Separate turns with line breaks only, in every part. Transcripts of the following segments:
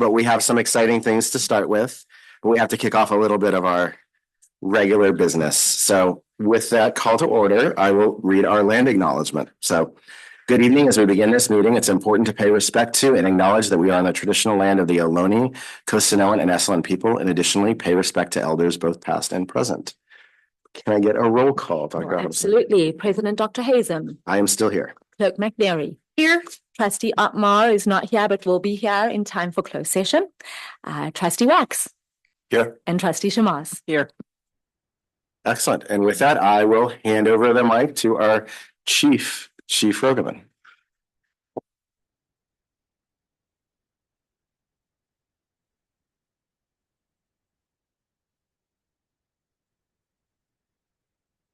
but we have some exciting things to start with. But we have to kick off a little bit of our regular business. So with that call to order, I will read our land acknowledgement. So good evening. As we begin this meeting, it's important to pay respect to and acknowledge that we are on the traditional land of the Ohlone, Costainoan, and Esselen people, and additionally pay respect to elders both past and present. Can I get a roll call, Dr. Hobson?
Absolutely. President Dr. Hazen.
I am still here.
Clerk McNary. Here. Trustee Otmar is not here, but will be here in time for closed session. Trustee Wax.
Here.
And Trustee Shamaz. Here.
Excellent. And with that, I will hand over the mic to our Chief Rogovan.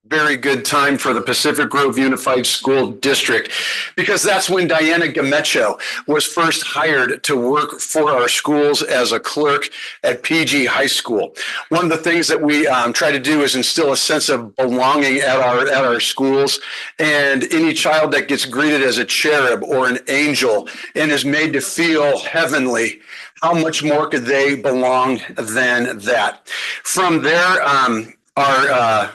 Very good time for the Pacific Grove Unified School District, because that's when Diana Gamecho was first hired to work for our schools as a clerk at PG High School. One of the things that we try to do is instill a sense of belonging at our schools, and any child that gets greeted as a cherub or an angel and is made to feel heavenly, how much more could they belong than that? From there, our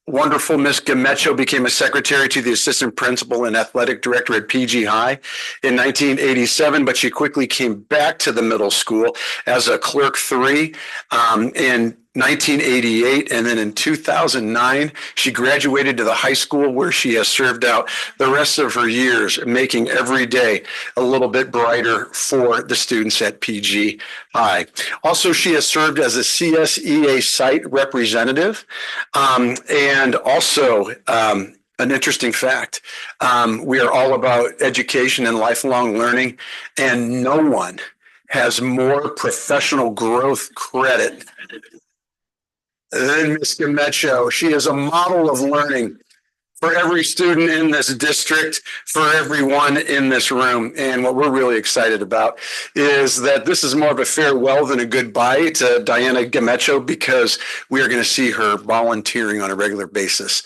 wonderful Miss Gamecho became a secretary to the assistant principal and athletic director at PG High in 1987, but she quickly came back to the middle school as a clerk 3 in 1988, and then in 2009 she graduated to the high school, where she has served out the rest of her years, making every day a little bit brighter for the students at PG High. Also, she has served as a CSEA site representative, and also an interesting fact, we are all about education and lifelong learning, and no one has more professional growth credit than Ms. Gamecho. She is a model of learning for every student in this district, for everyone in this room. And what we're really excited about is that this is more of a farewell than a goodbye to Diana Gamecho, because we are going to see her volunteering on a regular basis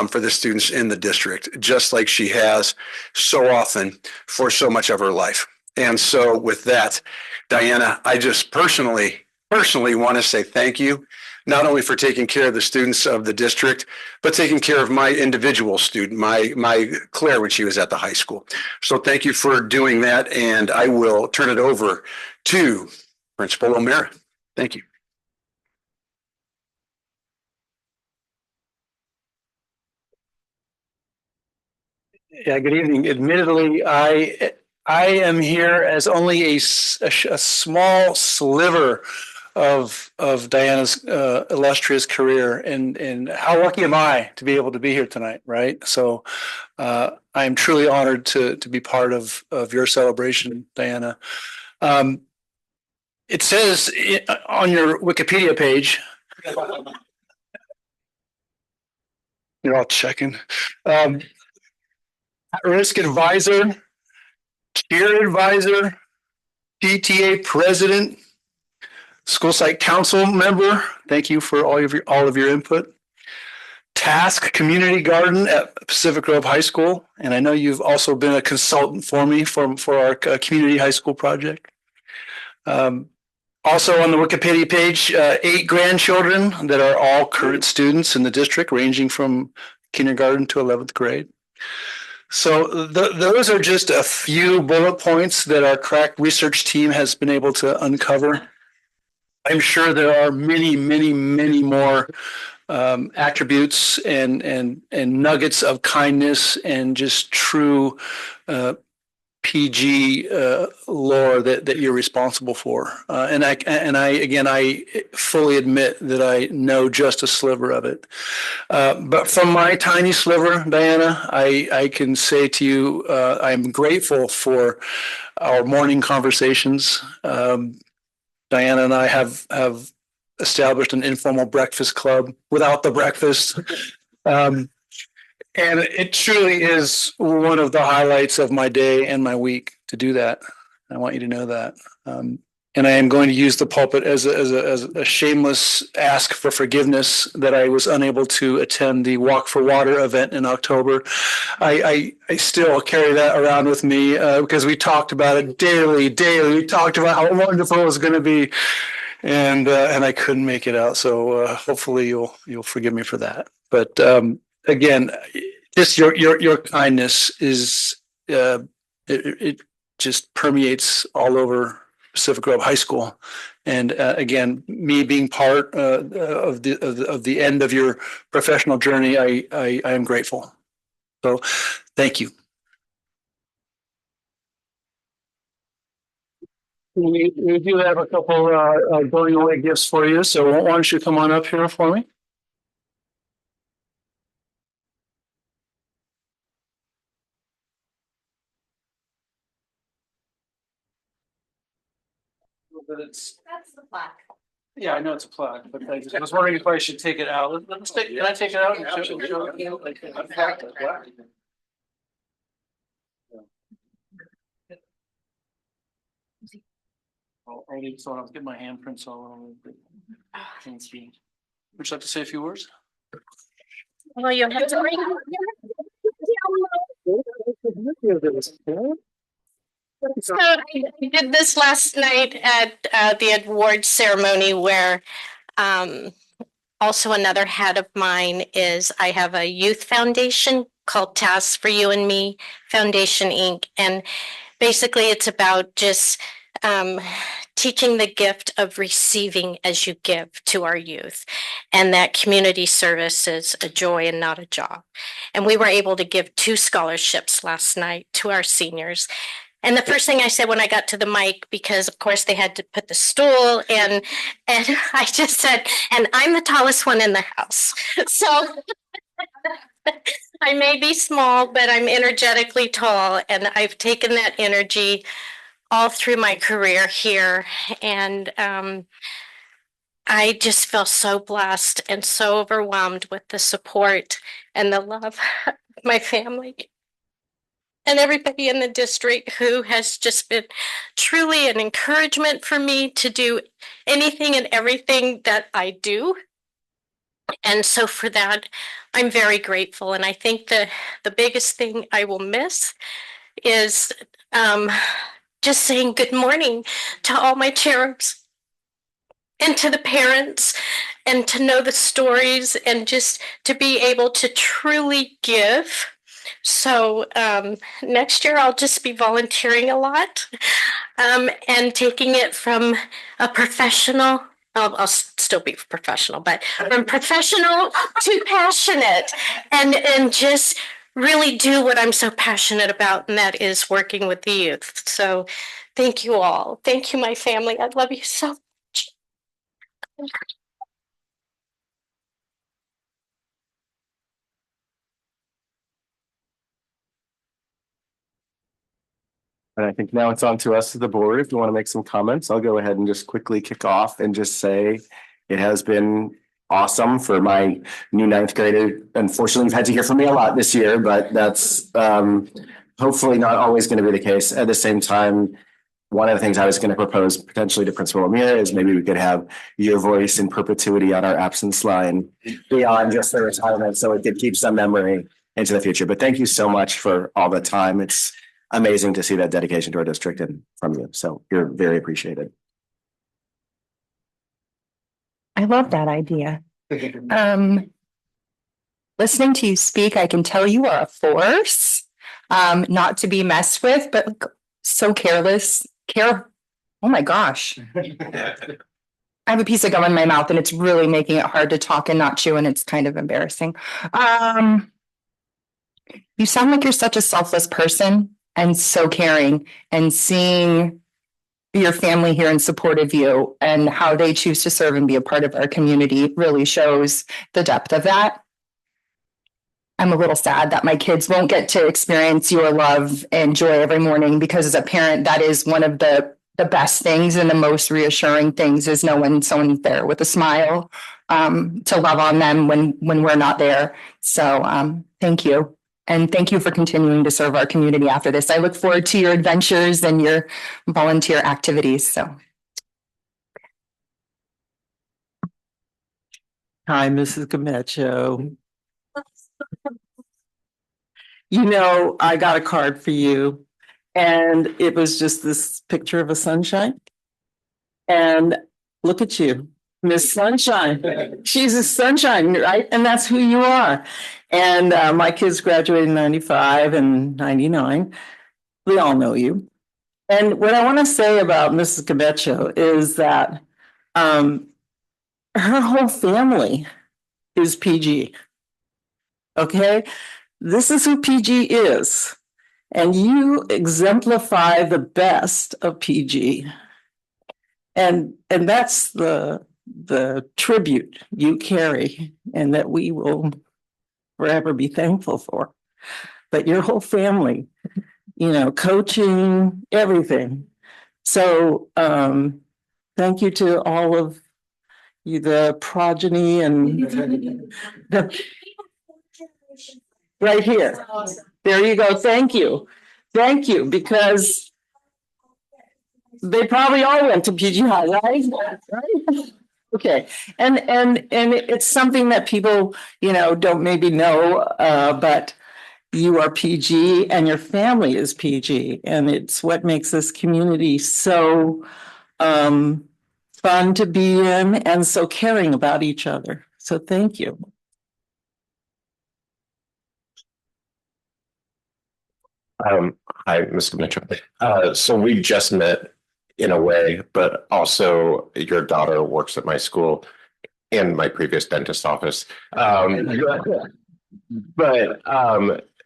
for the students in the district, just like she has so often for so much of her life. And so with that, Diana, I just personally want to say thank you, not only for taking care of the students of the district, but taking care of my individual student, my Claire, when she was at the high school. So thank you for doing that. And I will turn it over to Principal O'Mara. Thank you.
Yeah, good evening. Admittedly, I am here as only a small sliver of Diana's illustrious career, and how lucky am I to be able to be here tonight, right? So I am truly honored to be part of your celebration, Diana. It says on your Wikipedia page, you're all checking, at-risk advisor, cheer advisor, PTA president, school site council member. Thank you for all of your input. Task community garden at Pacific Grove High School, and I know you've also been a consultant for me for our community high school project. Also on the Wikipedia page, 8 grandchildren that are all current students in the district, ranging from kindergarten to 11th grade. So those are just a few bullet points that our crack research team has been able to uncover. I'm sure there are many, many, many more attributes and nuggets of kindness and just true PG lore that you're responsible for. And I fully admit that I know just a sliver of it. But from my tiny sliver, Diana, I can say to you, I'm grateful for our morning conversations. Diana and I have established an informal breakfast club without the breakfast. And it truly is one of the highlights of my day and my week to do that. I want you to know that. And And I am going to use the pulpit as a shameless ask for forgiveness that I was unable to attend the Walk for Water event in October. I still carry that around with me because we talked about it daily. We talked about how wonderful it was going to be, and I couldn't make it out. So hopefully you'll forgive me for that. But again, just your kindness is it just permeates all over Pacific Grove High School. And again, me being part of the end of your professional journey, I am grateful. So thank you. We do have a couple going away gifts for you. So why don't you come on up here for me?
That's the plaque.
Yeah, I know it's a plaque, but I was wondering if I should take it out. Let's take. Can I take it out and show it? Like a plaque, like that? I'll leave so I'll get my handprints all over. Thank you. Would you like to say a few words?
Well, you have to ring. So I did this last night at the award ceremony where also another hat of mine is I have a youth foundation called Tasks for You and Me Foundation Inc. And basically it's about just teaching the gift of receiving as you give to our youth, and that community service is a joy and not a job. And we were able to give 2 scholarships last night to our seniors. And the first thing I said when I got to the mic, because of course they had to put the stool and I just said, and I'm the tallest one in the house. So I may be small, but I'm energetically tall, and I've taken that energy all through my career here. And I just feel so blessed and so overwhelmed with the support and the love of my family and everybody in the district who has just been truly an encouragement for me to do anything and everything that I do. And so for that, I'm very grateful. And I think the biggest thing I will miss is just saying good morning to all my cherubs and to the parents, and to know the stories and just to be able to truly give. So next year I'll just be volunteering a lot and taking it from a professional. I'll still be professional, but from professional to passionate, and just really do what I'm so passionate about, and that is working with the youth. So thank you all. Thank you, my family. I love you so much.
And I think now it's on to us, the board. If you want to make some comments, I'll go ahead and just quickly kick off and just say it has been awesome for my new 9th grader. Unfortunately, you've had to hear from me a lot this year, but that's hopefully not always going to be the case. At the same time, one of the things I was going to propose potentially to Principal Amir is maybe we could have your voice in perpetuity on our absence line beyond just the retirement, so it could keep some memory into the future. But thank you so much for all the time. It's amazing to see that dedication to our district and from you. So you're very appreciated.
I love that idea. Listening to you speak, I can tell you are a force, not to be messed with, but so careless. Oh my gosh. I have a piece of gum in my mouth and it's really making it hard to talk and not chew, and it's kind of embarrassing. You sound like you're such a selfless person and so caring, and seeing your family here in support of you and how they choose to serve and be a part of our community really shows the depth of that. I'm a little sad that my kids won't get to experience your love and joy every morning, because as a parent, that is one of the best things and the most reassuring things, is knowing someone's there with a smile to love on them when we're not there. So thank you. And thank you for continuing to serve our community after this. I look forward to your adventures and your volunteer activities. So
Hi, Mrs. Gamecho. You know, I got a card for you, and it was just this picture of a sunshine. And look at you, Miss Sunshine. She's a sunshine, right? And that's who you are. And my kids graduated in 95 and 99. We all know you. And what I want to say about Mrs. Gamecho is that her whole family is PG. Okay? This is who PG is. And you exemplify the best of PG. And that's the tribute you carry and that we will forever be thankful for. But your whole family, you know, coaching, everything. So thank you to all of you, the progeny and the right here. There you go. Thank you. Thank you, because they probably all went to PG High, right? Right? Okay. And it's something that people, you know, don't maybe know, but you are PG and your family is PG. And it's what makes this community so fun to be in and so caring about each other. So thank you.
Hi, Mr. Mitchell. So we just met in a way, but also your daughter works at my school in my previous dentist office. But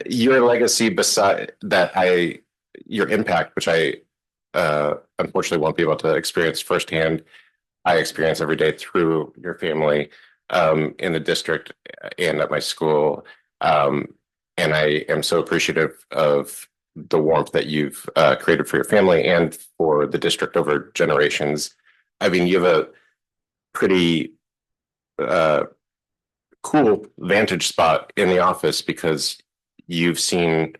your legacy beside that, your impact, which I unfortunately won't be able to experience firsthand, I experience every day through your family in the district and at my school. And I am so appreciative of the warmth that you've created for your family and for the district over generations. I mean, you have a pretty cool vantage spot in the office because you've seen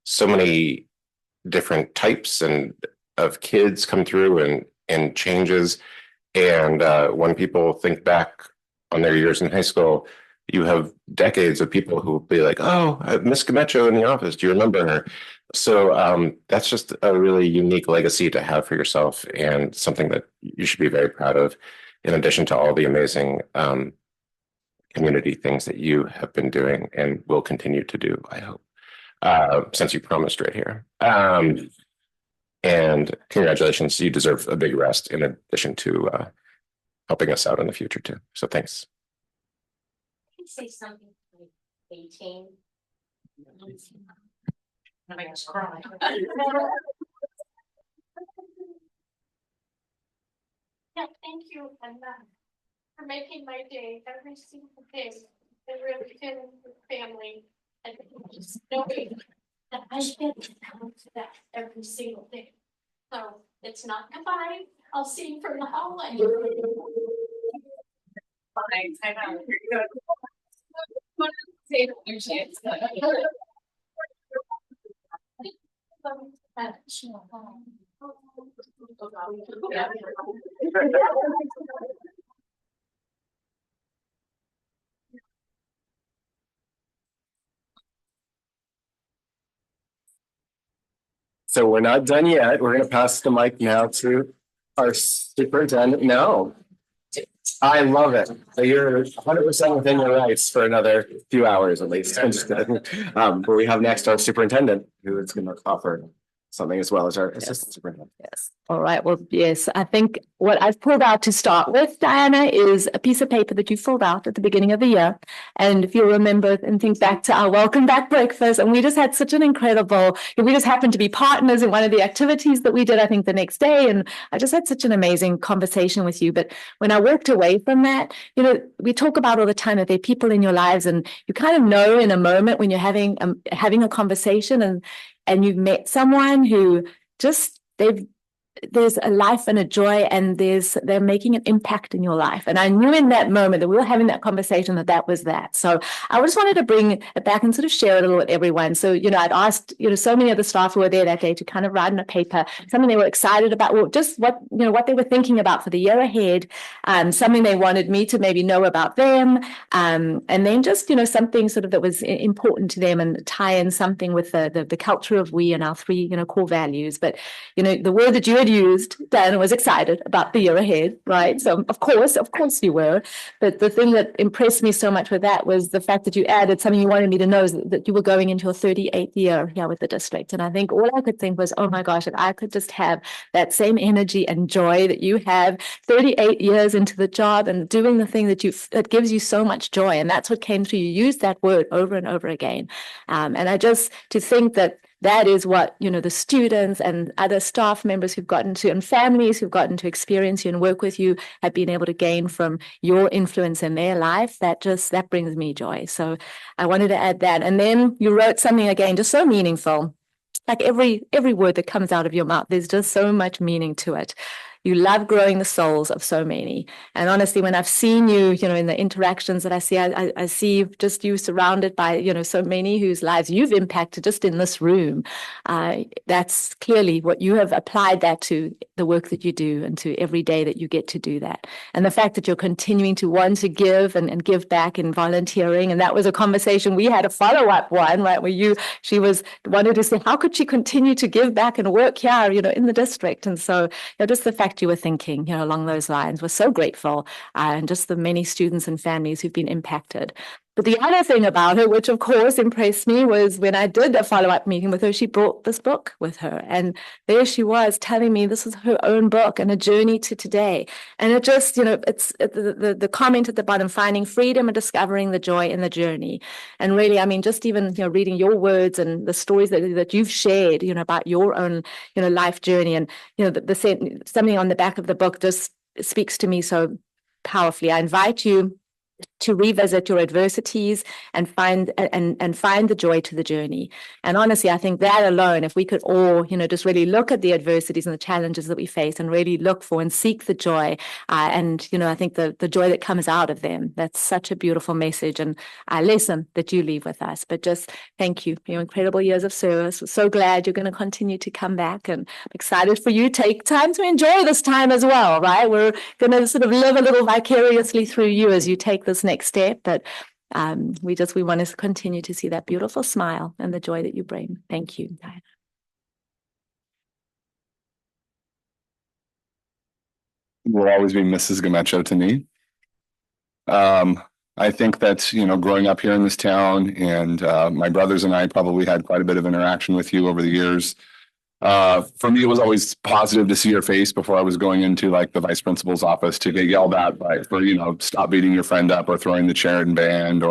so many different types and of kids come through and changes. And when people think back on their years in high school, you have decades of people who will be like, oh, Miss Gamecho in the office. Do you remember her? So that's just a really unique legacy to have for yourself and something that you should be very proud of, in addition to all the amazing community things that you have been doing and will continue to do, I hope, since you promised right here. And congratulations, you deserve a big rest in addition to helping us out in the future too. So thanks.
Say something like 18. I just cry. Yeah, thank you, and for making my day every single day. And really feeling with family and just knowing that I get to come to that every single day. So it's not goodbye. I'll see you from the hallway. Fine, I know.
So we're not done yet. We're going to pass the mic now to our superintendent. No, I love it. So you're 100% within your rights for another few hours at least. I'm just kidding. But we have next our superintendent, who is going to offer something as well as our assistant superintendent.
Yes. All right. Well, yes, I think what I've pulled out to start with, Diana, is a piece of paper that you filled out at the beginning of the year. And if you remember and think back to our welcome back breakfast, and we just had such an incredible, we just happened to be partners in one of the activities that we did, I think the next day. And I just had such an amazing conversation with you. But when I walked away from that, you know, we talk about all the time that there are people in your lives and you kind of know in a moment when you're having a conversation and you've met someone who just, they've there's a life and a joy, and they're making an impact in your life. And I knew in that moment that we were having that conversation that was that. So I just wanted to bring it back and sort of share it a little with everyone. So, I'd asked, so many of the staff who were there that day to kind of write in a paper, something they were excited about, well, just what they were thinking about for the year ahead, something they wanted me to maybe know about them, and then just, something sort of that was important to them and tie in something with the culture of we and our three, core values. But, the word that you had used, Diana was excited about the year ahead, right? So of course you were. But the thing that impressed me so much with that was the fact that you added something you wanted me to know, is that you were going into your 38th year here with the district. And I think all I could think was, oh my gosh, if I could just have that same energy and joy that you have 38 years into the job and doing the thing that gives you so much joy. And that's what came through. You used that word over and over again. And I just to think that is what, the students and other staff members who've gotten to, and families who've gotten to experience you and work with you have been able to gain from your influence in their life. That brings me joy. So I wanted to add that. And then you wrote something again, just so meaningful. Like every word that comes out of your mouth, there's just so much meaning to it. You love growing the souls of so many. And honestly, when I've seen you, in the interactions that I see, I see just you surrounded by, so many whose lives you've impacted just in this room. That's clearly what you have applied that to the work that you do and to every day that you get to do that. And the fact that you're continuing to want to give and give back in volunteering. And that was a conversation we had, a follow-up one, right, where she wanted to say, how could she continue to give back and work here, in the district? And so just the fact you were thinking, along those lines, was so grateful, and just the many students and families who've been impacted. But the other thing about her, which of course impressed me, was when I did a follow-up meeting with her, she brought this book with her. And there she was telling me this is her own book and a journey to today. And it just, it's the comment at the bottom, finding freedom and discovering the joy in the journey. And really, just even, reading your words and the stories that you've shared, about your own, life journey. And, something on the back of the book just speaks to me so powerfully. I invite you to revisit your adversities and find the joy to the journey. And honestly, I think that alone, if we could all, just really look at the adversities and the challenges that we face and really look for and seek the joy, and I think the joy that comes out of them, that's such a beautiful message and a lesson that you leave with us. But just thank you for your incredible years of service. We're so glad you're going to continue to come back, and I'm excited for you to take time to enjoy this time as well, right? We're going to sort of live a little vicariously through you as you take this next step, but we want to continue to see that beautiful smile and the joy that you bring. Thank you, Diana.
Will always be Mrs. Gamecho to me. I think that, growing up here in this town, and my brothers and I probably had quite a bit of interaction with you over the years. For me, it was always positive to see your face before I was going into like the vice principal's office to get yelled at for stop beating your friend up or throwing the chair in band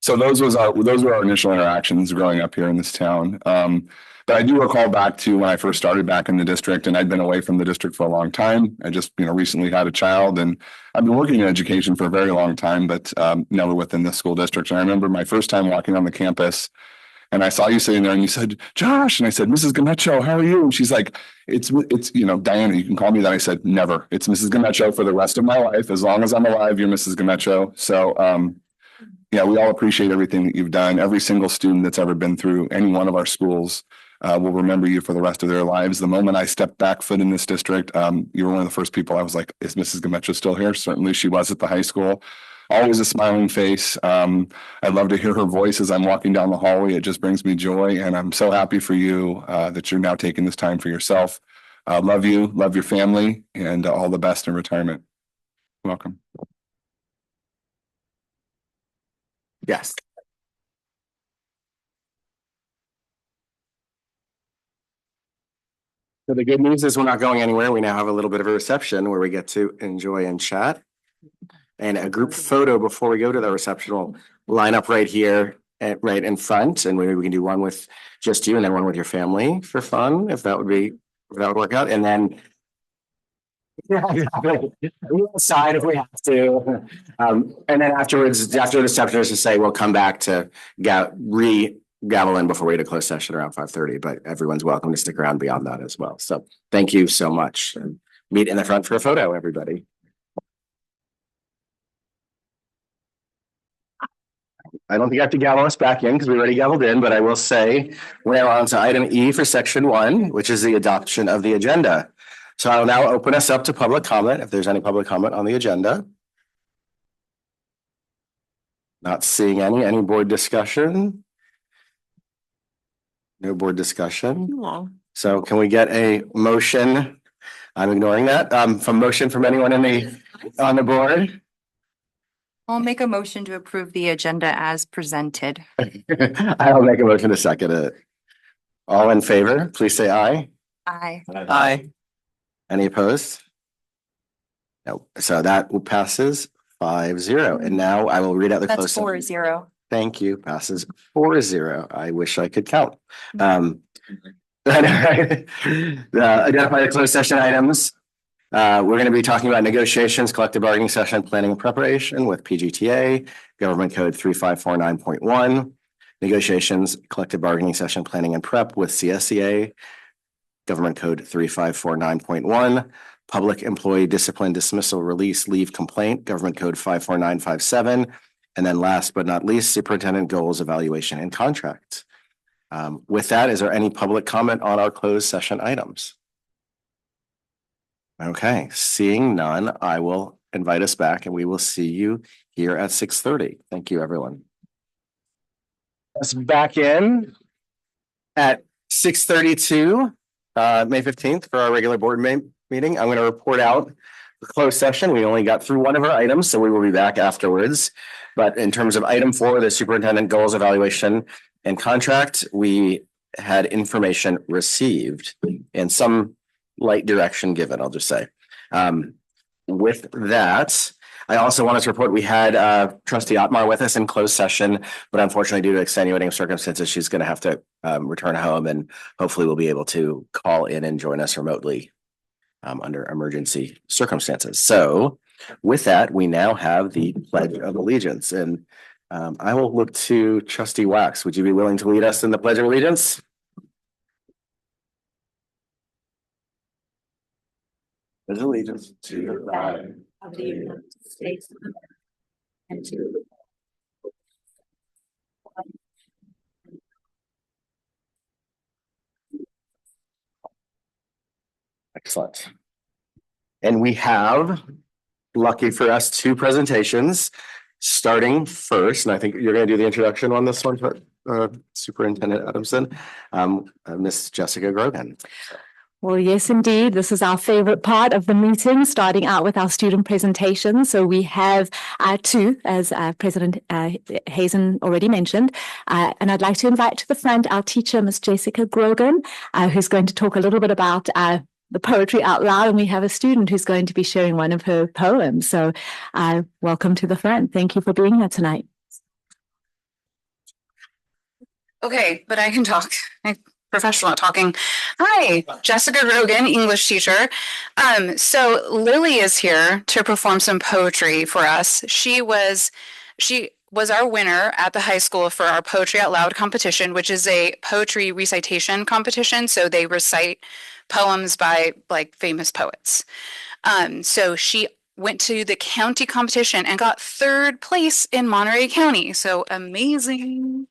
so those were our initial interactions growing up here in this town. But I do recall back to when I first started back in the district, and I'd been away from the district for a long time. I just, recently had a child, and I've been working in education for a very long time, but never within the school district. And I remember my first time walking on the campus, and I saw you sitting there and you said, Josh, and I said, Mrs. Gamecho, how are you? And she's like, it's, Diana, you can call me that. I said, never. It's Mrs. Gamecho for the rest of my life. As long as I'm alive, you're Mrs. Gamecho. So, yeah, we all appreciate everything that you've done. Every single student that's ever been through any one of our schools will remember you for the rest of their lives. The moment I stepped back foot in this district, you were one of the first people I was like, is Mrs. Gamecho still here? Certainly she was at the high school. Always a smiling face. I love to hear her voice as I'm walking down the hallway. It just brings me joy. And I'm so happy for you that you're now taking this time for yourself. Love you, love your family, and all the best in retirement. Welcome.
Yes. So the good news is we're not going anywhere. We now have a little bit of a reception where we get to enjoy and chat. And a group photo before we go to the reception will line up right here, right in front. And maybe we can do one with just you and then one with your family for fun, if that would work out. And then side if we have to. And then afterwards, after the receptionist to say, we'll come back to gavel in before we get a closed session around 5:30, but everyone's welcome to stick around beyond that as well. So thank you so much. And meet in the front for a photo, everybody. I don't think I have to gavel us back in because we already gaveled in, but I will say we're on to item E for section 1, which is the adoption of the agenda. So I'll now open us up to public comment if there's any public comment on the agenda. Not seeing any board discussion? No board discussion. So can we get a motion? I'm ignoring that. From motion from anyone on the board?
I'll make a motion to approve the agenda as presented.
I'll make a motion to second it. All in favor, please say aye.
Aye.
Aye.
Any opposed? No, so that passes 5-0. And now I will read out the
That's
close.
4-0.
Thank you. Passes 4-0. I wish I could count. Identify the closed session items. We're going to be talking about negotiations, collective bargaining session, planning and preparation with PGTA, Government Code 3549.1, negotiations, collective bargaining session, planning and prep with CSEA, Government Code 3549.1, public employee discipline dismissal release leave complaint, Government Code 54957, and then last but not least, superintendent goals, evaluation and contract. With that, is there any public comment on our closed session items? Okay, seeing none, I will invite us back and we will see you here at 6:30. Thank you, everyone. Us back in at 6:32, May 15th for our regular board meeting. I'm going to report out the closed session. We only got through one of our items, so we will be back afterwards. But in terms of item 4, the superintendent goals, evaluation and contract, we had information received and some light direction given, I'll just say. With that, I also wanted to report we had Trustee Otmar with us in closed session, but unfortunately due to extenuating circumstances, she's going to have to return home, and hopefully we'll be able to call in and join us remotely under emergency circumstances. So with that, we now have the Pledge of Allegiance, and I will look to Trustee Wax. Would you be willing to lead us in the Pledge of Allegiance? Pledge allegiance to the flag
Of the United States and to
Excellent. And we have, lucky for us, 2 presentations, starting first, and I think you're going to do the introduction on this one, Superintendent Adamson, Miss Jessica Grogan.
Well, yes, indeed. This is our favorite part of the meeting, starting out with our student presentation. So we have 2, as President Hazen already mentioned. And I'd like to invite to the front our teacher, Miss Jessica Grogan, who's going to talk a little bit about the poetry out loud. And we have a student who's going to be sharing one of her poems. So welcome to the front. Thank you for being here tonight.
Okay, but I can talk. I'm professional at talking. Hi, Jessica Grogan, English teacher. So Lily is here to perform some poetry for us. She was our winner at the high school for our Poetry Out Loud competition, which is a poetry recitation competition. So they recite poems by like famous poets. So she went to the county competition and got 3rd place in Monterey County. So amazing.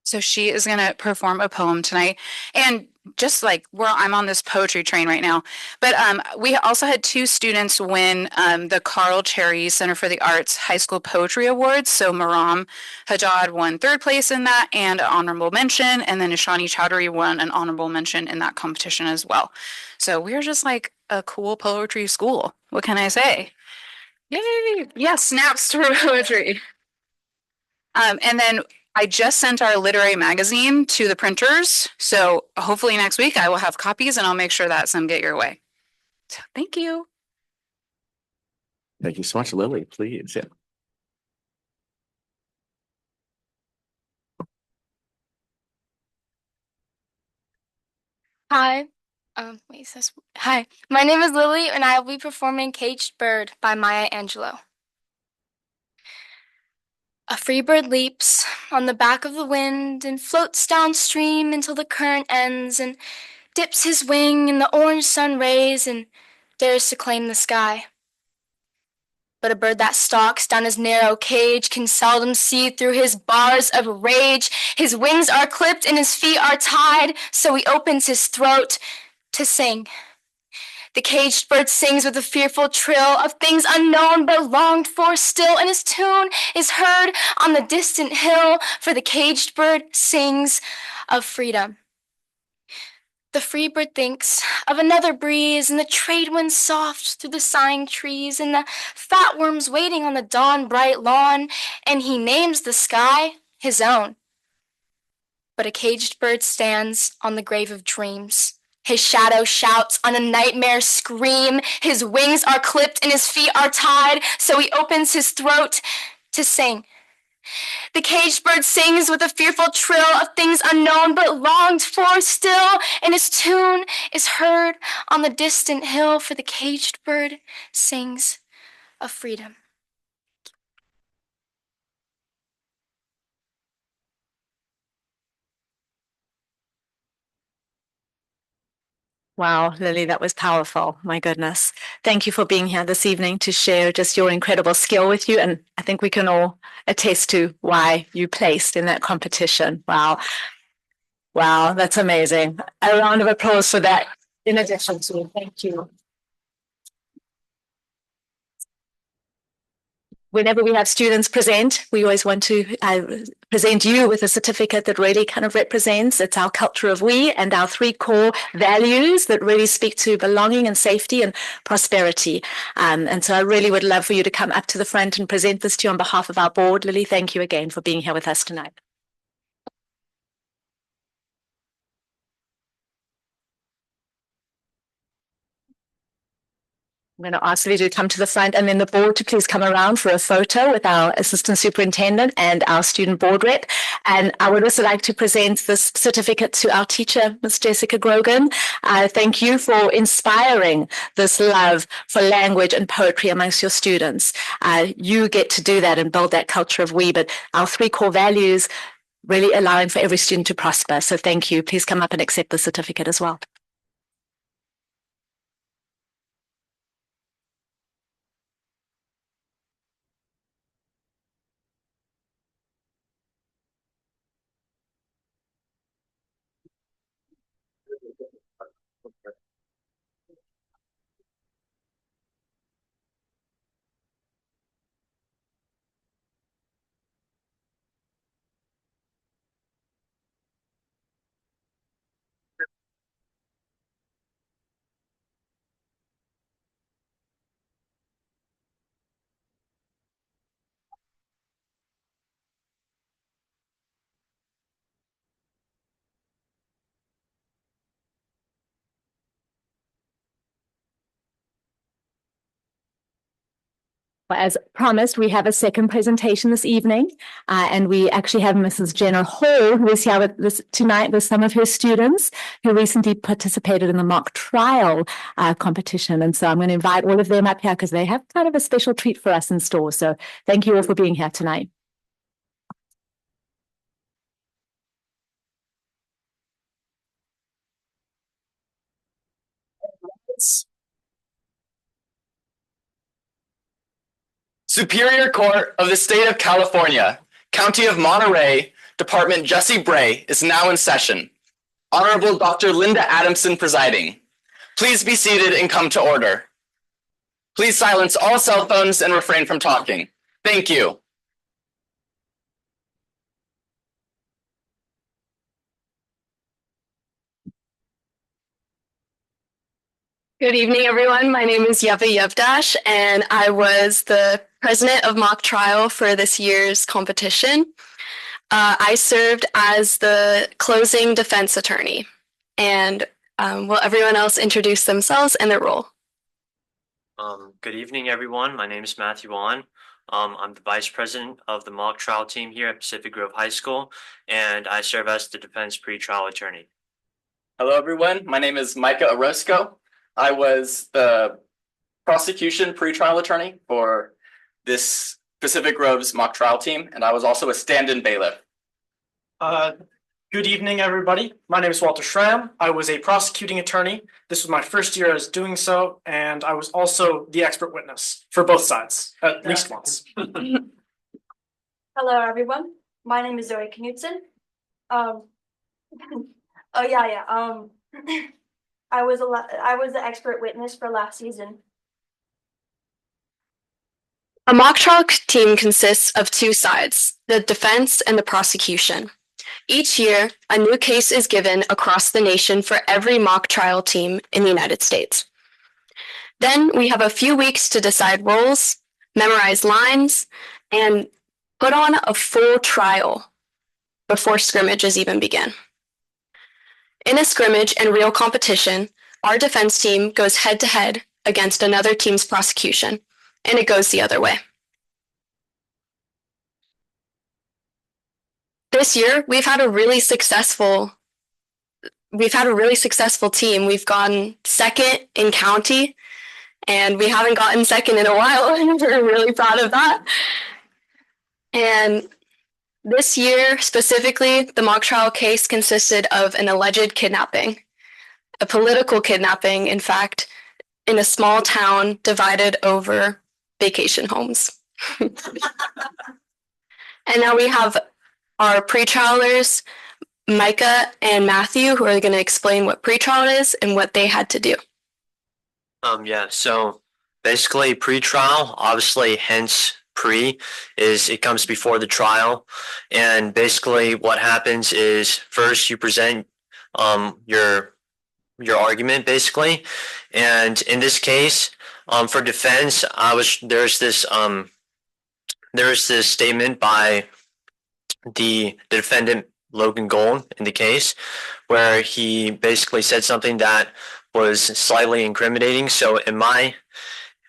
So she is going to perform a poem tonight. And just like I'm on this poetry train right now, but we also had 2 students win the Carl Cherry Center for the Arts High School Poetry Awards. So Maram Hajad won 3rd place in that and an honorable mention. And then Ishani Chowdhury won an honorable mention in that competition as well. So we're just like a cool poetry school. What can I say? Yay! Yeah, snaps to poetry. And then I just sent our literary magazine to the printers. So hopefully next week I will have copies and I'll make sure that some get your way. So thank you.
Thank you so much, Lily. Please. Yeah.
Hi. Hi. My name is Lily and I will be performing Caged Bird by Maya Angelou. A free bird leaps on the back of the wind and floats downstream until the current ends and dips his wing in the orange sun rays and dares to claim the sky. But a bird that stalks down his narrow cage can seldom see through his bars of rage. His wings are clipped and his feet are tied, so he opens his throat to sing. The caged bird sings with a fearful trill of things unknown but longed for still, and his tune is heard on the distant hill, for the caged bird sings of freedom. The free bird thinks of another breeze and the trade wind soft through the sighing trees and the fat worms waiting on the dawn bright lawn, and he names the sky his own. But a caged bird stands on the grave of dreams. His shadow shouts on a nightmare scream. His wings are clipped and his feet are tied, so he opens his throat to sing. The caged bird sings with a fearful trill of things unknown but longed for still, and his tune is heard on the distant hill, for the caged bird sings of freedom.
Wow, Lily, that was powerful. My goodness. Thank you for being here this evening to share just your incredible skill with you. And I think we can all attest to why you placed in that competition. Wow. Wow, that's amazing. A round of applause for that. In addition to, thank you. Whenever we have students present, we always want to present you with a certificate that really kind of represents, it's our culture of we and our 3 core values that really speak to belonging and safety and prosperity. And so I really would love for you to come up to the front and present this to you on behalf of our board. Lily, thank you again for being here with us tonight. I'm going to ask you to come to the front and then the board to please come around for a photo with our assistant superintendent and our student board rep. And I would also like to present this certificate to our teacher, Ms. Jessica Grogan. Thank you for inspiring this love for language and poetry amongst your students. You get to do that and build that culture of we, but our 3 core values really allowing for every student to prosper. So thank you. Please come up and accept the certificate as well. Well, as promised, we have a second presentation this evening, and we actually have Mrs. Jenna Hall, who is here with us tonight with some of her students who recently participated in the mock trial competition. And so I'm going to invite all of them up here because they have kind of a special treat for us in store. So thank you all for being here tonight.
Superior Court of the State of California, County of Monterey, Department Jesse Bray is now in session. Honorable Dr. Linda Adamson presiding. Please be seated and come to order. Please silence all cell phones and refrain from talking. Thank you.
Good evening, everyone. My name is Yeva Yevdash, and I was the president of mock trial for this year's competition. I served as the closing defense attorney. And will everyone else introduce themselves and their role?
Good evening, everyone. My name is Matthew Wan. I'm the vice president of the mock trial team here at Pacific Grove High School, and I serve as the defense pretrial attorney.
Hello, everyone. My name is Micah Orozco. I was the prosecution pretrial attorney for this Pacific Grove's mock trial team, and I was also a stand-in bailiff.
Good evening, everybody. My name is Walter Schramm. I was a prosecuting attorney. This was my first year as doing so, and I was also the expert witness for both sides, at least once.
Hello, everyone. My name is Zoe Knudsen. I was the expert witness for last season.
A mock trial team consists of two sides, the defense and the prosecution. Each year, a new case is given across the nation for every mock trial team in the United States. Then we have a few weeks to decide roles, memorize lines, and put on a full trial before scrimmages even begin. In a scrimmage and real competition, our defense team goes head-to-head against another team's prosecution, and it goes the other way. This year, we've had a really successful team. We've gone second in county, and we haven't gotten second in a while, and we're really proud of that. And this year, specifically, the mock trial case consisted of an alleged kidnapping, a political kidnapping, in fact, in a small town divided over vacation homes. And now we have our pretrialers, Micah and Matthew, who are going to explain what pretrial is and what they had to do.
So basically pretrial, obviously hence it comes before the trial. And basically what happens is first you present your argument basically. And in this case, for defense, there's this statement by the defendant Logan Gold in the case where he basically said something that was slightly incriminating. So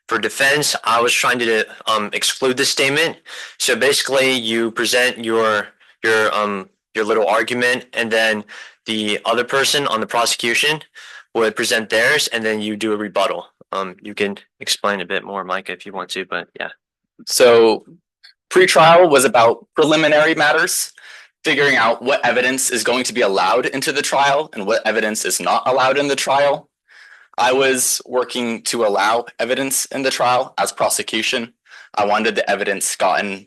for defense, I was trying to exclude this statement. So basically you present your little argument, and then the other person on the prosecution would present theirs, and then you do a rebuttal. You can explain a bit more, Micah, if you want to, but yeah.
So pretrial was about preliminary matters, figuring out what evidence is going to be allowed into the trial and what evidence is not allowed in the trial. I was working to allow evidence in the trial as prosecution. I wanted the evidence that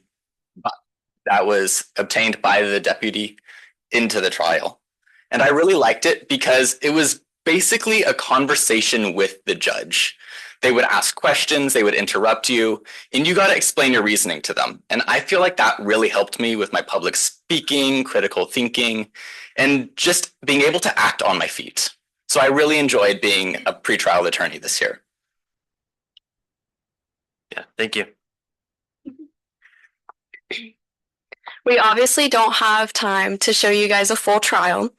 was obtained by the deputy into the trial. And I really liked it because it was basically a conversation with the judge. They would ask questions, they would interrupt you, and you got to explain your reasoning to them. And I feel like that really helped me with my public speaking, critical thinking, and just being able to act on my feet. So I really enjoyed being a pretrial attorney this year.
Yeah, thank you.
We obviously don't have time to show you guys a full trial,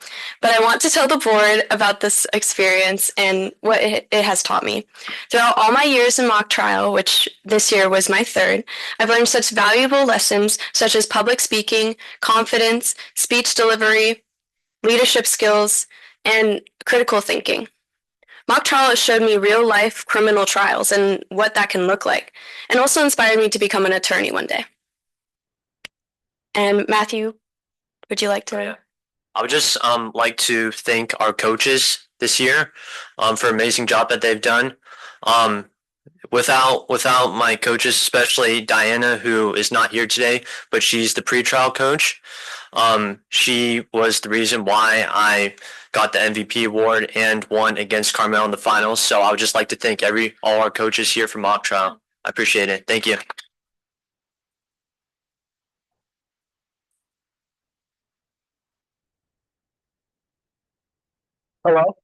but I want to tell the board about this experience and what it has taught me. Throughout all my years in mock trial, which this year was my third, I've learned such valuable lessons such as public speaking, confidence, speech delivery, leadership skills, and critical thinking. Mock trial has showed me real life criminal trials and what that can look like, and also inspired me to become an attorney one day. And Matthew, would you like to?
Yeah. I would just like to thank our coaches this year for an amazing job that they've done. Without my coaches, especially Diana, who is not here today, but she's the pretrial coach. She was the reason why I got the MVP award and won against Carmel in the finals. So I would just like to thank all our coaches here for mock trial. I appreciate it. Thank you.
Hello,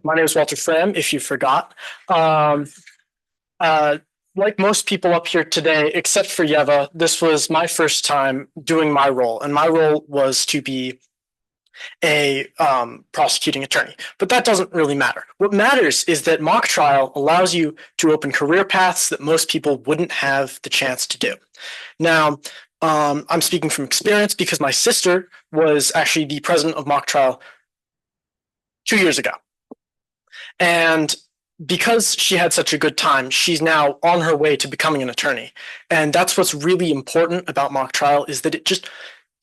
my name is Walter Fram, if you forgot. Like most people up here today, except for Yeva, this was my first time doing my role, and my role was to be a prosecuting attorney. But that doesn't really matter. What matters is that mock trial allows you to open career paths that most people wouldn't have the chance to do. Now, I'm speaking from experience because my sister was actually the president of mock trial 2 years ago. And because she had such a good time, she's now on her way to becoming an attorney. And that's what's really important about mock trial, is that it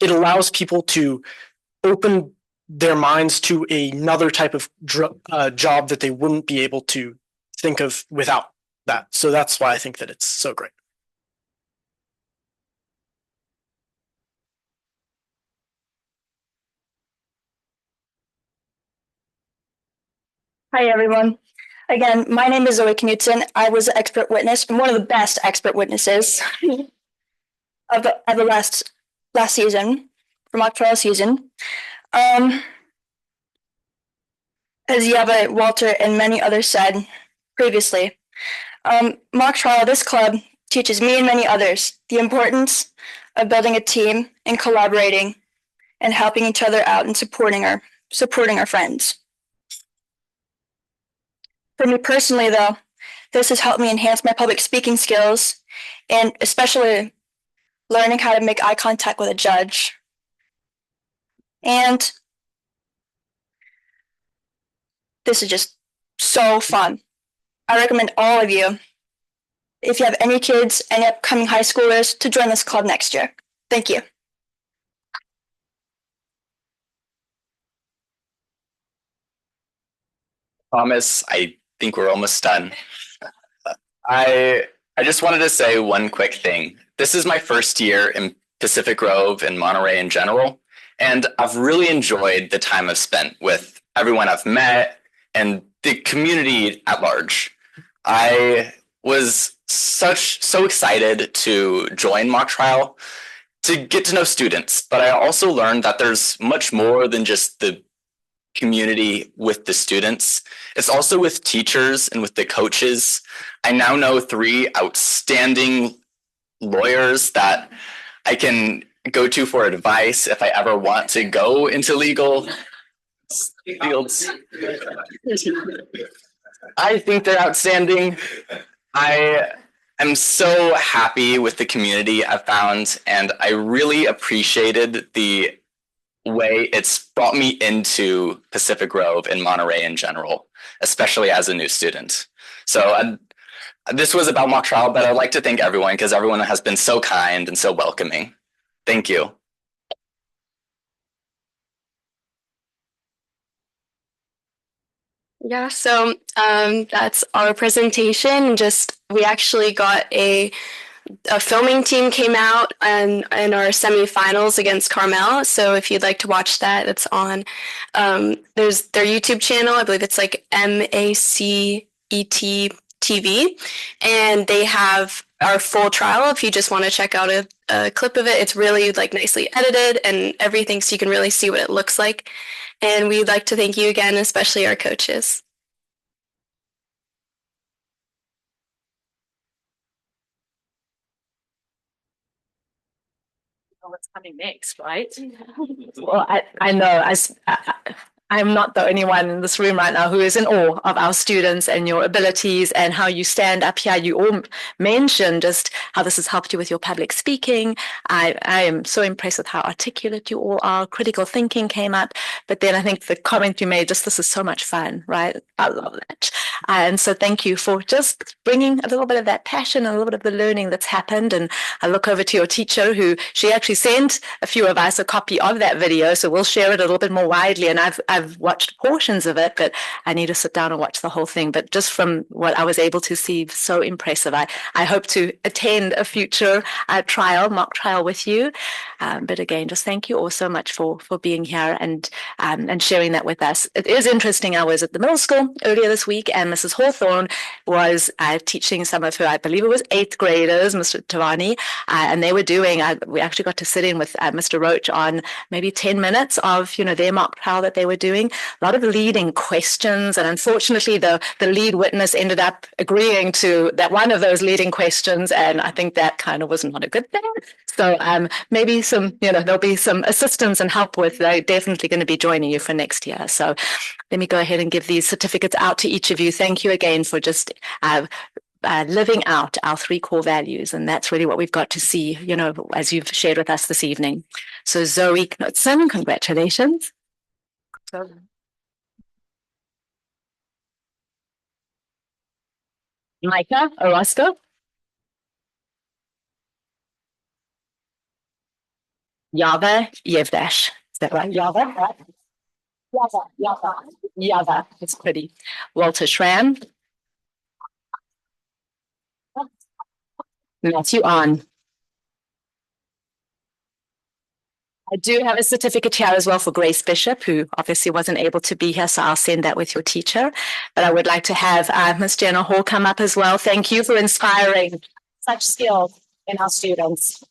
allows people to open their minds to another type of job that they wouldn't be able to think of without that. So that's why I think that it's so great.
Hi, everyone. Again, my name is Zoe Knudsen. I was an expert witness and one of the best expert witnesses of the last season, for mock trial season. As Yeva, Walter, and many others said previously, mock trial, this club teaches me and many others the importance of building a team and collaborating and helping each other out and supporting our friends. For me personally, though, this has helped me enhance my public speaking skills and especially learning how to make eye contact with a judge. And this is just so fun. I recommend all of you, if you have any kids, any upcoming high schoolers, to join this club next year. Thank you.
Thomas, I think we're almost done. I just wanted to say one quick thing. This is my first year in Pacific Grove and Monterey in general, and I've really enjoyed the time I've spent with everyone I've met and the community at large. I was so excited to join mock trial to get to know students, but I also learned that there's much more than just the community with the students. It's also with teachers and with the coaches. I now know 3 outstanding lawyers that I can go to for advice if I ever want to go into legal fields. I think they're outstanding. I am so happy with the community I've found, and I really appreciated the way it's brought me into Pacific Grove and Monterey in general, especially as a new student. So this was about mock trial, but I'd like to thank everyone because everyone has been so kind and so welcoming. Thank you.
Yeah, so that's our presentation. We actually got a filming team came out in our semifinals against Carmel. So if you'd like to watch that, it's on. There's their YouTube channel. I believe it's like MACET TV, and they have our full trial. If you just want to check out a clip of it, it's really like nicely edited and everything, so you can really see what it looks like. And we'd like to thank you again, especially our coaches.
What's coming next, right? Well, I know I'm not the only one in this room right now who is in awe of our students and your abilities and how you stand up here. You all mentioned just how this has helped you with your public speaking. I am so impressed with how articulate you all are. Critical thinking came up, but then I think the comment you made, just this is so much fun, right? I love that. And so thank you for just bringing a little bit of that passion and a little bit of the learning that's happened. And I look over to your teacher who she actually sent a few of us a copy of that video. So we'll share it a little bit more widely. And I've watched portions of it, but I need to sit down and watch the whole thing. But just from what I was able to see, so impressive. I hope to attend a future mock trial with you. But again, just thank you all so much for being here and sharing that with us. It is interesting. I was at the middle school earlier this week, and Mrs. Hawthorne was teaching some of her, I believe it was 8th graders, Mr. Tavani, and they were doing, we actually got to sit in with Mr. Roach on maybe 10 minutes of, their mock trial that they were doing. A lot of leading questions, and unfortunately the lead witness ended up agreeing to that one of those leading questions, and I think that kind of was not a good thing. So maybe there'll be some assistance and help with, they're definitely going to be joining you for next year. So let me go ahead and give these certificates out to each of you. Thank you again for just living out our 3 core values. And that's really what we've got to see, as you've shared with us this evening. So Zoe Knudsen, congratulations. Micah Orozco. Yava Yevdash. Is that right? Yava? Yava. It's pretty. Walter Schramm. Matthew On. I do have a certificate here as well for Grace Bishop, who obviously wasn't able to be here, so I'll send that with your teacher. But I would like to have Ms. Jenna Hall come up as well. Thank you for inspiring such skills in our students.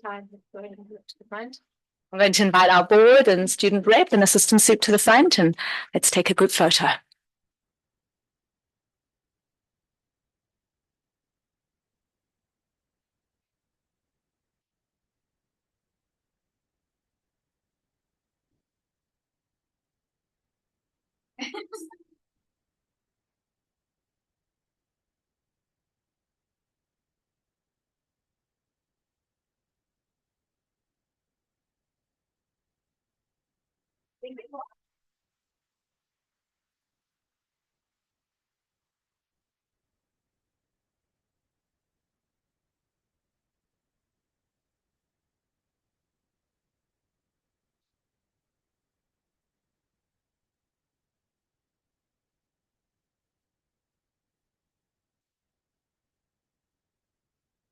I'm going to invite our board and student rep and assistant soup to the front, and let's take a group photo.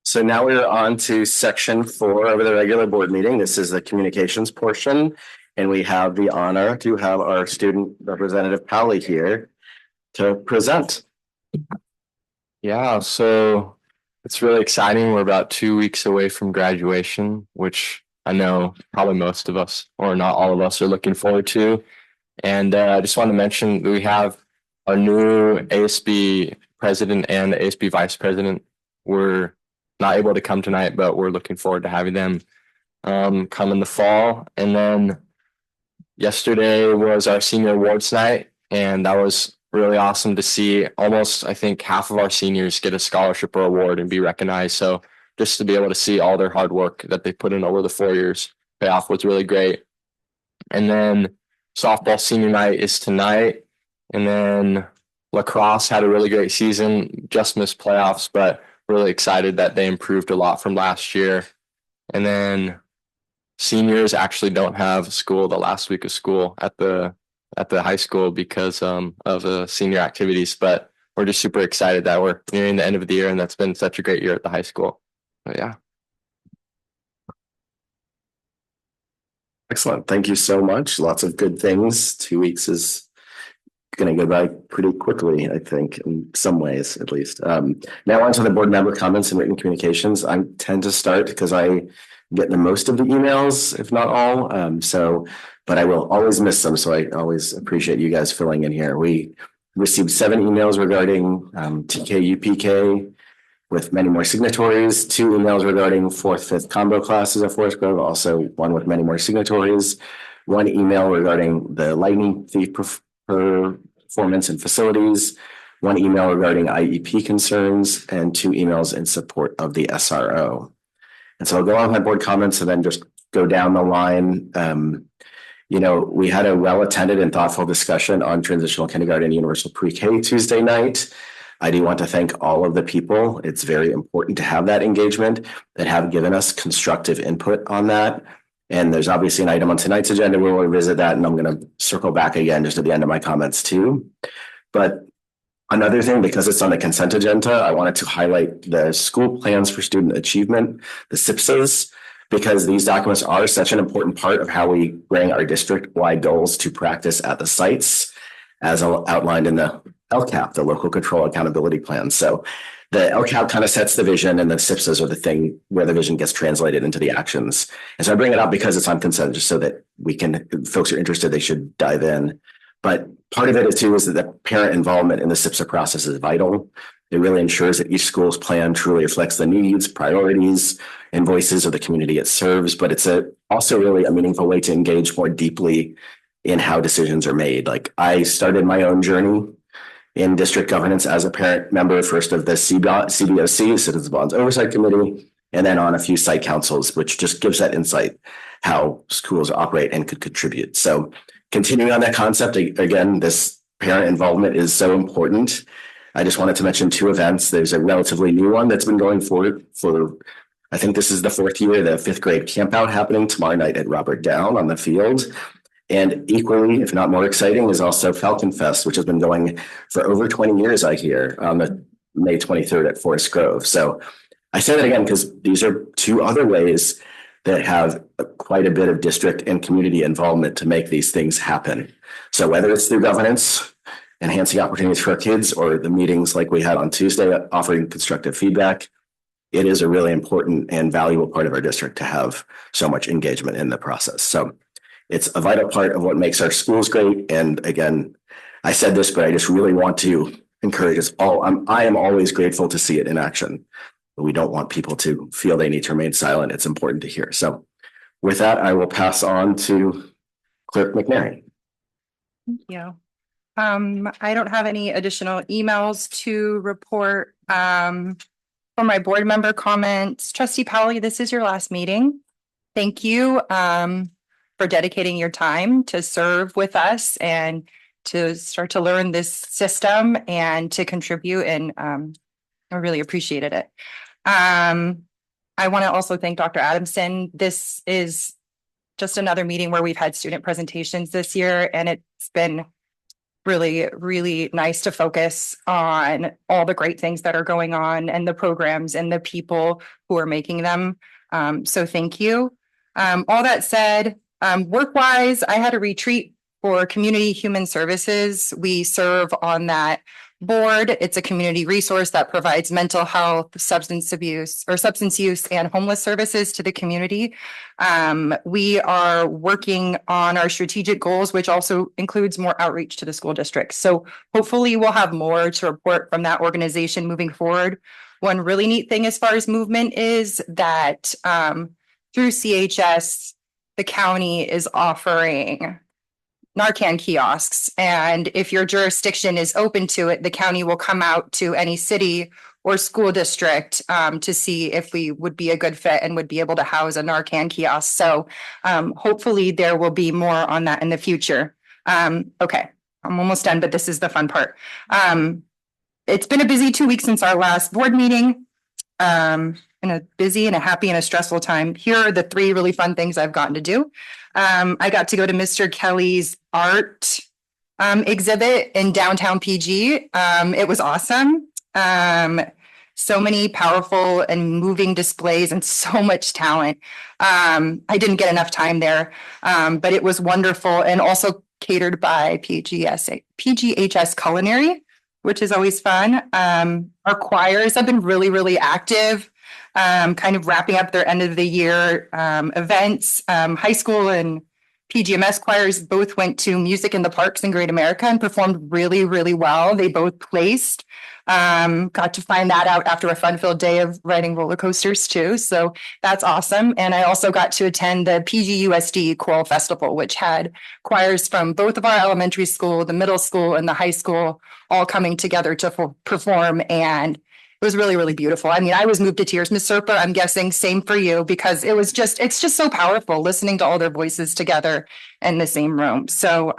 So now we're on to section 4 of the regular board meeting. This is the communications portion. And we have the honor to have our student representative Polly here to present.
Yeah, so it's really exciting. We're about 2 weeks away from graduation, which I know probably most of us, or not all of us, are looking forward to. And I just want to mention that we have our new ASB president and ASB vice president. We're not able to come tonight, but we're looking forward to having them come in the fall. And then yesterday was our senior awards night, and that was really awesome to see. Almost, I think, half of our seniors get a scholarship or award and be recognized. So just to be able to see all their hard work that they put in over the 4 years pay off was really great. And then softball senior night is tonight. And then lacrosse had a really great season, just missed playoffs, but really excited that they improved a lot from last year. And then seniors actually don't have school the last week of school at the high school because of the senior activities, but we're just super excited that we're nearing the end of the year, and that's been such a great year at the high school. But yeah.
Excellent. Thank you so much. Lots of good things. 2 weeks is going to go by pretty quickly, I think, in some ways, at least. Now on to the board member comments and written communications. I tend to start because I get the most of the emails, if not all. But I will always miss them. So I always appreciate you guys filling in here. We received 7 emails regarding TK UPK with many more signatories, 2 emails regarding 4th, 5th combo classes at Forest Grove, also one with many more signatories, 1 email regarding the lightning thief performance and facilities, 1 email regarding IEP concerns, and 2 emails in support of the SRO. And so I'll go on my board comments and then just go down the line. We had a well-attended and thoughtful discussion on transitional kindergarten and universal pre-K Tuesday night. I do want to thank all of the people. It's very important to have that engagement that have given us constructive input on that. And there's obviously an item on tonight's agenda where we'll revisit that, and I'm going to circle back again just at the end of my comments too. But another thing, because it's on the consent agenda, I wanted to highlight the school plans for student achievement, the SIPSAs, because these documents are such an important part of how we bring our district-wide goals to practice at the sites, as outlined in the LCAP, the Local Control Accountability Plan. So the LCAP kind of sets the vision, and the SIPSAs are the thing where the vision gets translated into the actions. And so I bring it up because it's on consent, just so that if folks are interested, they should dive in. But part of it too is that the parent involvement in the SIPSA process is vital. It really ensures that each school's plan truly reflects the needs, priorities, and voices of the community it serves. But it's also really a meaningful way to engage more deeply in how decisions are made. Like, I started my own journey in district governance as a parent member, first of the CBOC, Citizens Bonds Oversight Committee, and then on a few site councils, which just gives that insight how schools operate and could contribute. So continuing on that concept, again, this parent involvement is so important. I just wanted to mention two events. There's a relatively new one that's been going for I think this is the fourth year, the fifth grade campout happening tomorrow night at Robert Down on the field. And equally, if not more exciting, is also Falcon Fest, which has been going for over 20 years, I hear, on the May 23rd at Forest Grove. So I say that again because these are two other ways that have quite a bit of district and community involvement to make these things happen. So whether it's through governance, enhancing opportunities for our kids, or the meetings like we had on Tuesday, offering constructive feedback, it is a really important and valuable part of our district to have so much engagement in the process. So it's a vital part of what makes our schools great. And again, I said this, but I just really want to encourage us all. I am always grateful to see it in action. But we don't want people to feel they need to remain silent. It's important to hear. So with that, I will pass on to Clerk McNary.
Thank you. I don't have any additional emails to report. For my board member comments, Trustee Powley, this is your last meeting. Thank you for dedicating your time to serve with us and to start to learn this system and to contribute. And I really appreciated it. I want to also thank Dr. Adamson. This is just another meeting where we've had student presentations this year, and it's been really, really nice to focus on all the great things that are going on and the programs and the people who are making them. So thank you. All that said, work-wise, I had a retreat for Community Human Services. We serve on that board. It's a community resource that provides mental health, substance use, and homeless services to the community. We are working on our strategic goals, which also includes more outreach to the school districts. So hopefully we'll have more to report from that organization moving forward. One really neat thing as far as movement is that through CHS, the county is offering Narcan kiosks. And if your jurisdiction is open to it, the county will come out to any city or school district to see if we would be a good fit and would be able to house a Narcan kiosk. So hopefully there will be more on that in the future. Okay, I'm almost done, but this is the fun part. It's been a busy 2 weeks since our last board meeting. In a busy and a happy and a stressful time. Here are the three really fun things I've gotten to do. I got to go to Mr. Kelly's art exhibit in downtown PG. It was awesome. So many powerful and moving displays and so much talent. I didn't get enough time there, but it was wonderful and also catered by PGHS Culinary, which is always fun. Our choirs have been really, really active. Kind of wrapping up their end of the year events. High school and PGMS choirs both went to Music in the Parks in Great America and performed really, really well. They both placed. Got to find that out after a fun-filled day of riding roller coasters too. So that's awesome. And I also got to attend the PGUSD Choral Festival, which had choirs from both of our elementary school, the middle school, and the high school all coming together to perform. And it was really, really beautiful. I mean, I was moved to tears. Ms. Serpa, I'm guessing same for you, because it's just so powerful listening to all their voices together in the same room. So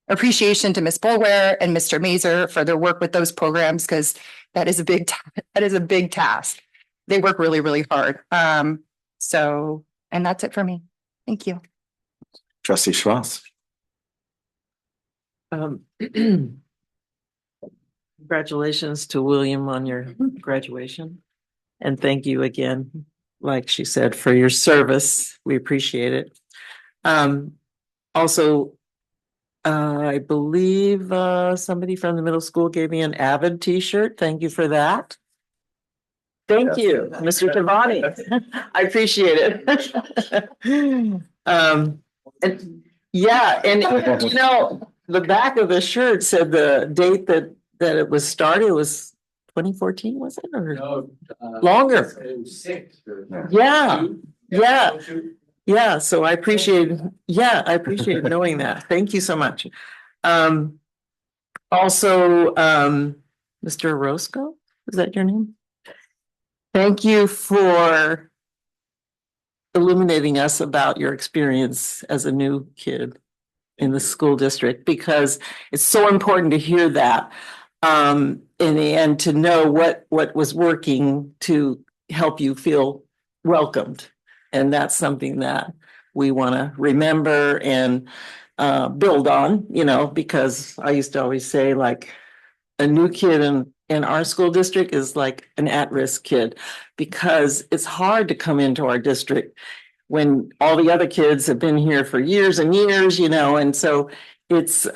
appreciation to Ms. Bulware and Mr. Mazer for their work with those programs, because that is a big task. They work really, really hard. And that's it for me. Thank you.
Trustee Schwartz.
Congratulations to William on your graduation. And thank you again, like she said, for your service. We appreciate it. Also, I believe somebody from the middle school gave me an Avid t-shirt. Thank you for that. Thank you, Mr. Tavani. I appreciate it. And yeah, and you know, the back of the shirt said the date that it was started was 2014, was it? Or no, longer? It was 6. Yeah. So I appreciate knowing that. Thank you so much. Also, Mr. Roscoe, is that your name? Thank you for illuminating us about your experience as a new kid. in the school district, because it's so important to hear that. In the end, to know what was working to help you feel welcomed. And that's something that we want to remember and build on, because I used to always say, like, a new kid in our school district is like an at-risk kid, because it's hard to come into our district when all the other kids have been here for years and years, and so it's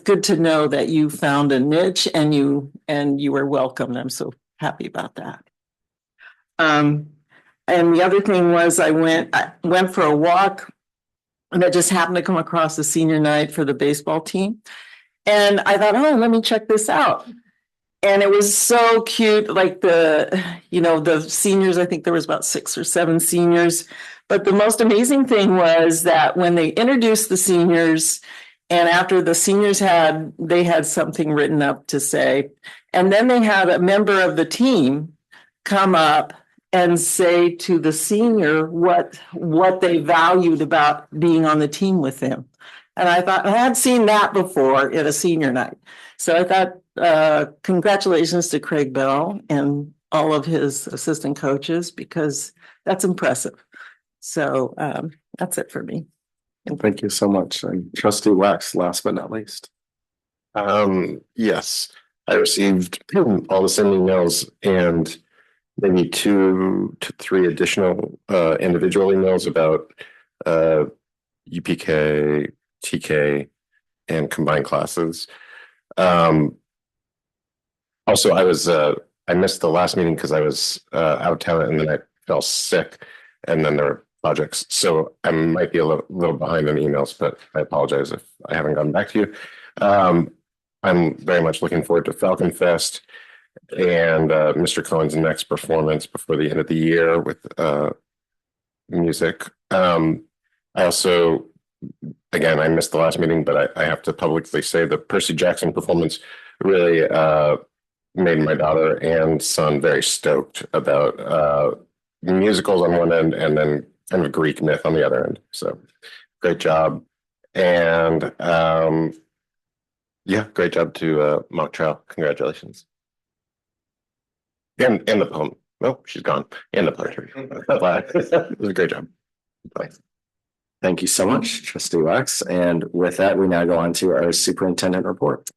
good to know that you found a niche and you were welcomed. I'm so happy about that. And the other thing was I went for a walk, and I just happened to come across the senior night for the baseball team. And I thought, oh, let me check this out. And it was so cute, like the seniors, I think there was about 6 or 7 seniors. But the most amazing thing was that when they introduced the seniors, and after the seniors they had something written up to say, and then they had a member of the team come up and say to the senior what they valued about being on the team with them. And I thought, I had seen that before at a senior night. So I thought, congratulations to Craig Bell and all of his assistant coaches, because that's impressive. So that's it for me.
Thank you so much. And Trustee Wax, last but not least.
Yes, I received all the same emails and maybe 2 to 3 additional individual emails about UPK, TK, and combined classes. Also, I missed the last meeting because I was out of town, and then I fell sick, and then there were projects. So I might be a little behind on emails, but I apologize if I haven't gotten back to you. I'm very much looking forward to Falcon Fest and Mr. Cohen's next performance before the end of the year with music. I also, again, I missed the last meeting, but I have to publicly say the Percy Jackson performance really made my daughter and son very stoked about musicals on one end and then kind of Greek myth on the other end. So great job. And yeah, great job to Mock Trial. Congratulations. And the poem. Oh, she's gone. And the poetry. It was a great job. Bye.
Thank you so much, Trustee Wax. And with that, we now go on to our superintendent report.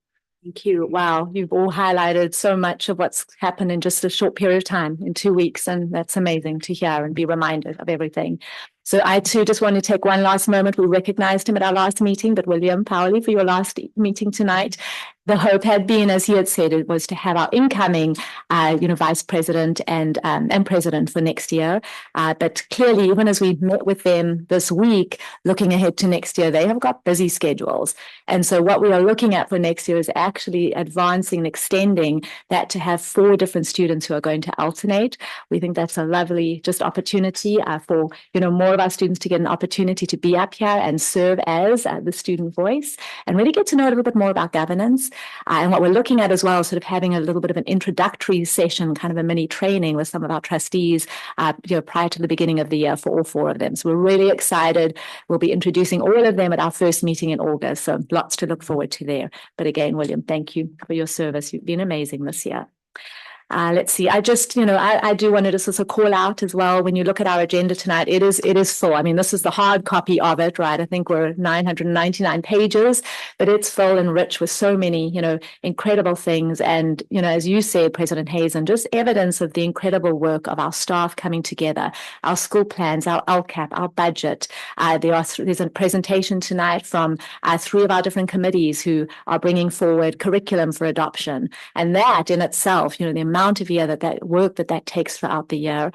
Thank you. Wow, you've all highlighted so much of what's happened in just a short period of time, in 2 weeks, and that's amazing to hear and be reminded of everything. So I too just want to take one last moment. We recognized him at our last meeting, but William Powley, for your last meeting tonight, the hope had been, as he had said, it was to have our incoming, vice president and president for next year. But clearly, even as we met with them this week, looking ahead to next year, they have got busy schedules. And so what we are looking at for next year is actually advancing and extending that to have 4 different students who are going to alternate. We think that's a lovely just opportunity for, more of our students to get an opportunity to be up here and serve as the student voice and really get to know a little bit more about governance. And what we're looking at as well is sort of having a little bit of an introductory session, kind of a mini training with some of our trustees, prior to the beginning of the year for all 4 of them. So we're really excited. We'll be introducing all of them at our first meeting in August. So lots to look forward to there. But again, William, thank you for your service. You've been amazing this year. Let's see. I just, I do want to just also call out as well. When you look at our agenda tonight, it is full. I mean, this is the hard copy of it, right? I think we're 999 pages, but it's full and rich with so many, incredible things. And, as you said, President Hazen, just evidence of the incredible work of our staff coming together, our school plans, our LCAP, our budget. There's a presentation tonight from 3 of our different committees who are bringing forward curriculum for adoption. And that in itself, the amount of year that work that takes throughout the year,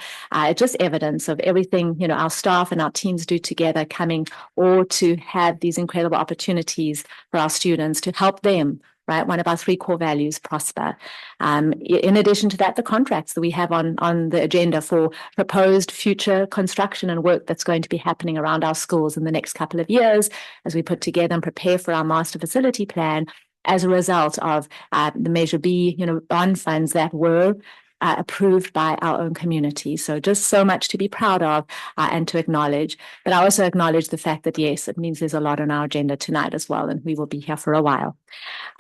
just evidence of everything, our staff and our teams do together, coming all to have these incredible opportunities for our students to help them, right? One of our 3 core values, prosper. In addition to that, the contracts that we have on the agenda for proposed future construction and work that's going to be happening around our schools in the next couple of years as we put together and prepare for our master facility plan, as a result of the Measure B, bond funds that were approved by our own community. So just so much to be proud of and to acknowledge. But I also acknowledge the fact that, yes, it means there's a lot on our agenda tonight as well, and we will be here for a while.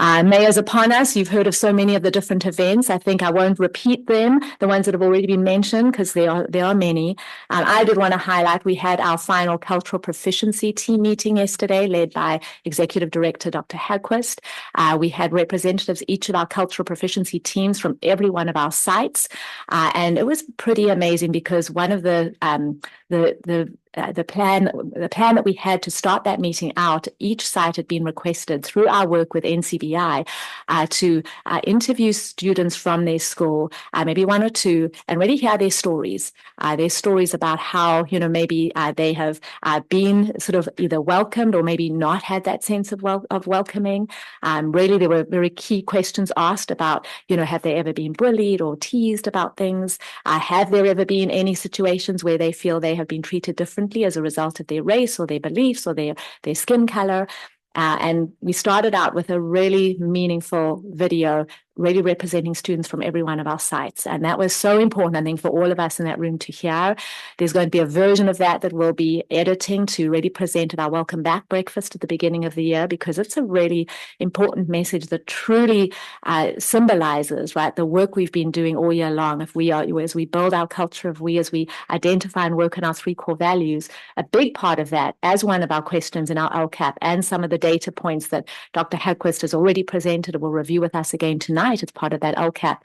May is upon us. You've heard of so many of the different events. I think I won't repeat them, the ones that have already been mentioned, because there are many. I did want to highlight, we had our final cultural proficiency team meeting yesterday, led by Executive Director Dr. Hagquist. We had representatives, each of our cultural proficiency teams from every one of our sites. And it was pretty amazing because one of the plan that we had to start that meeting out, each site had been requested through our work with NCBI to interview students from their school, maybe one or two, and really hear their stories about how, maybe they have been sort of either welcomed or maybe not had that sense of welcoming. Really, there were very key questions asked about, have they ever been bullied or teased about things? Have there ever been any situations where they feel they have been treated differently as a result of their race or their beliefs or their skin color? And we started out with a really meaningful video, really representing students from every one of our sites. And that was so important, I think, for all of us in that room to hear. There's going to be a version of that we'll be editing to really present at our Welcome Back breakfast at the beginning of the year, because it's a really important message that truly symbolizes, right, the work we've been doing all year long. As we build our culture, as we identify and work on our 3 core values, a big part of that, as one of our questions in our LCAP and some of the data points that Dr. Hagquist has already presented and will review with us again tonight as part of that LCAP,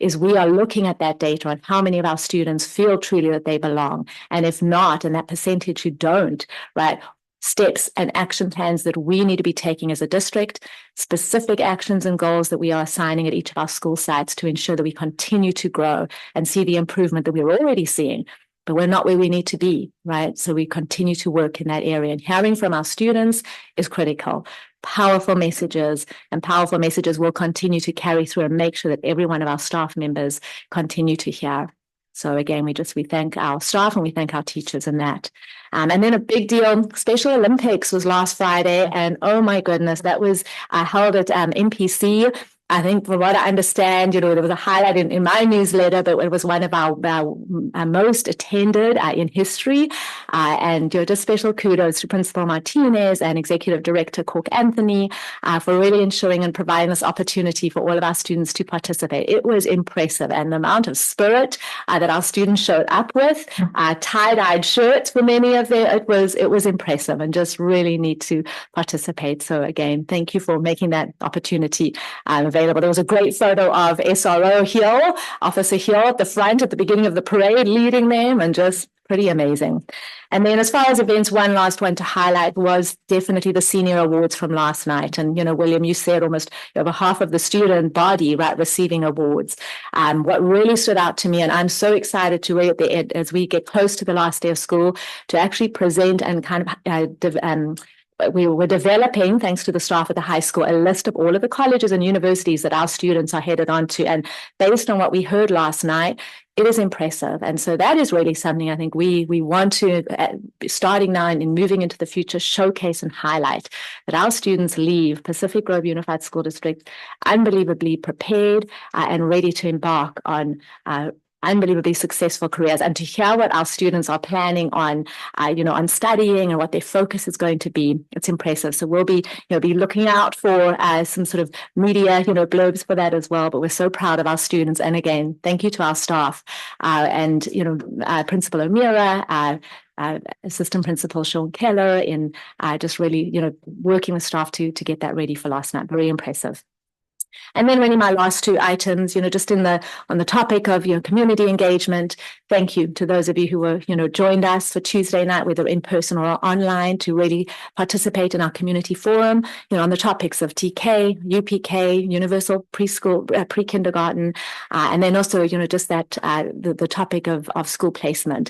is we are looking at that data on how many of our students feel truly that they belong. And if not, and that percentage who don't, right, steps and action plans that we need to be taking as a district, specific actions and goals that we are assigning at each of our school sites to ensure that we continue to grow and see the improvement that we're already seeing. But we're not where we need to be, right? So we continue to work in that area. And hearing from our students is critical. Powerful messages will continue to carry through and make sure that every one of our staff members continue to hear. So again, we thank our staff and we thank our teachers in that. And then a big deal, Special Olympics was last Friday. And oh my goodness, that was held at MPC. I think from what I understand, there was a highlight in my newsletter, but it was one of our most attended in history. And just special kudos to Principal Martinez and Executive Director Cork Anthony for really ensuring and providing this opportunity for all of our students to participate. It was impressive, and the amount of spirit that our students showed up with, tie-dyed shirts for many of them, it was impressive and just really neat to participate. So again, thank you for making that opportunity available. There was a great photo of SRO Hill, Officer Hill at the front at the beginning of the parade leading them, and just pretty amazing. And then as far as events, one last one to highlight was definitely the senior awards from last night. And, William, you said almost over half of the student body, right, receiving awards. What really stood out to me, and I'm so excited to read at the end as we get close to the last day of school, to actually present and kind of we were developing, thanks to the staff at the high school, a list of all of the colleges and universities that our students are headed on to. And based on what we heard last night, it is impressive. And so that is really something I think we want to, starting now and moving into the future, showcase and highlight that our students leave Pacific Grove Unified School District unbelievably prepared and ready to embark on unbelievably successful careers. And to hear what our students are planning on, on studying and what their focus is going to be, it's impressive. So we'll be looking out for some sort of media, blurbs for that as well. But we're so proud of our students. And again, thank you to our staff and, Principal O'Meara, Assistant Principal Sean Keller in just really, working with staff to get that ready for last night. Very impressive. And then really my last 2 items, just on the topic of, community engagement, thank you to those of you who were, joined us for Tuesday night, whether in person or online, to really participate in our community forum, on the topics of TK, UPK, universal preschool, pre-kindergarten, and then also, just that, the topic of school placement.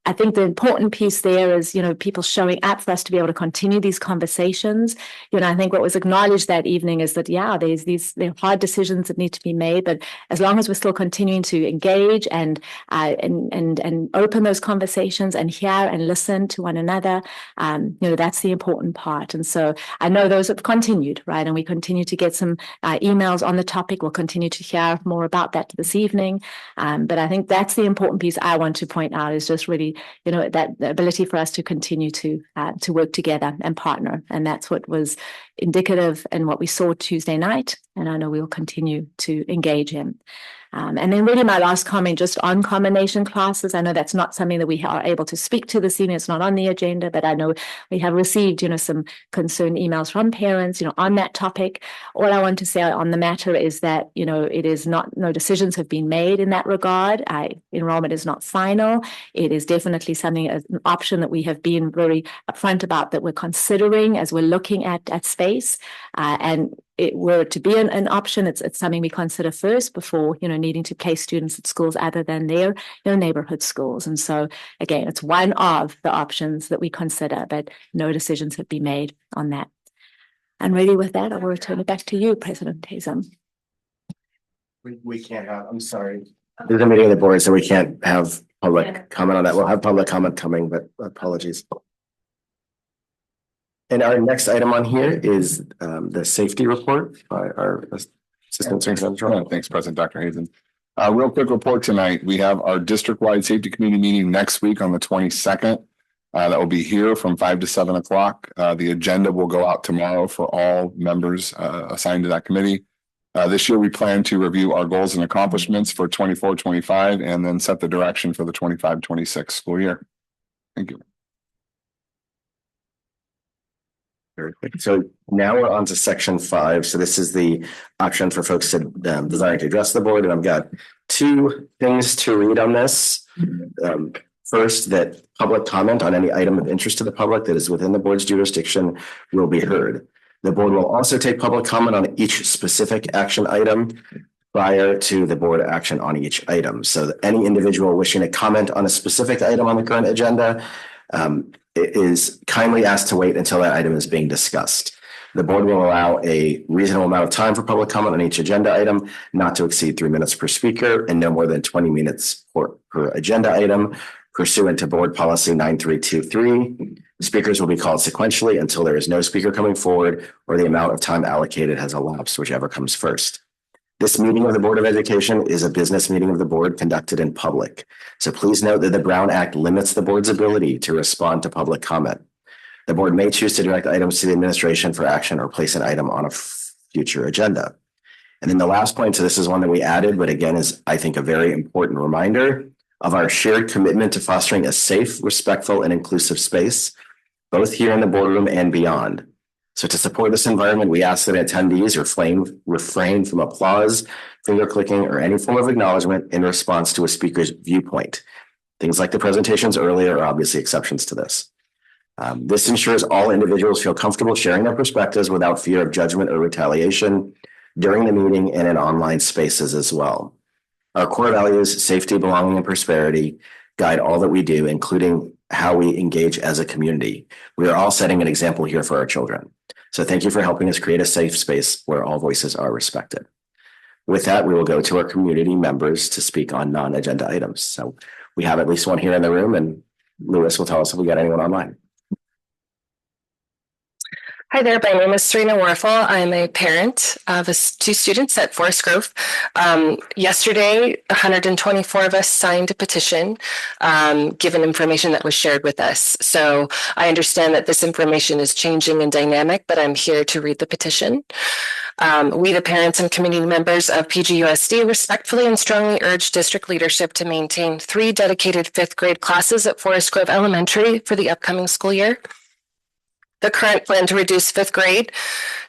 I think the important piece there is, people showing up for us to be able to continue these conversations. I think what was acknowledged that evening is that, there are hard decisions that need to be made, but as long as we're still continuing to engage and open those conversations and hear and listen to one another, that's the important part. And so I know those have continued, right? And we continue to get some emails on the topic. We'll continue to hear more about that this evening. But I think that's the important piece I want to point out, is just really, that the ability for us to continue to work together and partner. And that's what was indicative in what we saw Tuesday night. And I know we'll continue to engage in. And then really my last comment just on combination classes. I know that's not something that we are able to speak to this evening. It's not on the agenda, but I know we have received, some concerned emails from parents, on that topic. All I want to say on the matter is that, it is no decisions have been made in that regard. Enrollment is not final. It is definitely something, an option that we have been very upfront about, that we're considering as we're looking at space. And it were to be an option, it's something we consider first before, needing to place students at schools other than their neighborhood schools. And so again, it's one of the options that we consider, but no decisions have been made on that. And really with that, I will return it back to you, President Tazem.
We can't have, I'm sorry. There's a meeting of the board, so we can't have public comment on that. We'll have public comment coming, but apologies. And our next item on here is the safety report by our assistant superintendent.
Thanks, President Dr. Hazen. Real quick report tonight. We have our district-wide safety committee meeting next week on the 22nd. That will be here from 5 to 7 o'clock. The agenda will go out tomorrow for all members assigned to that committee. This year, we plan to review our goals and accomplishments for 24-25 and then set the direction for the 25-26 school year. Thank you.
Very quick. So now we're on to section 5. So this is the option for folks to desiring to address the board. And I've got 2 things to read on this. First, that public comment on any item of interest to the public that is within the board's jurisdiction will be heard. The board will also take public comment on each specific action item prior to the board action on each item. So that any individual wishing to comment on a specific item on the current agenda is kindly asked to wait until that item is being discussed. The board will allow a reasonable amount of time for public comment on each agenda item, not to exceed 3 minutes per speaker and no more than 20 minutes per agenda item, pursuant to board policy 9323. Speakers will be called sequentially until there is no speaker coming forward or the amount of time allocated has elapsed, whichever comes first. This meeting of the Board of Education is a business meeting of the board conducted in public. So please note that the Brown Act limits the board's ability to respond to public comment. The board may choose to direct items to the administration for action or place an item on a future agenda. And then the last point, so this is one that we added, but again is, I think, a very important reminder of our shared commitment to fostering a safe, respectful, and inclusive space, both here in the boardroom and beyond. So to support this environment, we ask that attendees refrain from applause, finger clicking, or any form of acknowledgement in response to a speaker's viewpoint. Things like the presentations earlier are obviously exceptions to this. This ensures all individuals feel comfortable sharing their perspectives without fear of judgment or retaliation during the meeting and in online spaces as well. Our core values, safety, belonging, and prosperity, guide all that we do, including how we engage as a community. We are all setting an example here for our children. So thank you for helping us create a safe space where all voices are respected. With that, we will go to our community members to speak on non-agenda items. So we have at least one here in the room, and Lewis will tell us if we got anyone online.
Hi there, my name is Serena Warfel. I'm a parent of 2 students at Forest Grove. Yesterday, 124 of us signed a petition given information that was shared with us. So I understand that this information is changing and dynamic, but I'm here to read the petition. We, the parents and community members of PGUSD, respectfully and strongly urge district leadership to maintain 3 dedicated 5th grade classes at Forest Grove Elementary for the upcoming school year. The current plan to reduce 5th grade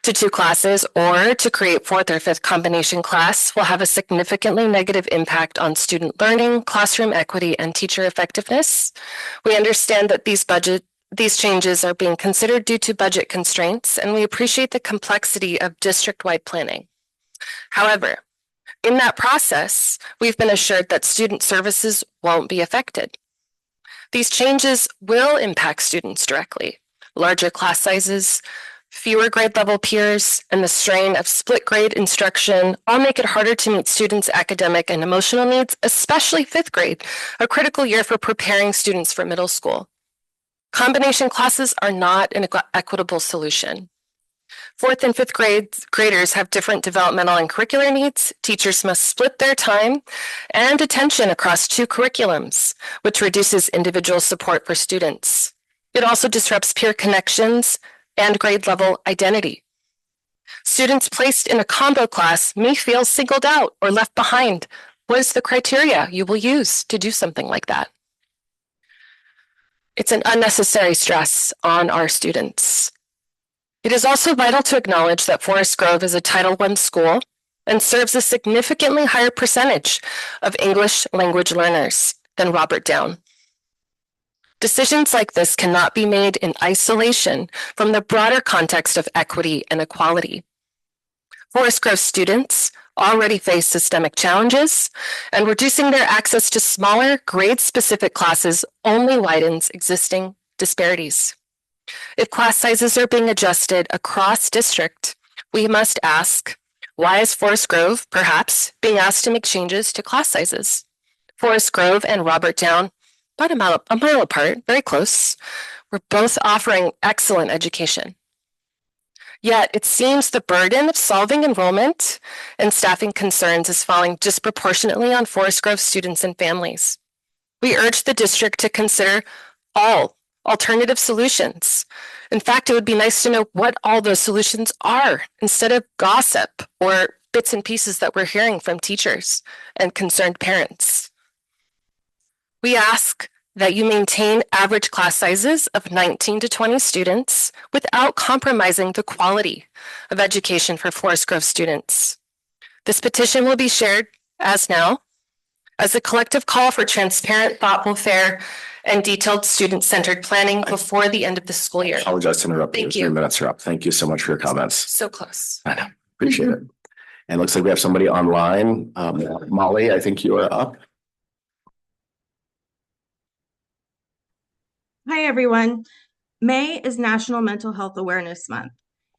to 2 classes or to create 4th or 5th combination class will have a significantly negative impact on student learning, classroom equity, and teacher effectiveness. We understand that these changes are being considered due to budget constraints, and we appreciate the complexity of district-wide planning. However, in that process, we've been assured that student services won't be affected. These changes will impact students directly. Larger class sizes, fewer grade level peers, and the strain of split grade instruction all make it harder to meet students' academic and emotional needs, especially fifth grade, a critical year for preparing students for middle school. Combination classes are not an equitable solution. Fourth and fifth graders have different developmental and curricular needs. Teachers must split their time and attention across two curriculums, which reduces individual support for students. It also disrupts peer connections and grade level identity. Students placed in a combo class may feel singled out or left behind. What is the criteria you will use to do something like that? It's an unnecessary stress on our students. It is also vital to acknowledge that Forest Grove is a Title I school and serves a significantly higher percentage of English language learners than Robert Down. Decisions like this cannot be made in isolation from the broader context of equity and equality. Forest Grove students already face systemic challenges, and reducing their access to smaller grade-specific classes only widens existing disparities. If class sizes are being adjusted across district, we must ask, why is Forest Grove perhaps being asked to make changes to class sizes? Forest Grove and Robert Down, about a mile apart, very close, were both offering excellent education. Yet it seems the burden of solving enrollment and staffing concerns is falling disproportionately on Forest Grove students and families. We urge the district to consider all alternative solutions. In fact, it would be nice to know what all those solutions are instead of gossip or bits and pieces that we're hearing from teachers and concerned parents. We ask that you maintain average class sizes of 19 to 20 students without compromising the quality of education for Forest Grove students. This petition will be shared as now as a collective call for transparent, thoughtful, fair, and detailed student-centered planning before the end of the school year.
I apologize to interrupt you.
Thank you.
3 minutes are up. Thank you so much for your comments.
So close.
I know. Appreciate it. And it looks like we have somebody online. Molly, I think you are up.
Hi, everyone. May is National Mental Health Awareness Month.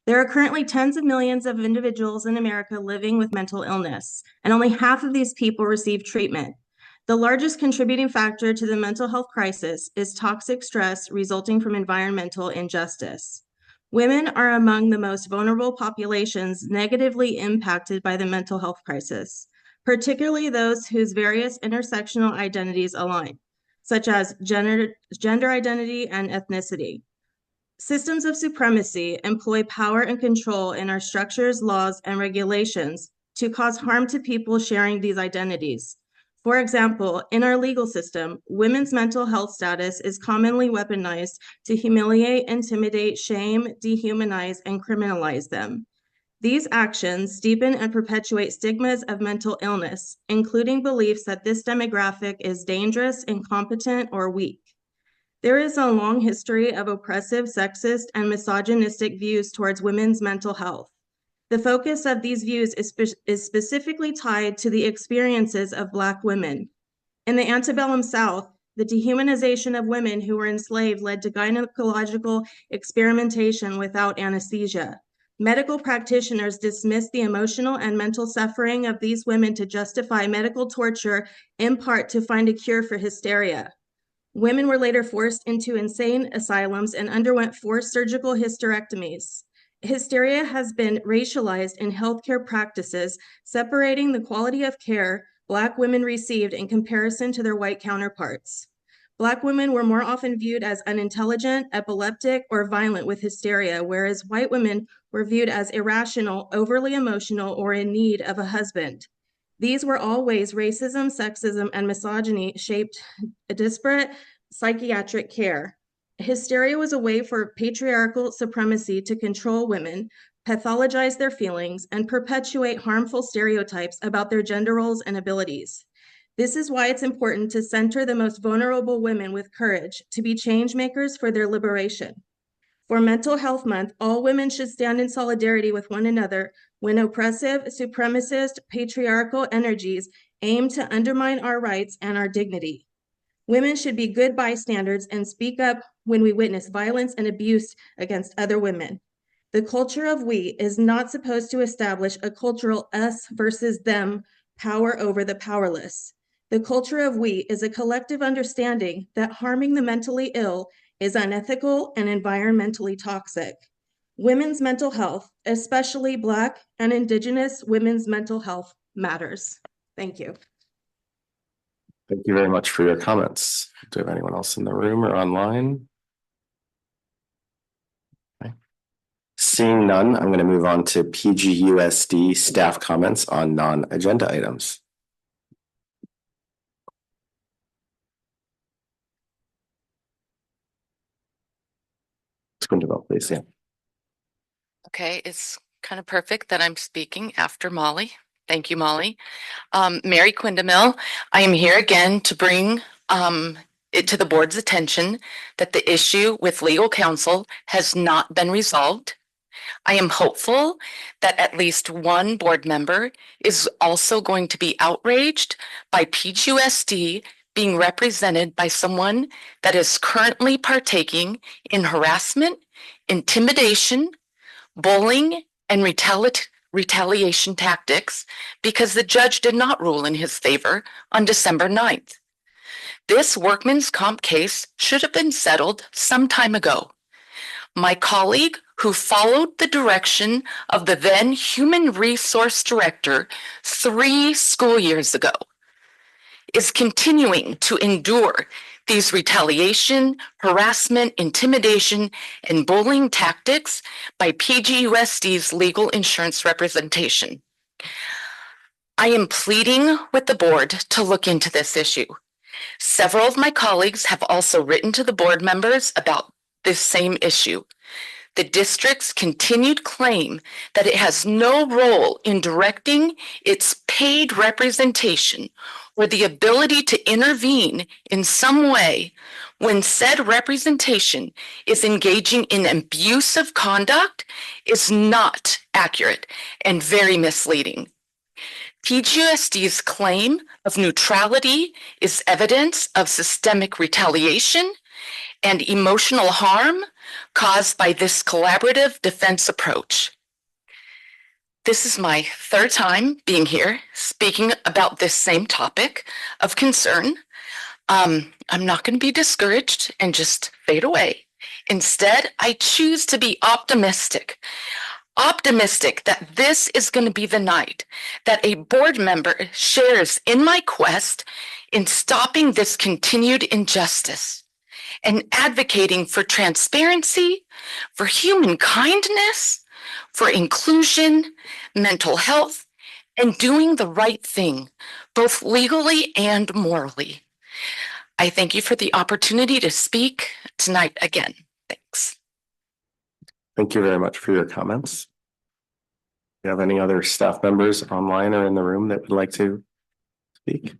There are currently tens of millions of individuals in America living with mental illness, and only half of these people receive treatment. The largest contributing factor to the mental health crisis is toxic stress resulting from environmental injustice. Women are among the most vulnerable populations negatively impacted by the mental health crisis, particularly those whose various intersectional identities align, such as gender identity and ethnicity. Systems of supremacy employ power and control in our structures, laws, and regulations to cause harm to people sharing these identities. For example, in our legal system, women's mental health status is commonly weaponized to humiliate, intimidate, shame, dehumanize, and criminalize them. These actions deepen and perpetuate stigmas of mental illness, including beliefs that this demographic is dangerous, incompetent, or weak. There is a long history of oppressive, sexist, and misogynistic views towards women's mental health. The focus of these views is specifically tied to the experiences of Black women. In the antebellum South, the dehumanization of women who were enslaved led to gynecological experimentation without anesthesia. Medical practitioners dismissed the emotional and mental suffering of these women to justify medical torture, in part to find a cure for hysteria. Women were later forced into insane asylums and underwent forced surgical hysterectomies. Hysteria has been racialized in healthcare practices, separating the quality of care Black women received in comparison to their white counterparts. Black women were more often viewed as unintelligent, epileptic, or violent with hysteria, whereas white women were viewed as irrational, overly emotional, or in need of a husband. These were all ways racism, sexism, and misogyny shaped a disparate psychiatric care. Hysteria was a way for patriarchal supremacy to control women, pathologize their feelings, and perpetuate harmful stereotypes about their gender roles and abilities. This is why it's important to center the most vulnerable women with courage to be change makers for their liberation. For Mental Health Month, all women should stand in solidarity with one another when oppressive, supremacist, patriarchal energies aim to undermine our rights and our dignity. Women should be good bystanders and speak up when we witness violence and abuse against other women. The culture of we is not supposed to establish a cultural us versus them power over the powerless. The culture of we is a collective understanding that harming the mentally ill is unethical and environmentally toxic. Women's mental health, especially Black and Indigenous women's mental health, matters. Thank you.
Thank you very much for your comments. Do we have anyone else in the room or online? Okay. Seeing none, I'm going to move on to PGUSD staff comments on non-agenda items. Let's go into vote, please. Yeah.
Okay, it's kind of perfect that I'm speaking after Molly. Thank you, Molly. Mary Quindamill, I am here again to bring it to the board's attention that the issue with legal counsel has not been resolved. I am hopeful that at least one board member is also going to be outraged by PGUSD being represented by someone that is currently partaking in harassment, intimidation, bullying, and retaliation tactics because the judge did not rule in his favor on December 9th. This workman's comp case should have been settled some time ago. My colleague, who followed the direction of the then human resource director 3 school years ago, is continuing to endure these retaliation, harassment, intimidation, and bullying tactics by PGUSD's legal insurance representation. I am pleading with the board to look into this issue. Several of my colleagues have also written to the board members about this same issue. The district's continued claim that it has no role in directing its paid representation or the ability to intervene in some way when said representation is engaging in abusive conduct is not accurate and very misleading. PGUSD's claim of neutrality is evidence of systemic retaliation and emotional harm caused by this collaborative defense approach. This is my 3rd time being here speaking about this same topic of concern. I'm not going to be discouraged and just fade away. Instead, I choose to be optimistic that this is going to be the night that a board member shares in my quest in stopping this continued injustice and advocating for transparency, for human kindness, for inclusion, mental health, and doing the right thing, both legally and morally. I thank you for the opportunity to speak tonight again. Thanks.
Thank you very much for your comments. Do you have any other staff members online or in the room that would like to speak?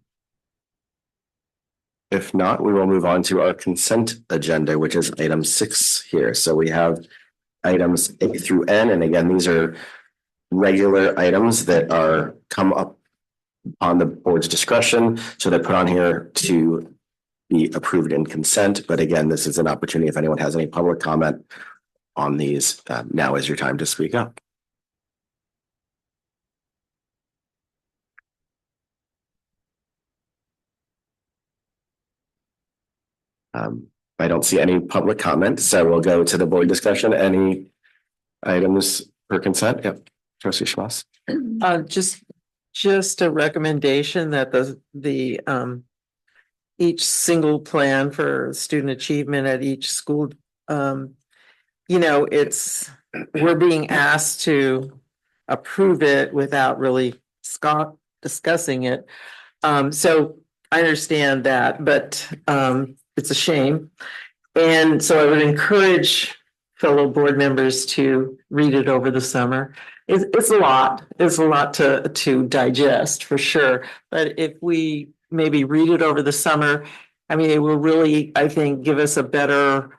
If not, we will move on to our consent agenda, which is item 6 here. So we have items A through N, and again, these are regular items that are come up on the board's discretion. So they're put on here to be approved in consent. But again, this is an opportunity if anyone has any public comment on these, now is your time to speak up. I don't see any public comment, so we'll go to the board discussion. Any items for consent? Yep. Trustee Schmass.
Just a recommendation that the each single plan for student achievement at each school, we're being asked to approve it without really discussing it. So I understand that, but it's a shame. And so I would encourage fellow board members to read it over the summer. It's a lot. It's a lot to digest for sure. But if we maybe read it over the summer, I mean, it will really, I think, give us a better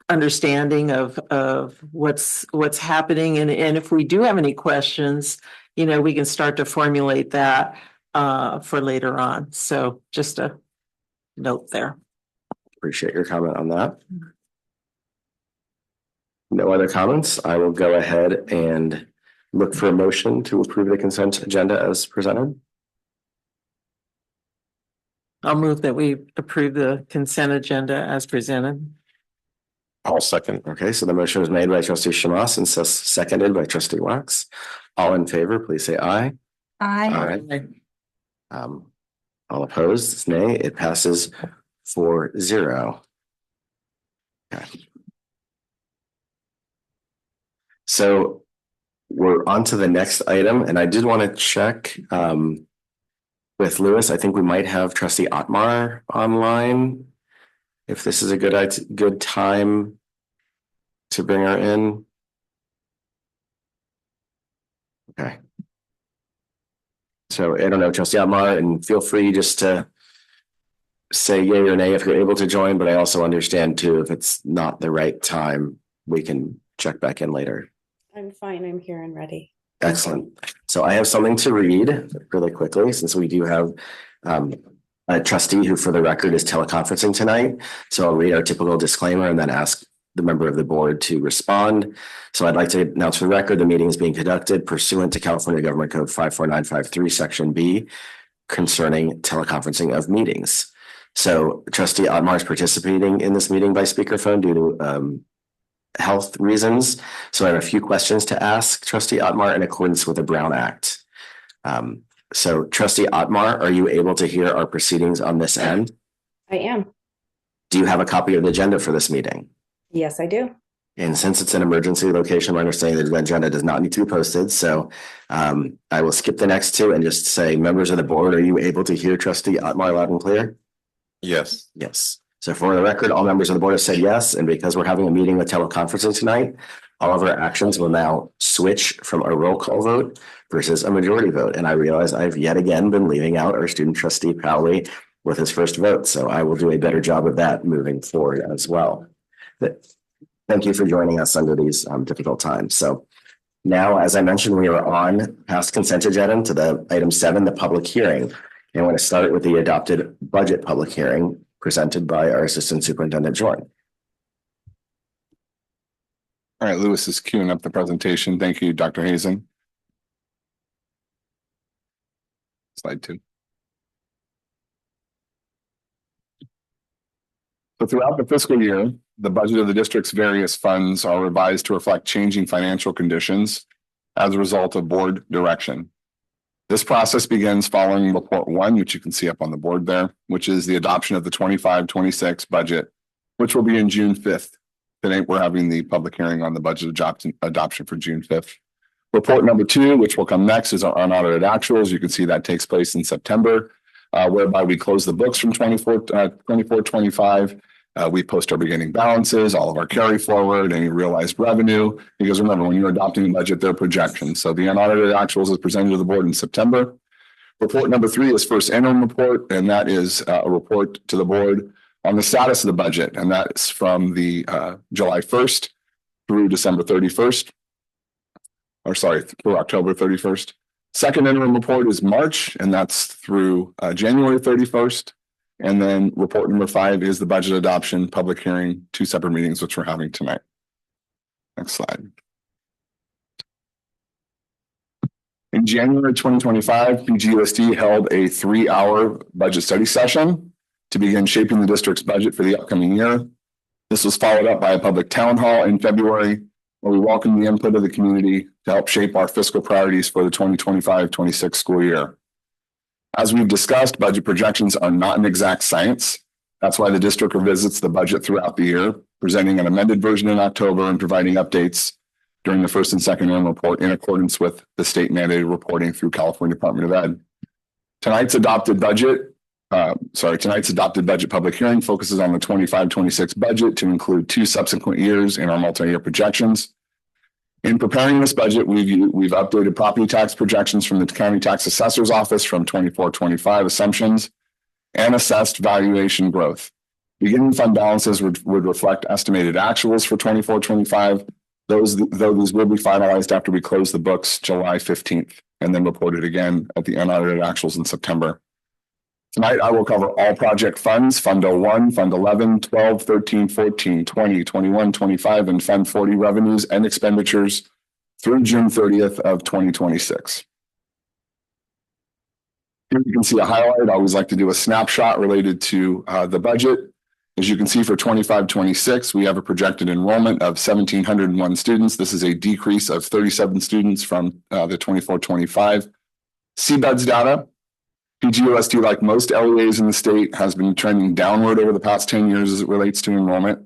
understanding of what's happening. And if we do have any questions, we can start to formulate that for later on. So just a note there.
Appreciate your comment on that. No other comments. I will go ahead and look for a motion to approve the consent agenda as presented.
I'll move that we approve the consent agenda as presented.
I'll second.
Okay, so the motion was made by trustee Shamas and seconded by trustee Wax. All in favor, please say aye.
Aye.
All opposed, it's nay. It passes 4-0. Okay. So we're on to the next item, and I did want to check with Lewis. I think we might have trustee Otmar online. If this is a good time to bring her in. Okay. So I don't know, trustee Otmar, and feel free just to say yay or nay if you're able to join, but I also understand too, if it's not the right time, we can check back in later.
I'm fine. I'm here and ready.
Excellent. So I have something to read really quickly since we do have a trustee who for the record is teleconferencing tonight. So I'll read our typical disclaimer and then ask the member of the board to respond. So I'd like to announce for the record, the meeting is being conducted pursuant to California Government Code 54953, Section B, concerning teleconferencing of meetings. So trustee Otmar is participating in this meeting by speakerphone due to health reasons. So I have a few questions to ask trustee Otmar in accordance with the Brown Act. So trustee Otmar, are you able to hear our proceedings on this end?
I am.
Do you have a copy of the agenda for this meeting?
Yes, I do.
And since it's an emergency location, my understanding is the agenda does not need to be posted. So I will skip the next two and just say, members of the board, are you able to hear trustee Otmar loud and clear?
Yes.
Yes. So for the record, all members of the board have said yes. And because we're having a meeting with teleconferencing tonight, all of our actions will now switch from a roll call vote versus a majority vote. And I realize I've yet again been leaving out our student trustee Powley with his first vote. So I will do a better job of that moving forward as well. But thank you for joining us under these difficult times. So now, as I mentioned, we are on past consent agenda to the item 7, the public hearing. And I want to start with the adopted budget public hearing presented by our Assistant Superintendent Jordan.
All right, Lewis is queuing up the presentation. Thank you, Dr. Hazen. Slide 2. So throughout the fiscal year, the budget of the district's various funds are revised to reflect changing financial conditions as a result of board direction. This process begins following report 1, which you can see up on the board there, which is the adoption of the 25-26 budget, which will be in June 5th. Today, we're having the public hearing on the budget adoption for June 5th. Report number 2, which will come next, is our unaudited actuals. You can see that takes place in September, whereby we close the books from 24-25. We post our beginning balances, all of our carry forward, any realized revenue. Because remember, when you're adopting a budget, they're projections. So the unaudited actuals is presented to the board in September. Report number 3 is first interim report, and that is a report to the board on the status of the budget. And that's from the July 1st through December 31st. Or sorry, through October 31st. Second interim report is March, and that's through January 31st. And then report number 5 is the budget adoption public hearing, 2 separate meetings, which we're having tonight. Next slide. In January 2025, PGUSD held a 3-hour budget study session to begin shaping the district's budget for the upcoming year. This was followed up by a public town hall in February, where we welcomed the input of the community to help shape our fiscal priorities for the 2025-26 school year. As we've discussed, budget projections are not an exact science. That's why the district revisits the budget throughout the year, presenting an amended version in October and providing updates during the first and second interim report in accordance with the state mandated reporting through California Department of Ed. Tonight's adopted budget public hearing focuses on the 25-26 budget to include 2 subsequent years in our multi-year projections. In preparing this budget, we've updated property tax projections from the county tax assessor's office from 24-25 assumptions and assessed valuation growth. Beginning fund balances would reflect estimated actuals for 24-25. Though these will be finalized after we close the books July 15th and then reported again at the unaudited actuals in September. Tonight, I will cover all project funds, Fund 01, Fund 11, 12, 13, 14, 20, 21, 25, and Fund 40 revenues and expenditures through June 30th of 2026. Here you can see a highlight. I always like to do a snapshot related to the budget. As you can see for 25-26, we have a projected enrollment of 1,701 students. This is a decrease of 37 students from the 24-25. CBEDS data. PGUSD, like most LEAs in the state, has been trending downward over the past 10 years as it relates to enrollment.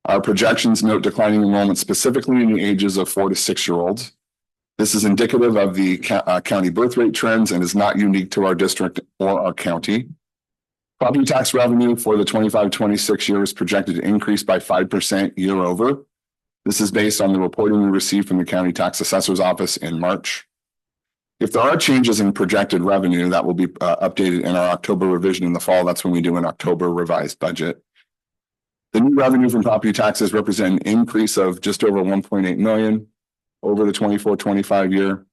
Our projections note declining enrollment specifically in the ages of 4 to 6-year-olds. This is indicative of the county birth rate trends and is not unique to our district or our county. Property tax revenue for the 25-26 year is projected to increase by 5% year over. This is based on the reporting we received from the county tax assessor's office in March. If there are changes in projected revenue, that will be updated in our October revision in the fall. That's when we do an October revised budget. The new revenue from property taxes represent an increase of just over 1.8 million over the 24-25 year.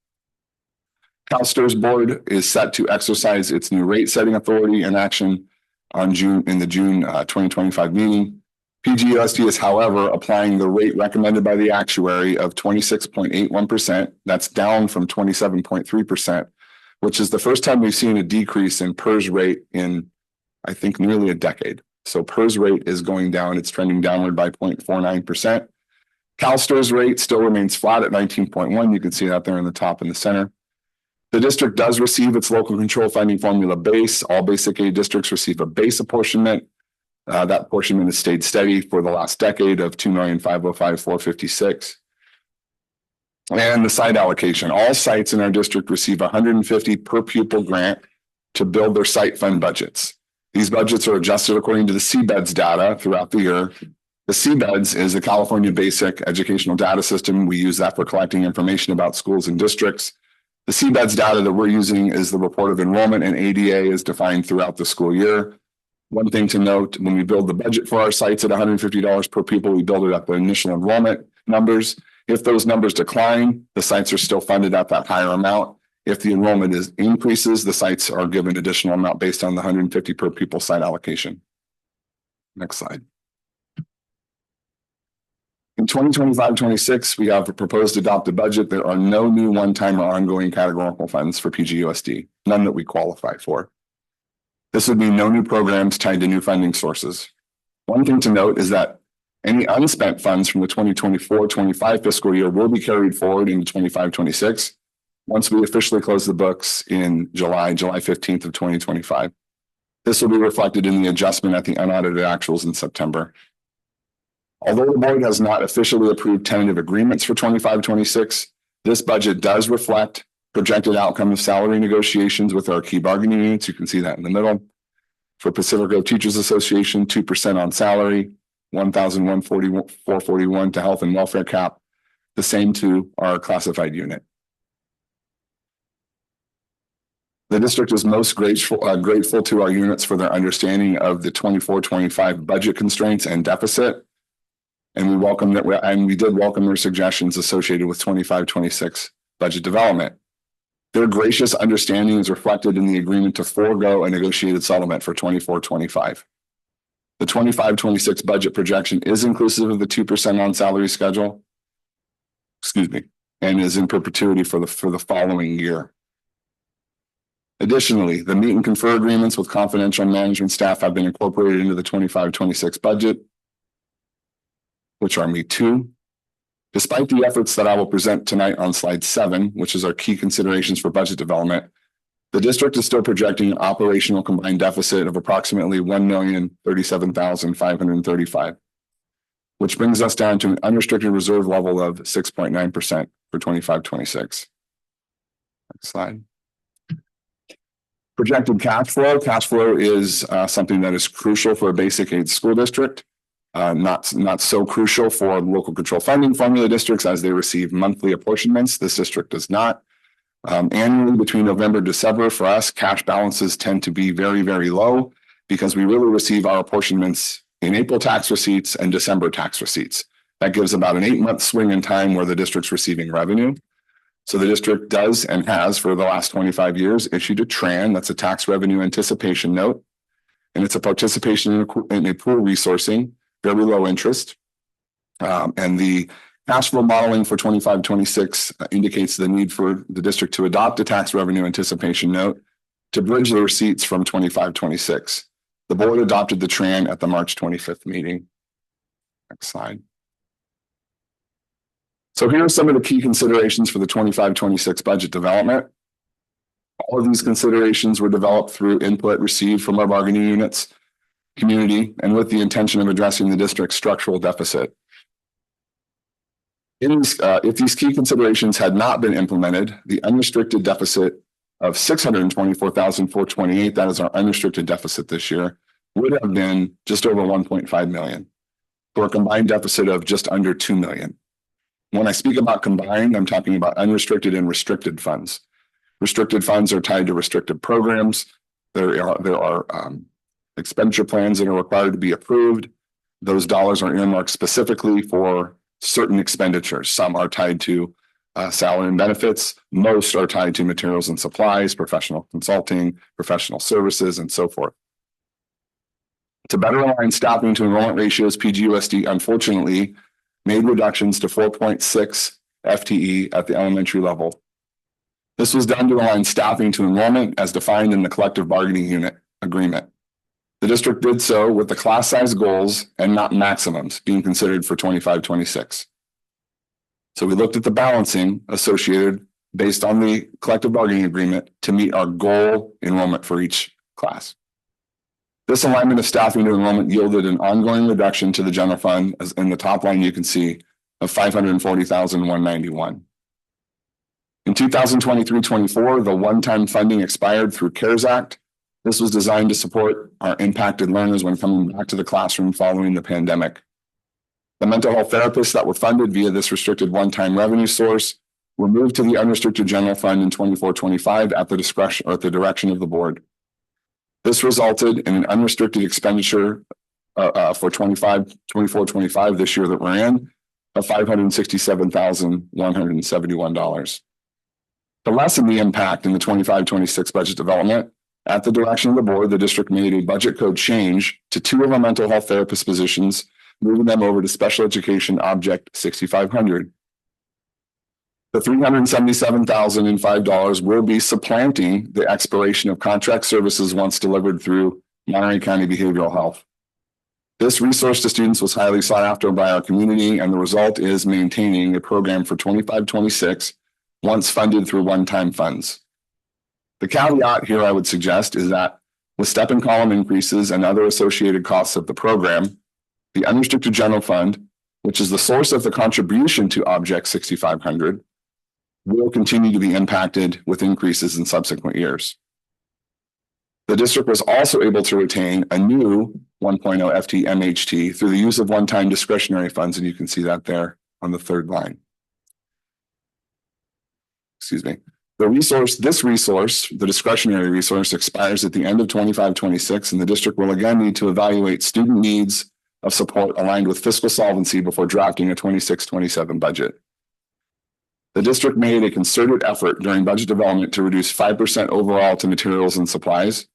CalSTRS board is set to exercise its new rate setting authority in action in the June 2025 meeting. PGUSD is, however, applying the rate recommended by the actuary of 26.81%. That's down from 27.3%, which is the first time we've seen a decrease in PERS rate in, I think, nearly a decade. So PERS rate is going down. It's trending downward by 0.49%. CalSTRS rate still remains flat at 19.1. You can see that there in the top in the center. The district does receive its local control funding formula base. All basic aid districts receive a base apportionment. That apportionment has stayed steady for the last decade of $2,505,456. And the site allocation. All sites in our district receive 150 per pupil grant to build their site fund budgets. These budgets are adjusted according to the CBEDS data throughout the year. The CBEDS is the California Basic Educational Data System. We use that for collecting information about schools and districts. The CBEDS data that we're using is the report of enrollment, and ADA is defined throughout the school year. One thing to note, when we build the budget for our sites at $150 per pupil, we build it at the initial enrollment numbers. If those numbers decline, the sites are still funded at that higher amount. If the enrollment increases, the sites are given additional amount based on the 150 per pupil site allocation. Next slide. In 2025-26, we have a proposed adopted budget. There are no new one-time or ongoing categorical funds for PGUSD, none that we qualify for. This would mean no new programs tied to new funding sources. One thing to note is that any unspent funds from the 2024-25 fiscal year will be carried forward into 25-26 once we officially close the books in July 15th of 2025. This will be reflected in the adjustment at the unaudited actuals in September. Although the board has not officially approved tentative agreements for 25-26, this budget does reflect projected outcome of salary negotiations with our key bargaining units. You can see that in the middle. For Pacific Grove Teachers Association, 2% on salary, $1,141 to health and welfare cap, the same to our classified unit. The district is most grateful to our units for their understanding of the 24-25 budget constraints and deficit. And we did welcome their suggestions associated with 25-26 budget development. Their gracious understanding is reflected in the agreement to forego a negotiated settlement for 24-25. The 25-26 budget projection is inclusive of the 2% on salary schedule, and is in perpetuity for the following year. Additionally, the meet and confer agreements with confidential management staff have been incorporated into the 25-26 budget, which are Meet 2. Despite the efforts that I will present tonight on slide 7, which is our key considerations for budget development, the district is still projecting an operational combined deficit of approximately $1,037,535, which brings us down to an unrestricted reserve level of 6.9% for 25-26. Next slide. Projected cash flow. Cash flow is something that is crucial for a basic aid school district. Not so crucial for local control funding formula districts as they receive monthly apportionments. This district does not. Annually between November and December for us, cash balances tend to be very, very low because we really receive our apportionments in April tax receipts and December tax receipts. That gives about an 8-month swing in time where the district's receiving revenue. So the district does and has for the last 25 years issued a TRAN, that's a tax revenue anticipation note. And it's a participation in a pool resourcing, very low interest. And the cash flow modeling for 25-26 indicates the need for the district to adopt a tax revenue anticipation note to bridge the receipts from 25-26. The board adopted the TRAN at the March 25th meeting. Next slide. So here are some of the key considerations for the 25-26 budget development. All of these considerations were developed through input received from our bargaining units, community, and with the intention of addressing the district's structural deficit. If these key considerations had not been implemented, the unrestricted deficit of $624,428, that is our unrestricted deficit this year, would have been just over 1.5 million, for a combined deficit of just under 2 million. When I speak about combined, I'm talking about unrestricted and restricted funds. Restricted funds are tied to restricted programs. There are expenditure plans that are required to be approved. Those dollars are earmarked specifically for certain expenditures. Some are tied to salary and benefits. Most are tied to materials and supplies, professional consulting, professional services, and so forth. To better align staffing to enrollment ratios, PGUSD unfortunately made reductions to 4.6 FTE at the elementary level. This was done to align staffing to enrollment as defined in the collective bargaining unit agreement. The district did so with the class size goals and not maximums being considered for 25-26. So we looked at the balancing associated based on the collective bargaining agreement to meet our goal enrollment for each class. This alignment of staffing to enrollment yielded an ongoing reduction to the general fund, as in the top line you can see, of $540,191. In 2023-24, the one-time funding expired through CARES Act. This was designed to support our impacted learners when coming back to the classroom following the pandemic. The mental health therapists that were funded via this restricted one-time revenue source were moved to the unrestricted general fund in 24-25 at the discretion or at the direction of the board. This resulted in an unrestricted expenditure for 24-25 this year that we're in of $567,171. To lessen the impact in the 25-26 budget development, at the direction of the board, the district made a budget code change to 2 of our mental health therapist positions, moving them over to special education object 6,500. The $377,005 will be supplanting the expiration of contract services once delivered through Monterey County Behavioral Health. This resource to students was highly sought after by our community, and the result is maintaining a program for 25-26 once funded through one-time funds. The caveat here I would suggest is that with step and column increases and other associated costs of the program, the unrestricted general fund, which is the source of the contribution to Object 6500, will continue to be impacted with increases in subsequent years. The district was also able to retain a new 1.0 FT MHT through the use of one-time discretionary funds, and you can see that there on the third line. Excuse me. This resource, the discretionary resource, expires at the end of 25-26, and the district will again need to evaluate student needs of support aligned with fiscal solvency before drafting a 26-27 budget. The district made a concerted effort during budget development to reduce 5% overall to materials and supplies.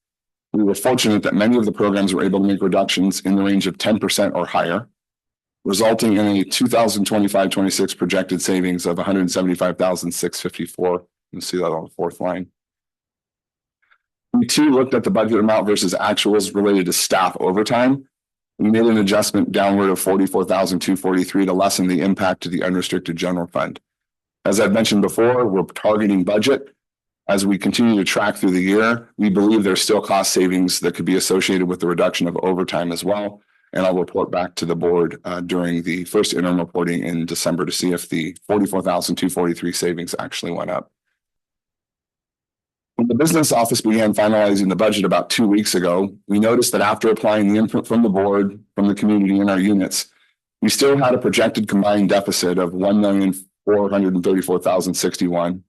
We were fortunate that many of the programs were able to make reductions in the range of 10% or higher, resulting in a 2025-26 projected savings of $175,654. You see that on the fourth line. We too looked at the budget amount versus actuals related to staff overtime. We made an adjustment downward of $44,243 to lessen the impact to the unrestricted general fund. As I've mentioned before, we're targeting budget. As we continue to track through the year, we believe there's still cost savings that could be associated with the reduction of overtime as well. And I'll report back to the board during the first interim reporting in December to see if the $44,243 savings actually went up. When the business office began finalizing the budget about 2 weeks ago, we noticed that after applying the input from the board, from the community and our units, we still had a projected combined deficit of $1,434,061,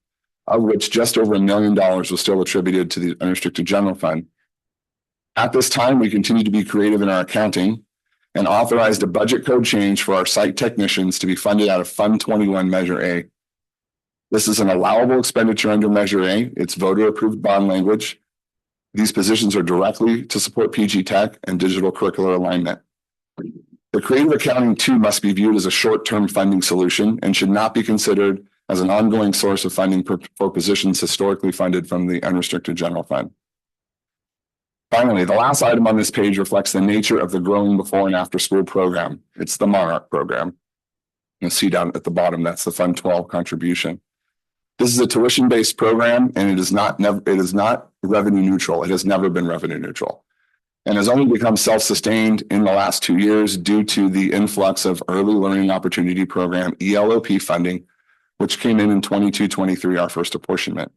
of which just over $1 million was still attributed to the unrestricted general fund. At this time, we continue to be creative in our accounting and authorized a budget code change for our site technicians to be funded out of Fund 21 Measure A. This is an allowable expenditure under Measure A. It's voter-approved bond language. These positions are directly to support PG Tech and digital curricular alignment. The creative accounting too must be viewed as a short-term funding solution and should not be considered as an ongoing source of funding for positions historically funded from the unrestricted general fund. Finally, the last item on this page reflects the nature of the growing before and after school program. It's the Monarch program. You'll see down at the bottom, that's the Fund 12 contribution. This is a tuition-based program, and it is not revenue neutral. It has never been revenue neutral, and has only become self-sustained in the last 2 years due to the influx of Early Learning Opportunity Program (ELOP) funding, which came in 22-23, our first apportionment.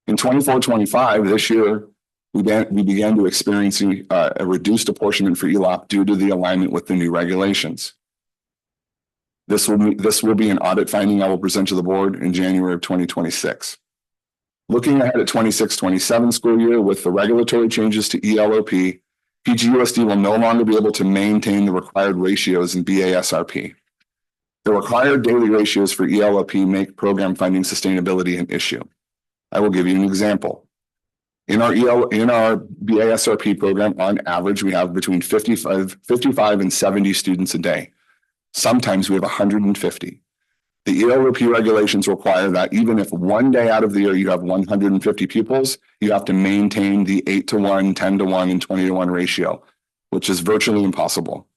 In 24-25, this year, we began to experience a reduced apportionment for ELOP due to the alignment with the new regulations. This will be an audit finding I will present to the board in January of 2026. Looking ahead at 26-27 school year with the regulatory changes to ELOP, PGUSD will no longer be able to maintain the required ratios in BASRP. The required daily ratios for ELOP make program funding sustainability an issue. I will give you an example. In our BASRP program, on average, we have between 55 and 70 students a day. Sometimes we have 150. The ELOP regulations require that even if one day out of the year you have 150 pupils, you have to maintain the 8-to-1, 10-to-1, and 20-to-1 ratio, which is virtually impossible,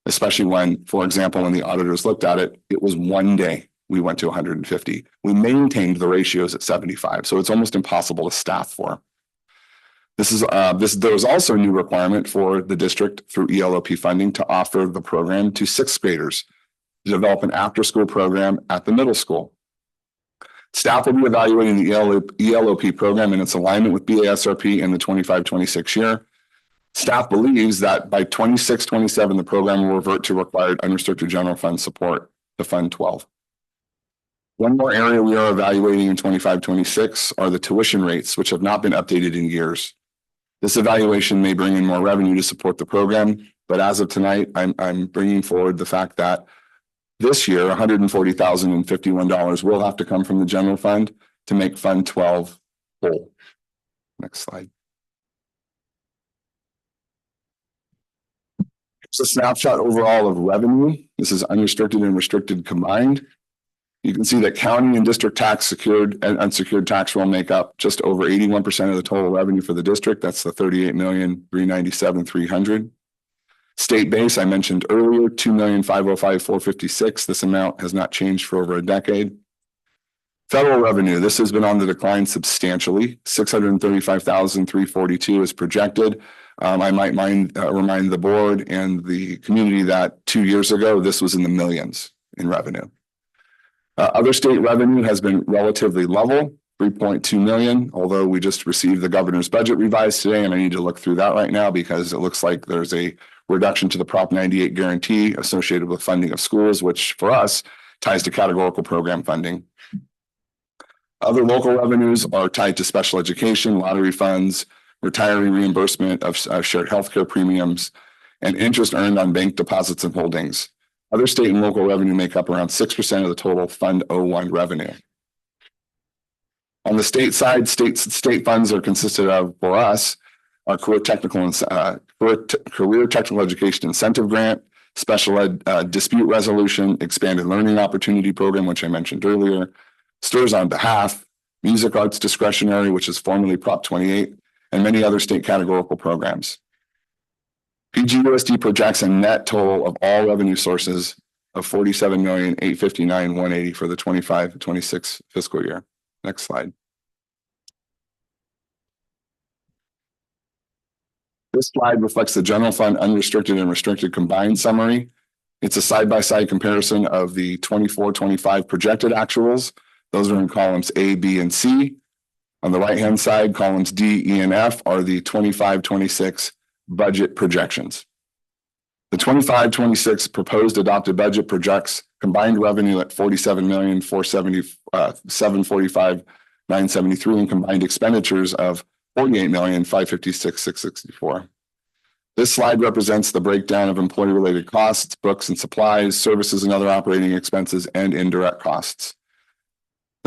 especially when, for example, when the auditors looked at it, it was one day we went to 150. We maintained the ratios at 75, so it's almost impossible to staff for. There was also a new requirement for the district through ELOP funding to offer the program to sixth graders to develop an after-school program at the middle school. Staff will be evaluating the ELOP program in its alignment with BASRP in the 25-26 year. Staff believes that by 26-27, the program will revert to required unrestricted general fund support, the Fund 12. One more area we are evaluating in 25-26 are the tuition rates, which have not been updated in years. This evaluation may bring in more revenue to support the program, but as of tonight, I'm bringing forward the fact that this year, $140,051 will have to come from the general fund to make Fund 12 whole. Next slide. It's a snapshot overall of revenue. This is unrestricted and restricted combined. You can see that county and district tax secured and unsecured tax roll make up just over 81% of the total revenue for the district. That's the $38,397,300. State base, I mentioned earlier, $2,505,456. This amount has not changed for over a decade. Federal revenue, this has been on the decline substantially. $635,342 is projected. I might remind the board and the community that 2 years ago, this was in the millions in revenue. Other state revenue has been relatively level, $3.2 million, although we just received the governor's budget revised today, and I need to look through that right now because it looks like there's a reduction to the Prop 98 guarantee associated with funding of schools, which for us ties to categorical program funding. Other local revenues are tied to special education, lottery funds, retiree reimbursement of shared healthcare premiums, and interest earned on bank deposits and holdings. Other state and local revenue make up around 6% of the total Fund 01 revenue. On the state side, state funds are consisted of, for us, our career technical education incentive grant, special ed dispute resolution, expanded learning opportunity program, which I mentioned earlier, STIRS on Behalf, music arts discretionary, which is formerly Prop 28, and many other state categorical programs. PGUSD projects a net total of all revenue sources of $47,859,180 for the 25-26 fiscal year. Next slide. This slide reflects the general fund unrestricted and restricted combined summary. It's a side-by-side comparison of the 24-25 projected actuals. Those are in columns A, B, and C. On the right-hand side, columns D, E, and F are the 25-26 budget projections. The 25-26 proposed adopted budget projects combined revenue at $47,745,973 and combined expenditures of $48,556,664. This slide represents the breakdown of employee-related costs, books and supplies, services and other operating expenses, and indirect costs.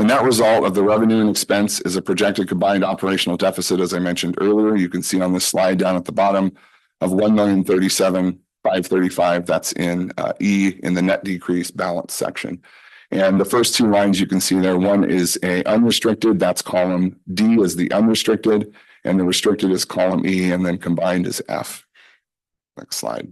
The net result of the revenue and expense is a projected combined operational deficit, as I mentioned earlier. You can see on this slide down at the bottom of 1,037,535. That's in E in the net decrease balance section. And the first two lines you can see there, one is a unrestricted, that's column D is the unrestricted, and the restricted is column E, and then combined is F. Next slide.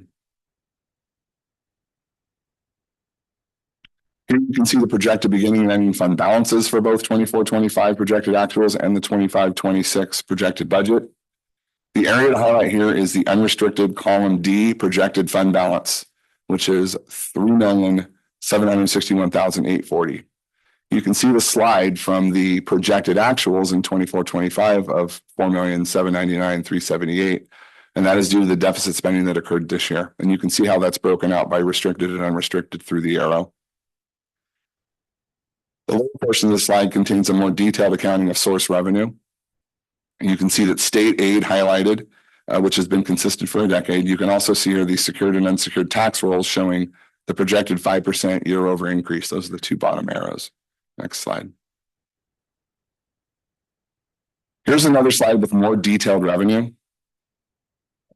Here you can see the projected beginning and ending fund balances for both 24-25 projected actuals and the 25-26 projected budget. The area to highlight here is the unrestricted column D projected fund balance, which is $3,761,840. You can see the slide from the projected actuals in 24-25 of $4,799,378, and that is due to the deficit spending that occurred this year. And you can see how that's broken out by restricted and unrestricted through the arrow. The lower portion of the slide contains a more detailed accounting of source revenue. And you can see that state aid highlighted, which has been consistent for a decade. You can also see here the secured and unsecured tax rolls showing the projected 5% year over increase. Those are the two bottom arrows. Next slide. Here's another slide with more detailed revenue.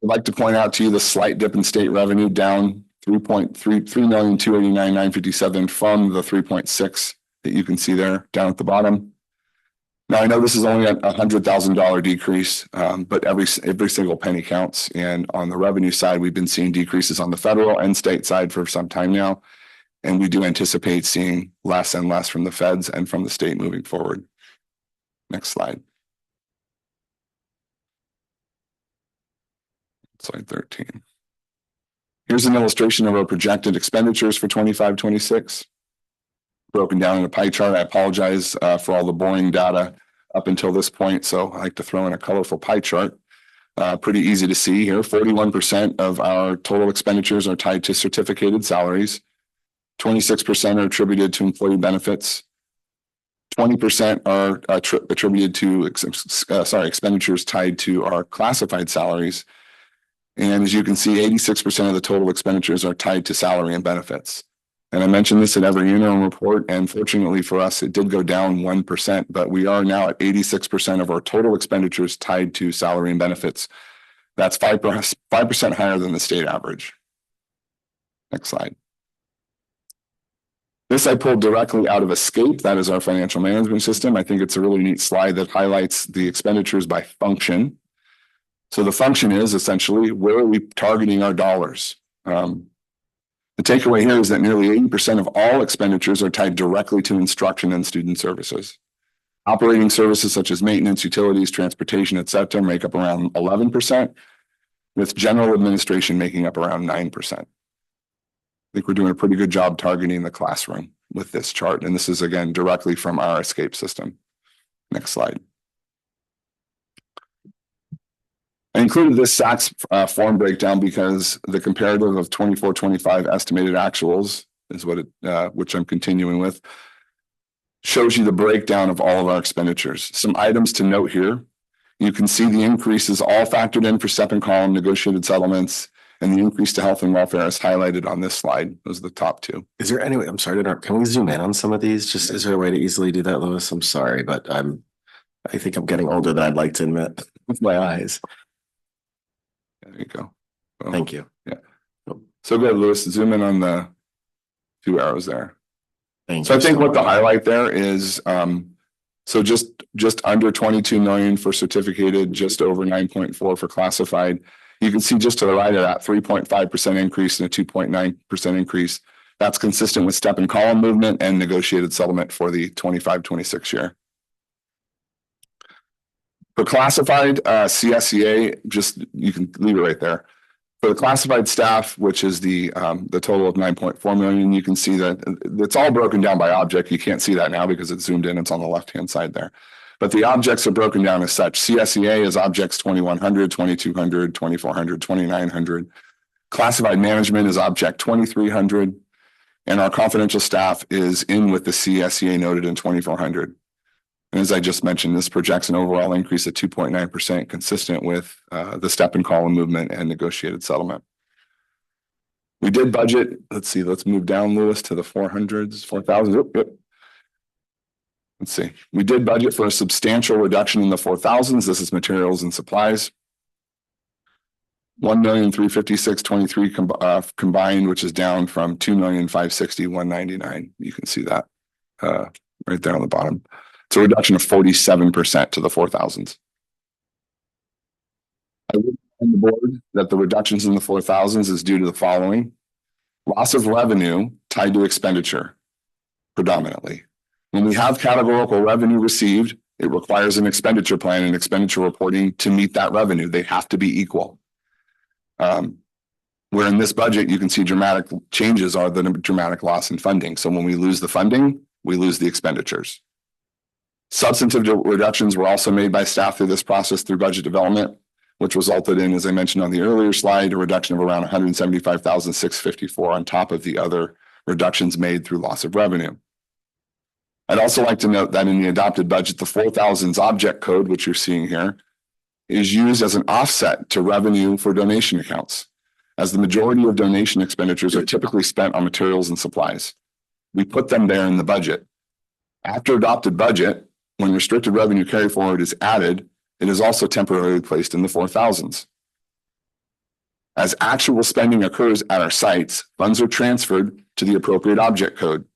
I'd like to point out to you the slight dip in state revenue down 3,289,957 from the 3.6 that you can see there down at the bottom. Now, I know this is only a $100,000 decrease, but every single penny counts. And on the revenue side, we've been seeing decreases on the federal and state side for some time now. And we do anticipate seeing less and less from the feds and from the state moving forward. Next slide. Slide 13. Here's an illustration of our projected expenditures for 25-26. Broken down in a pie chart. I apologize for all the boring data up until this point. So I like to throw in a colorful pie chart. Pretty easy to see here. 41% of our total expenditures are tied to certificated salaries. 26% are attributed to employee benefits. 20% are attributed to expenditures tied to our classified salaries. And as you can see, 86% of the total expenditures are tied to salary and benefits. And I mentioned this at every interim report, and fortunately for us, it did go down 1%, but we are now at 86% of our total expenditures tied to salary and benefits. That's 5% higher than the state average. Next slide. This I pulled directly out of Escape. That is our financial management system. I think it's a really neat slide that highlights the expenditures by function. So the function is essentially, where are we targeting our dollars? The takeaway here is that nearly 80% of all expenditures are tied directly to instruction and student services. Operating services such as maintenance, utilities, transportation, et cetera, make up around 11%, with general administration making up around 9%. I think we're doing a pretty good job targeting the classroom with this chart. And this is, again, directly from our Escape system. Next slide. I included this SACS form breakdown because the comparative of 24-25 estimated actuals is what which I'm continuing with, shows you the breakdown of all of our expenditures. Some items to note here. You can see the increases all factored in for step and column negotiated settlements, and the increase to health and welfare is highlighted on this slide. Those are the top two.
Is there any way, I'm sorry to interrupt, can we zoom in on some of these? Just, is there a way to easily do that, Louis? I'm sorry, but I think I'm getting older than I'd like to admit with my eyes.
There you go.
Well, thank you.
Yeah. So go ahead, Louis, zoom in on the two arrows there.
Thank
you. I think
so
what the
much.
highlight there is, so just under 22 million for certificated, just over 9.4 for classified. You can see just to the right of that 3.5% increase and a 2.9% increase. That's consistent with step and column movement and negotiated settlement for the 25-26 year. For classified CSEA, just you can leave it right there. For the classified staff, which is the total of 9.4 million, you can see that it's all broken down by object. You can't see that now because it's zoomed in. It's on the left-hand side there. But the objects are broken down as such. CSEA is objects 2100, 2200, 2400, 2900. Classified management is object 2300. And our confidential staff is in with the CSEA noted in 2400. And as I just mentioned, this projects an overall increase of 2.9%, consistent with the step and column movement and negotiated settlement. We did budget. Let's see. Let's move down, Louis, to the 400s, 4,000. Yep. let's see, we did budget for a substantial reduction in the 4,000s. This is materials and supplies. 1,356,23 combined, which is down from 2,560,199. You can see that right there on the bottom. It's a reduction of 47% to the 4,000s. I would remind the board that the reductions in the 4,000s is due to the following: loss of revenue tied to expenditure, predominantly. When we have categorical revenue received, it requires an expenditure plan and expenditure reporting to meet that revenue. They have to be equal. Where in this budget, you can see dramatic changes are the dramatic loss in funding. So when we lose the funding, we lose the expenditures. Substantive reductions were also made by staff through this process through budget development, which resulted in, as I mentioned on the earlier slide, a reduction of around 175,654 on top of the other reductions made through loss of revenue. I'd also like to note that in the adopted budget, the 4,000s object code, which you're seeing here, is used as an offset to revenue for donation accounts, as the majority of donation expenditures are typically spent on materials and supplies. We put them there in the budget. After adopted budget, when restricted revenue carry forward is added, it is also temporarily placed in the 4,000s. As actual spending occurs at our sites, funds are transferred to the appropriate object code,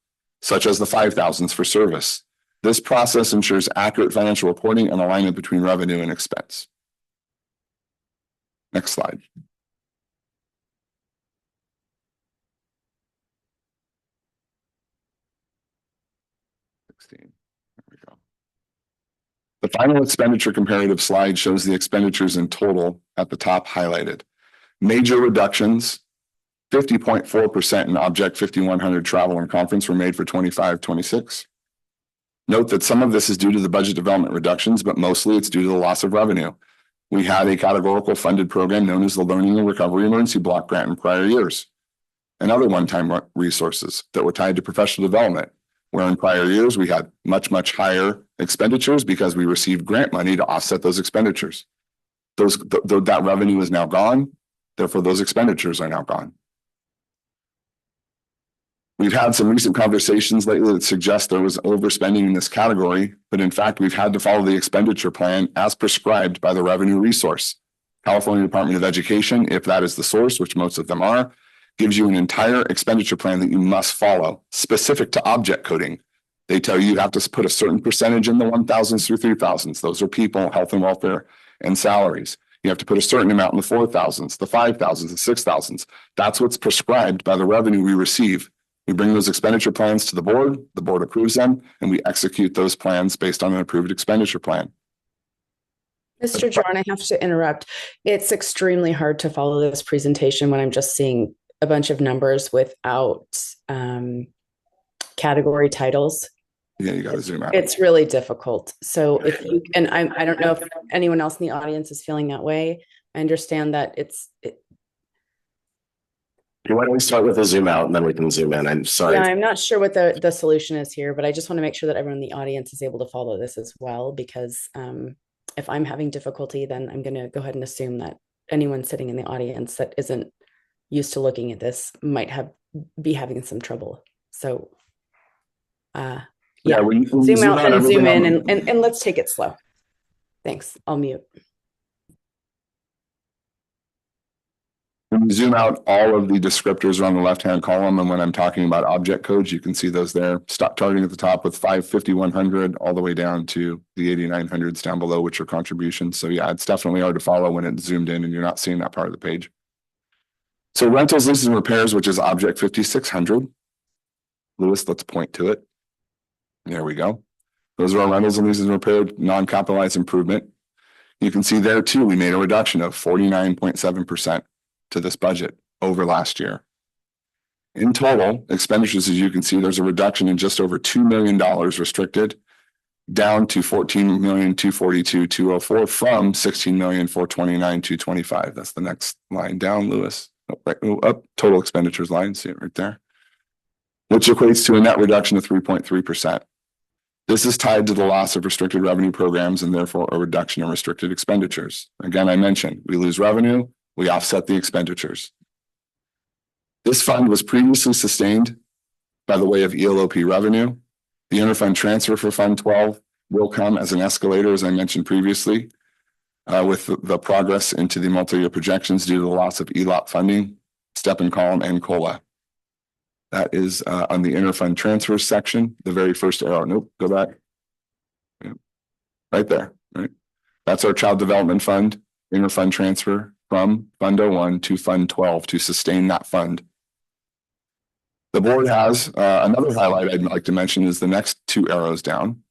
such as the 5,000s for service. This process ensures accurate financial reporting and alignment between revenue and expense. Next slide. There we go. The final expenditure comparative slide shows the expenditures in total at the top highlighted. Major reductions, 50.4% in Object 5100 travel and conference were made for 25-26. Note that some of this is due to the budget development reductions, but mostly it's due to the loss of revenue. We had a categorical funded program known as the Learning and Recovery Emergency Block Grant in prior years, and other one-time resources that were tied to professional development, where in prior years we had much higher expenditures because we received grant money to offset those expenditures. That revenue is now gone, therefore those expenditures are now gone. We've had some recent conversations lately that suggest there was overspending in this category, but in fact, we've had to follow the expenditure plan as prescribed by the revenue resource. California Department of Education, if that is the source, which most of them are, gives you an entire expenditure plan that you must follow, specific to object coding. They tell you have to put a certain percentage in the 1,000s through 3,000s. Those are people, health and welfare, and salaries. You have to put a certain amount in the 4,000s, the 5,000s, the 6,000s. That's what's prescribed by the revenue we receive. We bring those expenditure plans to the board approves them, and we execute those plans based on an approved expenditure plan.
Mr. John, I have to interrupt. It's extremely hard to follow this presentation when I'm just seeing a bunch of numbers without category titles.
Yeah, you got to zoom out.
It's really difficult. So if you, and I don't know if anyone else in the audience is feeling that way. I understand that
why don't we start with a zoom out and then we can zoom in? I'm sorry.
Yeah, I'm not sure what the solution is here, but I just want to make sure that everyone in the audience is able to follow this as well, because if I'm having difficulty, then I'm going to go ahead and assume that anyone sitting in the audience that isn't used to looking at this might be having some trouble. So yeah, zoom out and zoom in and let's take it slow. Thanks. I'll mute.
When you zoom out, all of the descriptors are on the left-hand column. And when I'm talking about object codes, you can see those there. Stop targeting at the top with 550-100 all the way down to the 8900s down below, which are contributions. So yeah, it's definitely hard to follow when it's zoomed in and you're not seeing that part of the page. So rentals, leases, and repairs, which is object 5600. Lewis, let's point to it. There we go. Those are our rentals and leases and repairs, non-capitalized improvement. You can see there too, we made a reduction of 49.7% to this budget over last year. In total, expenditures, as you can see, there's a reduction in just over $2 million restricted, down to $14,242,204 from $16,429,225. That's the next line down, Lewis. Up, total expenditures line, see it right there, which equates to a net reduction of 3.3%. This is tied to the loss of restricted revenue programs and therefore a reduction in restricted expenditures. Again, I mentioned we lose revenue, we offset the expenditures. This fund was previously sustained by the way of ELOP revenue. The interfund transfer for Fund 12 will come as an escalator, as I mentioned previously, with the progress into the multi-year projections due to the loss of ELOP funding, step and column, and COLA. That is on the interfund transfer section, the very first arrow. Nope, go back. Yeah. Right there, right? That's our child development fund, interfund transfer from Fund 01 to Fund 12 to sustain that fund. The board has another highlight I'd like to mention is the next two arrows down.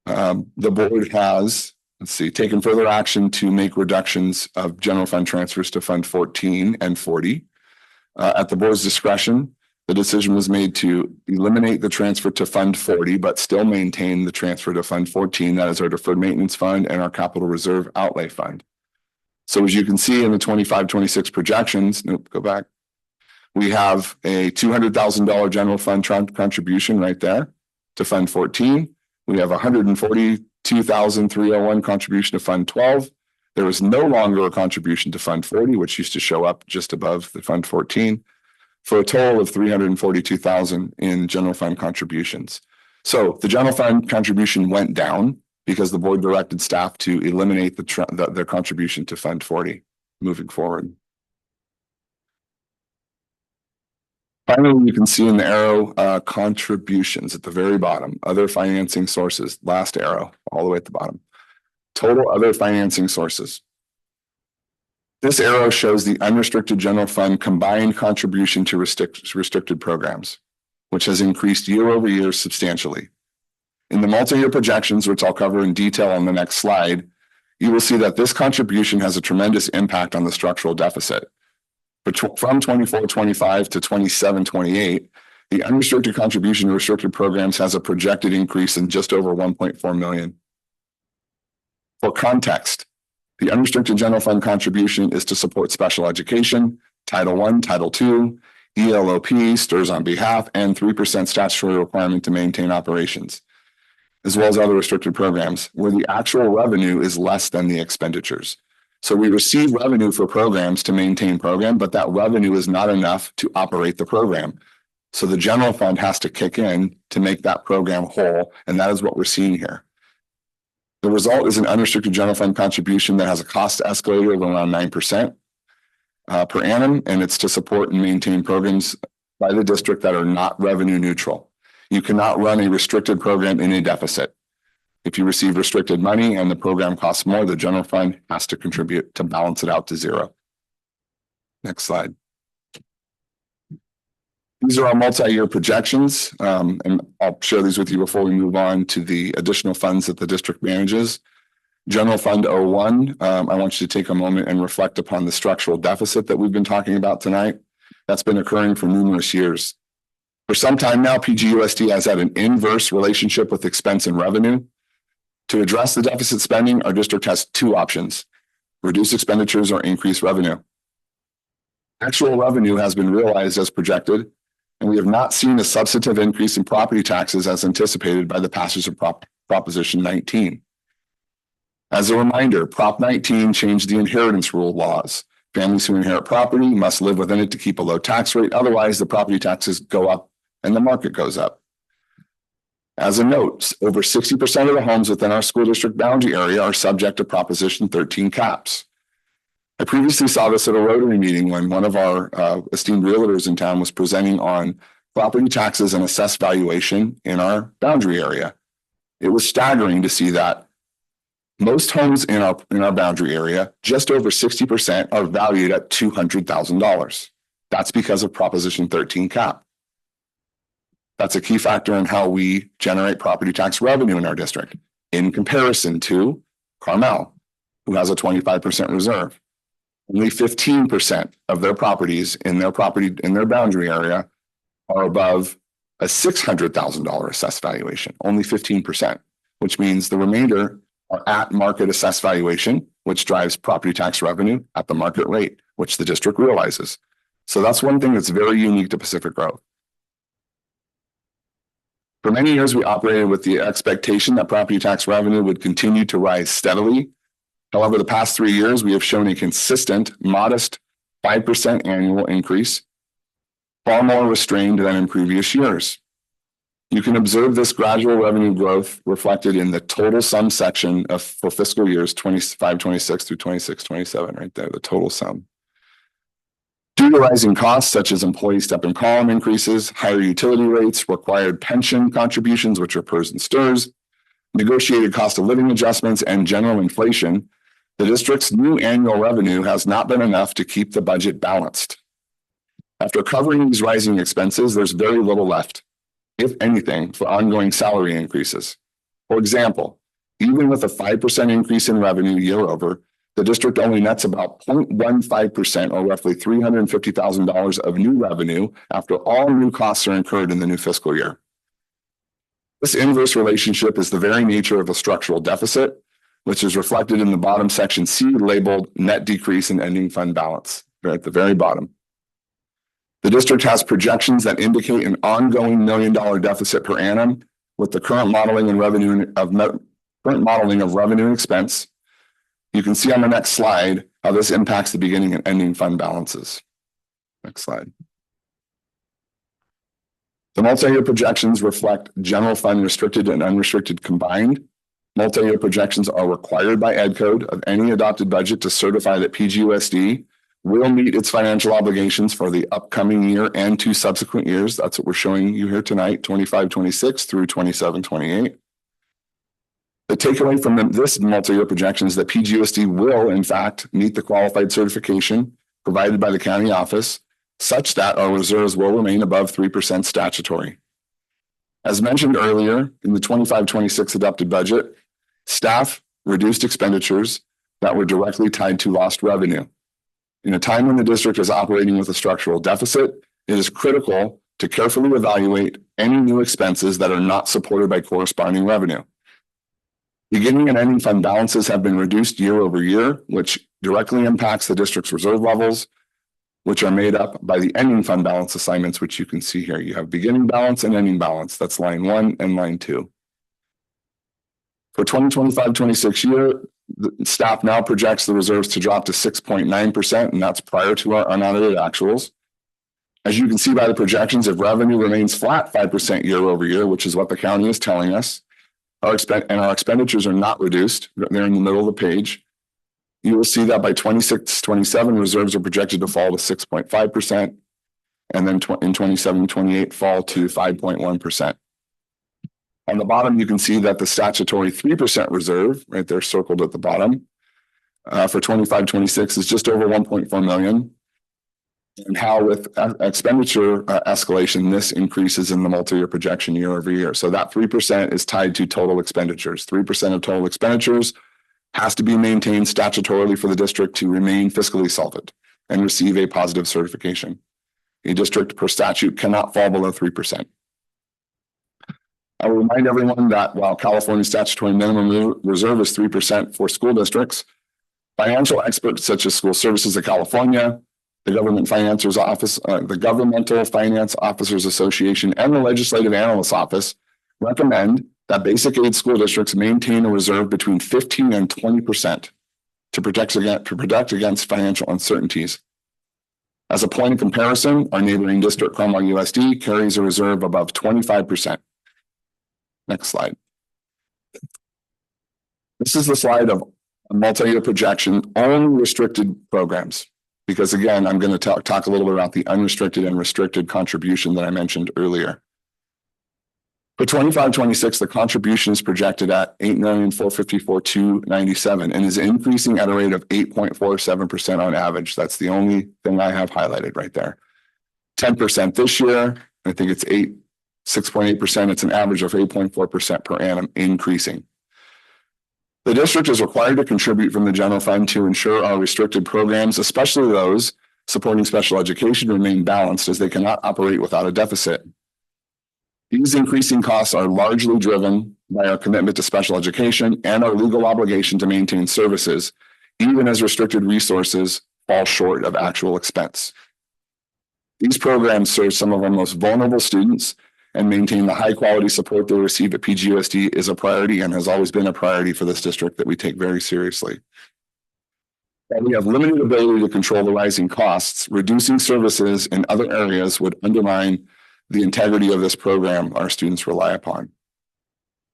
The board has, let's see, taken further action to make reductions of general fund transfers to Fund 14 and 40. At the board's discretion, the decision was made to eliminate the transfer to Fund 40, but still maintain the transfer to Fund 14. That is our deferred maintenance fund and our capital reserve outlay fund. So as you can see in the 25-26 projections, nope, go back. We have a $200,000 general fund contribution right there to Fund 14. We have $142,301 contribution to Fund 12. There is no longer a contribution to Fund 40, which used to show up just above the Fund 14, for a total of $342,000 in general fund contributions. So the general fund contribution went down because the board directed staff to eliminate their contribution to Fund 40 moving forward. Finally, you can see in the arrow contributions at the very bottom, other financing sources, last arrow, all the way at the bottom. Total other financing sources. This arrow shows the unrestricted general fund combined contribution to restricted programs, which has increased year over year substantially. In the multi-year projections, which I'll cover in detail on the next slide, you will see that this contribution has a tremendous impact on the structural deficit. From 24-25 to 27-28, the unrestricted contribution to restricted programs has a projected increase in just over 1.4 million. For context, the unrestricted general fund contribution is to support special education, Title I, Title II, ELOP, STIRS on behalf, and 3% statutory requirement to maintain operations, as well as other restricted programs where the actual revenue is less than the expenditures. So we receive revenue for programs to maintain program, but that revenue is not enough to operate the program. So the general fund has to kick in to make that program whole, and that is what we're seeing here. The result is an unrestricted general fund contribution that has a cost escalator of around 9% per annum, and it's to support and maintain programs by the district that are not revenue neutral. You cannot run a restricted program in a deficit. If you receive restricted money and the program costs more, the general fund has to contribute to balance it out to zero. Next slide. These are our multi-year projections, and I'll share these with you before we move on to the additional funds that the district manages. General Fund 01, I want you to take a moment and reflect upon the structural deficit that we've been talking about tonight. That's been occurring for numerous years. For some time now, PGUSD has had an inverse relationship with expense and revenue. To address the deficit spending, our district has two options: reduce expenditures or increase revenue. Actual revenue has been realized as projected, and we have not seen a substantive increase in property taxes as anticipated by the passage of Proposition 19. As a reminder, Prop 19 changed the inheritance rule laws. Families who inherit property must live within it to keep a low tax rate. Otherwise, the property taxes go up and the market goes up. As a note, over 60% of the homes within our school district boundary area are subject to Proposition 13 caps. I previously saw this at a Rotary meeting when one of our esteemed realtors in town was presenting on property taxes and assessed valuation in our boundary area. It was staggering to see that most homes in our boundary area, just over 60%, are valued at $200,000. That's because of Proposition 13 cap. That's a key factor in how we generate property tax revenue in our district, in comparison to Carmel, who has a 25% reserve. Only 15% of their properties in their boundary area are above a $600,000 assessed valuation. Only 15%, which means the remainder are at market assessed valuation, which drives property tax revenue at the market rate, which the district realizes. So that's one thing that's very unique to Pacific Grove. For many years, we operated with the expectation that property tax revenue would continue to rise steadily. However, the past 3 years, we have shown a consistent, modest 5% annual increase, far more restrained than in previous years. You can observe this gradual revenue growth reflected in the total sum section for fiscal years 25-26 through 26-27, right there, the total sum. Due to rising costs such as employee step and column increases, higher utility rates, required pension contributions, which are PERS and STIRS, negotiated cost of living adjustments, and general inflation, the district's new annual revenue has not been enough to keep the budget balanced. After covering these rising expenses, there's very little left, if anything, for ongoing salary increases. For example, even with a 5% increase in revenue year over, the district only nets about 0.15% or roughly $350,000 of new revenue after all new costs are incurred in the new fiscal year. This inverse relationship is the very nature of a structural deficit, which is reflected in the bottom section C labeled net decrease in ending fund balance, right at the very bottom. The district has projections that indicate an ongoing $1 million deficit per annum with the current modeling and revenue and expense. You can see on the next slide how this impacts the beginning and ending fund balances. Next slide. The multi-year projections reflect general fund restricted and unrestricted combined. Multi-year projections are required by Ed Code of any adopted budget to certify that PGUSD will meet its financial obligations for the upcoming year and 2 subsequent years. That's what we're showing you here tonight, 25-26 through 27-28. The takeaway from this multi-year projection is that PGUSD will, in fact, meet the qualified certification provided by the county office, such that our reserves will remain above 3% statutory. As mentioned earlier, in the 25-26 adopted budget, staff reduced expenditures that were directly tied to lost revenue. In a time when the district is operating with a structural deficit, it is critical to carefully evaluate any new expenses that are not supported by corresponding revenue. Beginning and ending fund balances have been reduced year over year, which directly impacts the district's reserve levels, which are made up by the ending fund balance assignments, which you can see here. You have beginning balance and ending balance. That's line 1 and line 2. For 2025-26 year, the staff now projects the reserves to drop to 6.9%, and that's prior to our unaudited actuals. As you can see by the projections, if revenue remains flat 5% year over year, which is what the county is telling us, our expenditures are not reduced, they're in the middle of the page, you will see that by 26-27, reserves are projected to fall to 6.5%, and then in 27-28 fall to 5.1%. On the bottom, you can see that the statutory 3% reserve, right there circled at the bottom, for 25-26 is just over 1.4 million. And how with expenditure escalation, this increases in the multi-year projection year over year. So that 3% is tied to total expenditures. 3% of total expenditures has to be maintained statutorily for the district to remain fiscally solvent and receive a positive certification. A district per statute cannot fall below 3%. I will remind everyone that while California's statutory minimum reserve is 3% for school districts, financial experts such as School Services of California, the Government Financiers Office, the Governmental Finance Officers Association, and the Legislative Analyst's Office recommend that basic aid school districts maintain a reserve between 15 and 20% to protect against financial uncertainties. As a point of comparison, our neighboring district, Cromwell USD, carries a reserve above 25%. Next slide. This is the slide of a multi-year projection, only restricted programs. Because again, I'm going to talk a little bit about the unrestricted and restricted contribution that I mentioned earlier. For 25-26, the contribution is projected at $8,454,297 and is increasing at a rate of 8.47% on average. That's the only thing I have highlighted right there. 10% this year, I think it's 6.8%. It's an average of 8.4% per annum increasing. The district is required to contribute from the general fund to ensure our restricted programs, especially those supporting special education, remain balanced as they cannot operate without a deficit. These increasing costs are largely driven by our commitment to special education and our legal obligation to maintain services, even as restricted resources fall short of actual expense. These programs serve some of our most vulnerable students, and maintain the high quality support they receive at PGUSD is a priority and has always been a priority for this district that we take very seriously. While we have limited ability to control the rising costs, reducing services in other areas would undermine the integrity of this program our students rely upon.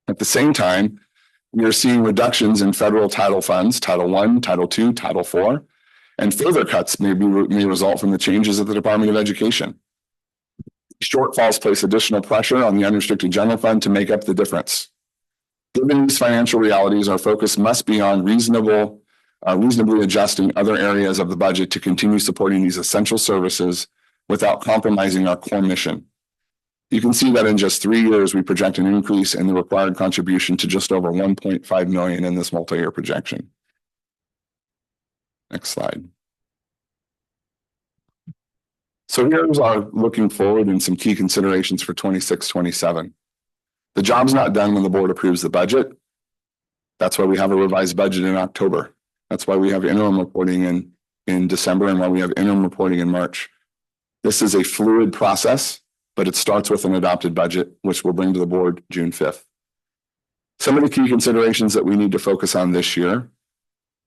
At the same time, we are seeing reductions in federal title funds, Title I, Title II, Title IV, and further cuts may result from the changes at the Department of Education. Shortfalls place additional pressure on the unrestricted general fund to make up the difference. Given these financial realities, our focus must be on reasonably adjusting other areas of the budget to continue supporting these essential services without compromising our core mission. You can see that in just 3 years, we project an increase in the required contribution to just over 1.5 million in this multi-year projection. Next slide. So here's our looking forward and some key considerations for 26-27. The job's not done when the board approves the budget. That's why we have a revised budget in October. That's why we have interim reporting in December and why we have interim reporting in March. This is a fluid process, but it starts with an adopted budget, which we'll bring to the board June 5th. Some of the key considerations that we need to focus on this year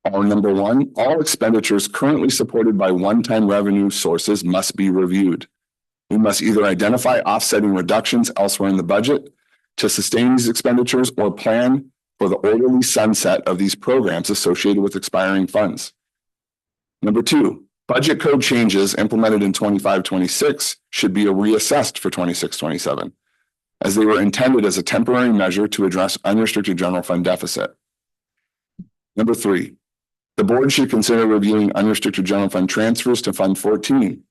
are: number one, all expenditures currently supported by one-time revenue sources must be reviewed. We must either identify offsetting reductions elsewhere in the budget to sustain these expenditures or plan for the orderly sunset of these programs associated with expiring funds. Number two, budget code changes implemented in 25-26 should be reassessed for 26-27, as they were intended as a temporary measure to address unrestricted general fund deficit. Number three, the board should consider reviewing unrestricted general fund transfers to Fund 14.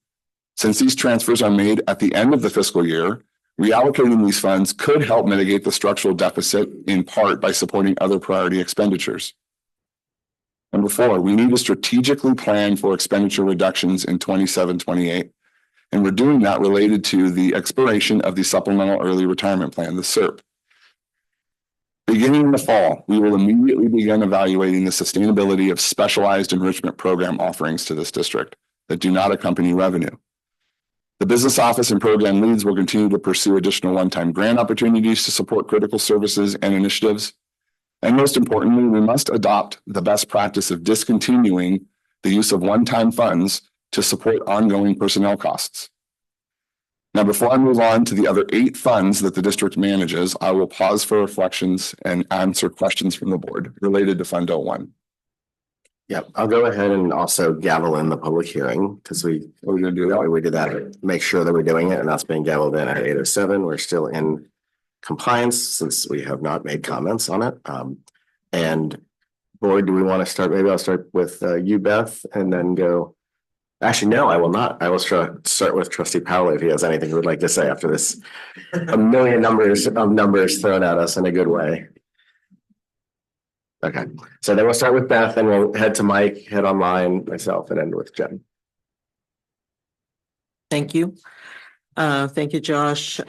Since these transfers are made at the end of the fiscal year, reallocating these funds could help mitigate the structural deficit in part by supporting other priority expenditures. Number four, we need to strategically plan for expenditure reductions in 27-28, and we're doing that related to the expiration of the Supplemental Early Retirement Plan, the SERP. Beginning in the fall, we will immediately begin evaluating the sustainability of specialized enrichment program offerings to this district that do not accompany revenue. The business office and program leads will continue to pursue additional one-time grant opportunities to support critical services and initiatives. And most importantly, we must adopt the best practice of discontinuing the use of one-time funds to support ongoing personnel costs. Now, before I move on to the other 8 funds that the district manages, I will pause for reflections and answer questions from the board related to Fund 01.
Yep, I'll go ahead and also gavel in the public hearing because we're going to do that. We did that. Make sure that we're doing it, and that's being gavelled in at 8:07. We're still in compliance since we have not made comments on it. And board, do we want to start? Maybe I'll start with you, Beth, and then go. Actually, no, I will not. I will start with Trustee Powell if he has anything he would like to say after this. A million numbers thrown at us in a good way. Okay, so then we'll start with Beth and we'll head to Mike, head online, myself, and end with Jen.
Thank you. Thank you, Josh.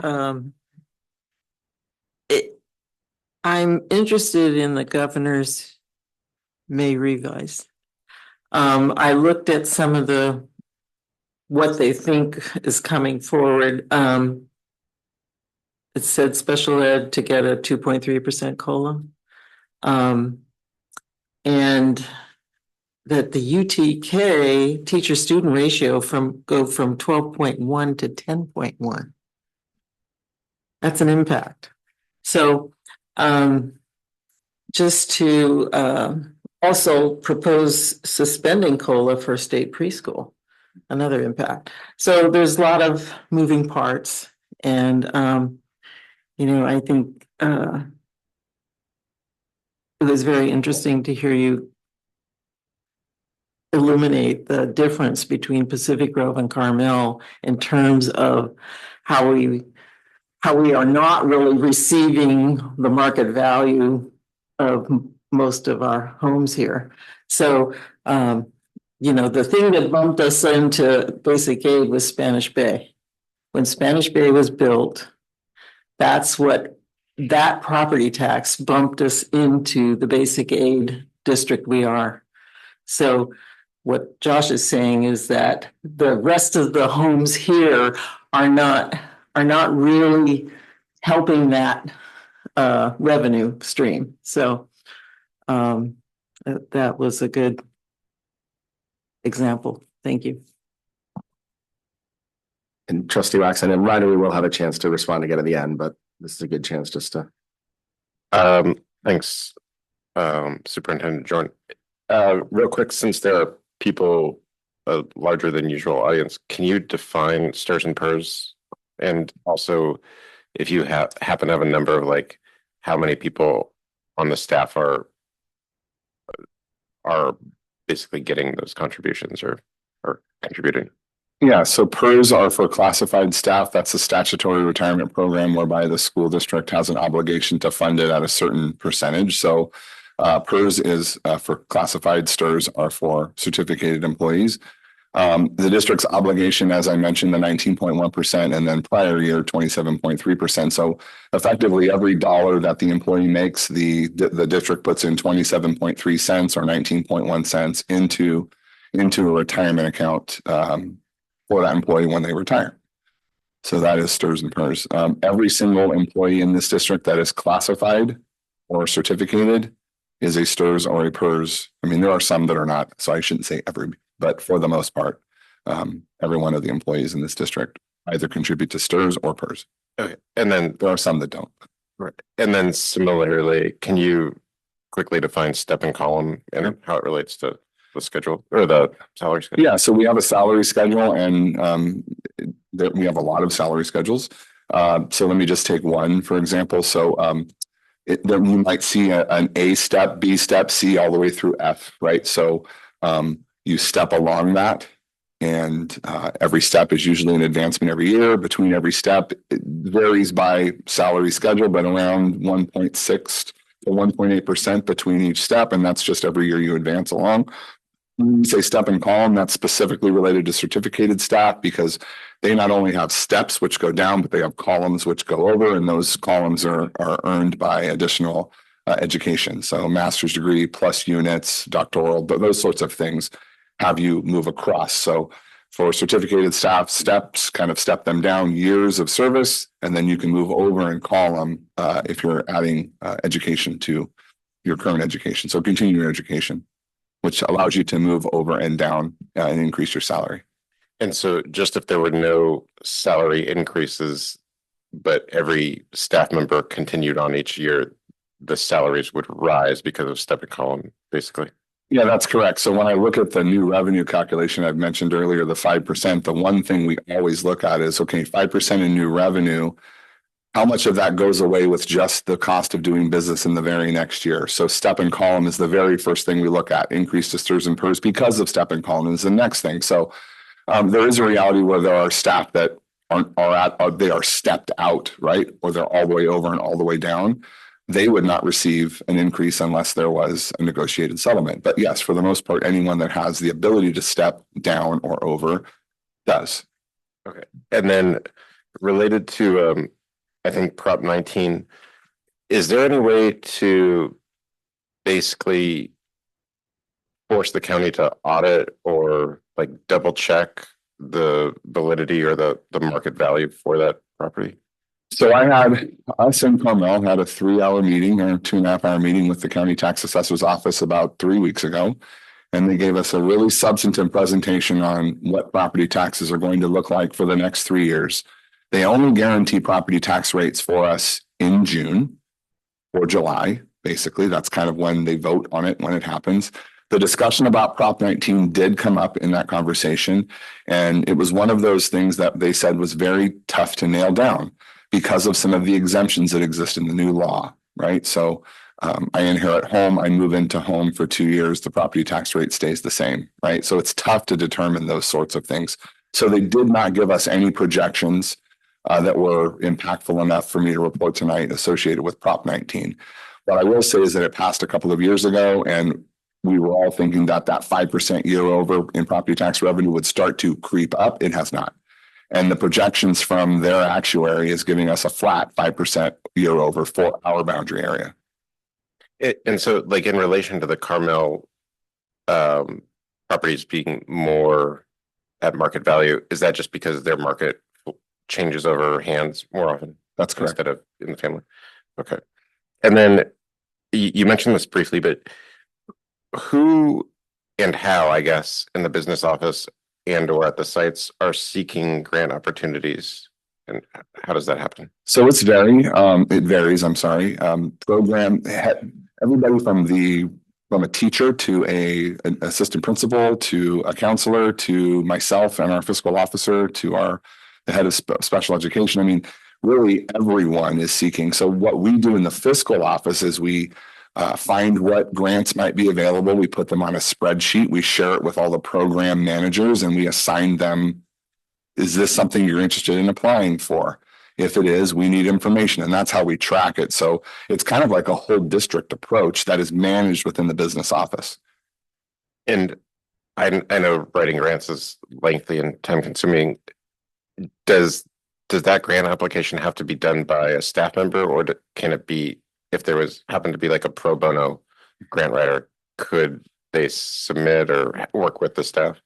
I'm interested in the governor's May revise. I looked at some of what they think is coming forward. It said special ed to get a 2.3% COLA. And that the UTK teacher student ratio go from 12.1 to 10.1. That's an impact. So just to also propose suspending COLA for state preschool, another impact. So there's a lot of moving parts, and I think it was very interesting to hear you illuminate the difference between Pacific Grove and Carmel in terms of how we are not really receiving the market value of most of our homes here. So, the thing that bumped us into basic aid was Spanish Bay. When Spanish Bay was built, that's what that property tax bumped us into the basic aid district we are. So what Josh is saying is that the rest of the homes here are not really helping that revenue stream. So that was a good example. Thank you.
And trustee Waxman and Ryder, we will have a chance to respond again at the end, but this is a good chance just to.
Thanks, Superintendent Jordan. Real quick, since there are people, a larger than usual audience, can you define stirs and purs? And also, if you happen to have a number of like how many people on the staff are basically getting those contributions or contributing?
Yeah, so PERS are for classified staff. That's a statutory retirement program whereby the school district has an obligation to fund it at a certain percentage. So PERS is for classified, STIRS are for certificated employees. The district's obligation, as I mentioned, the 19.1%, and then prior year 27.3%. So effectively, every dollar that the employee makes, the district puts in 27.3 cents or 19.1 cents into a retirement account for that employee when they retire. So that is STIRS and PERS. Every single employee in this district that is classified or certificated is a STIRS or a PERS. I mean, there are some that are not, so I shouldn't say every, but for the most part, every one of the employees in this district either contribute to STIRS or PERS.
Okay, and then
there are some that don't.
Right, and then similarly, can you quickly define step and column and how it relates to the schedule or the salary schedule?
Yeah, so we have a salary schedule, and we have a lot of salary schedules. So let me just take one, for example. So then you might see an A step, B step, C, all the way through F, right? So you step along that, and every step is usually an advancement every year. Between every step, it varies by salary schedule, but around 1.6 to 1.8% between each step, and that's just every year you advance along. When you say step and column, that's specifically related to certificated staff because they not only have steps which go down, but they have columns which go over, and those columns are earned by additional education. So master's degree plus units, doctoral, but those sorts of things have you move across. So for certificated staff, steps kind of step them down years of service, and then you can move over in column if you're adding education to your current education. So continuing education, which allows you to move over and down and increase your salary.
And so just if there were no salary increases, but every staff member continued on each year, the salaries would rise because of step and column, basically.
Yeah, that's correct. So when I look at the new revenue calculation I've mentioned earlier, the 5%, the one thing we always look at is, okay, 5% in new revenue, how much of that goes away with just the cost of doing business in the very next year? So step and column is the very first thing we look at. Increase to STIRS and PERS because of step and column is the next thing. So there is a reality where there are staff that they are stepped out, right? Or they're all the way over and all the way down. They would not receive an increase unless there was a negotiated settlement. But yes, for the most part, anyone that has the ability to step down or over does.
Okay. And then related to I think Prop 19, is there any way to basically force the county to audit or like double check the validity or the market value for that property?
So us and Carmel had a 3-hour meeting or 2.5-hour meeting with the county tax assessor's office about 3 weeks ago. And they gave us a really substantive presentation on what property taxes are going to look like for the next 3 years. They only guarantee property tax rates for us in June or July, basically. That's kind of when they vote on it, when it happens. The discussion about Prop 19 did come up in that conversation. And it was one of those things that they said was very tough to nail down because of some of the exemptions that exist in the new law, right? So I inherit home, I move into home for 2 years, the property tax rate stays the same, right? So it's tough to determine those sorts of things. So they did not give us any projections that were impactful enough for me to report tonight associated with Prop 19. What I will say is that it passed a couple of years ago, and we were all thinking that 5% year over in property tax revenue would start to creep up. It has not. And the projections from their actuary is giving us a flat 5% year over for our boundary area.
And so like in relation to the Carmel properties being more at market value, is that just because their market changes over hands more often?
That's correct.
Instead of in the family. Okay. And then you mentioned this briefly, but who and how, I guess, in the business office and or at the sites are seeking grant opportunities? And how does that happen?
So it varies, I'm sorry. Everybody from a teacher to an assistant principal to a counselor to myself and our fiscal officer to the head of special education. I mean, really everyone is seeking. So what we do in the fiscal office is we find what grants might be available. We put them on a spreadsheet. We share it with all the program managers and we assign them, is this something you're interested in applying for? If it is, we need information, and that's how we track it. So it's kind of like a whole district approach that is managed within the business office.
And I know writing grants is lengthy and time consuming. Does that grant application have to be done by a staff member, or can it be, if there happened to be like a pro bono grant writer, could they submit or work with the staff?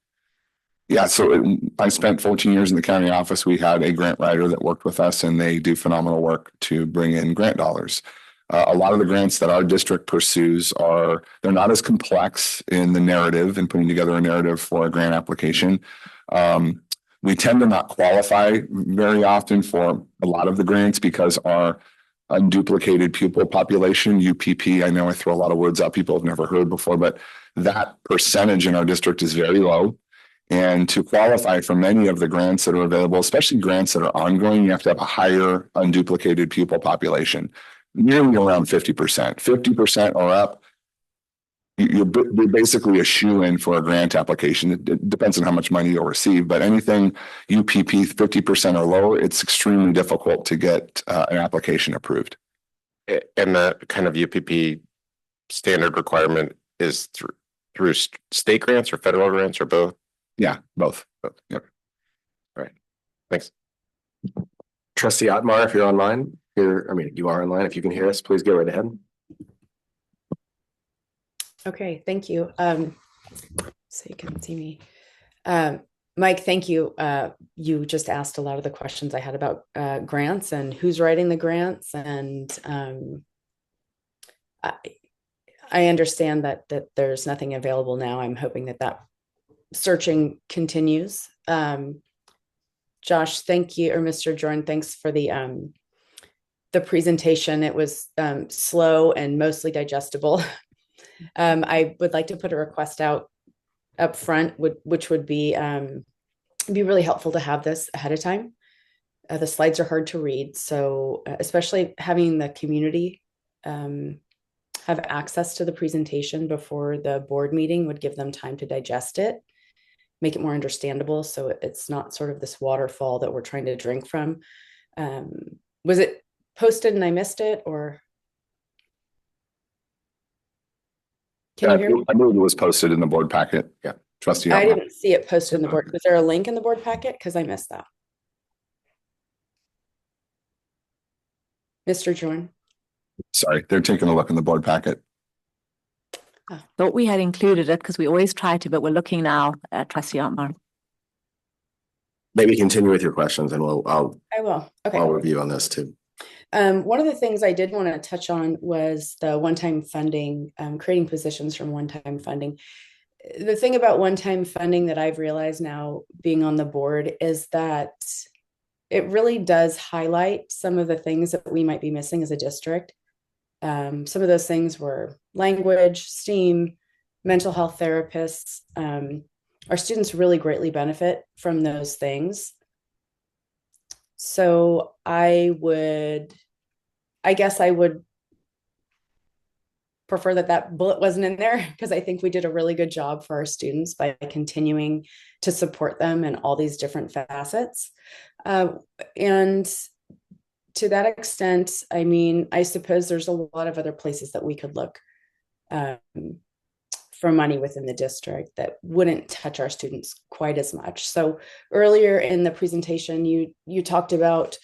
Yeah, so I spent 14 years in the county office. We had a grant writer that worked with us, and they do phenomenal work to bring in grant dollars. A lot of the grants that our district pursues they're not as complex in the narrative and putting together a narrative for a grant application. We tend to not qualify very often for a lot of the grants because our unduplicated pupil population, UPP, I know I throw a lot of words out people have never heard before, but that percentage in our district is very low. And to qualify for many of the grants that are available, especially grants that are ongoing, you have to have a higher unduplicated pupil population, nearly around 50%. 50% or up, you're basically a shoe-in for a grant application. It depends on how much money you'll receive, but anything UPP 50% or lower, it's extremely difficult to get an application approved.
And that kind of UPP standard requirement is through state grants or federal grants or both?
Yeah, both. Yep.
All right. Thanks.
Trustee Otmar, if you're online, you are online. If you can hear us, please go right ahead.
Okay, thank you. So you can see me. Mike, thank you. You just asked a lot of the questions I had about grants and who's writing the grants. And I understand that there's nothing available now. I'm hoping that searching continues. Josh, thank you, or Mr. Jordan, thanks for the presentation. It was slow and mostly digestible. I would like to put a request out up front, which would be really helpful to have this ahead of time. The slides are hard to read, so especially having the community have access to the presentation before the board meeting would give them time to digest it, make it more understandable, so it's not sort of this waterfall that we're trying to drink from. Was it posted and I missed it, or? Can you hear me?
I believe it was posted in the board packet. Yeah, Trustee.
I didn't see it posted in the board. Was there a link in the board packet? Because I missed that. Mr. Jordan.
Sorry, they're taking a look in the board packet.
Thought we had included it because we always try to, but we're looking now at Trustee Otmar.
Maybe continue with your questions and
I will. Okay.
I'll review on this too.
One of the things I did want to touch on was the one-time funding, creating positions from one-time funding. The thing about one-time funding that I've realized now being on the board is that it really does highlight some of the things that we might be missing as a district. Some of those things were language, STEAM, mental health therapists. Our students really greatly benefit from those things. So I guess I would prefer that bullet wasn't in there, because I think we did a really good job for our students by continuing to support them in all these different facets. And to that extent, I mean, I suppose there's a lot of other places that we could look for money within the district that wouldn't touch our students quite as much. So earlier in the presentation, you talked about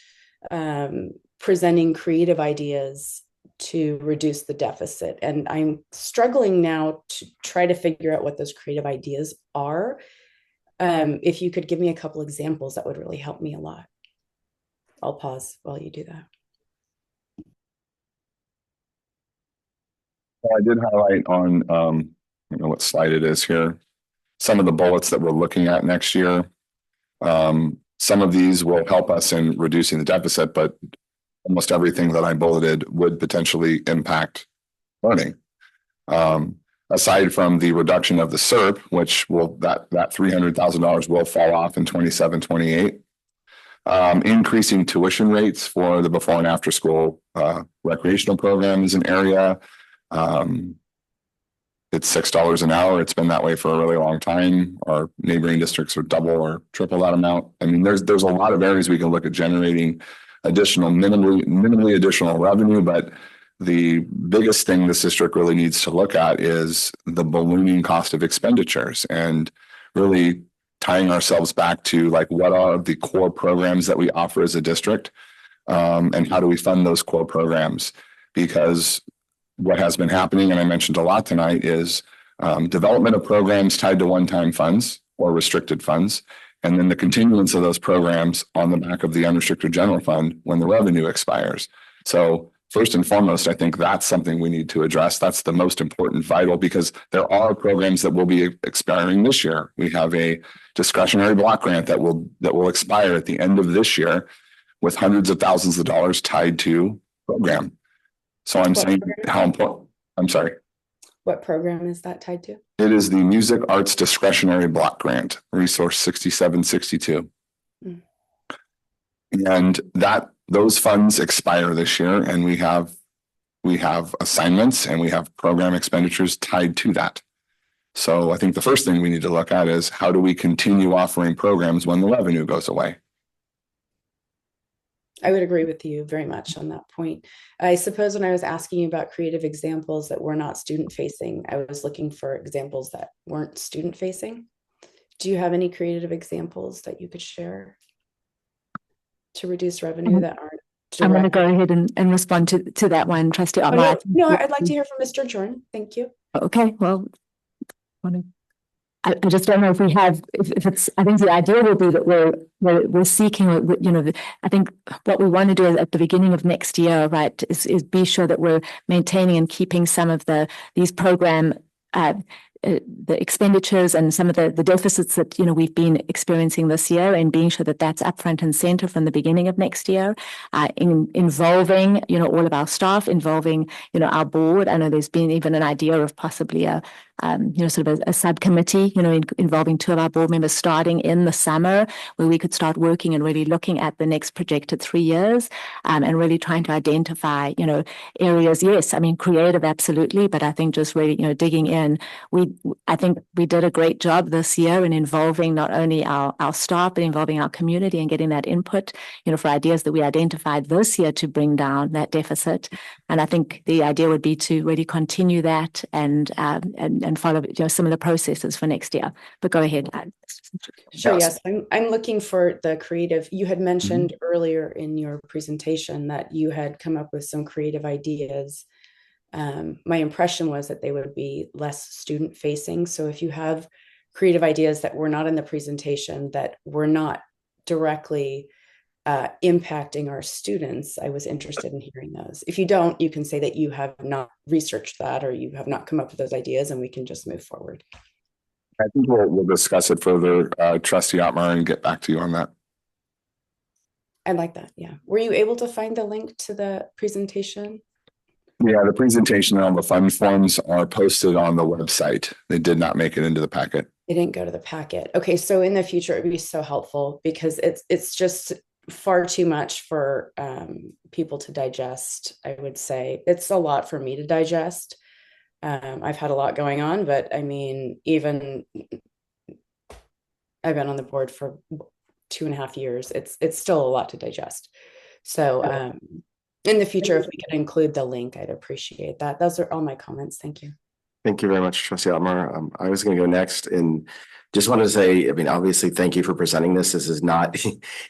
presenting creative ideas to reduce the deficit. And I'm struggling now to try to figure out what those creative ideas are. If you could give me a couple examples, that would really help me a lot. I'll pause while you do that.
I did highlight on, I don't know what slide it is here. some of the bullets that we're looking at next year. Some of these will help us in reducing the deficit, but almost everything that I bulleted would potentially impact learning. Aside from the reduction of the SERP, which will that $300,000 will fall off in 27, 28. Increasing tuition rates for the before and after school recreational program is an area. It's $6 an hour. It's been that way for a really long time. Our neighboring districts are double or triple that amount. I mean, there's a lot of areas we can look at generating additional, minimally additional revenue, but the biggest thing this district really needs to look at is the ballooning cost of expenditures and really tying ourselves back to like what are the core programs that we offer as a district, and how do we fund those core programs? Because what has been happening, and I mentioned a lot tonight, is development of programs tied to one-time funds or restricted funds, and then the continuance of those programs on the back of the unrestricted general fund when the revenue expires. So first and foremost, I think that's something we need to address. That's the most important, vital, because there are programs that will be expiring this year. We have a discretionary block grant that will expire at the end of this year with hundreds of thousands of dollars tied to program. So I'm saying how important, I'm sorry.
What program is that tied to?
It is the Music Arts Discretionary Block Grant, resource 6762. And those funds expire this year, and we have assignments and we have program expenditures tied to that. So I think the first thing we need to look at is how do we continue offering programs when the revenue goes away?
I would agree with you very much on that point. I suppose when I was asking you about creative examples that were not student facing, I was looking for examples that weren't student facing. Do you have any creative examples that you could share to reduce revenue that aren't direct?
I'm going to go ahead and respond to that one, Trustee Otmar.
No, I'd like to hear from Mr. Jordan. Thank you.
Okay, well, I just don't know if we have, if it's, I think the idea will be that we're seeking, I think what we want to do at the beginning of next year, right, is be sure that we're maintaining and keeping some of these program the expenditures and some of the deficits that we've been experiencing this year, and being sure that that's up front and center from the beginning of next year, involving all of our staff, involving our board. I know there's been even an idea of possibly a sort of a subcommittee, involving two of our board members starting in the summer, where we could start working and really looking at the next projected 3 years, and really trying to identify, areas. Yes, I mean, creative, absolutely. But I think just really, digging in, I think we did a great job this year in involving not only our staff, but involving our community and getting that input, for ideas that we identified this year to bring down that deficit. And I think the idea would be to really continue that and follow similar processes for next year. But go ahead.
Sure. Yes, I'm looking for the creative. You had mentioned earlier in your presentation that you had come up with some creative ideas. My impression was that they would be less student facing. So if you have creative ideas that were not in the presentation, that were not directly impacting our students, I was interested in hearing those. If you don't, you can say that you have not researched that, or you have not come up with those ideas, and we can just move forward.
I think we'll discuss it further, Trustee Otmar, and get back to you on that.
I like that. Yeah. Were you able to find the link to the presentation?
Yeah, the presentation and all the fund forms are posted on the website. They did not make it into the packet.
They didn't go to the packet. Okay, so in the future, it would be so helpful, because it's just far too much for people to digest. I would say it's a lot for me to digest. I've had a lot going on, but I mean, even I've been on the board for 2.5 years. It's still a lot to digest. So in the future, if we could include the link, I'd appreciate that. Those are all my comments. Thank you.
Thank you very much, Trustee Otmar. I was going to go next, and just wanted to say, I mean, obviously, thank you for presenting this. This is not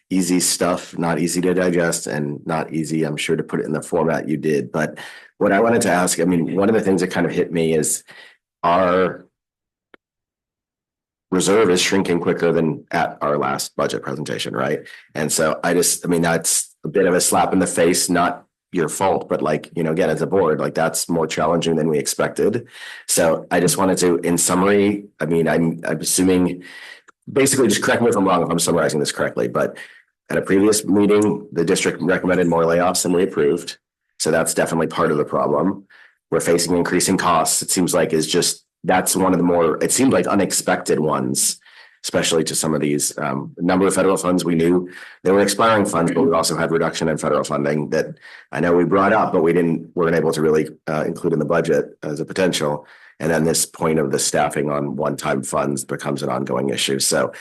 easy stuff, not easy to digest, and not easy, I'm sure, to put it in the format you did. But what I wanted to ask, I mean, one of the things that kind of hit me is our reserve is shrinking quicker than at our last budget presentation, right? And so that's a bit of a slap in the face, not your fault, but like, again, as a board, like that's more challenging than we expected. So I just wanted to, in summary, I mean, I'm assuming, basically, just correct me if I'm wrong, if I'm summarizing this correctly, but at a previous meeting, the district recommended more layoffs than we approved. So that's definitely part of the problem. We're facing increasing costs. It seems like that's one of the more, it seemed like unexpected ones, especially to some of these number of federal funds. We knew there were expiring funds, but we also had reduction in federal funding that I know we brought up, but weren't able to really include in the budget as a potential. And then this point of the staffing on one-time funds becomes an ongoing issue. So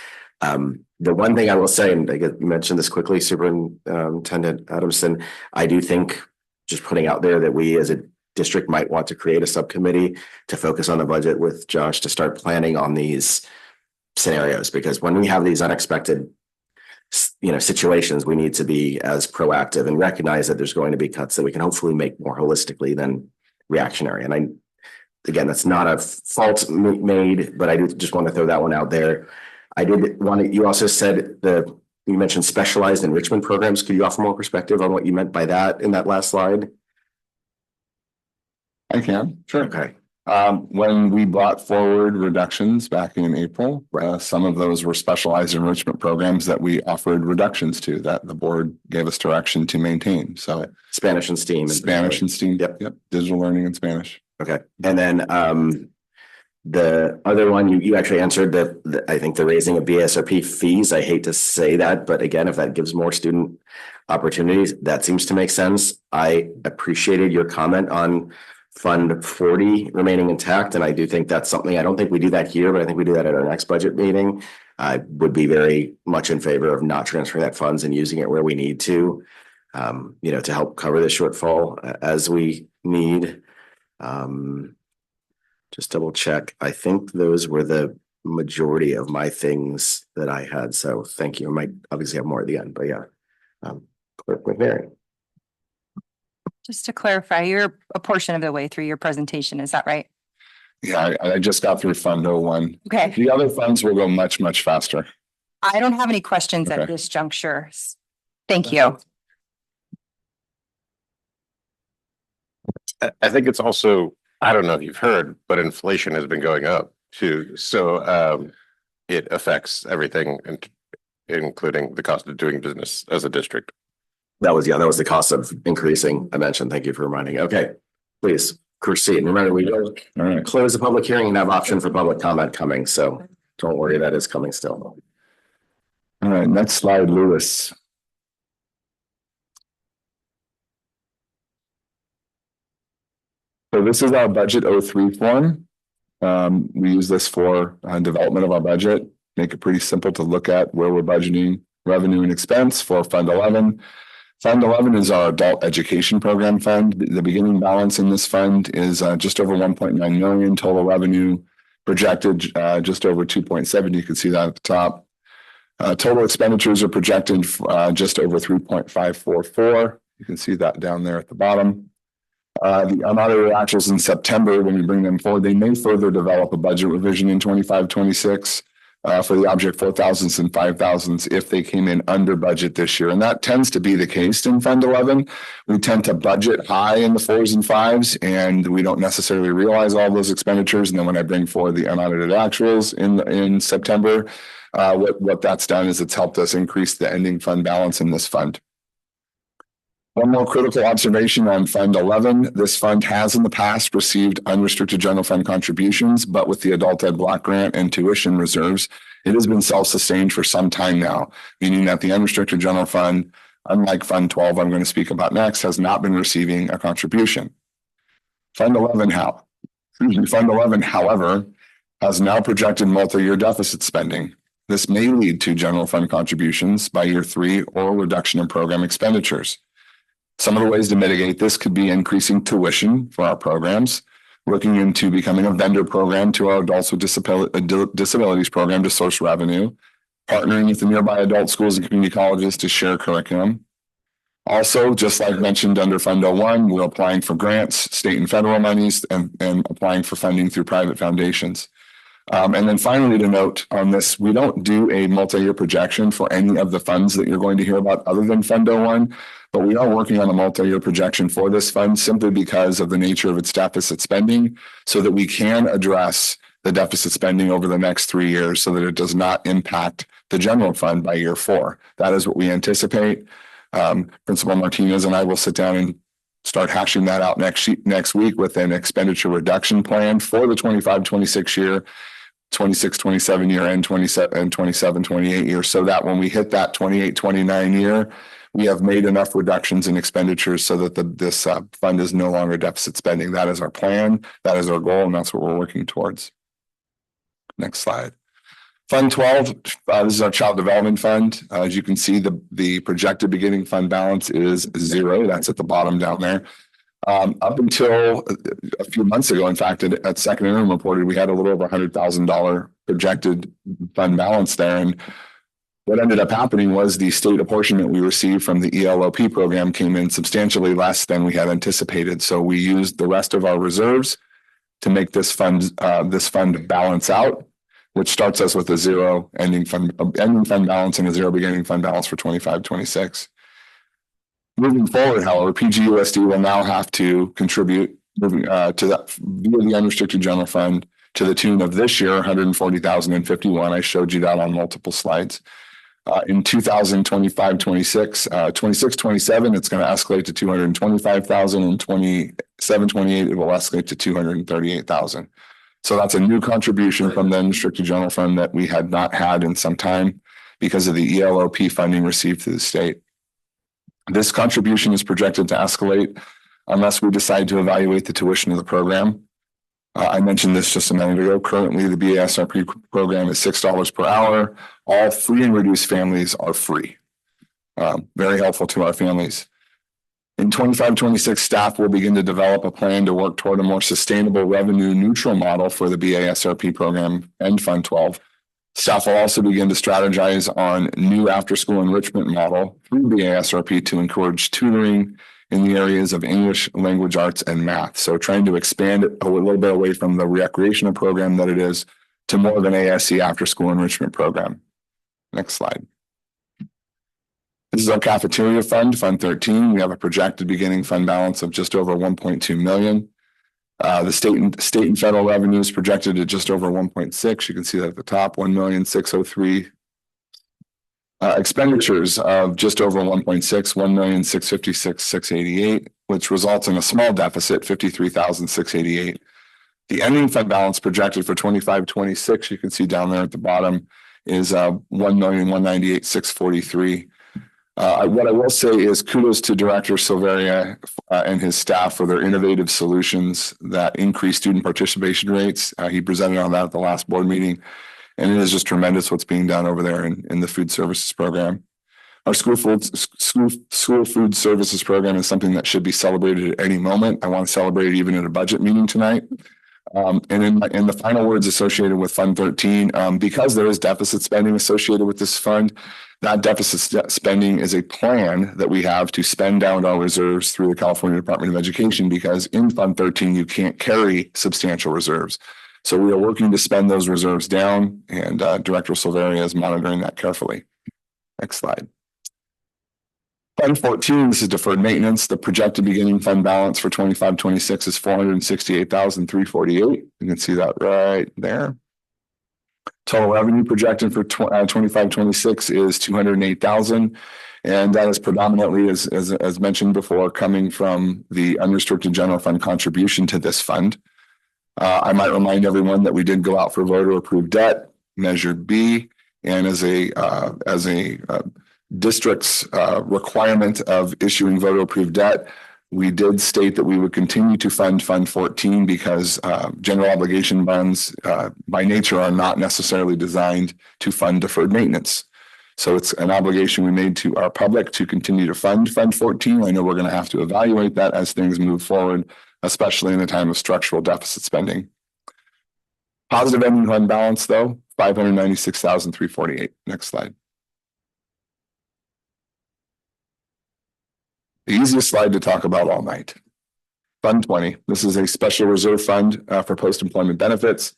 the one thing I will say, and I guess you mentioned this quickly, Superintendent Adamson, I do think just putting out there that we as a district might want to create a subcommittee to focus on the budget with Josh to start planning on these scenarios, because when we have these unexpected situations, we need to be as proactive and recognize that there's going to be cuts that we can hopefully make more holistically than reactionary. And again, that's not a fault made, but I do just want to throw that one out there. I did want to, you also said you mentioned specialized enrichment programs. Could you offer more perspective on what you meant by that in that last slide?
I can, sure.
Okay.
When we brought forward reductions back in April, some of those were specialized enrichment programs that we offered reductions to, that the board gave us direction to maintain. So
Spanish and STEAM.
Yep. Digital learning and Spanish.
Okay. And then the other one, you actually answered I think the raising of BSRP fees. I hate to say that, but again, if that gives more student opportunities, that seems to make sense. I appreciated your comment on Fund 40 remaining intact. And I do think that's something, I don't think we do that here, but I think we do that at our next budget meeting. I would be very much in favor of not transferring that funds and using it where we need to help cover the shortfall as we need. Just double check. I think those were the majority of my things that I had. So thank you. I might obviously have more at the end, but yeah. Clerk McNary.
Just to clarify, you're a portion of the way through your presentation, is that right?
Yeah, I just got through Fund 01.
Okay.
The other funds will go much, much faster.
I don't have any questions at this juncture. Thank you.
I think it's also, I don't know if you've heard, but inflation has been going up too. So it affects everything, including the cost of doing business as a district.
That was the cost of increasing. I mentioned. Thank you for reminding. Okay, please proceed. And remember, we will close the public hearing and have option for public comment coming. So don't worry, that is coming still.
All right, next slide, Lewis. So this is our budget 03 form. We use this for development of our budget, make it pretty simple to look at where we're budgeting revenue and expense for Fund 11. Fund 11 is our adult education program fund. The beginning balance in this fund is just over 1.9 million. Total revenue projected just over 2.7. You can see that at the top. Total expenditures are projected just over 3.544. You can see that down there at the bottom. The unaudited actuals in September, when we bring them forward, they may further develop a budget revision in 25-26 for the object 4,000s and 5,000s if they came in under budget this year. And that tends to be the case in Fund 11. We tend to budget high in the 4s and 5s, and we don't necessarily realize all those expenditures. And then when I bring forward the unaudited actuals in September, what that's done is it's helped us increase the ending fund balance in this fund. One more critical observation on Fund 11. This fund has in the past received unrestricted general fund contributions, but with the Adult Ed Block Grant and tuition reserves, it has been self-sustained for some time now, meaning that the unrestricted general fund, unlike Fund 12 I'm going to speak about next, has not been receiving a contribution. Fund 11, however, has now projected multi-year deficit spending. This may lead to general fund contributions by year 3 or reduction in program expenditures. Some of the ways to mitigate this could be increasing tuition for our programs, looking into becoming a vendor program to our adults with disabilities program to source revenue, partnering with the nearby adult schools and community colleges to share curriculum. Also, just like mentioned under Fund 01, we're applying for grants, state and federal monies, and applying for funding through private foundations. And then finally to note on this, we don't do a multi-year projection for any of the funds that you're going to hear about other than Fund 01, but we are working on a multi-year projection for this fund simply because of the nature of its deficit spending, so that we can address the deficit spending over the next 3 years so that it does not impact the general fund by year 4. That is what we anticipate. Principal Martinez and I will sit down and start hashing that out next week with an expenditure reduction plan for the 25-26 year, 26-27 year, and 27-28 year, so that when we hit that 28-29 year, we have made enough reductions in expenditures so that this fund is no longer deficit spending. That is our plan, that is our goal, and that's what we're working towards. Next slide. Fund 12, this is our Child Development Fund. As you can see, the projected beginning fund balance is 0. That's at the bottom down there. Up until a few months ago, in fact, at second interim reported, we had a little over $100,000 projected fund balance there. And what ended up happening was the state apportionment we received from the ELOP program came in substantially less than we had anticipated. So we used the rest of our reserves to make this fund balance out, which starts us with a 0 ending fund balance and a 0 beginning fund balance for 25-26. Moving forward, however, PGUSD will now have to contribute to that via the unrestricted general fund to the tune of this year $140,051. I showed you that on multiple slides. In 2025-26, 26-27, it's going to escalate to $225,000, and 27-28, it will escalate to $238,000. So that's a new contribution from the unrestricted general fund that we had not had in some time because of the ELOP funding received through the state. This contribution is projected to escalate unless we decide to evaluate the tuition of the program. I mentioned this just a minute ago. Currently, the BASRP program is $6 per hour. All free and reduced families are free. Very helpful to our families. In 25-26, staff will begin to develop a plan to work toward a more sustainable revenue neutral model for the BASRP program and Fund 12. Staff will also begin to strategize on new after-school enrichment model through BASRP to encourage tutoring in the areas of English, language arts, and math. So trying to expand it a little bit away from the recreational program that it is to more of an ASC after-school enrichment program. Next slide. This is our cafeteria fund, Fund 13. We have a projected beginning fund balance of just over 1.2 million. The state and federal revenue is projected at just over 1.6. You can see that at the top, 1,603,000. Expenditures of just over 1.6, 1,656,688, which results in a small deficit, 53,688. The ending fund balance projected for 25-26, you can see down there at the bottom, is 1,198,643. What I will say is kudos to Director Silveria and his staff for their innovative solutions that increase student participation rates. He presented on that at the last board meeting, and it is just tremendous what's being done over there in the food services program. Our school food services program is something that should be celebrated at any moment. I want to celebrate it even at a budget meeting tonight. And in the final words associated with Fund 13, because there is deficit spending associated with this fund, that deficit spending is a plan that we have to spend down our reserves through the California Department of Education, because in Fund 13, you can't carry substantial reserves. So we are working to spend those reserves down, and Director Silveria is monitoring that carefully. Next slide. Fund 14, this is deferred maintenance. The projected beginning fund balance for 25-26 is 468,348. You can see that right there. Total revenue projected for 25-26 is 208,000. And that is predominantly, as mentioned before, coming from the unrestricted general fund contribution to this fund. I might remind everyone that we did go out for voter approved debt, Measure B, and as a district's requirement of issuing voter approved debt, we did state that we would continue to fund Fund 14 because general obligation bonds by nature are not necessarily designed to fund deferred maintenance. So it's an obligation we made to our public to continue to fund Fund 14. I know we're going to have to evaluate that as things move forward, especially in a time of structural deficit spending. Positive ending fund balance, though, 596,348. Next slide. The easiest slide to talk about all night. Fund 20. This is a special reserve fund for post-employment benefits.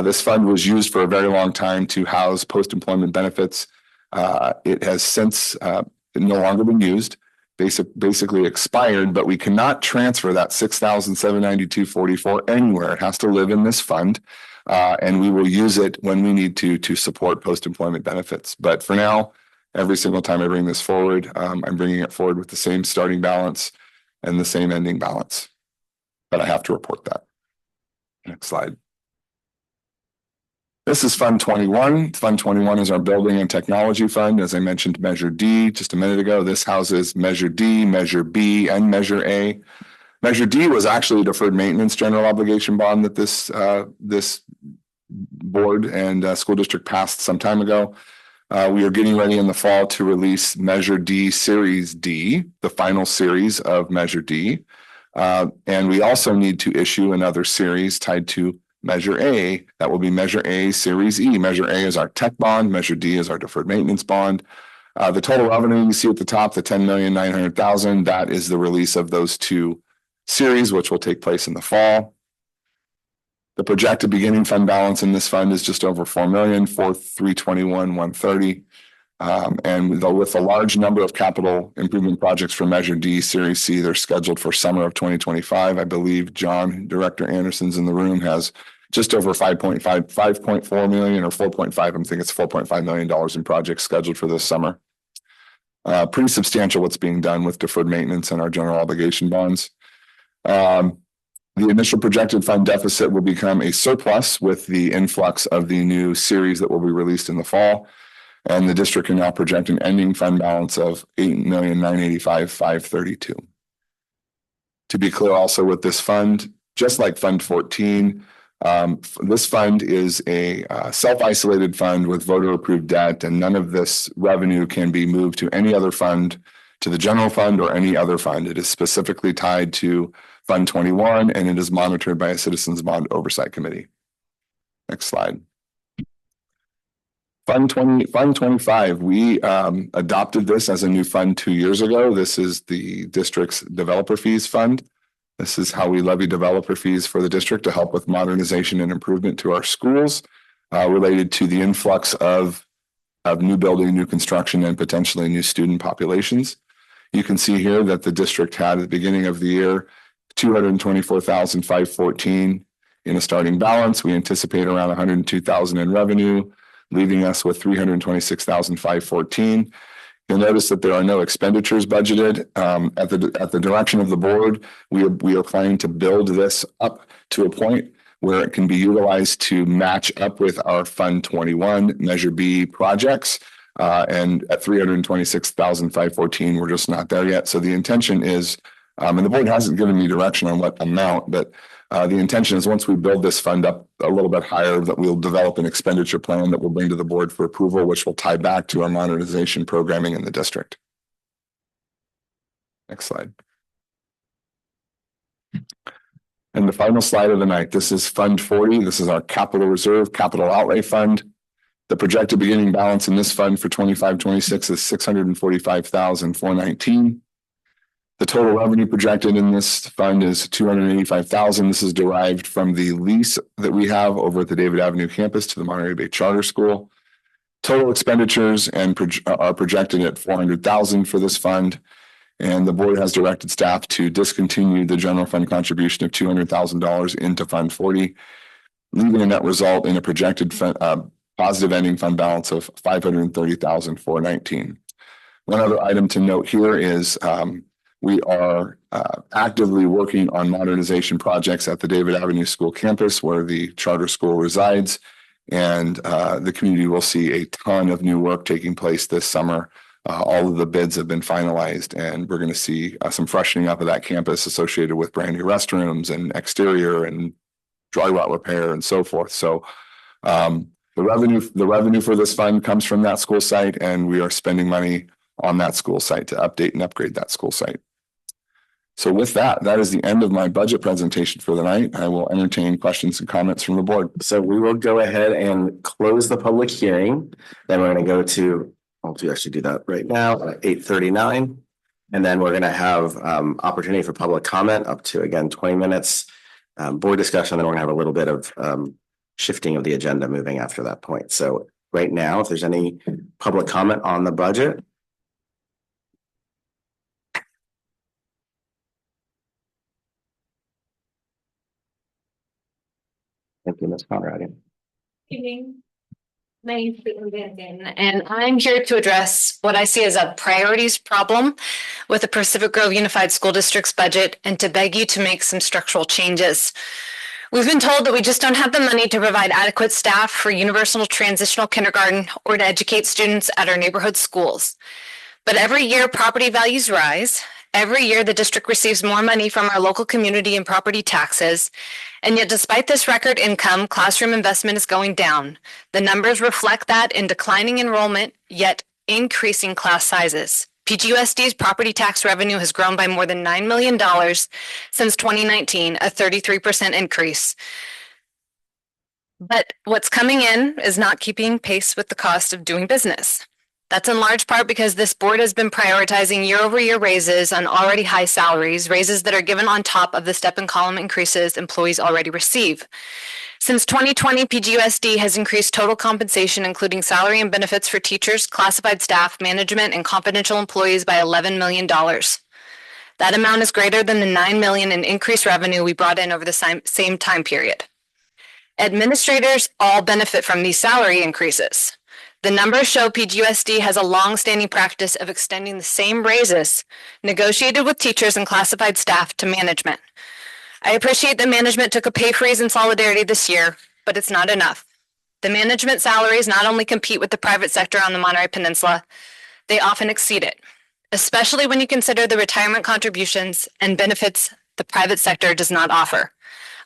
This fund was used for a very long time to house post-employment benefits. It has since no longer been used, basically expired, but we cannot transfer that $6,792.44 anywhere. It has to live in this fund, and we will use it when we need to support post-employment benefits. But for now, every single time I bring this forward, I'm bringing it forward with the same starting balance and the same ending balance. But I have to report that. Next slide. This is Fund 21. Fund 21 is our Building and Technology Fund. As I mentioned, Measure D just a minute ago. This houses Measure D, Measure B, and Measure A. Measure D was actually a deferred maintenance general obligation bond that this board and school district passed some time ago. We are getting ready in the fall to release Measure D Series D, the final series of Measure D. And we also need to issue another series tied to Measure A. That will be Measure A Series E. Measure A is our tech bond. Measure D is our deferred maintenance bond. The total revenue you see at the top, the $10,900,000, that is the release of those two series, which will take place in the fall. The projected beginning fund balance in this fund is just over $4 million, $4,321,130. And with a large number of capital improvement projects for Measure D Series C, they're scheduled for summer of 2025. I believe John, Director Anderson's in the room, has just over 5.4 million or 4.5. I think it's $4.5 million in projects scheduled for this summer. Pretty substantial what's being done with deferred maintenance and our general obligation bonds. The initial projected fund deficit will become a surplus with the influx of the new series that will be released in the fall. And the district can now project an ending fund balance of $8,985,532. To be clear also with this fund, just like Fund 14, this fund is a self-isolated fund with voter-approved debt, and none of this revenue can be moved to any other fund, to the general fund or any other fund. It is specifically tied to Fund 21, and it is monitored by a Citizens Bond Oversight Committee. Next slide. Fund 25, we adopted this as a new fund 2 years ago. This is the district's developer fees fund. This is how we levy developer fees for the district to help with modernization and improvement to our schools related to the influx of new building, new construction, and potentially new student populations. You can see here that the district had at the beginning of the year $224,514 in a starting balance. We anticipate around $102,000 in revenue, leaving us with $326,514. You'll notice that there are no expenditures budgeted. At the direction of the board, we are planning to build this up to a point where it can be utilized to match up with our Fund 21 Measure B projects. And at $326,514, we're just not there yet. So the intention is, and the board hasn't given me direction on what amount, but the intention is once we build this fund up a little bit higher, that we'll develop an expenditure plan that we'll bring to the board for approval, which will tie back to our modernization programming in the district. Next slide. And the final slide of the night, this is Fund 40. This is our capital reserve, capital outlay fund. The projected beginning balance in this fund for 25-26 is $645,419. The total revenue projected in this fund is $285,000. This is derived from the lease that we have over at the David Avenue campus to the Monterey Bay Charter School. Total expenditures are projected at $400,000 for this fund, and the board has directed staff to discontinue the general fund contribution of $200,000 into Fund 40, leaving a net result in a projected positive ending fund balance of $530,419. One other item to note here is we are actively working on modernization projects at the David Avenue School campus where the charter school resides, and the community will see a ton of new work taking place this summer. All of the bids have been finalized, and we're going to see some freshening up of that campus associated with brand new restrooms and exterior and dry rot repair and so forth. So the revenue for this fund comes from that school site, and we are spending money on that school site to update and upgrade that school site. So with that, that is the end of my budget presentation for the night. I will entertain questions and comments from the board.
So we will go ahead and close the public hearing. Then we're going to go to, I'll actually do that right now at 8:39. And then we're going to have opportunity for public comment up to, again, 20 minutes, board discussion. Then we're going to have a little bit of shifting of the agenda moving after that point. So right now, if there's any public comment on the budget. Thank you, Ms. Conradi.
Evening. My name is Caitlin Van Zanten, and I'm here to address what I see as a priorities problem with the Pacific Grove Unified School District's budget and to beg you to make some structural changes. We've been told that we just don't have the money to provide adequate staff for universal transitional kindergarten or to educate students at our neighborhood schools. But every year property values rise. Every year the district receives more money from our local community and property taxes. And yet despite this record income, classroom investment is going down. The numbers reflect that in declining enrollment, yet increasing class sizes. PGUSD's property tax revenue has grown by more than $9 million since 2019, a 33% increase. But what's coming in is not keeping pace with the cost of doing business. That's in large part because this board has been prioritizing year-over-year raises on already high salaries, raises that are given on top of the step and column increases employees already receive. Since 2020, PGUSD has increased total compensation, including salary and benefits for teachers, classified staff, management, and confidential employees by $11 million. That amount is greater than the $9 million in increased revenue we brought in over the same time period. Administrators all benefit from these salary increases. The numbers show PGUSD has a long-standing practice of extending the same raises negotiated with teachers and classified staff to management. I appreciate that management took a pay freeze in solidarity this year, but it's not enough. The management salaries not only compete with the private sector on the Monterey Peninsula, they often exceed it, especially when you consider the retirement contributions and benefits the private sector does not offer.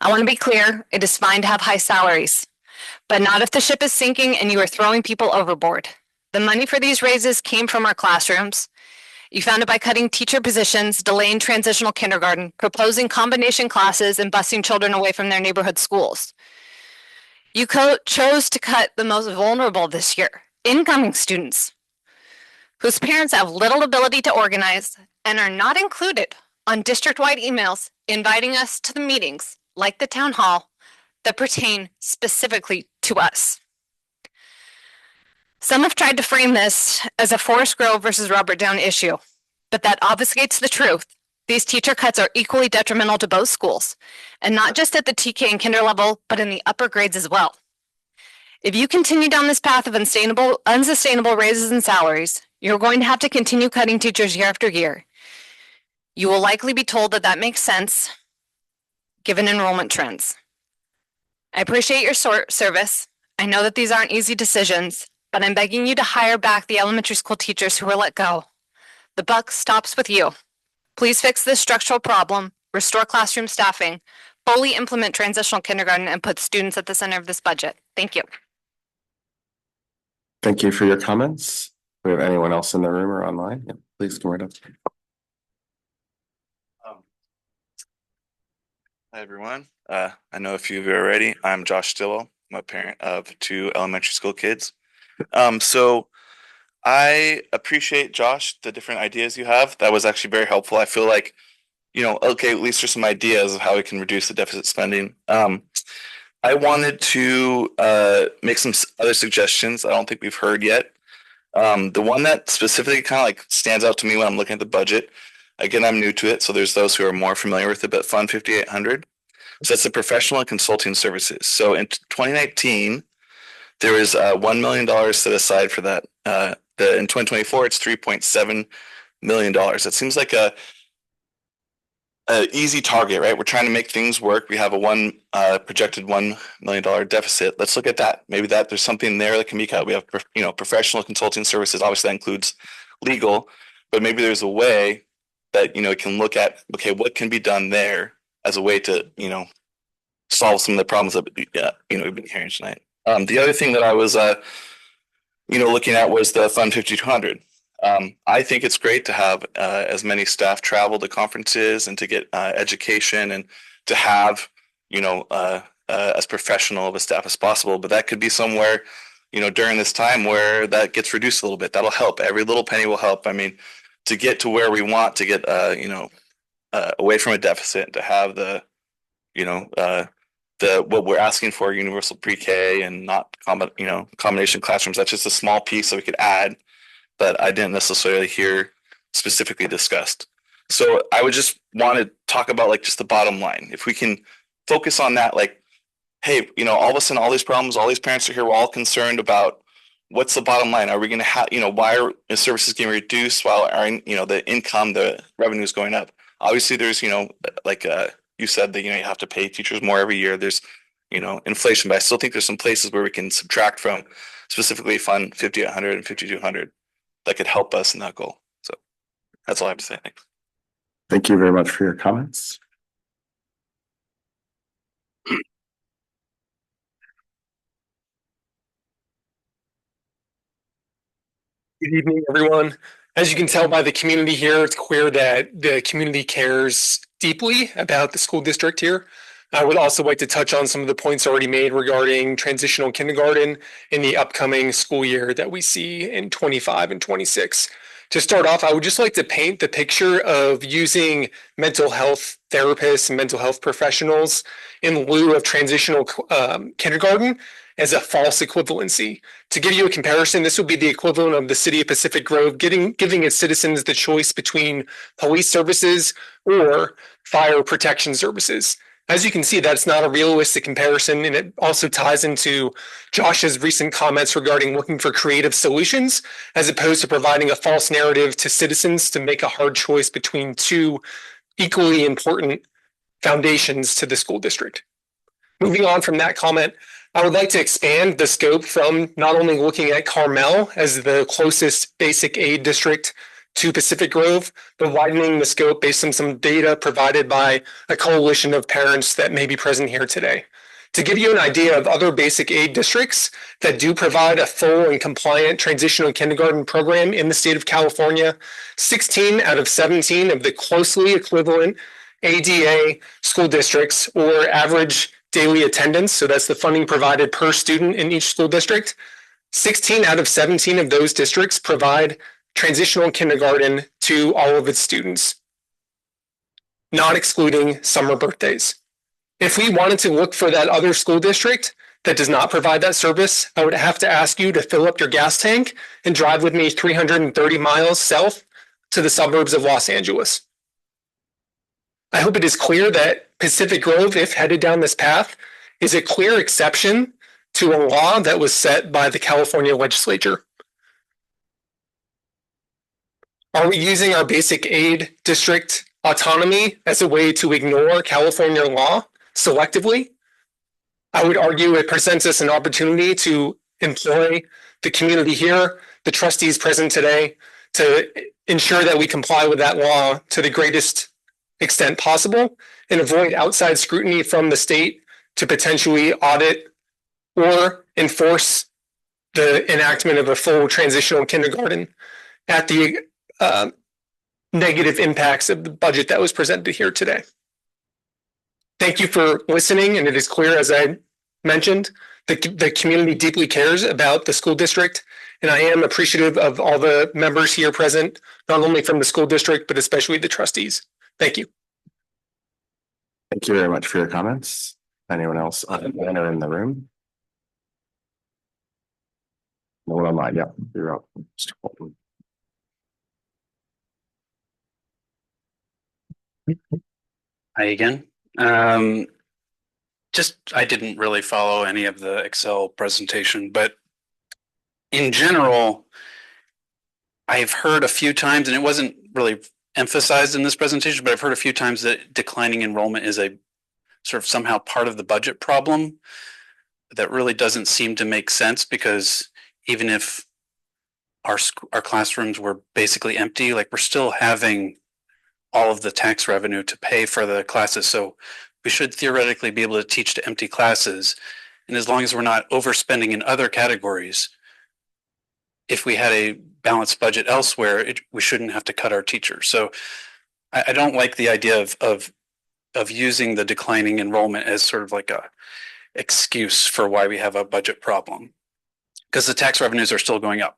I want to be clear, it is fine to have high salaries, but not if the ship is sinking and you are throwing people overboard. The money for these raises came from our classrooms. You found it by cutting teacher positions, delaying transitional kindergarten, proposing combination classes, and busing children away from their neighborhood schools. You chose to cut the most vulnerable this year, incoming students, whose parents have little ability to organize and are not included on district-wide emails inviting us to the meetings, like the town hall, that pertain specifically to us. Some have tried to frame this as a Forest Grove versus Robert Down issue, but that obfuscates the truth. These teacher cuts are equally detrimental to both schools, and not just at the TK and kinder level, but in the upper grades as well. If you continue down this path of unsustainable raises and salaries, you're going to have to continue cutting teachers year after year. You will likely be told that that makes sense, given enrollment trends. I appreciate your service. I know that these aren't easy decisions, but I'm begging you to hire back the elementary school teachers who were let go. The buck stops with you. Please fix this structural problem, restore classroom staffing, fully implement transitional kindergarten, and put students at the center of this budget. Thank you.
Thank you for your comments. Do we have anyone else in the room or online? Yeah, please come right up.
Hi, everyone. I know a few of you already. I'm Josh Stillwell. I'm a parent of 2 elementary school kids. So I appreciate, Josh, the different ideas you have. That was actually very helpful. I feel like, okay, at least there's some ideas of how we can reduce the deficit spending. I wanted to make some other suggestions I don't think we've heard yet. The one that specifically kind of like stands out to me when I'm looking at the budget, again, I'm new to it, so there's those who are more familiar with it, but Fund 5800. So that's the professional and consulting services. So in 2019, there was $1 million set aside for that. In 2024, it's $3.7 million. That seems like a easy target, right? We're trying to make things work. We have a projected $1 million deficit. Let's look at that. Maybe there's something there that can be cut. We have professional consulting services. Obviously, that includes legal, but maybe there's a way that it can look at, okay, what can be done there as a way to solve some of the problems that we've been hearing tonight. The other thing that I was looking at was the Fund 5200. I think it's great to have as many staff travel to conferences and to get education and to have as professional of a staff as possible. But that could be somewhere during this time where that gets reduced a little bit. That'll help. Every little penny will help. I mean, to get to where we want to get away from a deficit, to have the what we're asking for, universal pre-K and not combination classrooms. That's just a small piece that we could add, but I didn't necessarily hear specifically discussed. So I would just want to talk about like just the bottom line. If we can focus on that, like, hey, all of a sudden all these problems, all these parents are here, we're all concerned about what's the bottom line. Are we going to have, why are services getting reduced while our, the income, the revenue is going up? Obviously there's, like you said that, you have to pay teachers more every year. There's, inflation, but I still think there's some places where we can subtract from, specifically Fund 5800 and 5200 that could help us in that goal. So that's all I have to say. Thanks.
Thank you very much for your comments.
Good evening, everyone. As you can tell by the community here, it's clear that the community cares deeply about the school district here. I would also like to touch on some of the points already made regarding transitional kindergarten in the upcoming school year that we see in 25 and 26. To start off, I would just like to paint the picture of using mental health therapists and mental health professionals in lieu of transitional kindergarten as a false equivalency. To give you a comparison, this would be the equivalent of the city of Pacific Grove giving its citizens the choice between police services or fire protection services. As you can see, that's not a realistic comparison, and it also ties into Josh's recent comments regarding looking for creative solutions, as opposed to providing a false narrative to citizens to make a hard choice between two equally important foundations to the school district. Moving on from that comment, I would like to expand the scope from not only looking at Carmel as the closest basic aid district to Pacific Grove, but widening the scope based on some data provided by a coalition of parents that may be present here today. To give you an idea of other basic aid districts that do provide a full and compliant transitional kindergarten program in the state of California, 16 out of 17 of the closely equivalent ADA school districts, or average daily attendance, so that's the funding provided per student in each school district, 16 out of 17 of those districts provide transitional kindergarten to all of its students, not excluding summer birthdays. If we wanted to look for that other school district that does not provide that service, I would have to ask you to fill up your gas tank and drive with me 330 miles south to the suburbs of Los Angeles. I hope it is clear that Pacific Grove, if headed down this path, is a clear exception to a law that was set by the California legislature. Are we using our basic aid district autonomy as a way to ignore California law selectively? I would argue it presents us an opportunity to employ the community here, the trustees present today, to ensure that we comply with that law to the greatest extent possible and avoid outside scrutiny from the state to potentially audit or enforce the enactment of a full transitional kindergarten at the negative impacts of the budget that was presented here today. Thank you for listening, and it is clear, as I mentioned, the community deeply cares about the school district, and I am appreciative of all the members here present, not only from the school district, but especially the trustees. Thank you.
Thank you very much for your comments. Anyone else enter in the room? No one online. Yeah, you're up. Mr. Colton.
Hi again. I didn't really follow any of the Excel presentation, but in general, I've heard a few times, and it wasn't really emphasized in this presentation, but I've heard a few times that declining enrollment is a sort of somehow part of the budget problem. That really doesn't seem to make sense, because even if our classrooms were basically empty, like we're still having all of the tax revenue to pay for the classes. So we should theoretically be able to teach to empty classes. And as long as we're not overspending in other categories, if we had a balanced budget elsewhere, we shouldn't have to cut our teachers. So I don't like the idea of using the declining enrollment as sort of like a excuse for why we have a budget problem, because the tax revenues are still going up.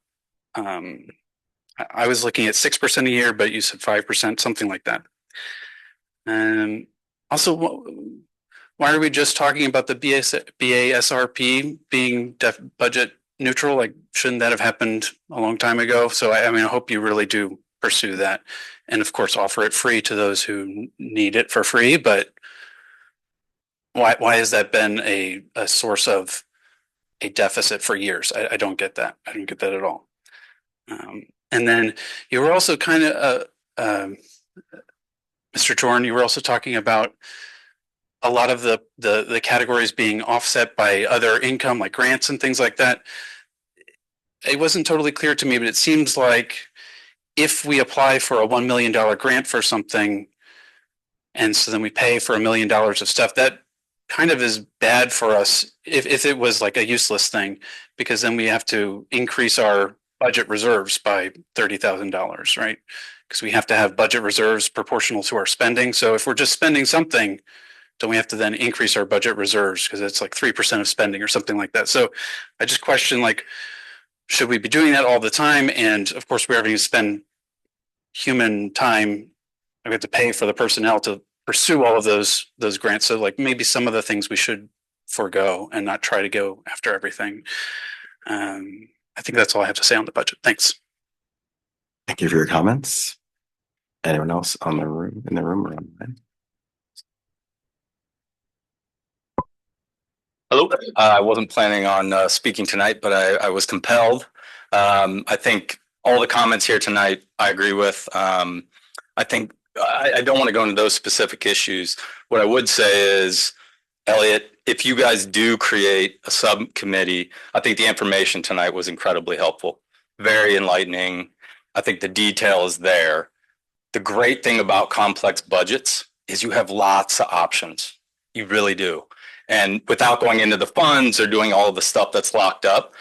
I was looking at 6% a year, but you said 5%, something like that. And also, why are we just talking about the BASRP being budget neutral? Like, shouldn't that have happened a long time ago? So I mean, I hope you really do pursue that, and of course, offer it free to those who need it for free. But why has that been a source of a deficit for years? I don't get that. I don't get that at all. And then you were also kind of, Mr. Jordan, you were also talking about a lot of the categories being offset by other income, like grants and things like that. It wasn't totally clear to me, but it seems like if we apply for a $1 million grant for something, and so then we pay for $1 million of stuff, that kind of is bad for us if it was like a useless thing, because then we have to increase our budget reserves by $30,000, right? Because we have to have budget reserves proportional to our spending. So if we're just spending something, don't we have to then increase our budget reserves because it's like 3% of spending or something like that? So I just question, like, should we be doing that all the time? And of course, we're having to spend human time. We have to pay for the personnel to pursue all of those grants. So like maybe some of the things we should forego and not try to go after everything. I think that's all I have to say on the budget. Thanks.
Thank you for your comments. Anyone else in the room or online?
Hello. I wasn't planning on speaking tonight, but I was compelled. I think all the comments here tonight I agree with. I think I don't want to go into those specific issues. What I would say is, Elliot, if you guys do create a subcommittee, I think the information tonight was incredibly helpful, very enlightening. I think the detail is there. The great thing about complex budgets is you have lots of options. You really do. And without going into the funds or doing all of the stuff that's locked up,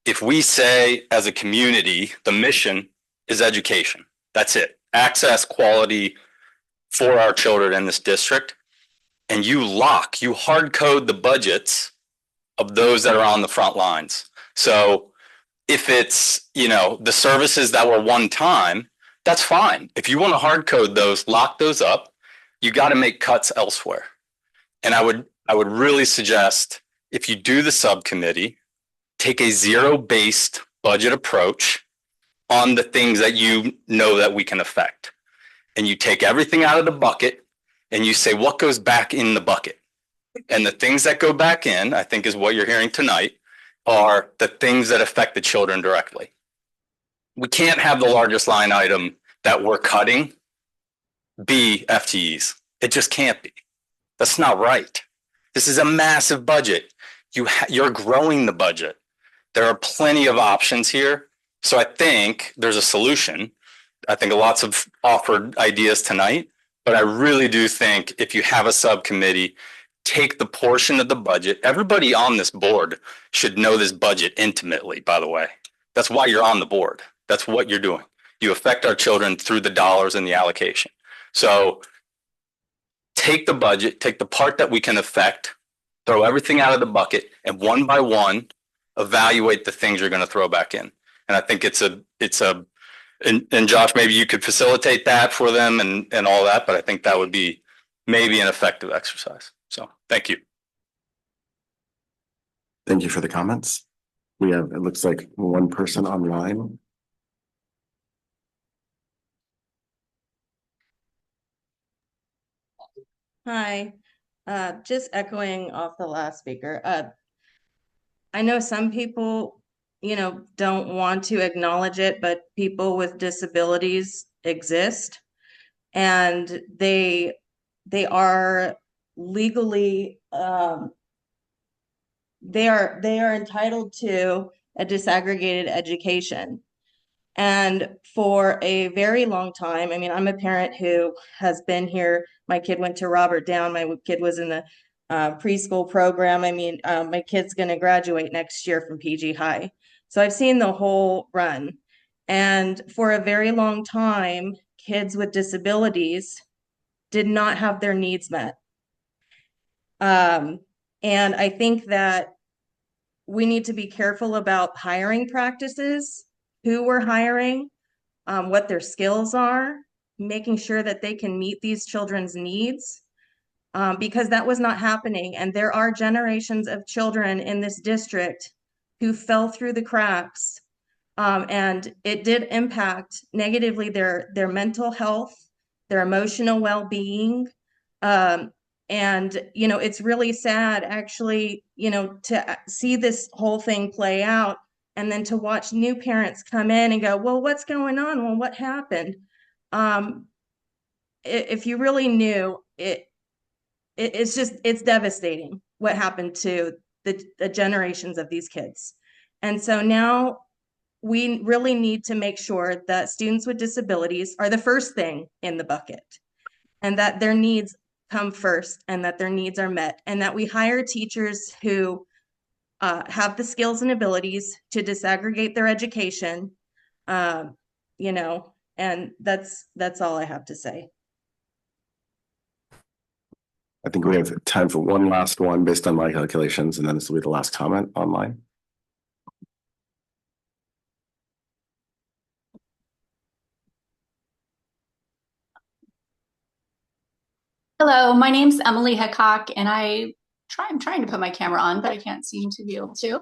if we say as a community, the mission is education, that's it. Access, quality for our children in this district. And you hard code the budgets of those that are on the front lines. So if it's, the services that were one time, that's fine. If you want to hard code those, lock those up, you got to make cuts elsewhere. And I would really suggest, if you do the subcommittee, take a zero-based budget approach on the things that you know that we can affect. And you take everything out of the bucket and you say, what goes back in the bucket? And the things that go back in, I think is what you're hearing tonight, are the things that affect the children directly. We can't have the largest line item that we're cutting be FTEs. It just can't be. That's not right. This is a massive budget. You're growing the budget. There are plenty of options here. So I think there's a solution. I think lots of offered ideas tonight, but I really do think if you have a subcommittee, take the portion of the budget. Everybody on this board should know this budget intimately, by the way. That's why you're on the board. That's what you're doing. You affect our children through the dollars and the allocation. So take the budget, take the part that we can affect, throw everything out of the bucket, and one by one, evaluate the things you're going to throw back in. And I think and Josh, maybe you could facilitate that for them and all that, but I think that would be maybe an effective exercise. So thank you.
Thank you for the comments. We have, it looks like, one person online.
Hi, just echoing off the last speaker. I know some people, don't want to acknowledge it, but people with disabilities exist, and they are legally they are entitled to a disaggregated education. And for a very long time, I mean, I'm a parent who has been here. My kid went to Robert Down. My kid was in the preschool program. I mean, my kid's going to graduate next year from PG High. So I've seen the whole run. And for a very long time, kids with disabilities did not have their needs met. And I think that we need to be careful about hiring practices, who we're hiring, what their skills are, making sure that they can meet these children's needs. because that was not happening. And there are generations of children in this district who fell through the cracks. And it did impact negatively their mental health, their emotional well-being. And, you know, it's really sad actually, you know, to see this whole thing play out and then to watch new parents come in and go, well, what's going on? Well, what happened? If you really knew it's devastating what happened to the generations of these kids. And so now we really need to make sure that students with disabilities are the first thing in the bucket and that their needs come first and that their needs are met and that we hire teachers who have the skills and abilities to disaggregate their education, you know, and that's all I have to say.
I think we have time for one last one based on my calculations, and then this will be the last comment online.
Hello, my name's Emily Hickok, and I'm trying to put my camera on, but I can't seem to be able to.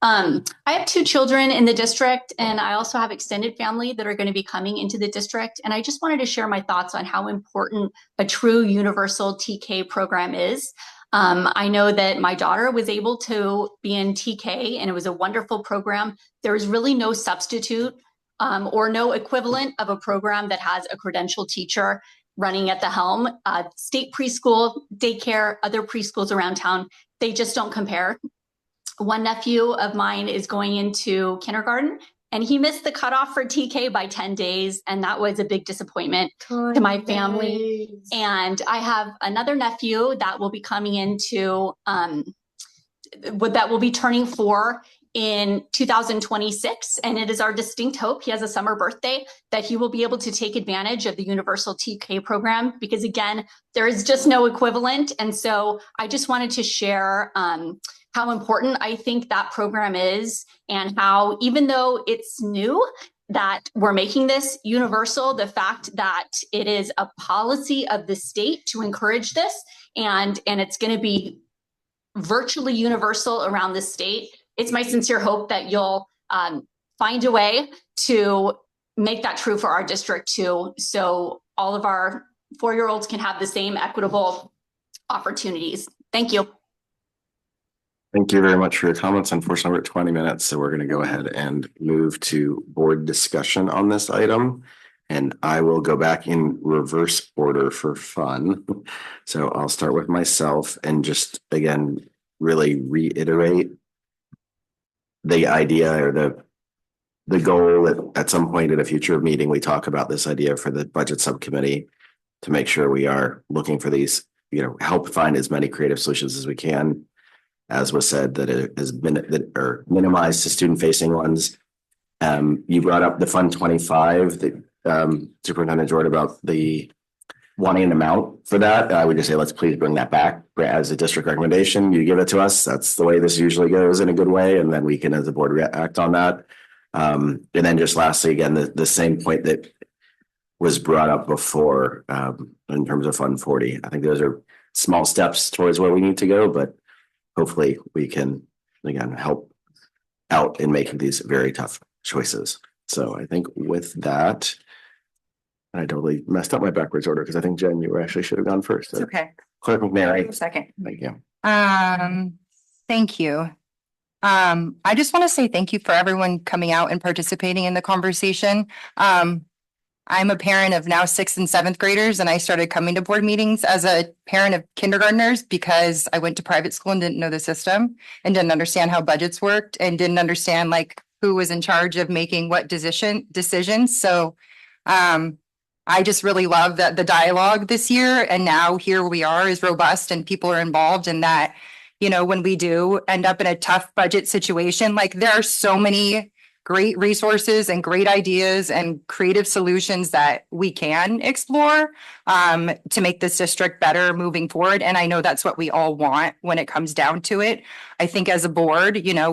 I have 2 children in the district, and I also have extended family that are going to be coming into the district. And I just wanted to share my thoughts on how important a true universal TK program is. I know that my daughter was able to be in TK, and it was a wonderful program. There is really no substitute or no equivalent of a program that has a credentialed teacher running at the helm. State preschool, daycare, other preschools around town, they just don't compare. One nephew of mine is going into kindergarten, and he missed the cutoff for TK by 10 days. And that was a big disappointment to my family. And I have another nephew that will be coming into, that will be turning 4 in 2026. And it is our distinct hope, he has a summer birthday, that he will be able to take advantage of the universal TK program, because again, there is just no equivalent. And so I just wanted to share how important I think that program is, and how, even though it's new, that we're making this universal, the fact that it is a policy of the state to encourage this, and it's going to be virtually universal around the state. It's my sincere hope that you'll find a way to make that true for our district too, so all of our 4-year-olds can have the same equitable opportunities. Thank you.
Thank you very much for your comments. Unfortunately, we're at 20 minutes, so we're going to go ahead and move to board discussion on this item. And I will go back in reverse order for fun. So I'll start with myself and just, again, really reiterate the idea or the goal that at some point in a future meeting, we talk about this idea for the budget subcommittee to make sure we are looking for these, you know, help find as many creative solutions as we can. As was said, that it has been or minimized to student facing ones. You brought up the Fund 25, the Superintendent Jordan, about the wanting an amount for that. I would just say, let's please bring that back as a district recommendation. You give it to us. That's the way this usually goes, in a good way. And then we can, as a board, act on that. And then just lastly, again, the same point that was brought up before in terms of Fund 40. I think those are small steps towards where we need to go, but hopefully we can, again, help out in making these very tough choices. So I think with that, I totally messed up my backwards order, because I think, Jen, you actually should have gone first.
It's okay.
Clerk McNary.
Second.
Thank you.
Thank you. I just want to say thank you for everyone coming out and participating in the conversation. I'm a parent of now 6th and 7th graders, and I started coming to board meetings as a parent of kindergartners because I went to private school and didn't know the system and didn't understand how budgets worked and didn't understand like who was in charge of making what decisions. So I just really love that the dialogue this year, and now here we are, is robust and people are involved, and that, you know, when we do end up in a tough budget situation, like there are so many great resources and great ideas and creative solutions that we can explore to make this district better moving forward. And I know that's what we all want when it comes down to it. I think as a board, you know,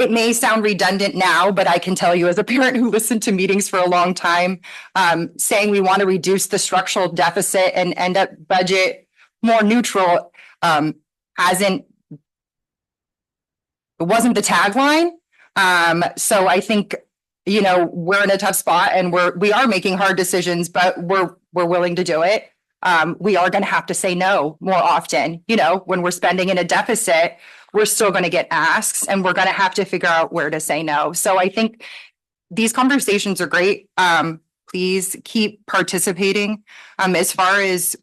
it may sound redundant now, but I can tell you as a parent who listened to meetings for a long time, saying we want to reduce the structural deficit and end up budget more neutral, it wasn't the tagline. So I think, we're in a tough spot and we are making hard decisions, but we're willing to do it. We are going to have to say no more often. When we're spending in a deficit, we're still going to get asks and we're going to have to figure out where to say no. So I think these conversations are great. Please keep participating. As far as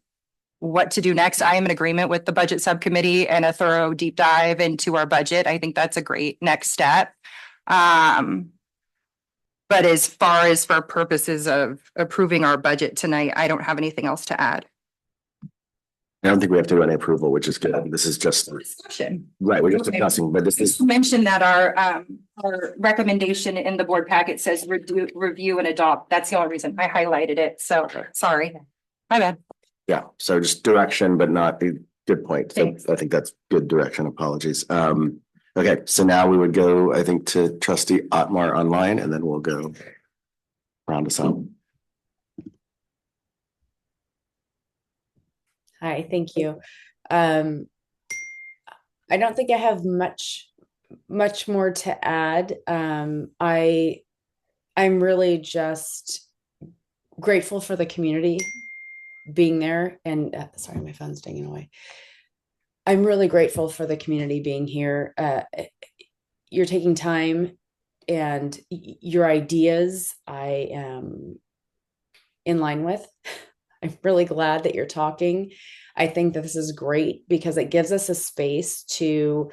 what to do next, I am in agreement with the budget subcommittee and a thorough deep dive into our budget. I think that's a great next step. But as far as for purposes of approving our budget tonight, I don't have anything else to add.
I don't think we have to do any approval, which is good. This is just
Discussion.
right. We're just discussing, but this is
Just mention that our recommendation in the board packet says review and adopt. That's the only reason I highlighted it. So sorry, my bad.
yeah. So just direction, but not a good point. So
Thanks.
I think that's good direction. Apologies. Okay, so now we would go, I think, to Trustee Otmar online, and then we'll go round us out.
Hi, thank you. I don't think I have much more to add. I'm really just grateful for the community being there. And sorry, my phone's dinging away. I'm really grateful for the community being here. You're taking time and your ideas I am in line with. I'm really glad that you're talking. I think that this is great because it gives us a space to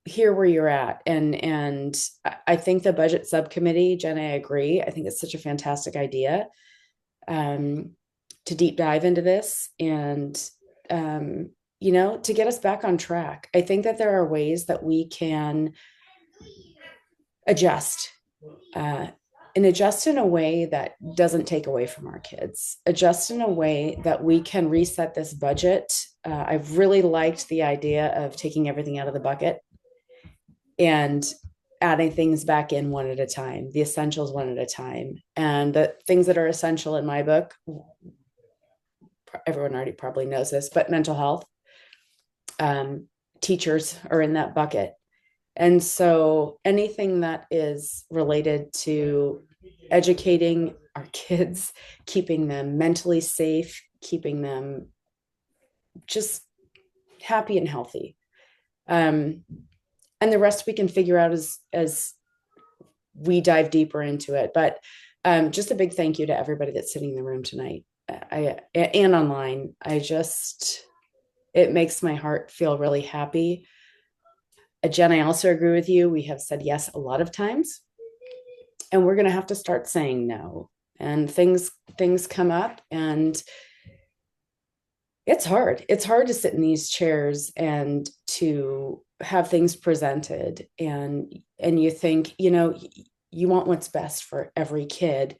hear where you're at. And I think the budget subcommittee, Jen, I agree. I think it's such a fantastic idea to deep dive into this and, to get us back on track. I think that there are ways that we can adjust and adjust in a way that doesn't take away from our kids, adjust in a way that we can reset this budget. I've really liked the idea of taking everything out of the bucket and adding things back in one at a time, the essentials one at a time. And the things that are essential in my book, everyone already probably knows this, but mental health, teachers are in that bucket. And so anything that is related to educating our kids, keeping them mentally safe, keeping them just happy and healthy. And the rest we can figure out as we dive deeper into it. But just a big thank you to everybody that's sitting in the room tonight and online. It makes my heart feel really happy. Jen, I also agree with you. We have said yes a lot of times, and we're going to have to start saying no. And things come up, and it's hard. It's hard to sit in these chairs and to have things presented, and you think, you want what's best for every kid.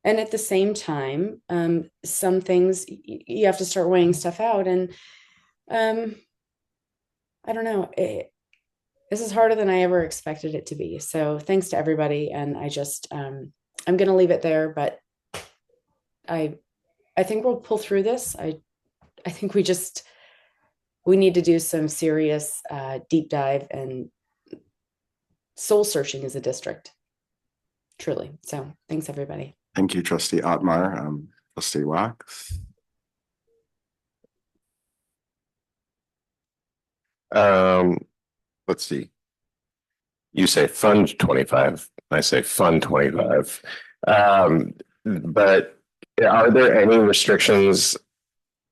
And at the same time, some things you have to start weighing stuff out, and I don't know. This is harder than I ever expected it to be. So thanks to everybody. And I just, I'm going to leave it there, but I think we'll pull through this. I think we need to do some serious deep dive and soul searching as a district. Truly. So thanks everybody.
Thank you, Trustee Otmar. Trustee Wax.
Let's see. You say fund 25. I say fund 25. But are there any restrictions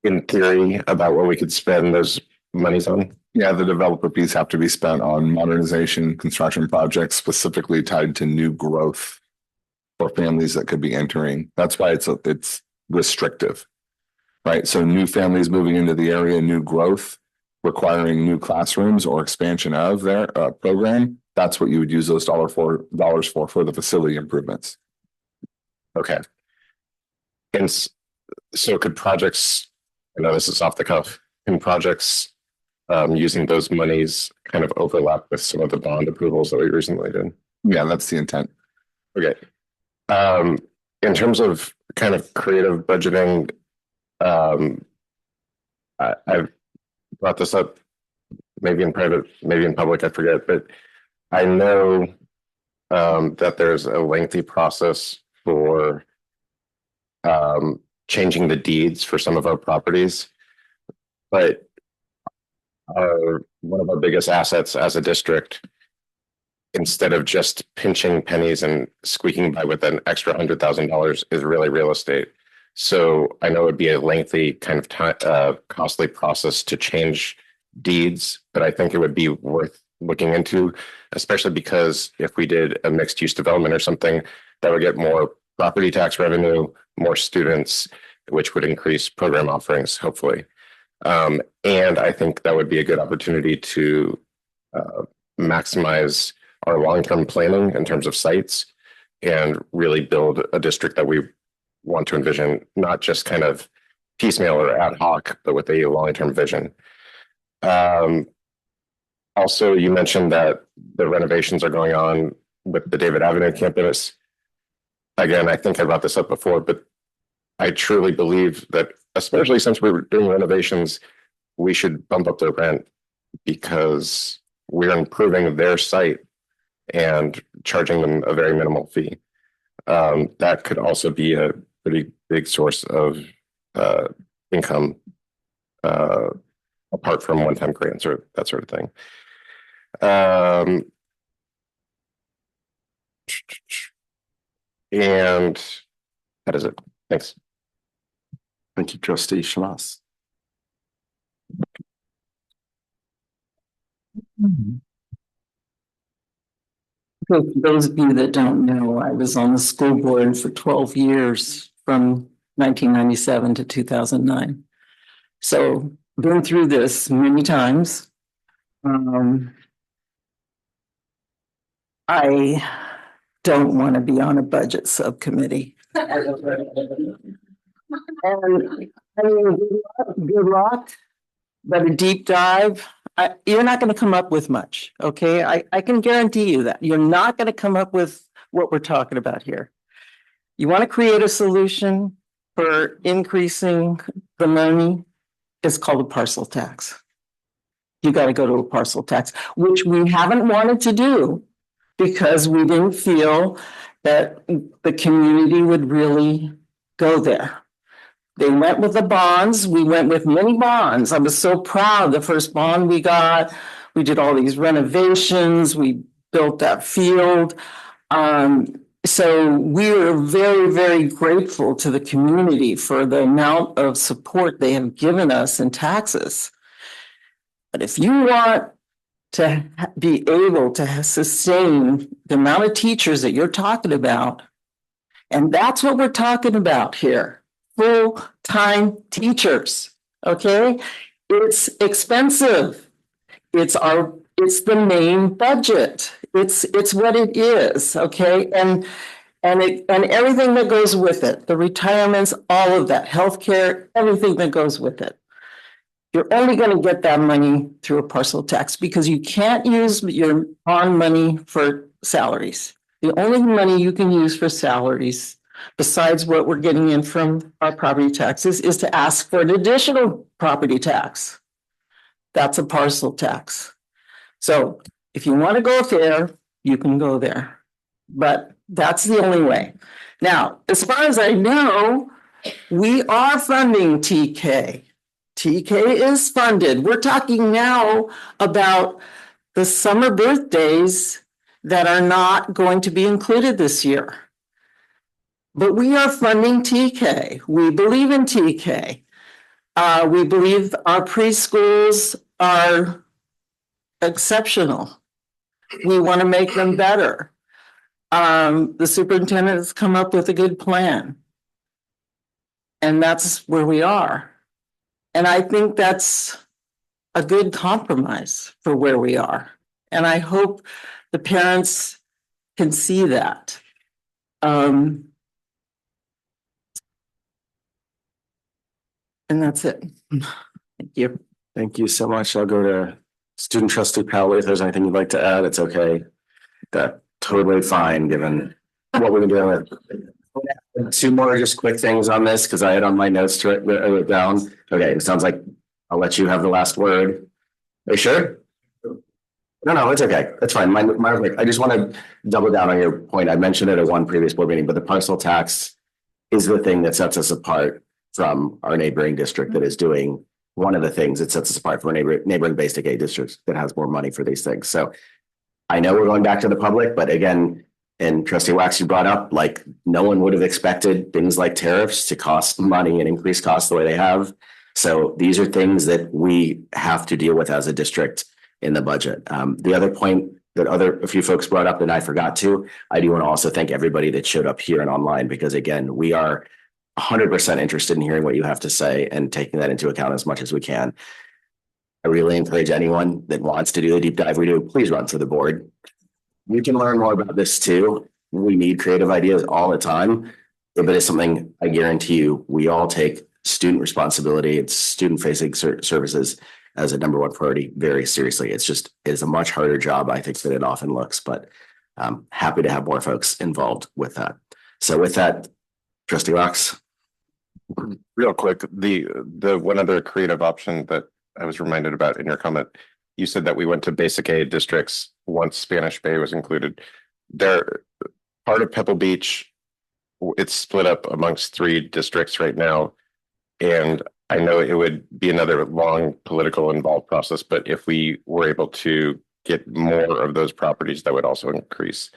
in theory about what we could spend those monies on?
Yeah, the developer fees have to be spent on modernization, construction projects specifically tied to new growth for families that could be entering. That's why it's restrictive, right? So new families moving into the area, new growth, requiring new classrooms or expansion of their program. That's what you would use those dollars for the facility improvements.
Okay. And so could projects, I know this is off the cuff, can projects using those monies kind of overlap with some of the bond approvals that we recently did.
Yeah, that's the intent.
Okay. In terms of kind of creative budgeting, I've brought this up maybe in private, maybe in public, I forget, but I know that there's a lengthy process for changing the deeds for some of our properties. But one of our biggest assets as a district, instead of just pinching pennies and squeaking by with an extra $100,000, is really real estate. So I know it'd be a lengthy kind of costly process to change deeds, but I think it would be worth looking into, especially because if we did a mixed use development or something, that would get more property tax revenue, more students, which would increase program offerings, hopefully. And I think that would be a good opportunity to maximize our long-term planning in terms of sites and really build a district that we want to envision, not just kind of piecemeal or ad hoc, but with a long-term vision. Also, you mentioned that the renovations are going on with the David Avenue campus. Again, I think I brought this up before, but I truly believe that, especially since we were doing renovations, we should bump up the rent because we're improving their site and charging them a very minimal fee. That could also be a pretty big source of income apart from one-time grants or that sort of thing. And that is it. Thanks.
Thank you, Trustee Shamas.
So for those of you that don't know, I was on the school board for 12 years from 1997 to 2009. So been through this many times. I don't want to be on a budget subcommittee. And I mean, good luck, but a deep dive, you're not going to come up with much, okay? I can guarantee you that. You're not going to come up with what we're talking about here. You want to create a solution for increasing the money, it's called a parcel tax. You got to go to a parcel tax, which we haven't wanted to do because we didn't feel that the community would really go there. They went with the bonds. We went with many bonds. I was so proud. The first bond we got, we did all these renovations. We built that field. So we are very, very grateful to the community for the amount of support they have given us in taxes. But if you want to be able to sustain the amount of teachers that you're talking about, and that's what we're talking about here, full-time teachers, okay? It's expensive. It's the main budget. It's what it is, okay? And everything that goes with it, the retirements, all of that, healthcare, everything that goes with it. You're only going to get that money through a parcel tax because you can't use your bond money for salaries. The only money you can use for salaries, besides what we're getting in from our property taxes, is to ask for an additional property tax. That's a parcel tax. So if you want to go there, you can go there. But that's the only way. Now, as far as I know, we are funding TK. TK is funded. We're talking now about the summer birthdays that are not going to be included this year. But we are funding TK. We believe in TK. We believe our preschools are exceptional. We want to make them better. The superintendent has come up with a good plan. And that's where we are. And I think that's a good compromise for where we are. And I hope the parents can see that. And that's it. Thank you.
Thank you so much. I'll go to student trustee Powell. If there's anything you'd like to add, it's okay. That's totally fine, given what we've been dealing with. Two more just quick things on this, because I had on my notes to write it down. Okay, it sounds like I'll let you have the last word. Are you sure? No, it's okay. That's fine. I just want to double down on your point. I mentioned it at one previous board meeting, but the parcel tax is the thing that sets us apart from our neighboring district that is doing one of the things that sets us apart from neighboring basic aid districts that has more money for these things. So I know we're going back to the public, but again, and Trustee Wax, you brought up, like, no one would have expected things like tariffs to cost money and increase costs the way they have. So these are things that we have to deal with as a district in the budget. The other point that a few folks brought up and I forgot to, I do want to also thank everybody that showed up here and online, because again, we are 100% interested in hearing what you have to say and taking that into account as much as we can. I really encourage anyone that wants to do the deep dive we do, please run for the board. We can learn more about this too. We need creative ideas all the time, but it's something I guarantee you, we all take student responsibility. It's student facing services as a number one priority very seriously. It's a much harder job, I think, than it often looks, but I'm happy to have more folks involved with that. So with that, Trustee Wax.
Real quick, the one other creative option that I was reminded about in your comment, you said that we went to basic aid districts once Spanish Bay was included. They're part of Pebble Beach. It's split up amongst 3 districts right now. And I know it would be another long political involved process, but if we were able to get more of those properties, that would also increase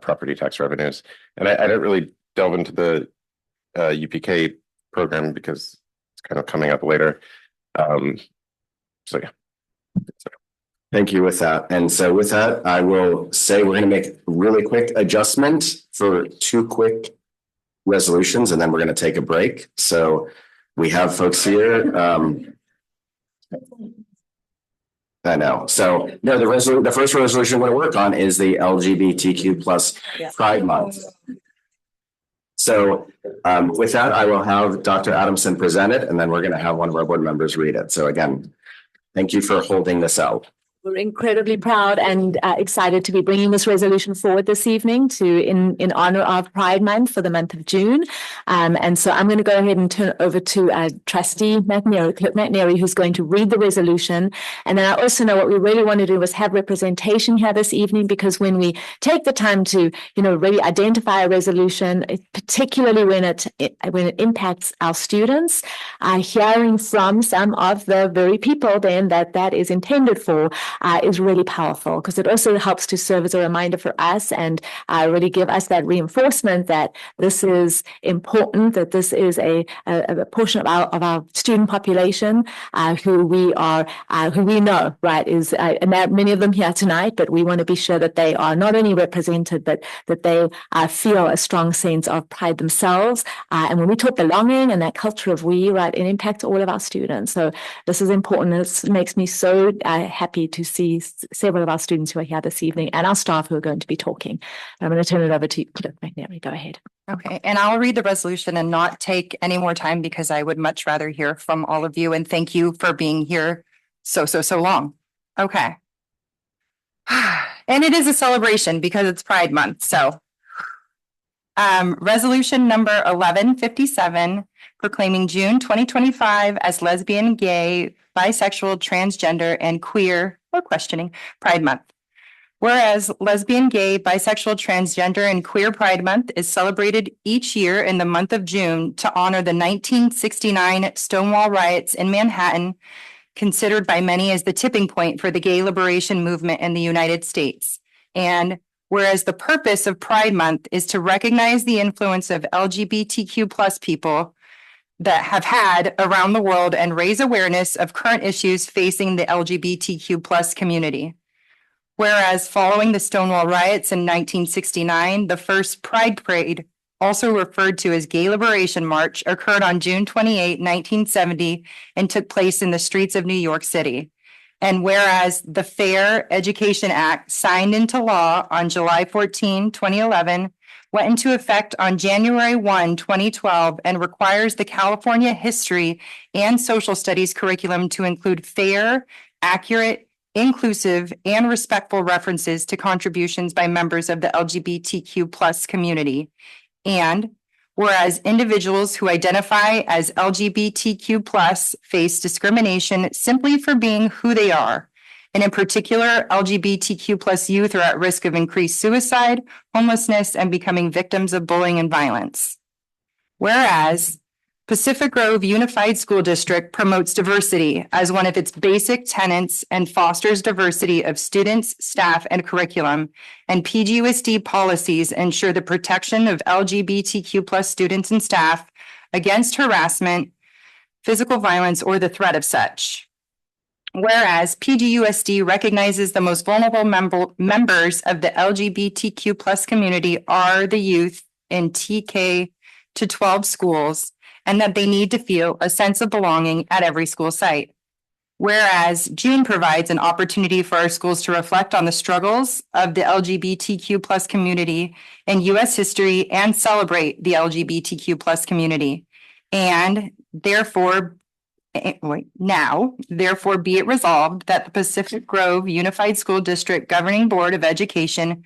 property tax revenues. And I don't really delve into the UPK program because it's kind of coming up later. So yeah.
Thank you with that. And so with that, I will say we're going to make a really quick adjustment for 2 quick resolutions, and then we're going to take a break. So we have folks here. I know. So no, the first resolution we're going to work on is the LGBTQ plus Pride Month. So with that, I will have Dr. Adamson present it, and then we're going to have one of our board members read it. So again, thank you for holding this out.
We're incredibly proud and excited to be bringing this resolution forward this evening in honor of Pride Month for the month of June. And so I'm going to go ahead and turn it over to Trustee McNary, Clerk McNary, who's going to read the resolution. And then I also know what we really want to do is have representation here this evening, because when we take the time to, really identify a resolution, particularly when it impacts our students, hearing from some of the very people then that is intended for, is really powerful, because it also helps to serve as a reminder for us and really give us that reinforcement that this is important, that this is a portion of our student population who we know, right, is and there are many of them here tonight, but we want to be sure that they are not only represented, but that they feel a strong sense of pride themselves. And when we talk belonging and that culture of we, right, it impacts all of our students. So this is important. This makes me so happy to see several of our students who are here this evening and our staff who are going to be talking. I'm going to turn it over to Clerk McNary. Go ahead.
Okay, and I'll read the resolution and not take any more time because I would much rather hear from all of you, and thank you for being here so long. Okay. And it is a celebration because it's Pride Month. So resolution number 1157, proclaiming June 2025 as lesbian, gay, bisexual, transgender, and queer or questioning Pride Month. Whereas lesbian, gay, bisexual, transgender, and queer Pride Month is celebrated each year in the month of June to honor the 1969 Stonewall riots in Manhattan, considered by many as the tipping point for the gay liberation movement in the United States. And whereas the purpose of Pride Month is to recognize the influence of LGBTQ plus people that have had around the world and raise awareness of current issues facing the LGBTQ plus community. Whereas following the Stonewall riots in 1969, the first Pride Parade, also referred to as Gay Liberation March, occurred on June 28, 1970, and took place in the streets of New York City. And whereas the Fair Education Act, signed into law on July 14, 2011, went into effect on January 1, 2012, and requires the California History and Social Studies curriculum to include fair, accurate, inclusive, and respectful references to contributions by members of the LGBTQ plus community. And whereas individuals who identify as LGBTQ plus face discrimination simply for being who they are. And in particular, LGBTQ plus youth are at risk of increased suicide, homelessness, and becoming victims of bullying and violence. Whereas Pacific Grove Unified School District promotes diversity as one of its basic tenets and fosters diversity of students, staff, and curriculum. And PGUSD policies ensure the protection of LGBTQ plus students and staff against harassment, physical violence, or the threat of such. Whereas PGUSD recognizes the most vulnerable members of the LGBTQ plus community are the youth in TK to 12 schools, and that they need to feel a sense of belonging at every school site. Whereas June provides an opportunity for our schools to reflect on the struggles of the LGBTQ plus community in U.S. history and celebrate the LGBTQ plus community. And therefore, therefore be it resolved that the Pacific Grove Unified School District Governing Board of Education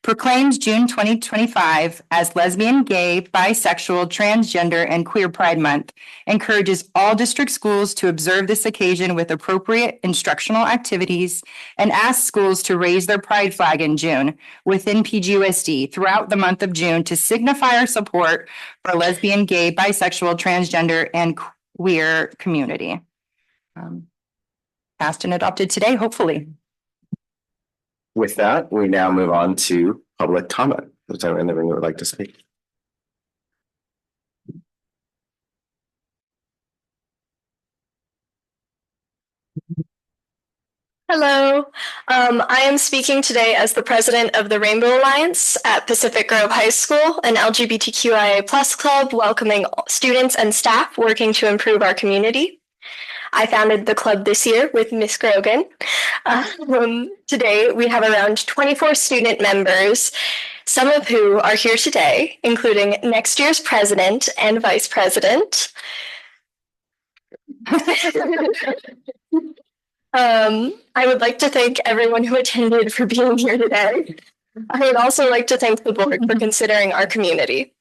proclaims June 2025 as Lesbian, Gay, Bisexual, Transgender, and Queer Pride Month, encourages all district schools to observe this occasion with appropriate instructional activities, and asks schools to raise their pride flag in June within PGUSD throughout the month of June to signify our support for lesbian, gay, bisexual, transgender, and queer community. Passed and adopted today, hopefully.
With that, we now move on to public comment. Is there anyone in the room that would like to speak?
Hello, I am speaking today as the president of the Rainbow Alliance at Pacific Grove High School, an LGBTQIA+ club welcoming students and staff working to improve our community. I founded the club this year with Miss Grogan. Today, we have around 24 student members, some of who are here today, including next year's president and vice president. I would like to thank everyone who attended for being here today. I would also like to thank the board for considering our community.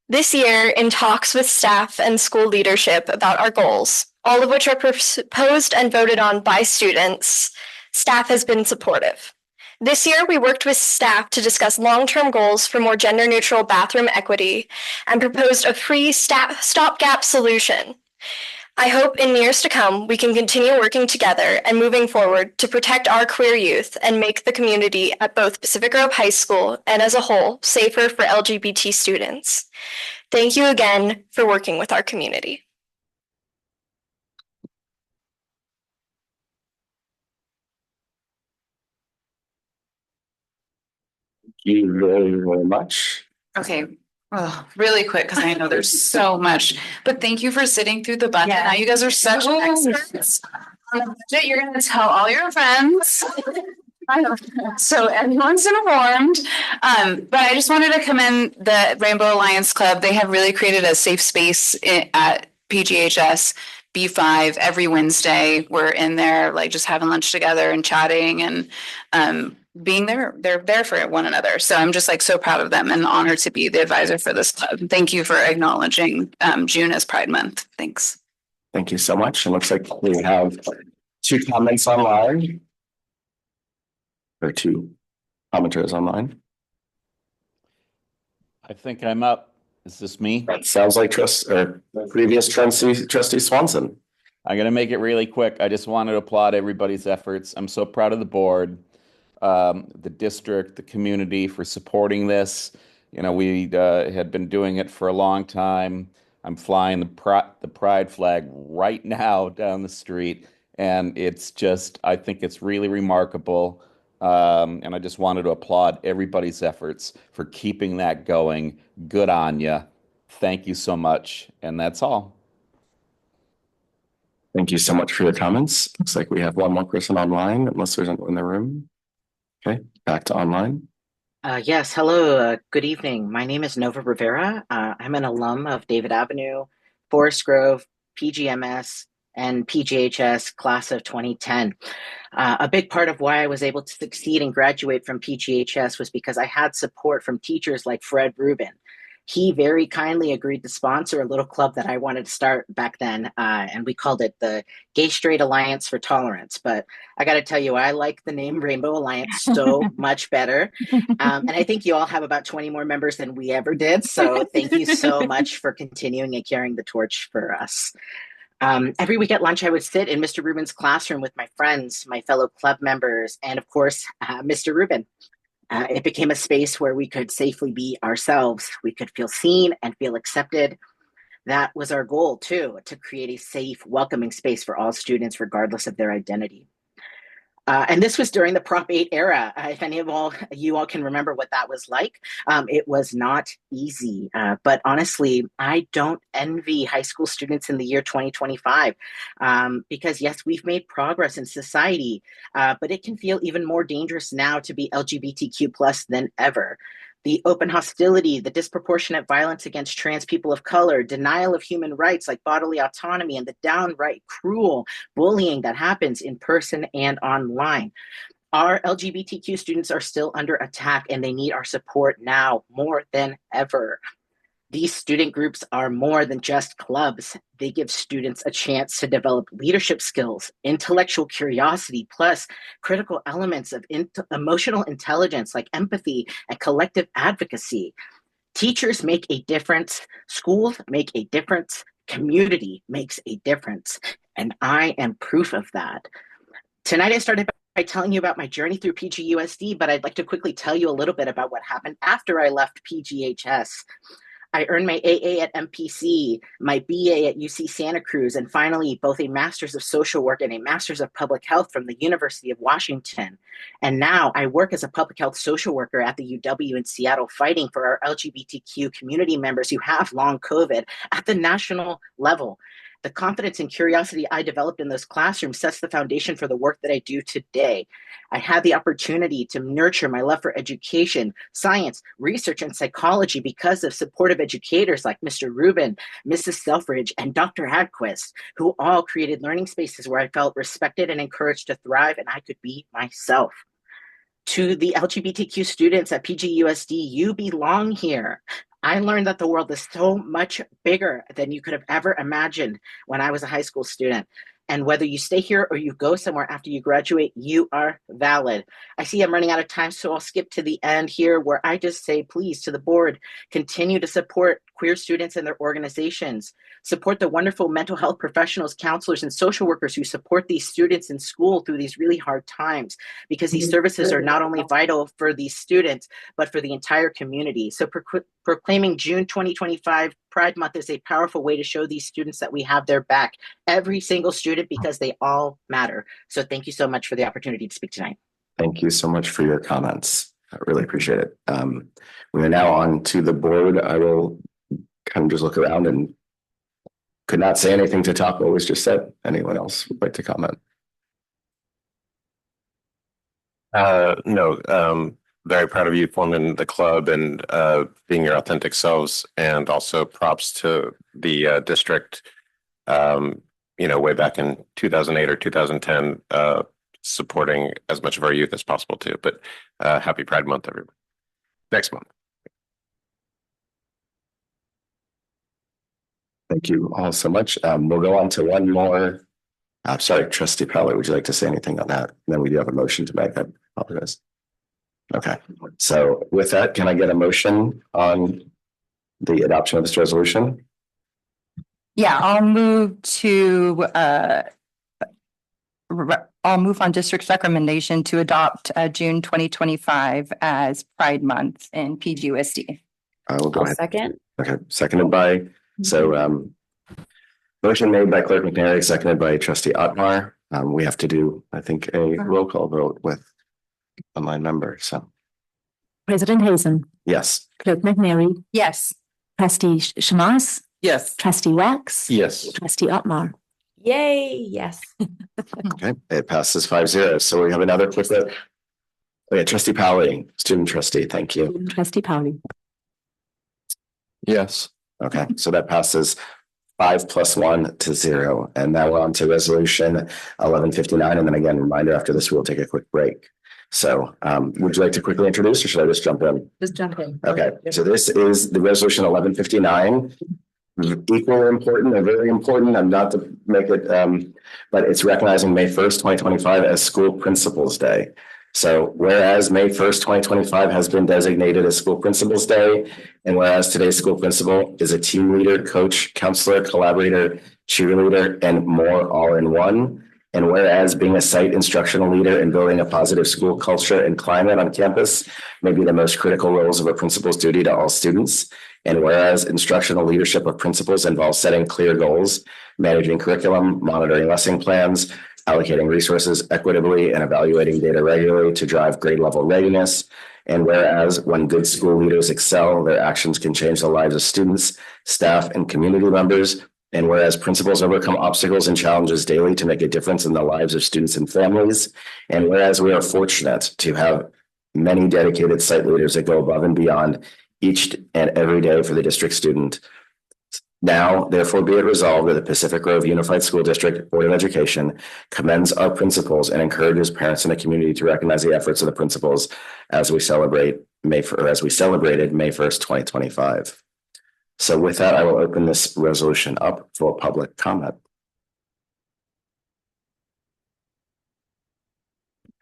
This year, in talks with staff and school leadership about our goals, all of which are proposed and voted on by students, staff has been supportive. This year, we worked with staff to discuss long-term goals for more gender-neutral bathroom equity and proposed a free stopgap solution. I hope in years to come, we can continue working together and moving forward to protect our queer youth and make the community at both Pacific Grove High School and as a whole safer for LGBT students. Thank you again for working with our community.
Thank you very, very much.
Okay, well, really quick, because I know there's so much, but thank you for sitting through the budget. Now you guys are such experts on the budget. You're gonna tell all your friends. So everyone's informed. But I just wanted to commend the Rainbow Alliance Club. They have really created a safe space at PGHS B5 every Wednesday. We're in there like just having lunch together and chatting and being there. They're there for one another. So I'm just like so proud of them and honored to be the advisor for this club. Thank you for acknowledging June as Pride Month. Thanks.
Thank you so much. It looks like we have 2 comments online. Or 2 commenters online.
I think I'm up. Is this me?
That sounds like previous trustee Swanson.
I'm going to make it really quick. I just wanted to applaud everybody's efforts. I'm so proud of the board, the district, the community for supporting this. You know, we had been doing it for a long time. I'm flying the pride flag right now down the street. And it's just, I think it's really remarkable. And I just wanted to applaud everybody's efforts for keeping that going. Good on you. Thank you so much. And that's all.
Thank you so much for your comments. Looks like we have one more person online, unless there's anyone in the room. Okay, back to online.
Yes, hello, good evening. My name is Nova Rivera. I'm an alum of David Avenue, Forest Grove, PGMS, and PGHS class of 2010. A big part of why I was able to succeed and graduate from PGHS was because I had support from teachers like Fred Rubin. He very kindly agreed to sponsor a little club that I wanted to start back then, and we called it the Gay Straight Alliance for Tolerance. But I got to tell you, I like the name Rainbow Alliance so much better. And I think you all have about 20 more members than we ever did. So thank you so much for continuing and carrying the torch for us. Every week at lunch, I would sit in Mr. Rubin's classroom with my friends, my fellow club members, and of course, Mr. Rubin. It became a space where we could safely be ourselves. We could feel seen and feel accepted. That was our goal, too, to create a safe, welcoming space for all students, regardless of their identity. And this was during the Prop 8 era. If any of you all can remember what that was like, it was not easy. But honestly, I don't envy high school students in the year 2025 because, yes, we've made progress in society, but it can feel even more dangerous now to be LGBTQ plus than ever. The open hostility, the disproportionate violence against trans people of color, denial of human rights like bodily autonomy, and the downright cruel bullying that happens in person and online. Our LGBTQ students are still under attack and they need our support now more than ever. These student groups are more than just clubs. They give students a chance to develop leadership skills, intellectual curiosity, plus critical elements of emotional intelligence like empathy and collective advocacy. Teachers make a difference, schools make a difference, community makes a difference, and I am proof of that. Tonight I started by telling you about my journey through PGUSD, but I'd like to quickly tell you a little bit about what happened after I left PGHS. I earned my AA at MPC, my BA at UC Santa Cruz, and finally both a Master's of Social Work and a Master's of Public Health from the University of Washington. And now I work as a public health social worker at the UW in Seattle, fighting for our LGBTQ community members who have long COVID at the national level. The confidence and curiosity I developed in those classrooms sets the foundation for the work that I do today. I had the opportunity to nurture my love for education, science, research, and psychology because of supportive educators like Mr. Rubin, Mrs. Selfridge, and Dr. Hadquist, who all created learning spaces where I felt respected and encouraged to thrive and I could be myself. To the LGBTQ students at PGUSD, you belong here. I learned that the world is so much bigger than you could have ever imagined when I was a high school student. And whether you stay here or you go somewhere after you graduate, you are valid. I see I'm running out of time, so I'll skip to the end here where I just say, please, to the board, continue to support queer students and their organizations. Support the wonderful mental health professionals, counselors, and social workers who support these students in school through these really hard times, because these services are not only vital for these students, but for the entire community. So proclaiming June 2025 Pride Month is a powerful way to show these students that we have their back, every single student, because they all matter. So thank you so much for the opportunity to speak tonight.
Thank you so much for your comments. I really appreciate it. We are now on to the board. I will kind of just look around and could not say anything to top what was just said. Anyone else would like to comment?
No, very proud of you forming the club and being your authentic selves, and also props to the district, way back in 2008 or 2010, supporting as much of our youth as possible too. But happy Pride Month, everybody. Next month.
Thank you all so much. We'll go on to one more. I'm sorry, Trustee Pelley, would you like to say anything on that? And then we do have a motion to make. I apologize. Okay, so with that, can I get a motion on the adoption of this resolution?
Yeah, I'll move on district's recommendation to adopt June 2025 as Pride Month in PGUSD.
I will go ahead.
Second.
Okay, seconded by, motion made by Clerk McNary, seconded by Trustee Otmar. We have to do, I think, a roll call vote with a line member, so.
President Hazen.
Yes.
Clerk McNary.
Yes.
Trustee Shamas.
Yes.
Trustee Wax.
Yes.
Trustee Otmar.
Yay, yes.
Okay, it passes 5-0. So we have another quick Okay, trustee Powley, student trustee, thank you.
Trustee Powley.
Yes.
Okay, so that passes 5+1 to 0. And now we're on to resolution 1159. And then again, reminder after this, we'll take a quick break. So would you like to quickly introduce or should I just jump in?
Just jump in.
Okay, so this is the resolution 1159. Equally important and very important. I'm not to make it, but it's recognizing May 1st, 2025 as School Principals Day. So whereas May 1st, 2025 has been designated as School Principals Day, and whereas today's school principal is a team leader, coach, counselor, collaborator, cheerleader, and more all in one. And whereas being a site instructional leader and building a positive school culture and climate on campus may be the most critical roles of a principal's duty to all students. And whereas instructional leadership of principals involves setting clear goals, managing curriculum, monitoring lesson plans, allocating resources equitably, and evaluating data regularly to drive grade level readiness. And whereas when good school leaders excel, their actions can change the lives of students, staff, and community members. And whereas principals overcome obstacles and challenges daily to make a difference in the lives of students and families. And whereas we are fortunate to have many dedicated site leaders that go above and beyond each and every day for the district student. Now, therefore, be it resolved that the Pacific Grove Unified School District Board of Education commends our principals and encourages parents in the community to recognize the efforts of the principals as we celebrated May 1st, 2025. So with that, I will open this resolution up for public comment.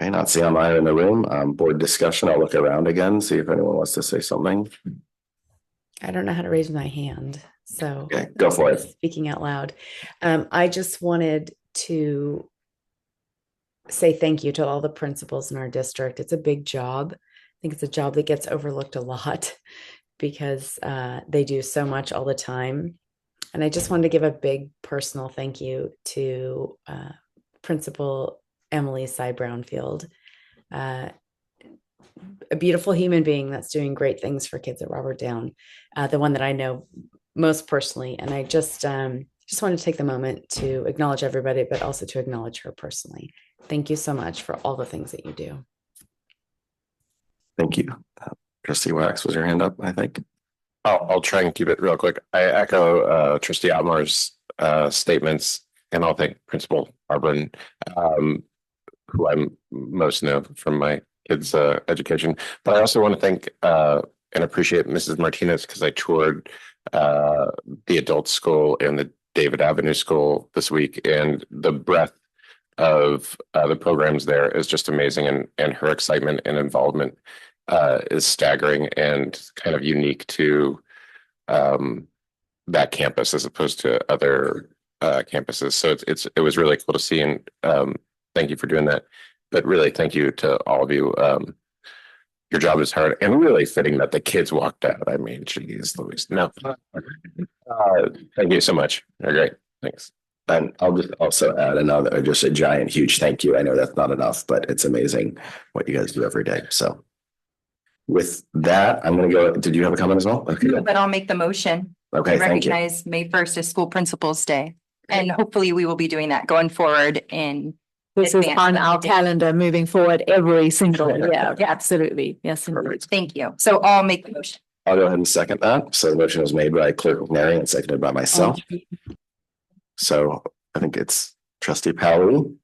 Okay, not seeing online in the room. Board discussion. I'll look around again, see if anyone wants to say something.
I don't know how to raise my hand, so
okay, go for it.
Speaking out loud. I just wanted to say thank you to all the principals in our district. It's a big job. I think it's a job that gets overlooked a lot because they do so much all the time. And I just wanted to give a big personal thank you to Principal Emily Sy Brownfield, a beautiful human being that's doing great things for kids at Robert Down, the one that I know most personally. And I just wanted to take the moment to acknowledge everybody, but also to acknowledge her personally. Thank you so much for all the things that you do.
Thank you. Trustee Wax, was your hand up, I think?
I'll try and keep it real quick. I echo Trustee Otmar's statements, and I'll thank Principal Arbin, who I most know from my kids' education. But I also want to thank and appreciate Mrs. Martinez because I toured the adult school and the David Avenue School this week, and the breadth of the programs there is just amazing, and her excitement and involvement is staggering and kind of unique to that campus as opposed to other campuses. So it was really cool to see, and thank you for doing that. But really, thank you to all of you. Your job is hard and really fitting that the kids walked out. I mean, geez, Louise. No, thank you so much. You're great. Thanks.
And I'll just also add just a giant, huge thank you. I know that's not enough, but it's amazing what you guys do every day. So with that, I'm going to go. Did you have a comment as well? Okay.
But I'll make the motion.
Okay, thank you.
Recognize May 1st as School Principals Day. And hopefully we will be doing that going forward in
this is on our calendar moving forward every single year. Yeah, absolutely. Yes, indeed.
Thank you. So I'll make the motion.
I'll go ahead and second that. So the motion was made by Clerk McNary and seconded by myself. So I think it's Trustee Powley.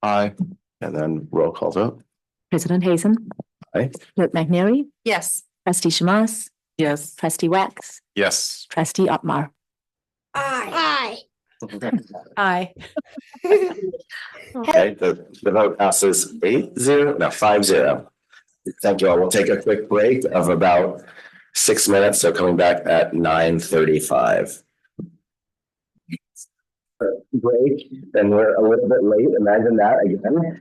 Aye. And then roll call vote.
President Hazen.
Aye.
Clerk McNary.
Yes.
Trustee Shamas.
Yes.
Trustee Wax.
Yes.
Trustee Otmar.
Aye. Aye.
Okay, the vote passes 5-0. Thank you all. We'll take a quick break of about 6 minutes. So coming back at 9:35. Break, and we're a little bit late. Imagine that again.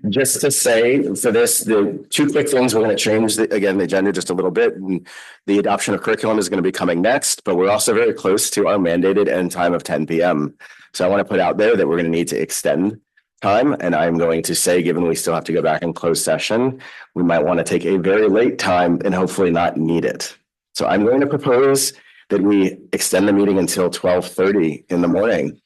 Just to say for this, the two quick things, we're going to change the agenda just a little bit. And the adoption of curriculum is going to be coming next, but we're also very close to our mandated end time of 10 p.m. So I want to put out there that we're going to need to extend time. And I'm going to say, given we still have to go back in closed session, we might want to take a very late time and hopefully not need it. So I'm going to propose that we extend the meeting until 12:30 in the morning.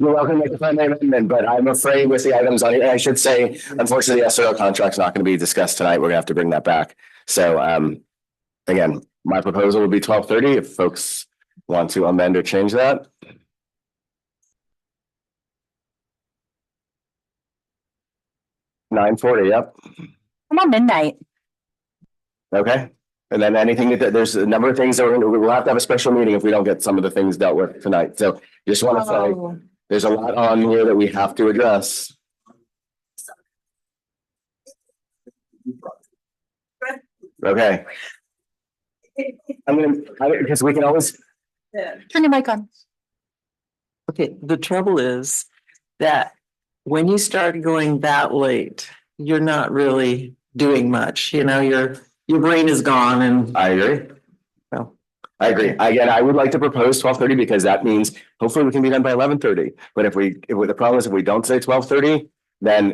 You're welcome to make a friendly amendment, but I'm afraid with the items on here, I should say, unfortunately, the SRO contract's not going to be discussed tonight. We're gonna have to bring that back. So, again, my proposal would be 12:30 if folks want to amend or change that. $9:40, yep.
Come on, midnight.
Okay. And then anything that there's a number of things that we'll have to have a special meeting if we don't get some of the things dealt with tonight. So just want to say, there's a lot on here that we have to address. Okay. Because we can always.
Turn your mic on.
Okay, the trouble is that when you start going that late, you're not really doing much, your brain is gone and.
I agree.
Well,
I agree. Again, I would like to propose 12:30 because that means hopefully we can be done by 11:30. But if the problem is if we don't say 12:30, then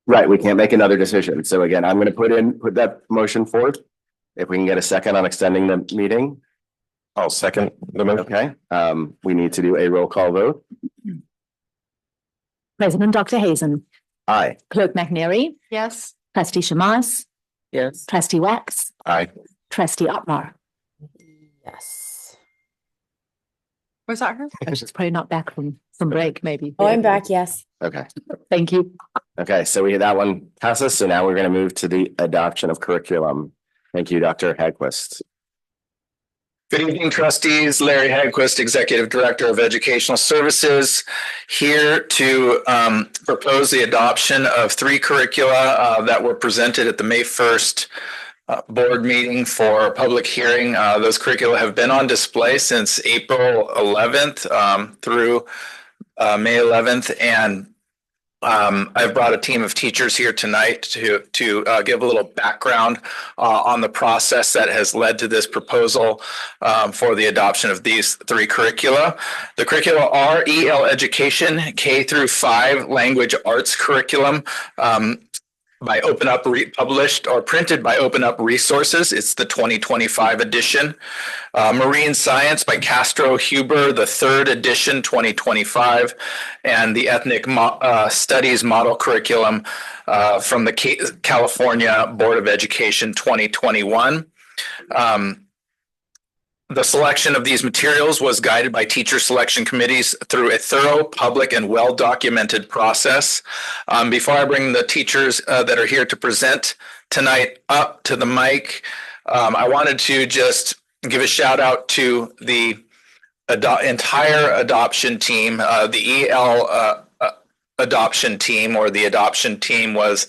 right, we can't make another decision. So again, I'm going to put that motion forth. If we can get a second on extending the meeting.
I'll second the motion.
Okay, we need to do a roll call vote.
President Dr. Hazen.
Aye.
Clerk McNary.
Yes.
Trustee Shamas.
Yes.
Trustee Wax.
Aye.
Trustee Otmar.
Yes.
Was that her?
She's probably not back from break, maybe.
Oh, I'm back. Yes.
Okay.
Thank you.
Okay, so that one passes. So now we're going to move to the adoption of curriculum. Thank you, Dr. Hagquist.
Good evening, trustees. Larry Hagquist, Executive Director of Educational Services, here to propose the adoption of 3 curricula that were presented at the May 1st board meeting for public hearing. Those curricula have been on display since April 11th through May 11th, and I've brought a team of teachers here tonight to give a little background on the process that has led to this proposal for the adoption of these 3 curricula. The curricula are EL Education K through 5 Language Arts Curriculum by Open Up, published or printed by Open Up Resources. It's the 2025 edition. Marine Science by Castro Huber, the 3rd edition, 2025, and the Ethnic Studies Model Curriculum from the California Board of Education, 2021. The selection of these materials was guided by teacher selection committees through a thorough, public, and well-documented process. Before I bring the teachers that are here to present tonight up to the mic, I wanted to just give a shout out to the entire adoption team. The EL adoption team, or the adoption team, was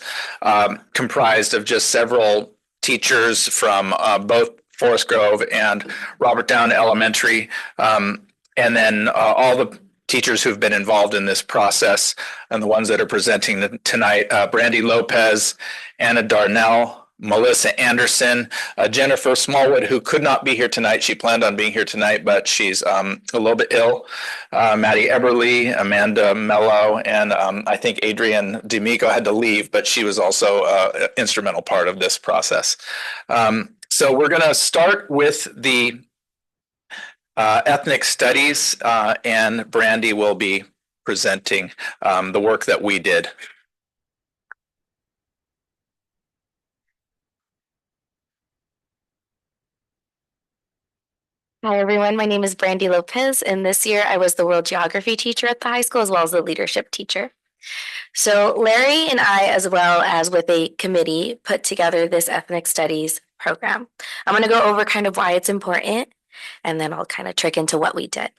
comprised of just several teachers from both Forest Grove and Robert Down Elementary, and then all the teachers who've been involved in this process and the ones that are presenting tonight: Brandy Lopez, Anna Darnell, Melissa Anderson, Jennifer Smallwood, who could not be here tonight. She planned on being here tonight, but she's a little bit ill. Maddie Eberly, Amanda Mello, and I think Adrian D'Amico had to leave, but she was also an instrumental part of this process. So we're going to start with the ethnic studies, and Brandy will be presenting the work that we did.
Hi, everyone. My name is Brandy Lopez, and this year I was the world geography teacher at the high school as well as the leadership teacher. So Larry and I, as well as with a committee, put together this ethnic studies program. I'm going to go over kind of why it's important, and then I'll kind of trick into what we did.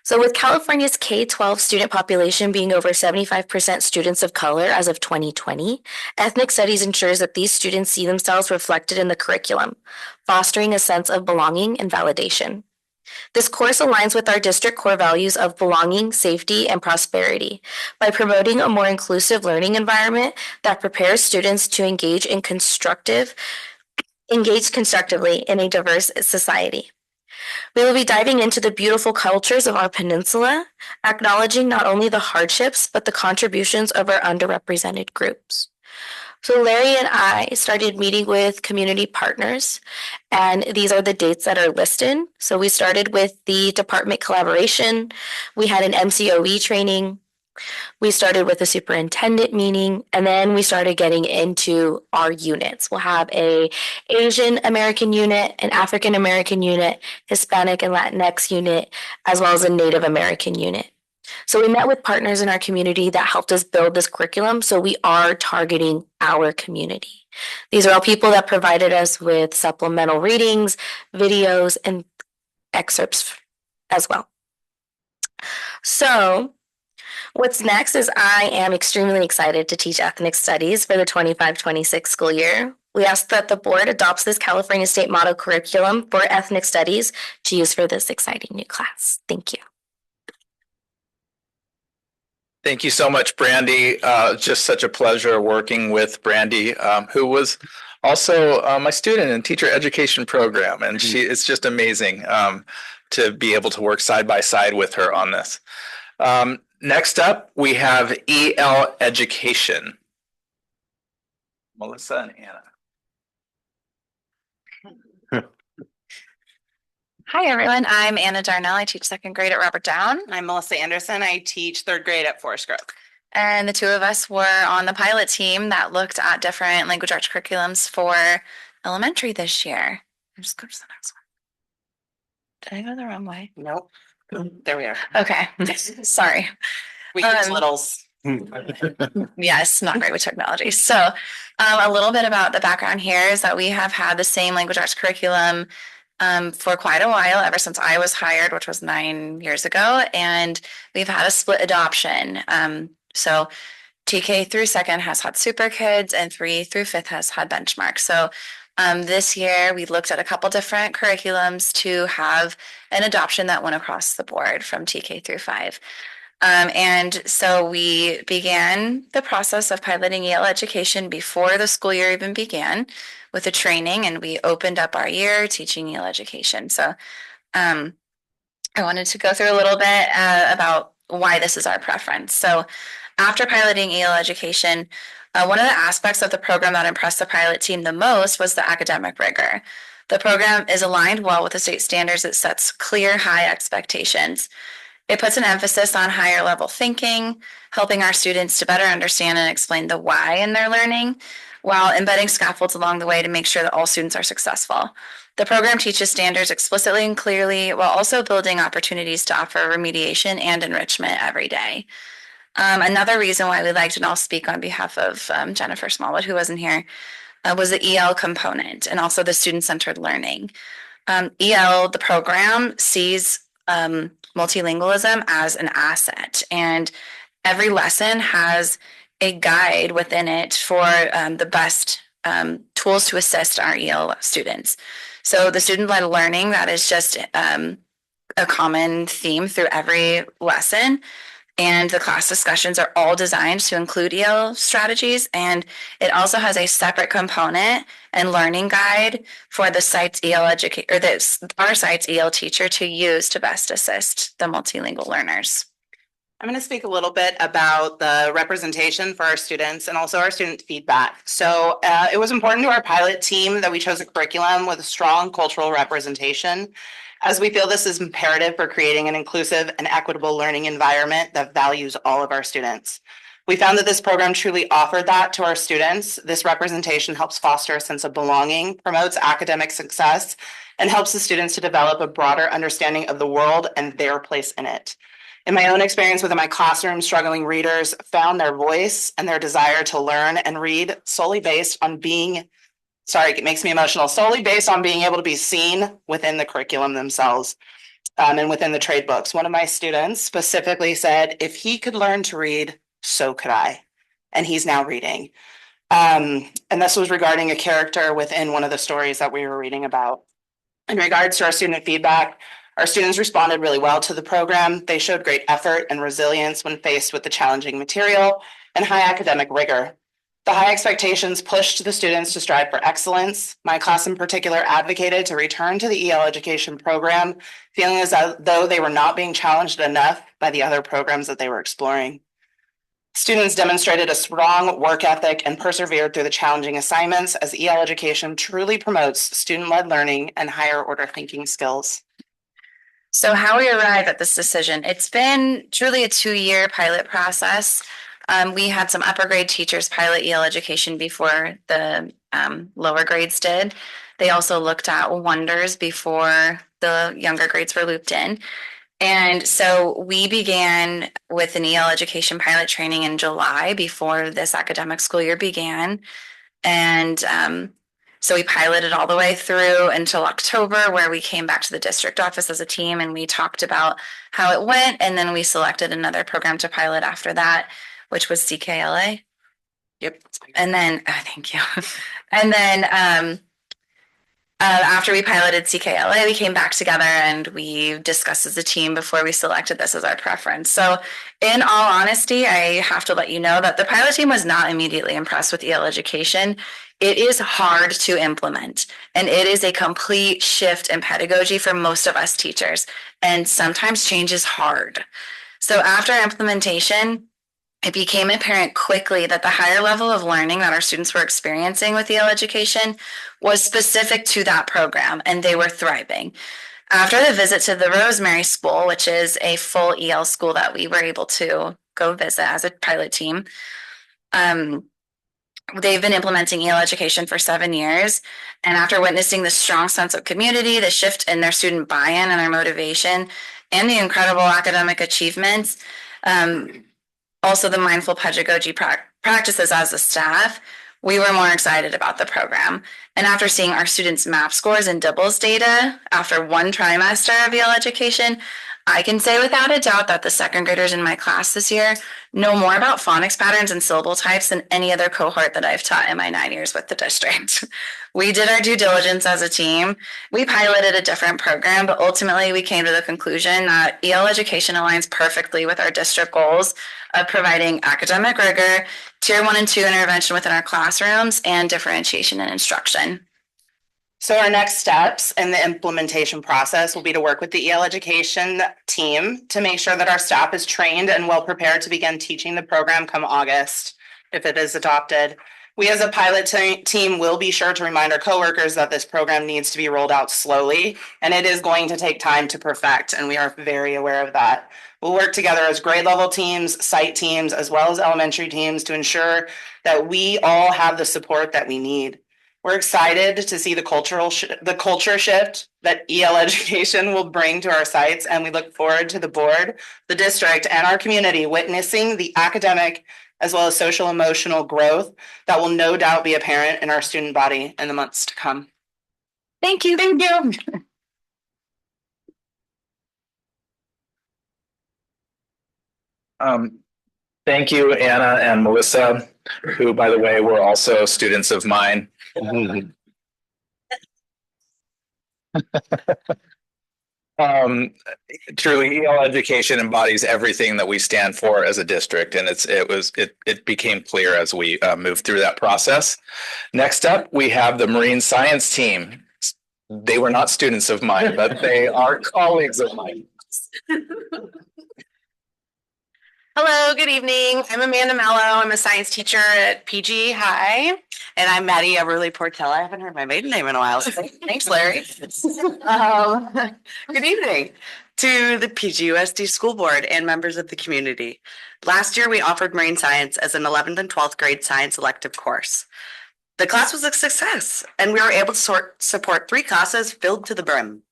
So with California's K-12 student population being over 75% students of color as of 2020, ethnic studies ensures that these students see themselves reflected in the curriculum, fostering a sense of belonging and validation. This course aligns with our district core values of belonging, safety, and prosperity by promoting a more inclusive learning environment that prepares students to engage constructively in a diverse society. We will be diving into the beautiful cultures of our peninsula, acknowledging not only the hardships, but the contributions of our underrepresented groups. So Larry and I started meeting with community partners, and these are the dates that are listed. So we started with the department collaboration. We had an MCOE training. We started with a superintendent meeting, and then we started getting into our units. We'll have a Asian American unit, an African American unit, Hispanic and Latinx unit, as well as a Native American unit. So we met with partners in our community that helped us build this curriculum. So we are targeting our community. These are all people that provided us with supplemental readings, videos, and excerpts as well. So what's next is I am extremely excited to teach ethnic studies for the 25-26 school year. We ask that the board adopts this California State Model Curriculum for ethnic studies to use for this exciting new class. Thank you.
Thank you so much, Brandy. Just such a pleasure working with Brandy, who was also my student in teacher education program. And it's just amazing to be able to work side by side with her on this. Next up, we have EL education. Melissa and Anna.
Hi, everyone. I'm Anna Darnell. I teach second grade at Robert Down.
I'm Melissa Anderson. I teach third grade at Forest Grove.
And the two of us were on the pilot team that looked at different language arts curriculums for elementary this year. I'm just going to the next one. Did I go the wrong way?
Nope. There we are.
Okay. Sorry.
We use littles.
Yes, not great with technology. So a little bit about the background here is that we have had the same language arts curriculum for quite a while, ever since I was hired, which was 9 years ago, and we've had a split adoption. So TK through second has had Super Kids, and 3 through 5th has had Benchmark. So this year we looked at a couple different curriculums to have an adoption that went across the board from TK through 5. And so we began the process of piloting EL education before the school year even began with a training, and we opened up our year teaching EL education. So I wanted to go through a little bit about why this is our preference. So after piloting EL education, one of the aspects of the program that impressed the pilot team the most was the academic rigor. The program is aligned well with the state standards. It sets clear, high expectations. It puts an emphasis on higher level thinking, helping our students to better understand and explain the why in their learning, while embedding scaffolds along the way to make sure that all students are successful. The program teaches standards explicitly and clearly, while also building opportunities to offer remediation and enrichment every day. Another reason why we liked, and I'll speak on behalf of Jennifer Smallwood, who wasn't here, was the EL component and also the student-centered learning. EL, the program, sees multilingualism as an asset, and every lesson has a guide within it for the best tools to assist our EL students. So the student-led learning, that is just a common theme through every lesson. And the class discussions are all designed to include EL strategies. And it also has a separate component and learning guide for the site's EL educator, or our site's EL teacher to use to best assist the multilingual learners.
I'm going to speak a little bit about the representation for our students and also our student feedback. So it was important to our pilot team that we chose a curriculum with a strong cultural representation, as we feel this is imperative for creating an inclusive and equitable learning environment that values all of our students. We found that this program truly offered that to our students. This representation helps foster a sense of belonging, promotes academic success, and helps the students to develop a broader understanding of the world and their place in it. In my own experience within my classroom, struggling readers found their voice and their desire to learn and read solely based on being, it makes me emotional, solely based on being able to be seen within the curriculum themselves and within the trade books. One of my students specifically said, if he could learn to read, so could I. And he's now reading. And this was regarding a character within one of the stories that we were reading about. In regards to our student feedback, our students responded really well to the program. They showed great effort and resilience when faced with the challenging material and high academic rigor. The high expectations pushed the students to strive for excellence. My class in particular advocated to return to the EL education program, feeling as though they were not being challenged enough by the other programs that they were exploring. Students demonstrated a strong work ethic and persevered through the challenging assignments as EL education truly promotes student-led learning and higher order thinking skills.
So how we arrive at this decision, it's been truly a 2-year pilot process. We had some upper grade teachers pilot EL education before the lower grades did. They also looked at wonders before the younger grades were looped in. And so we began with an EL education pilot training in July before this academic school year began. And so we piloted all the way through until October, where we came back to the district office as a team and we talked about how it went. And then we selected another program to pilot after that, which was CKLA.
Yep.
And then, thank you. And then after we piloted CKLA, we came back together and we discussed as a team before we selected this as our preference. So in all honesty, I have to let you know that the pilot team was not immediately impressed with EL education. It is hard to implement, and it is a complete shift in pedagogy for most of us teachers, and sometimes change is hard. So after implementation, it became apparent quickly that the higher level of learning that our students were experiencing with EL education was specific to that program, and they were thriving. After the visit to the Rosemary School, which is a full EL school that we were able to go visit as a pilot team, they've been implementing EL education for 7 years. And after witnessing the strong sense of community, the shift in their student buy-in and their motivation, and the incredible academic achievements, also the mindful pedagogy practices as a staff, we were more excited about the program. And after seeing our students' MAP scores and DIBELS data after 1 trimester of EL education, I can say without a doubt that the second graders in my class this year know more about phonics patterns and syllable types than any other cohort that I've taught in my 9 years with the district. We did our due diligence as a team. We piloted a different program, but ultimately we came to the conclusion that EL education aligns perfectly with our district goals of providing academic rigor, tier 1 and 2 intervention within our classrooms, and differentiation in instruction.
So our next steps in the implementation process will be to work with the EL education team to make sure that our staff is trained and well prepared to begin teaching the program come August, if it is adopted. We as a pilot team will be sure to remind our coworkers that this program needs to be rolled out slowly, and it is going to take time to perfect, and we are very aware of that. We'll work together as grade level teams, site teams, as well as elementary teams to ensure that we all have the support that we need. We're excited to see the culture shift that EL education will bring to our sites, and we look forward to the board, the district, and our community witnessing the academic as well as social emotional growth that will no doubt be apparent in our student body in the months to come.
Thank you. Thank you.
Thank you, Anna and Melissa, who, by the way, were also students of mine. Truly, EL education embodies everything that we stand for as a district, and it became clear as we moved through that process. Next up, we have the marine science team. They were not students of mine, but they are colleagues of mine.
Hello, good evening. I'm Amanda Mello. I'm a science teacher at PG High.
And I'm Maddie Everly Portella. I haven't heard my maiden name in a while. So thanks, Larry. Good evening to the PGUSD School Board and members of the community. Last year, we offered marine science as an 11th and 12th grade science elective course. The class was a success, and we were able to support 3 classes filled to the brim.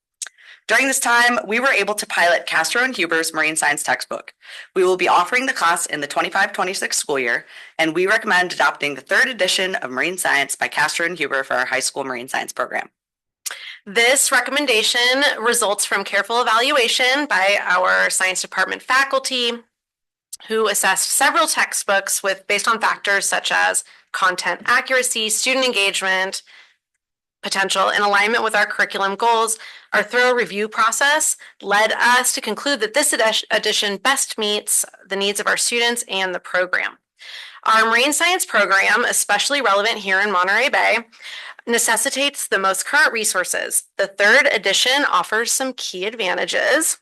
During this time, we were able to pilot Castro and Huber's marine science textbook. We will be offering the class in the 25-26 school year, and we recommend adopting the 3rd edition of Marine Science by Castro and Huber for our high school marine science program.
This recommendation results from careful evaluation by our science department faculty, who assessed several textbooks based on factors such as content accuracy, student engagement, potential in alignment with our curriculum goals. Our thorough review process led us to conclude that this edition best meets the needs of our students and the program. Our marine science program, especially relevant here in Monterey Bay, necessitates the most current resources. The 3rd edition offers some key advantages,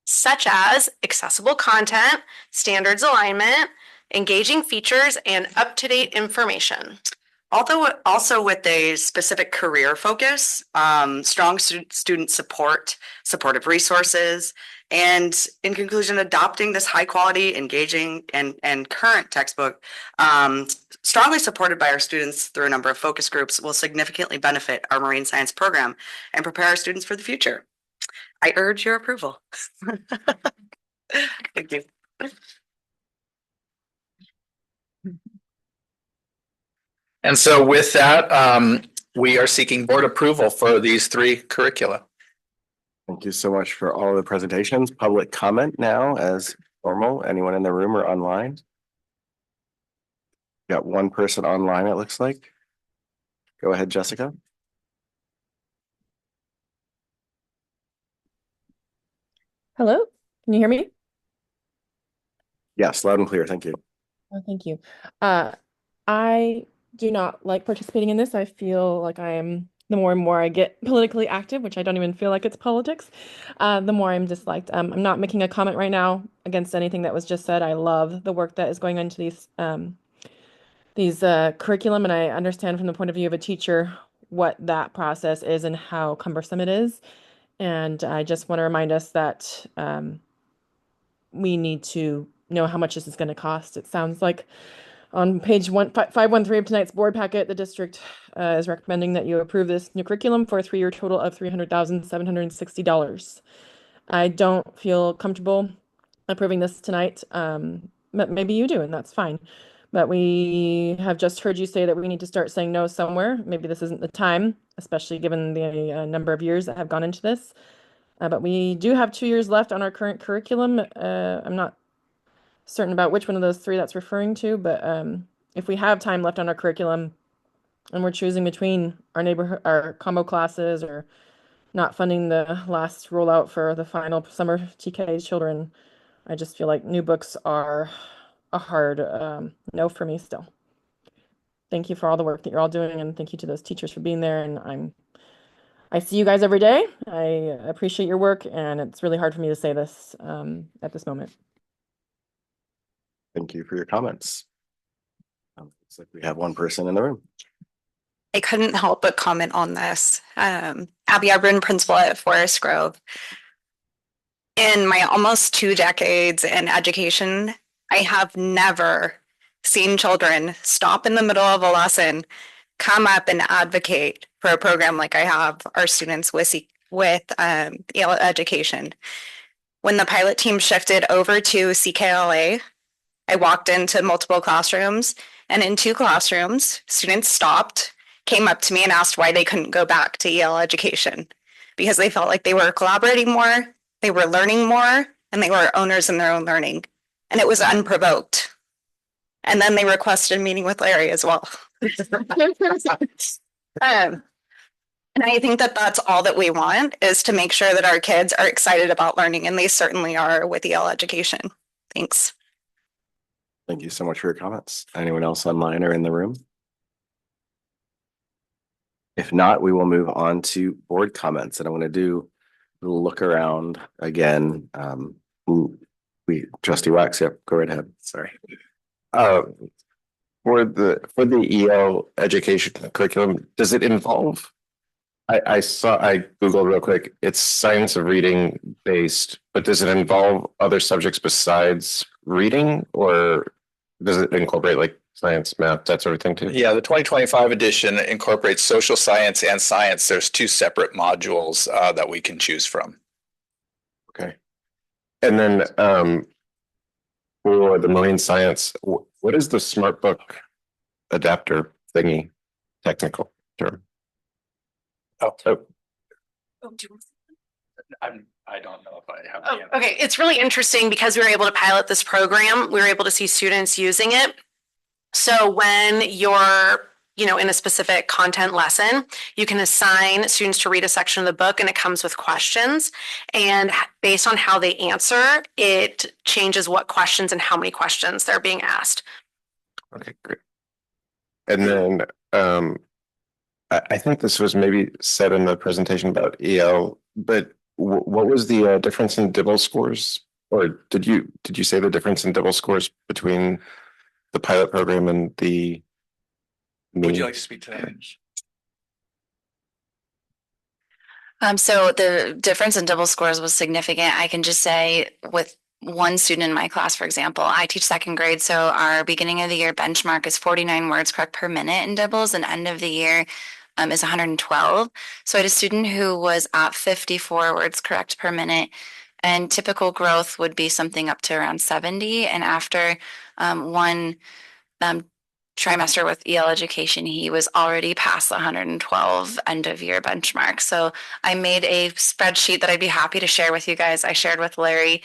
such as accessible content, standards alignment, engaging features, and up-to-date information.
Although also with a specific career focus, strong student support, supportive resources, and in conclusion, adopting this high quality, engaging, and current textbook, strongly supported by our students through a number of focus groups, will significantly benefit our marine science program and prepare our students for the future. I urge your approval. Thank you.
And so with that, we are seeking board approval for these 3 curricula.
Thank you so much for all of the presentations. Public comment now as normal. Anyone in the room or online? Got one person online, it looks like. Go ahead, Jessica.
Hello, can you hear me?
Yes, loud and clear. Thank you.
Oh, thank you. I do not like participating in this. I feel like the more and more I get politically active, which I don't even feel like it's politics, the more I'm disliked. I'm not making a comment right now against anything that was just said. I love the work that is going into these curriculum, and I understand from the point of view of a teacher what that process is and how cumbersome it is. And I just want to remind us that we need to know how much this is going to cost. It sounds like on page 513 of tonight's board packet, the district is recommending that you approve this new curriculum for a 3-year total of $300,760. I don't feel comfortable approving this tonight. But maybe you do, and that's fine. But we have just heard you say that we need to start saying no somewhere. Maybe this isn't the time, especially given the number of years that have gone into this. But we do have 2 years left on our current curriculum. I'm not certain about which one of those 3 that's referring to, but if we have time left on our curriculum and we're choosing between our combo classes or not funding the last rollout for the final summer TK children, I just feel like new books are a hard no for me still. Thank you for all the work that you're all doing, and thank you to those teachers for being there. And I see you guys every day. I appreciate your work, and it's really hard for me to say this at this moment.
Thank you for your comments. Looks like we have one person in the room.
I couldn't help but comment on this. Abby, I've been principal at Forest Grove. In my almost 2 decades in education, I have never seen children stop in the middle of a lesson, come up and advocate for a program like I have our students with EL education. When the pilot team shifted over to CKLA, I walked into multiple classrooms, and in 2 classrooms, students stopped, came up to me and asked why they couldn't go back to EL education because they felt like they were collaborating more, they were learning more, and they were owners in their own learning. And it was unprovoked. And then they requested a meeting with Larry as well. And I think that that's all that we want, is to make sure that our kids are excited about learning, and they certainly are with EL education. Thanks.
Thank you so much for your comments. Anyone else online or in the room? If not, we will move on to board comments, and I want to do a look around again. Trustee Wax, yep, go right ahead. Sorry.
For the EL education curriculum, does it involve? I Googled real quick. It's science of reading based, but does it involve other subjects besides reading, or does it incorporate like science, math, that sort of thing too?
Yeah, the 2025 edition incorporates social science and science. There's 2 separate modules that we can choose from.
Okay. And then for the marine science, what is the smart book adapter thingy technical term?
I don't know if I have the answer.
Okay, it's really interesting because we were able to pilot this program. We were able to see students using it. So when you're, in a specific content lesson, you can assign students to read a section of the book, and it comes with questions. And based on how they answer, it changes what questions and how many questions they're being asked.
Okay, great. And then I think this was maybe said in the presentation about EL, but what was the difference in Dibble scores? Or did you say the difference in Dibble scores between the pilot program and the
Would you like to speak to that?
So the difference in double scores was significant. I can just say with one student in my class, for example, I teach second grade. So our beginning of the year benchmark is 49 words correct per minute in doubles, and end of the year is 112. So I had a student who was at 54 words correct per minute, and typical growth would be something up to around 70. And after one trimester with EL education, he was already past the 112 end of year benchmark. So I made a spreadsheet that I'd be happy to share with you guys. I shared with Larry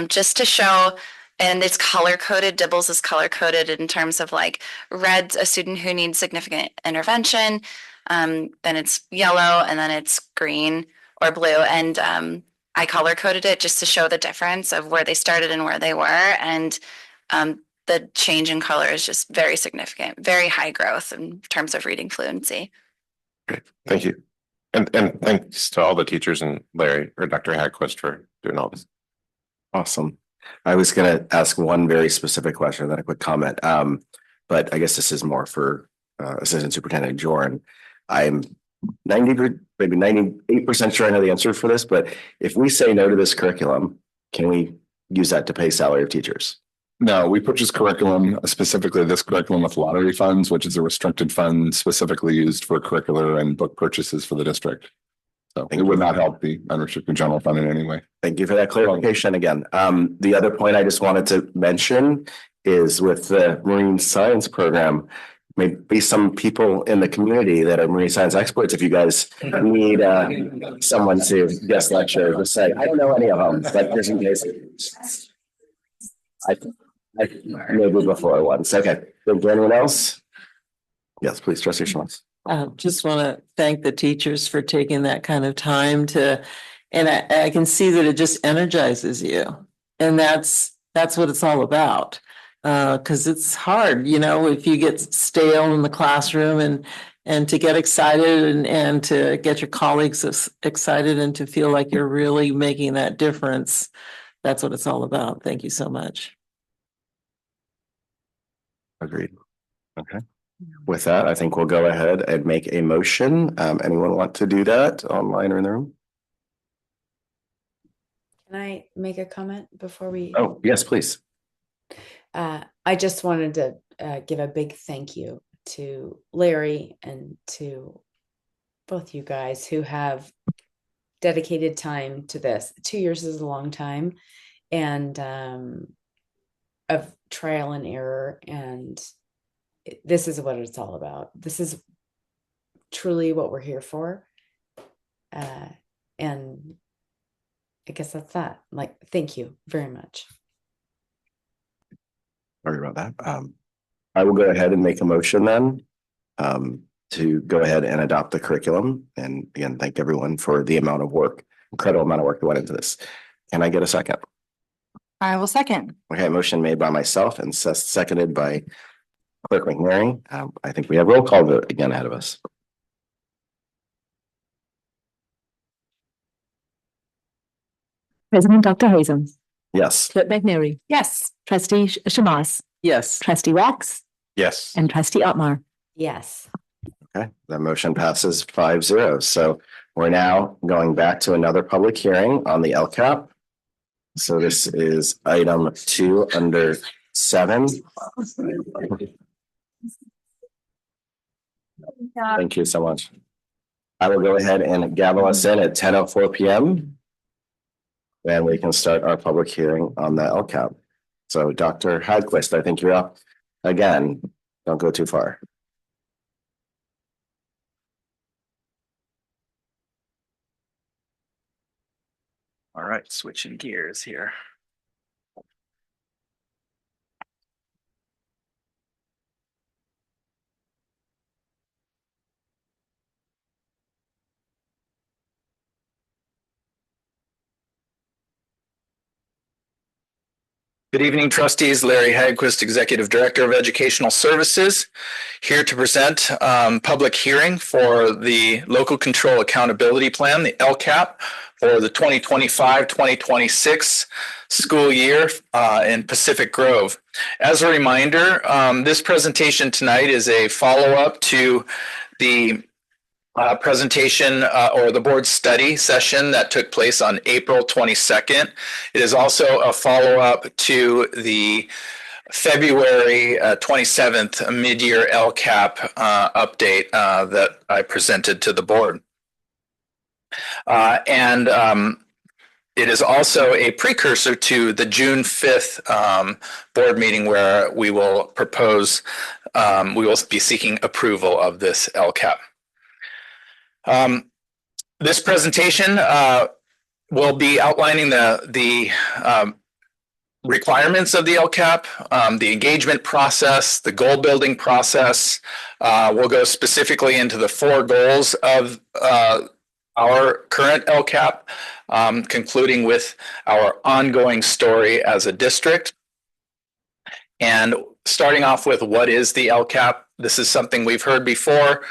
just to show, and it's color coded. Dibbles is color coded in terms of like red, a student who needs significant intervention, then it's yellow, and then it's green or blue. And I color coded it just to show the difference of where they started and where they were. And the change in color is just very significant, very high growth in terms of reading fluency.
Great, thank you. And thanks to all the teachers and Larry or Dr. Hagquist for doing all this.
Awesome. I was going to ask one very specific question, then a quick comment. But I guess this is more for Assistant Superintendent Jorn. I'm 90, maybe 98% sure I know the answer for this, but if we say no to this curriculum, can we use that to pay salary of teachers?
No, we purchase curriculum, specifically this curriculum with lottery funds, which is a restricted fund specifically used for curricular and book purchases for the district. So it would not help the unrestricted general fund in any way.
Thank you for that clarification again. The other point I just wanted to mention is with the marine science program, maybe some people in the community that are marine science experts, if you guys need someone to guest lecture, just say, I don't know any of them, but just in case. I maybe before once. Okay. Anyone else? Yes, please, Trustee Schmaltz.
Just want to thank the teachers for taking that kind of time to, and I can see that it just energizes you. And that's what it's all about. Because it's hard, you know, if you get stale in the classroom and to get excited and to get your colleagues excited and to feel like you're really making that difference. That's what it's all about. Thank you so much.
Agreed. Okay. With that, I think we'll go ahead and make a motion. Anyone want to do that online or in the room?
Can I make a comment before we?
Oh, yes, please.
I just wanted to give a big thank you to Larry and to both you guys who have dedicated time to this. 2 years is a long time, and of trial and error, and this is what it's all about. This is truly what we're here for. And I guess that's that. Like, thank you very much.
Sorry about that. I will go ahead and make a motion then to go ahead and adopt the curriculum. And again, thank everyone for the amount of work, incredible amount of work that went into this. Can I get a second?
I will second.
Okay, motion made by myself and seconded by Clerk McNary. I think we have roll call vote again ahead of us.
President Dr. Hazen.
Yes.
Clerk McNary.
Yes.
Trustee Shamas.
Yes.
Trustee Wax.
Yes.
And Trustee Otmar.
Yes.
Okay, that motion passes 5-0. So we're now going back to another public hearing on the LCAP. So this is item 2 under 7. Thank you so much. I will go ahead and gavel us in at 10:04 p.m. and we can start our public hearing on the LCAP. So Dr. Hagquist, I think you're up again. Don't go too far.
All right, switching gears here. Good evening, trustees. Larry Hagquist, Executive Director of Educational Services, here to present public hearing for the Local Control Accountability Plan, the LCAP, for the 2025-2026 school year in Pacific Grove. As a reminder, this presentation tonight is a follow-up to the presentation or the board study session that took place on April 22nd. It is also a follow-up to the February 27th mid-year LCAP update that I presented to the board. It is also a precursor to the June 5th board meeting where we will propose, we will be seeking approval of this LCAP. This presentation will be outlining the requirements of the LCAP, the engagement process, the goal building process. We'll go specifically into the 4 goals of our current LCAP, concluding with our ongoing story as a district. And starting off with what is the LCAP? This is something we've heard before.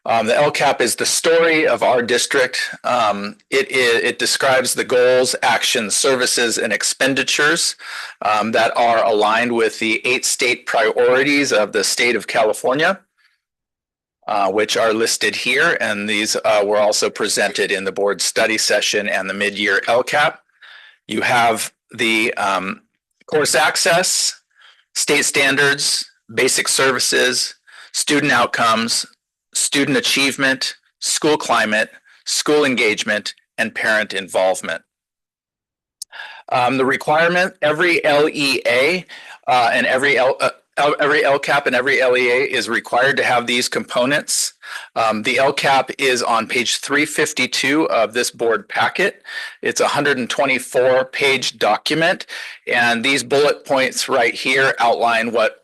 The LCAP is the story of our district. It describes the goals, actions, services, and expenditures that are aligned with the 8 state priorities of the state of California, which are listed here. And these were also presented in the board study session and the mid-year LCAP. You have the course access, state standards, basic services, student outcomes, student achievement, school climate, school engagement, and parent involvement. The requirement, every LEA and every LCAP and every LEA is required to have these components. The LCAP is on page 352 of this board packet. It's a 124-page document, and these bullet points right here outline what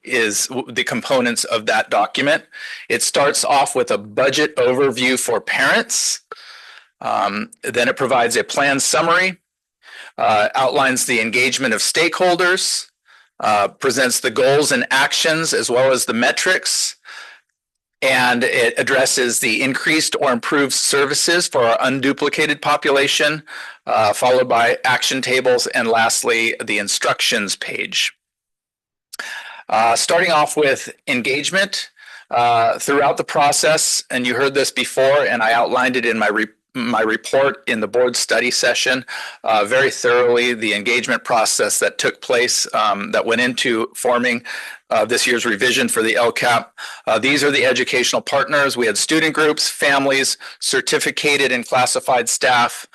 is the components of that document. It starts off with a budget overview for parents. Then it provides a plan summary, outlines the engagement of stakeholders, presents the goals and actions as well as the metrics, and it addresses the increased or improved services for our unduplicated population, followed by action tables, and lastly, the instructions page. Starting off with engagement, throughout the process, and you heard this before, and I outlined it in my report in the board study session very thoroughly, the engagement process that took place that went into forming this year's revision for the LCAP. These are the educational partners. We had student groups, families, certificated and classified staff,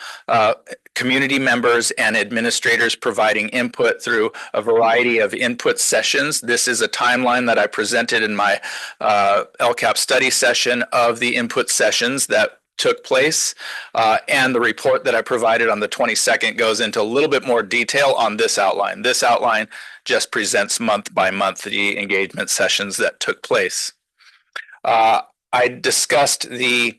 community members, and administrators providing input through a variety of input sessions. This is a timeline that I presented in my LCAP study session of the input sessions that took place, and the report that I provided on the 22nd goes into a little bit more detail on this outline. This outline just presents month by month the engagement sessions that took place. I discussed the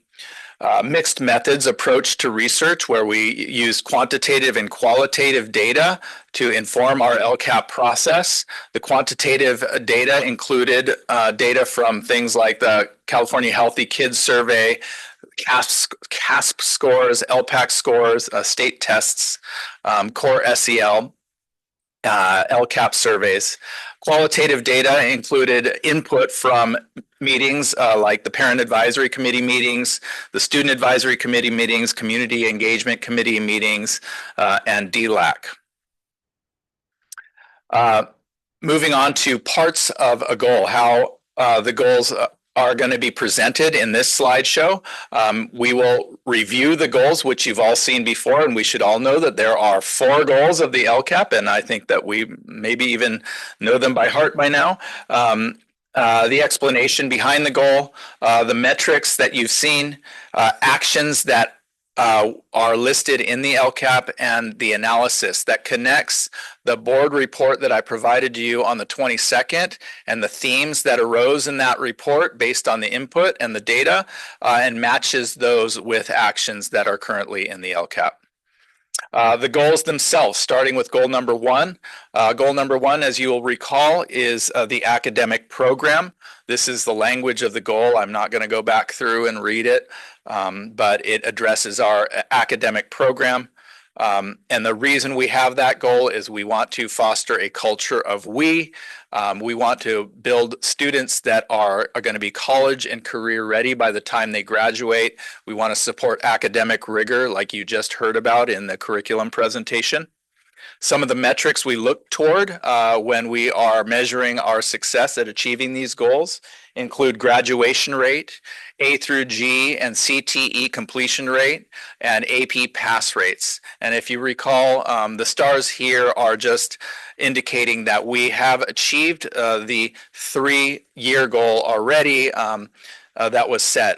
mixed methods approach to research, where we use quantitative and qualitative data to inform our LCAP process. The quantitative data included data from things like the California Healthy Kids Survey, CASP scores, LPAC scores, state tests, core SEL, LCAP surveys. Qualitative data included input from meetings like the Parent Advisory Committee meetings, the Student Advisory Committee meetings, Community Engagement Committee meetings, and DLAC. Moving on to parts of a goal, how the goals are going to be presented in this slideshow. We will review the goals, which you've all seen before, and we should all know that there are 4 goals of the LCAP, and I think that we maybe even know them by heart by now. The explanation behind the goal, the metrics that you've seen, actions that are listed in the LCAP, and the analysis that connects the board report that I provided to you on the 22nd and the themes that arose in that report based on the input and the data, and matches those with actions that are currently in the LCAP. The goals themselves, starting with goal number 1. Goal number 1, as you will recall, is the academic program. This is the language of the goal. I'm not going to go back through and read it, but it addresses our academic program. And the reason we have that goal is we want to foster a culture of we. We want to build students that are going to be college and career ready by the time they graduate. We want to support academic rigor, like you just heard about in the curriculum presentation. Some of the metrics we look toward when we are measuring our success at achieving these goals include graduation rate, A through G and CTE completion rate, and AP pass rates. And if you recall, the stars here are just indicating that we have achieved the 3-year goal already. That was set.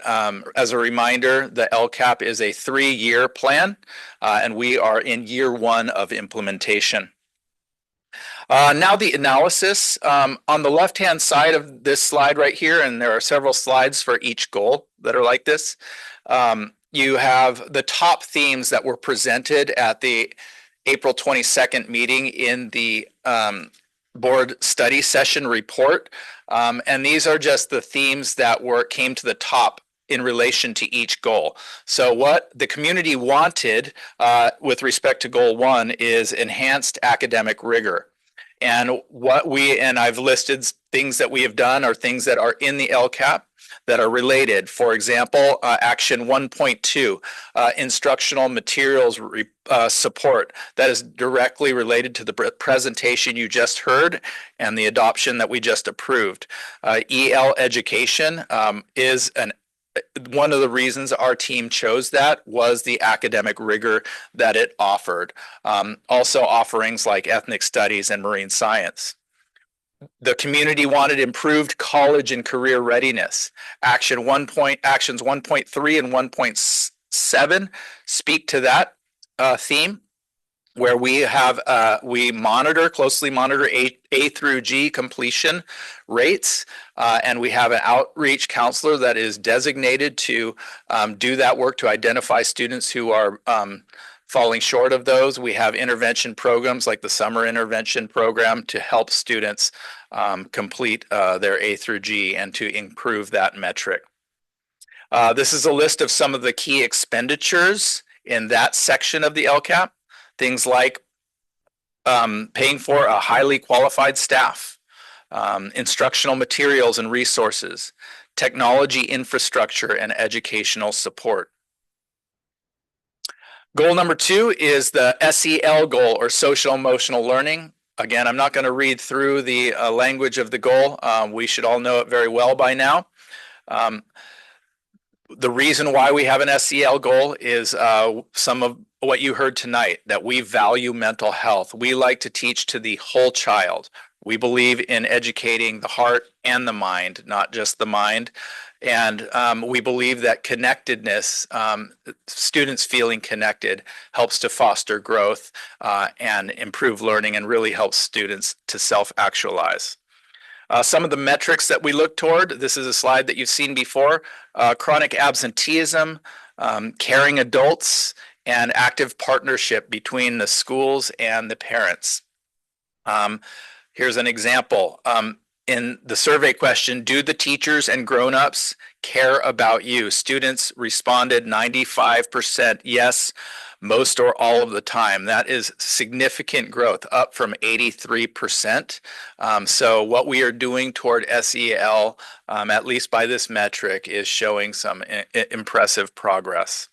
As a reminder, the LCAP is a 3-year plan, and we are in year 1 of implementation. Now the analysis. On the left-hand side of this slide right here, and there are several slides for each goal that are like this, you have the top themes that were presented at the April 22nd meeting in the board study session report. And these are just the themes that came to the top in relation to each goal. So what the community wanted with respect to goal 1 is enhanced academic rigor. And I've listed things that we have done or things that are in the LCAP that are related. For example, action 1.2, instructional materials support, that is directly related to the presentation you just heard and the adoption that we just approved. EL education is one of the reasons our team chose that was the academic rigor that it offered. Also offerings like ethnic studies and marine science. The community wanted improved college and career readiness. Actions 1.3 and 1.7 speak to that theme, where we closely monitor A through G completion rates, and we have an outreach counselor that is designated to do that work to identify students who are falling short of those. We have intervention programs like the summer intervention program to help students complete their A through G and to improve that metric. This is a list of some of the key expenditures in that section of the LCAP. Things like paying for a highly qualified staff, instructional materials and resources, technology infrastructure, and educational support. Goal number 2 is the SEL goal, or social emotional learning. Again, I'm not going to read through the language of the goal. We should all know it very well by now. The reason why we have an SEL goal is some of what you heard tonight, that we value mental health. We like to teach to the whole child. We believe in educating the heart and the mind, not just the mind. And we believe that connectedness, students feeling connected, helps to foster growth and improve learning, and really helps students to self-actualize. Some of the metrics that we look toward, this is a slide that you've seen before, chronic absenteeism, caring adults, and active partnership between the schools and the parents. Here's an example. In the survey question, do the teachers and grown-ups care about you? Students responded 95% yes, most or all of the time. That is significant growth, up from 83%. So what we are doing toward SEL, at least by this metric, is showing some impressive progress.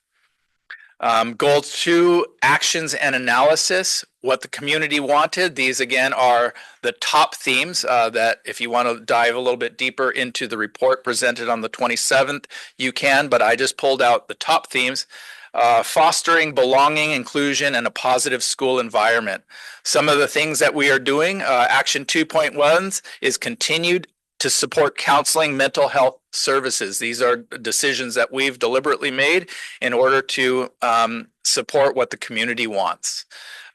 Goal 2, actions and analysis. What the community wanted. These again are the top themes that if you want to dive a little bit deeper into the report presented on the 27th, you can, but I just pulled out the top themes. Fostering belonging, inclusion, and a positive school environment. Some of the things that we are doing, action 2.1 is continued to support counseling, mental health services. These are decisions that we've deliberately made in order to support what the community wants.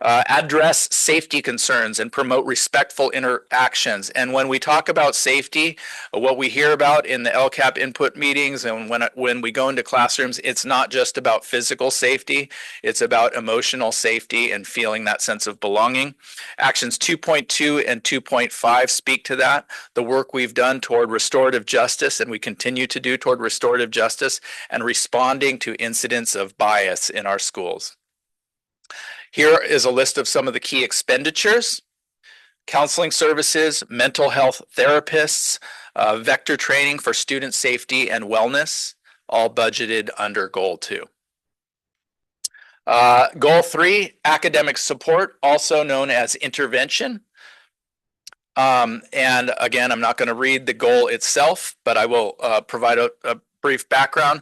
Address safety concerns and promote respectful interactions. And when we talk about safety, what we hear about in the LCAP input meetings and when we go into classrooms, it's not just about physical safety, it's about emotional safety and feeling that sense of belonging. Actions 2.2 and 2.5 speak to that. The work we've done toward restorative justice, and we continue to do toward restorative justice, and responding to incidents of bias in our schools. Here is a list of some of the key expenditures: counseling services, mental health therapists, vector training for student safety and wellness, all budgeted under Goal 2. Goal 3, academic support, also known as intervention. And again, I'm not going to read the goal itself, but I will provide a brief background.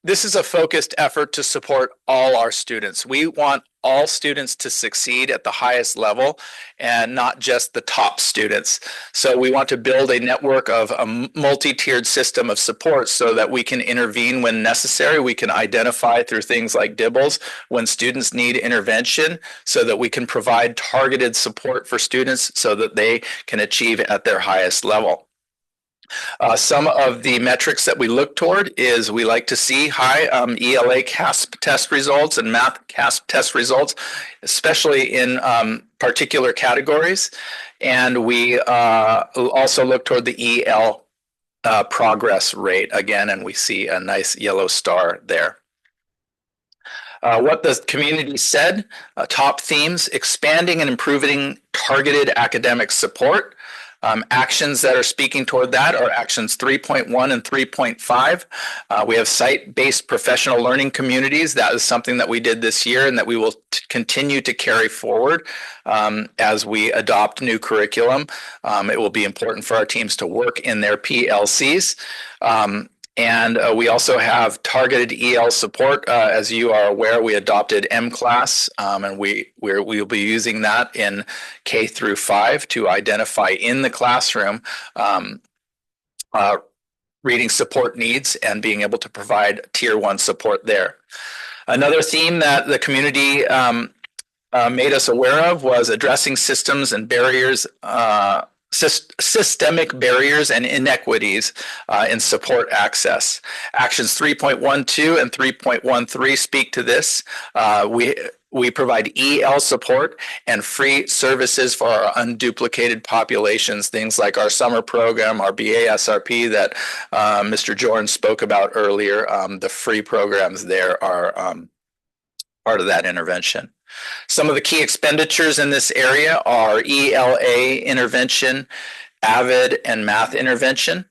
This is a focused effort to support all our students. We want all students to succeed at the highest level and not just the top students. So we want to build a network of a multi-tiered system of support so that we can intervene when necessary. We can identify through things like DIBELS when students need intervention so that we can provide targeted support for students so that they can achieve at their highest level. Some of the metrics that we look toward is we like to see high ELA CASP test results and math CASP test results, especially in particular categories. And we also look toward the EL progress rate again, and we see a nice yellow star there. What the community said, top themes: expanding and improving targeted academic support. Actions that are speaking toward that are actions 3.1 and 3.5. We have site-based professional learning communities. That is something that we did this year and that we will continue to carry forward as we adopt new curriculum. It will be important for our teams to work in their PLCs. And we also have targeted EL support. As you are aware, we adopted M-Class, and we will be using that in K through 5 to identify in the classroom reading support needs and being able to provide Tier 1 support there. Another theme that the community made us aware of was addressing systems and barriers, systemic barriers and inequities in support access. Actions 3.12 and 3.13 speak to this. We provide EL support and free services for our unduplicated populations, things like our summer program, our BASRP that Mr. Jordan spoke about earlier. The free programs there are part of that intervention. Some of the key expenditures in this area are ELA intervention, AVID, and math intervention.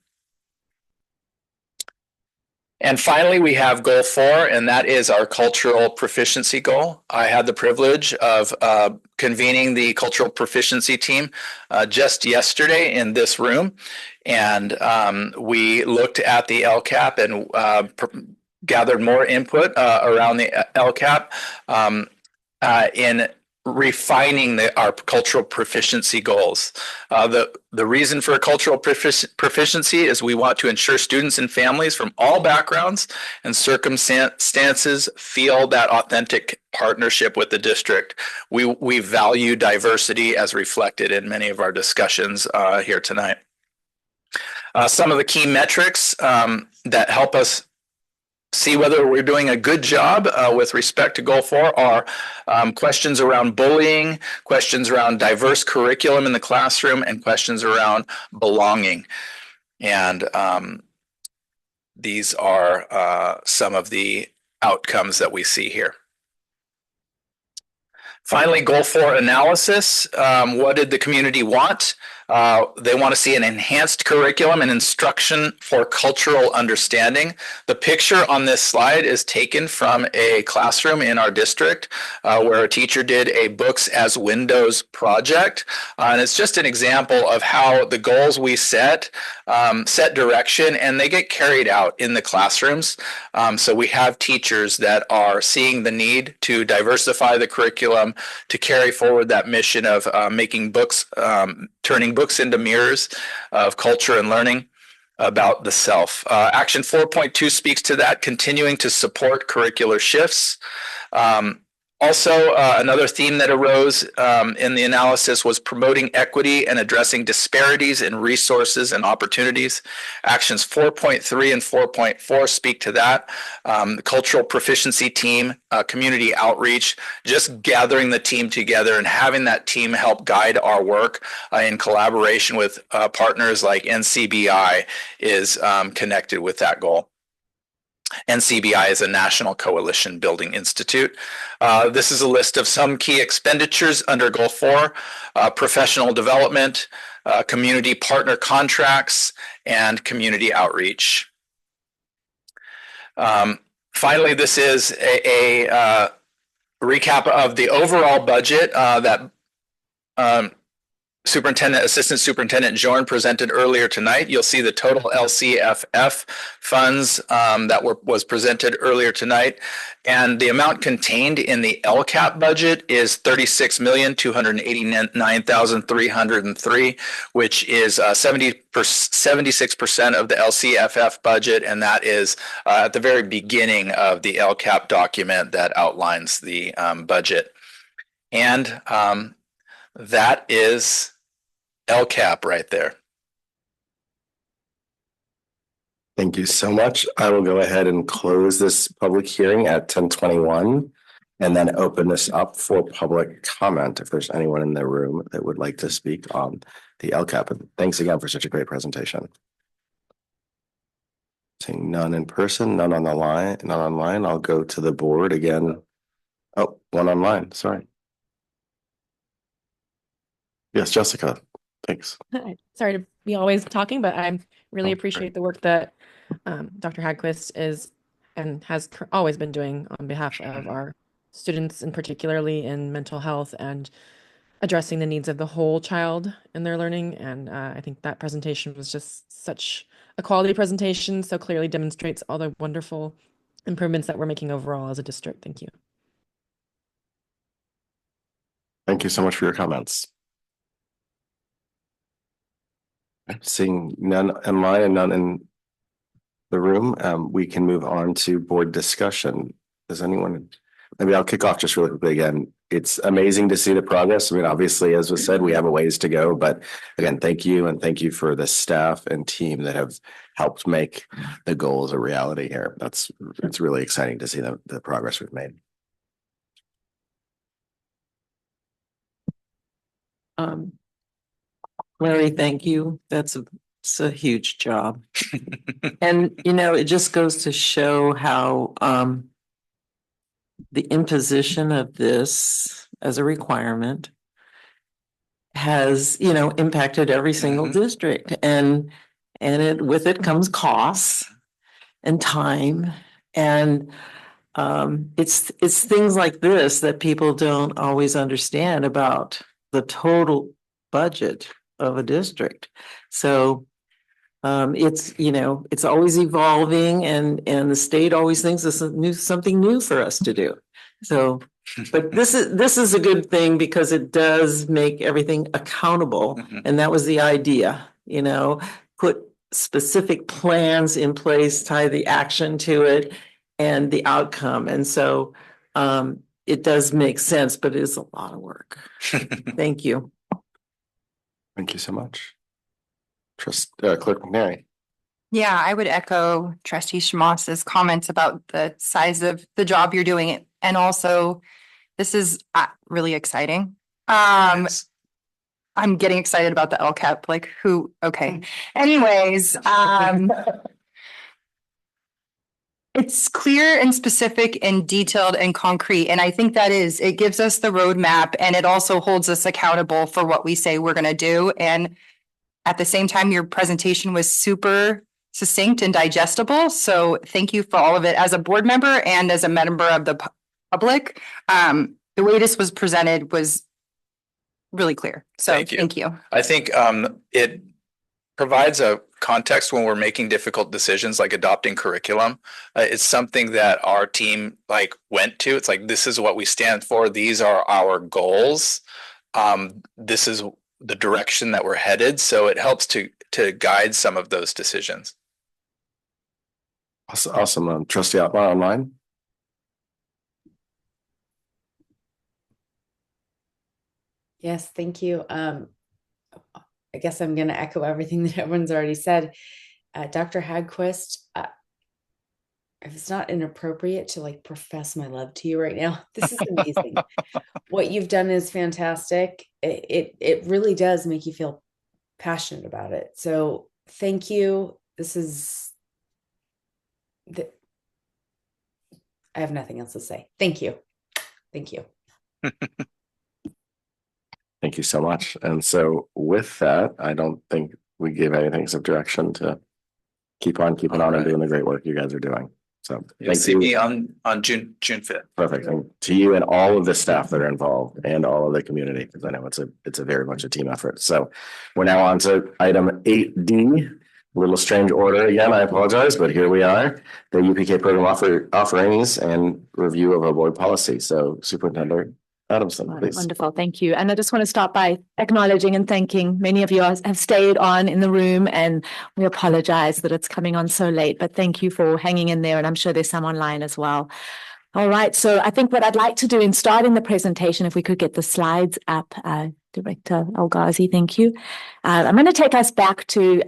And finally, we have goal 4, and that is our cultural proficiency goal. I had the privilege of convening the cultural proficiency team just yesterday in this room. And we looked at the LCAP and gathered more input around the LCAP in refining our cultural proficiency goals. The reason for cultural proficiency is we want to ensure students and families from all backgrounds and circumstances feel that authentic partnership with the district. We value diversity as reflected in many of our discussions here tonight. Some of the key metrics that help us see whether we're doing a good job with respect to goal 4 are questions around bullying, questions around diverse curriculum in the classroom, and questions around belonging. And these are some of the outcomes that we see here. Finally, goal 4 analysis. What did the community want? They want to see an enhanced curriculum and instruction for cultural understanding. The picture on this slide is taken from a classroom in our district where a teacher did a Books as Windows project. And it's just an example of how the goals we set direction and they get carried out in the classrooms. So we have teachers that are seeing the need to diversify the curriculum, to carry forward that mission of making books, turning books into mirrors of culture and learning about the self. Action 4.2 speaks to that, continuing to support curricular shifts. Also, another theme that arose in the analysis was promoting equity and addressing disparities in resources and opportunities. Actions 4.3 and 4.4 speak to that. The cultural proficiency team, community outreach, just gathering the team together and having that team help guide our work in collaboration with partners like NCBI is connected with that goal. and CBI is a National Coalition Building Institute. This is a list of some key expenditures under Goal 4, professional development, community partner contracts, and community outreach. Finally, this is a recap of the overall budget that Assistant Superintendent Jorn presented earlier tonight. You'll see the total LCFF funds that was presented earlier tonight. And the amount contained in the LCAP budget is $36,289,303, which is 76% of the LCFF budget. And that is at the very beginning of the LCAP document that outlines the budget. And that is LCAP right there.
Thank you so much. I will go ahead and close this public hearing at 10:21 and then open this up for public comment if there's anyone in the room that would like to speak on the LCAP. And thanks again for such a great presentation. Seeing none in person, none on the line, none online, I'll go to the board again. Oh, one online, sorry. Yes, Jessica. Thanks.
Sorry to be always talking, but I really appreciate the work that Dr. Hagquist is and has always been doing on behalf of our students, and particularly in mental health and addressing the needs of the whole child in their learning. And I think that presentation was just such a quality presentation, so clearly demonstrates all the wonderful improvements that we're making overall as a district. Thank you.
Thank you so much for your comments. Seeing none online and none in the room, we can move on to board discussion. Does anyone, maybe I'll kick off just really quickly again. It's amazing to see the progress. I mean, obviously, as was said, we have a ways to go, but again, thank you. And thank you for the staff and team that have helped make the goals a reality here. It's really exciting to see the progress we've made.
Larry, thank you. It's a huge job. And, you know, it just goes to show how the imposition of this as a requirement has, you know, impacted every single district. And with it comes costs and time. And it's things like this that people don't always understand about the total budget of a district. So it's, you know, it's always evolving, and the state always thinks this is something new for us to do. So, but this is a good thing because it does make everything accountable. And that was the idea, you know, put specific plans in place, tie the action to it and the outcome. And so it does make sense, but it is a lot of work. Thank you.
Thank you so much. Clerk McNary.
Yeah, I would echo Trustee Schmoss's comments about the size of the job you're doing. And also, this is really exciting. I'm getting excited about the LCAP, like who, okay. Anyways, it's clear and specific and detailed and concrete. And I think it gives us the roadmap, and it also holds us accountable for what we say we're going to do. And at the same time, your presentation was super succinct and digestible. So thank you for all of it as a board member and as a member of the public. The way this was presented was really clear. So thank you.
I think it provides a context when we're making difficult decisions like adopting curriculum. It's something that our team went to. It's like, this is what we stand for. These are our goals. This is the direction that we're headed. So it helps to guide some of those decisions.
Awesome. Trustee Otmar online.
Yes, thank you. I guess I'm going to echo everything that everyone's already said. Dr. Hagquist, if it's not inappropriate to profess my love to you right now, this is amazing. What you've done is fantastic. It really does make you feel passionate about it. So thank you. This is I have nothing else to say. Thank you. Thank you.
Thank you so much. And so with that, I don't think we gave anything except direction to keep on keeping on and doing the great work you guys are doing. So
You'll see me on June 5th.
Perfect. And to you and all of the staff that are involved and all of the community, because I know it's a very much a team effort. So we're now on to item 8D. Little strange order again, I apologize, but here we are. The UPK program offerings and review of our board policy. So Superintendent Adamson, please.
Wonderful, thank you. And I just want to start by acknowledging and thanking many of you have stayed on in the room, and we apologize that it's coming on so late, but thank you for hanging in there, and I'm sure there's some online as well. All right, so I think what I'd like to do in starting the presentation, if we could get the slides up, Director El-Ghazi, thank you. I'm going to take us back to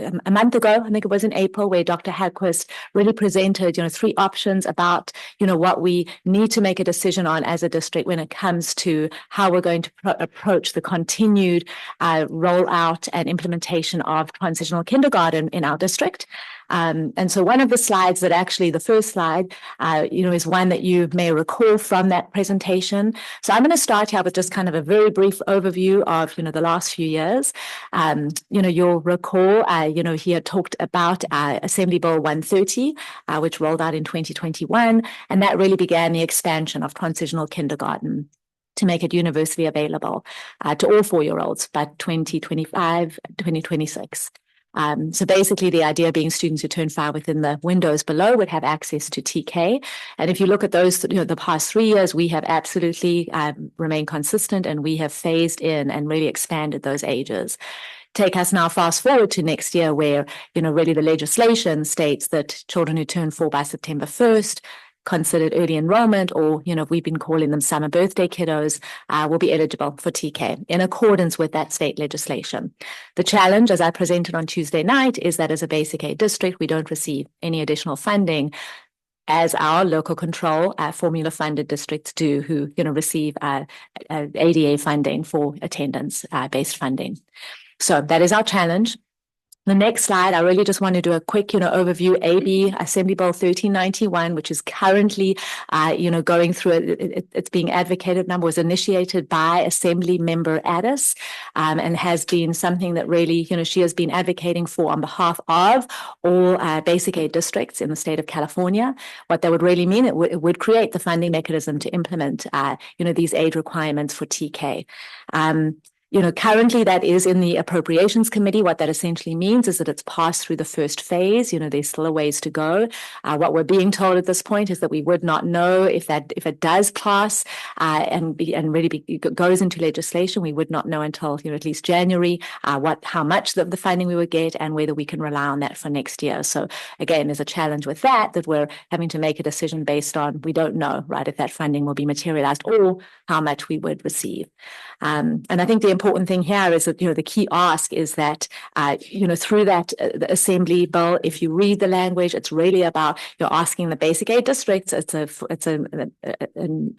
a month ago, I think it was in April, where Dr. Hagquist really presented, 3 options about, what we need to make a decision on as a district when it comes to how we're going to approach the continued rollout and implementation of transitional kindergarten in our district. And so one of the slides that actually, the first slide, is one that you may recall from that presentation. So I'm going to start here with just kind of a very brief overview of, the last few years. You'll recall, he had talked about Assembly Bill 130, which rolled out in 2021, and that really began the expansion of transitional kindergarten to make it universally available to all 4-year-olds by 2025, 2026. So basically the idea being students who turn 5 within the windows below would have access to TK. And if you look at those, the past 3 years, we have absolutely remained consistent, and we have phased in and really expanded those ages. Take us now fast forward to next year, where, really the legislation states that children who turn 4 by September 1st, considered early enrollment, or, we've been calling them summer birthday kiddos, will be eligible for TK in accordance with that state legislation. The challenge, as I presented on Tuesday night, is that as a basic aid district, we don't receive any additional funding as our local control formula funded districts do, who, receive ADA funding for attendance based funding. So that is our challenge. The next slide, I really just want to do a quick, overview. AB Assembly Bill 1391, which is currently, going through it. It's being advocated. Number was initiated by Assembly Member Addis, and has been something that really, she has been advocating for on behalf of all basic aid districts in the state of California. What that would really mean, it would create the funding mechanism to implement, these aid requirements for TK. Currently that is in the Appropriations Committee. What that essentially means is that it's passed through the first phase. There's still a ways to go. What we're being told at this point is that we would not know if it does pass and really goes into legislation. We would not know until at least January how much the funding we would get and whether we can rely on that for next year. So again, there's a challenge with that we're having to make a decision based on, we don't know, right, if that funding will be materialized or how much we would receive. And I think the important thing here is that, the key ask is that, through that the Assembly Bill, if you read the language, it's really about, asking the basic aid districts, it's a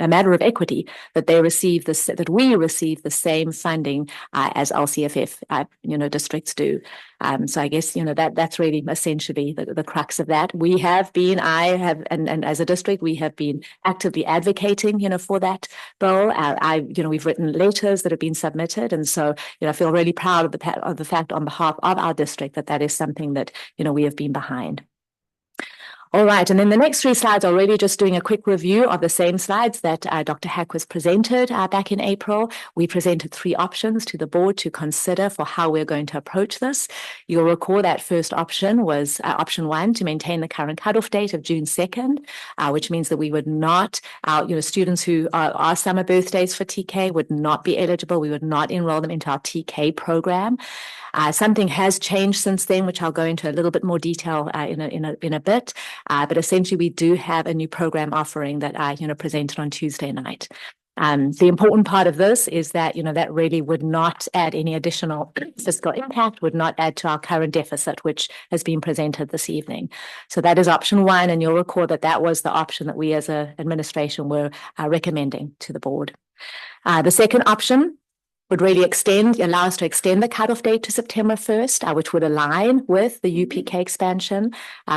matter of equity that they receive that we receive the same funding as LCFF, districts do. So I guess, that's really essentially the crux of that. And as a district, we have been actively advocating, for that bill. We've written letters that have been submitted. And so, I feel really proud of the fact on behalf of our district that is something that, we have been behind. All right, and then the next 3 slides are really just doing a quick review of the same slides that Dr. Hagquist presented back in April. We presented 3 options to the board to consider for how we're going to approach this. You'll recall that first option was option 1, to maintain the current cutoff date of June 2nd, which means that we would not, students who are summer birthdays for TK would not be eligible. We would not enroll them into our TK program. Something has changed since then, which I'll go into a little bit more detail in a bit. But essentially, we do have a new program offering that I, presented on Tuesday night. The important part of this is that, that really would not add any additional fiscal impact, would not add to our current deficit, which has been presented this evening. So that is option 1, and you'll recall that was the option that we as an administration were recommending to the board. The second option would really allow us to extend the cutoff date to September 1st, which would align with the UPK expansion,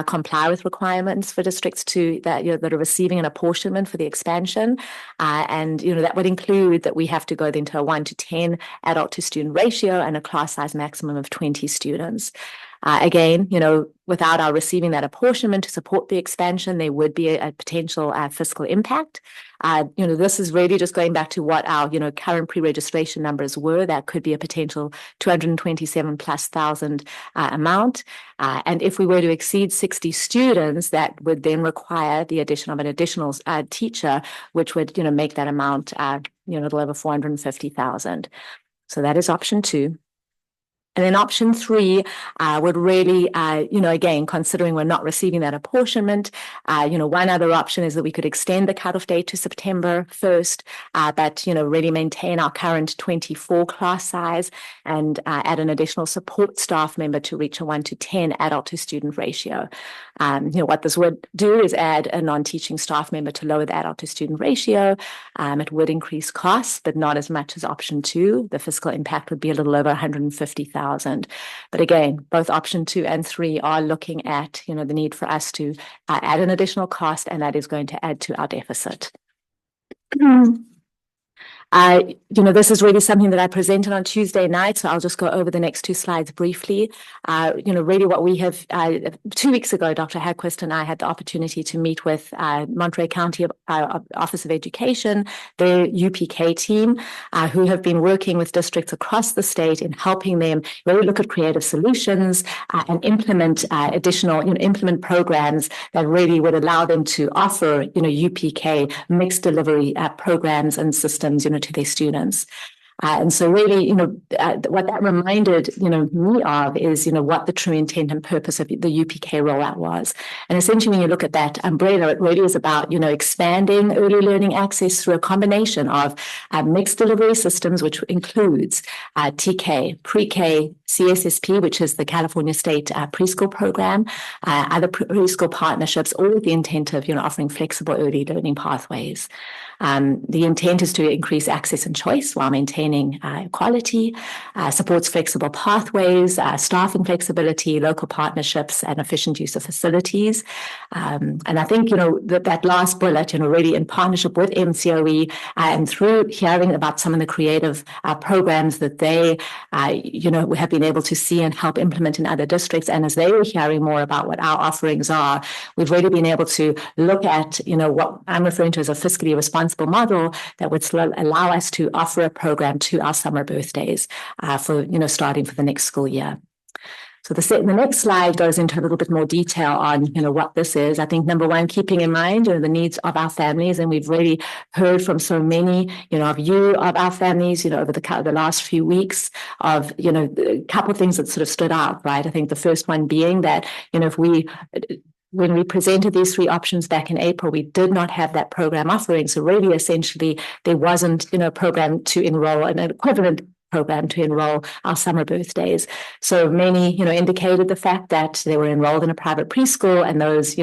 comply with requirements for districts that are receiving an apportionment for the expansion. And, that would include that we have to go then to a 1-to-10 adult to student ratio and a class size maximum of 20 students. Again, without our receiving that apportionment to support the expansion, there would be a potential fiscal impact. This is really just going back to what our, current pre-registration numbers were. That could be a potential 227,000+ amount. And if we were to exceed 60 students, that would then require the addition of an additional teacher, which would, make that amount, a little over 450,000. So that is option 2. And then option 3 would really, again, considering we're not receiving that apportionment, one other option is that we could extend the cutoff date to September 1st, but, really maintain our current 24 class size and add an additional support staff member to reach a 1-to-10 adult to student ratio. What this would do is add a non-teaching staff member to lower the adult to student ratio. It would increase costs, but not as much as option 2. The fiscal impact would be a little over 150,000. But again, both option 2 and 3 are looking at, the need for us to add an additional cost, and that is going to add to our deficit. This is really something that I presented on Tuesday night, so I'll just go over the next 2 slides briefly. Really what we have, 2 weeks ago, Dr. Hagquist and I had the opportunity to meet with Monterey County Office of Education, their UPK team, who have been working with districts across the state in helping them really look at creative solutions and implement implement programs that really would allow them to offer, UPK mixed delivery programs and systems, to their students. And so really, what that reminded, me of is, what the true intent and purpose of the UPK rollout was. And essentially, when you look at that umbrella, it really is about, expanding early learning access through a combination of mixed delivery systems, which includes TK, pre-K, CSSP, which is the California State preschool program, other preschool partnerships, all with the intent of, offering flexible early learning pathways. The intent is to increase access and choice while maintaining quality, supports flexible pathways, staffing flexibility, local partnerships, and efficient use of facilities. And I think, that last bullet, really in partnership with MCOE and through hearing about some of the creative programs that they, have been able to see and help implement in other districts. And as they were hearing more about what our offerings are, we've really been able to look at, what I'm referring to as a fiscally responsible model that would allow us to offer a program to our summer birthdays for, starting for the next school year. So the next slide goes into a little bit more detail on, what this is. I think number one, keeping in mind, the needs of our families. And we've really heard from so many, of our families, over the last few weeks of, a couple of things that sort of stood out, right? I think the first one being that, when we presented these 3 options back in April, we did not have that program offering. So really, essentially, there wasn't, a program to enroll, an equivalent program to enroll our summer birthdays. So many, indicated the fact that they were enrolled in a private preschool, and those,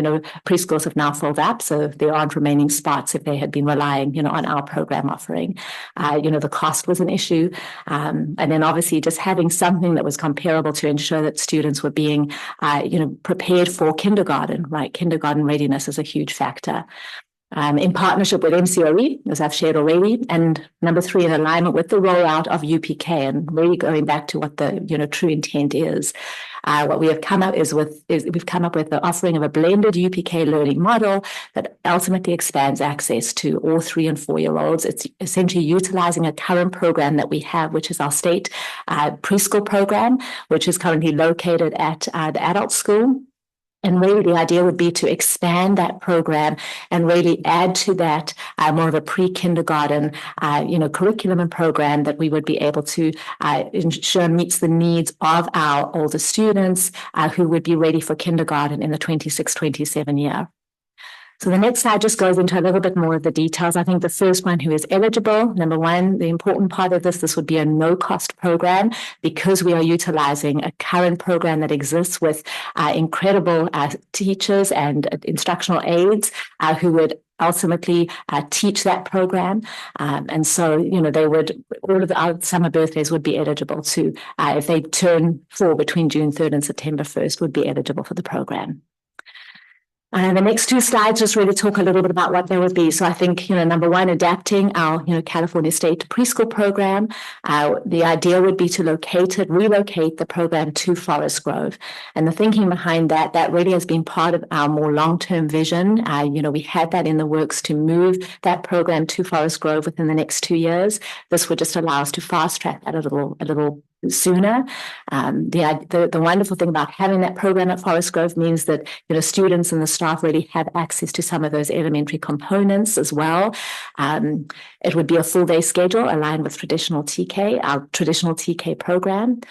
preschools have now filled up. So there aren't remaining spots if they had been relying, on our program offering. The cost was an issue. And then obviously just having something that was comparable to ensure that students were being, prepared for kindergarten, right? Kindergarten readiness is a huge factor. In partnership with MCOE, as I've shared already, and number 3, in alignment with the rollout of UPK, and really going back to what the true intent is. What we have come up we've come up with the offering of a blended UPK learning model that ultimately expands access to all 3- and 4-year-olds. It's essentially utilizing a current program that we have, which is our state preschool program, which is currently located at the adult school. And really the idea would be to expand that program and really add to that more of a pre-kindergarten, curriculum and program that we would be able to ensure meets the needs of our older students who would be ready for kindergarten in the 26-27 year. So the next slide just goes into a little bit more of the details. I think the first one, who is eligible, number one, the important part of this would be a no-cost program because we are utilizing a current program that exists with incredible teachers and instructional aides who would ultimately teach that program. And so, they would, all of our summer birthdays would be eligible to, if they turn 4 between June 3rd and September 1st, would be eligible for the program. And the next 2 slides just really talk a little bit about what they would be. So I think, number one, adapting our, California State preschool program. The idea would be to relocate the program to Forest Grove. And the thinking behind that really has been part of our more long-term vision. We had that in the works to move that program to Forest Grove within the next 2 years. This would just allow us to fast track that a little sooner. The wonderful thing about having that program at Forest Grove means that students and the staff really have access to some of those elementary components as well. It would be a full day schedule aligned with traditional TK, our traditional TK program.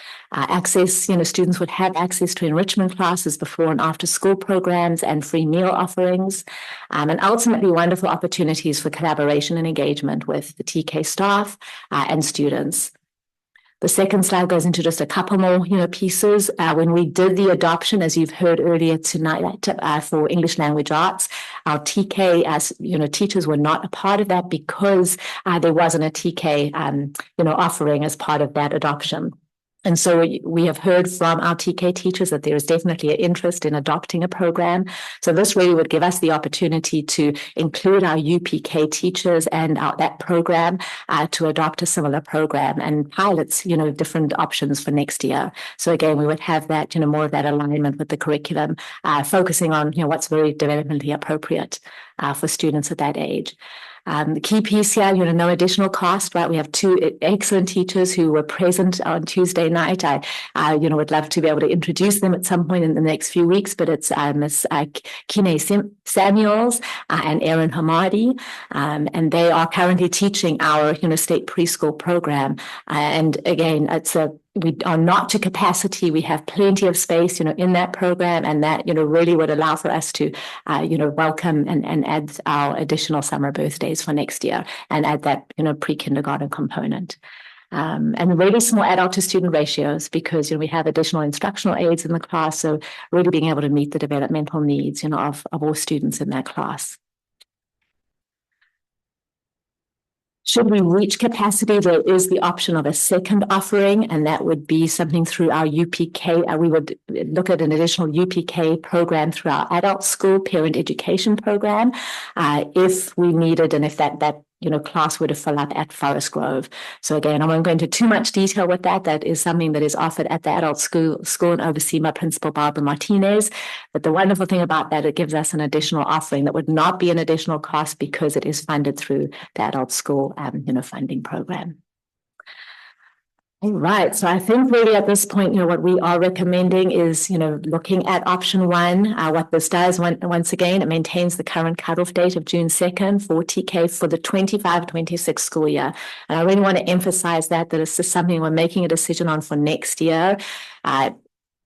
Students would have access to enrichment classes before and after school programs and free meal offerings, and ultimately wonderful opportunities for collaboration and engagement with the TK staff and students. The second slide goes into just a couple more, pieces. When we did the adoption, as you've heard earlier tonight, for English language arts, our TK, teachers were not a part of that because there wasn't a TK, offering as part of that adoption. And so we have heard from our TK teachers that there is definitely an interest in adopting a program. So this really would give us the opportunity to include our UPK teachers and that program to adopt a similar program and pilots, different options for next year. So again, we would have that, more of that alignment with the curriculum, focusing on, what's very developmentally appropriate for students at that age. The key piece here, no additional cost, right? We have 2 excellent teachers who were present on Tuesday night. I would love to be able to introduce them at some point in the next few weeks, but it's Miss Kine Samuels and Erin Hamadi, and they are currently teaching our, state preschool program. And again, we are not to capacity. We have plenty of space, in that program, and that, really would allow for us to, welcome and add our additional summer birthdays for next year and add that, pre-kindergarten component. And really small adult to student ratios because, we have additional instructional aides in the class. So really being able to meet the developmental needs, of all students in that class. Should we reach capacity, there is the option of a second offering, and that would be something through our UPK. We would look at an additional UPK program through our adult school parent education program if we needed, and if that class were to fill up at Forest Grove. So again, I won't go into too much detail with that. That is something that is offered at the adult school and overseen by Principal Barbara Martinez. But the wonderful thing about that, it gives us an additional offering that would not be an additional cost because it is funded through the adult school, funding program. All right. So I think really at this point, what we are recommending is, looking at option 1. What this does, once again, it maintains the current cutoff date of June 2nd for TK for the 25-26 school year. And I really want to emphasize that this is something we're making a decision on for next year.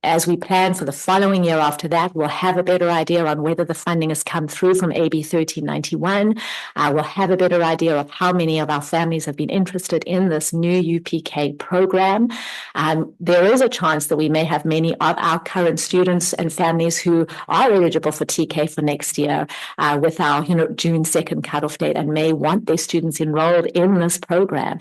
As we plan for the following year after that, we'll have a better idea on whether the funding has come through from AB 1391. We'll have a better idea of how many of our families have been interested in this new UPK program. There is a chance that we may have many of our current students and families who are eligible for TK for next year with our June 2nd cutoff date and may want their students enrolled in this program,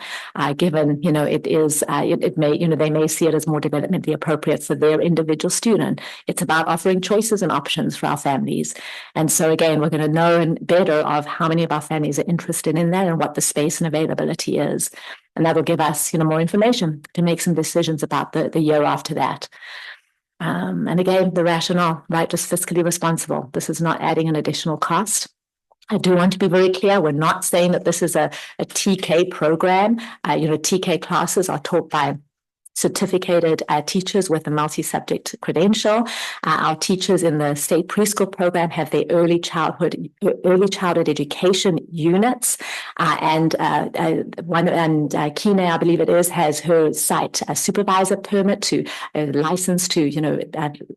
given it is it may they may see it as more developmentally appropriate for their individual student. It's about offering choices and options for our families. And so again, we're going to know better of how many of our families are interested in that and what the space and availability is. And that'll give us, more information to make some decisions about the year after that. And again, the rationale, right, just fiscally responsible. This is not adding an additional cost. I do want to be very clear. We're not saying that this is a TK program. TK classes are taught by certificated teachers with a multi-subject credential. Our teachers in the state preschool program have their early childhood education units, and Kine, I believe it is, has her site supervisor permit to license to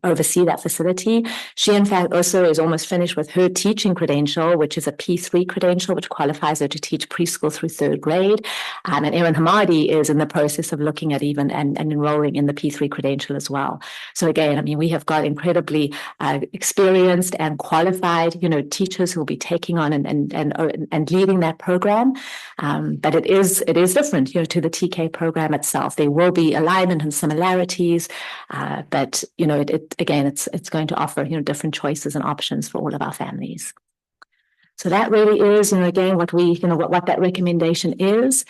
oversee that facility. She in fact also is almost finished with her teaching credential, which is a P3 credential, which qualifies her to teach preschool through 3rd grade. And Erin Hamadi is in the process of looking at even and enrolling in the P3 credential as well. So again, I mean, we have got incredibly experienced and qualified, teachers who will be taking on and leading that program. But it is different, to the TK program itself. There will be alignment and similarities, but it's going to offer different choices and options for all of our families. So that really is, again, what that recommendation is.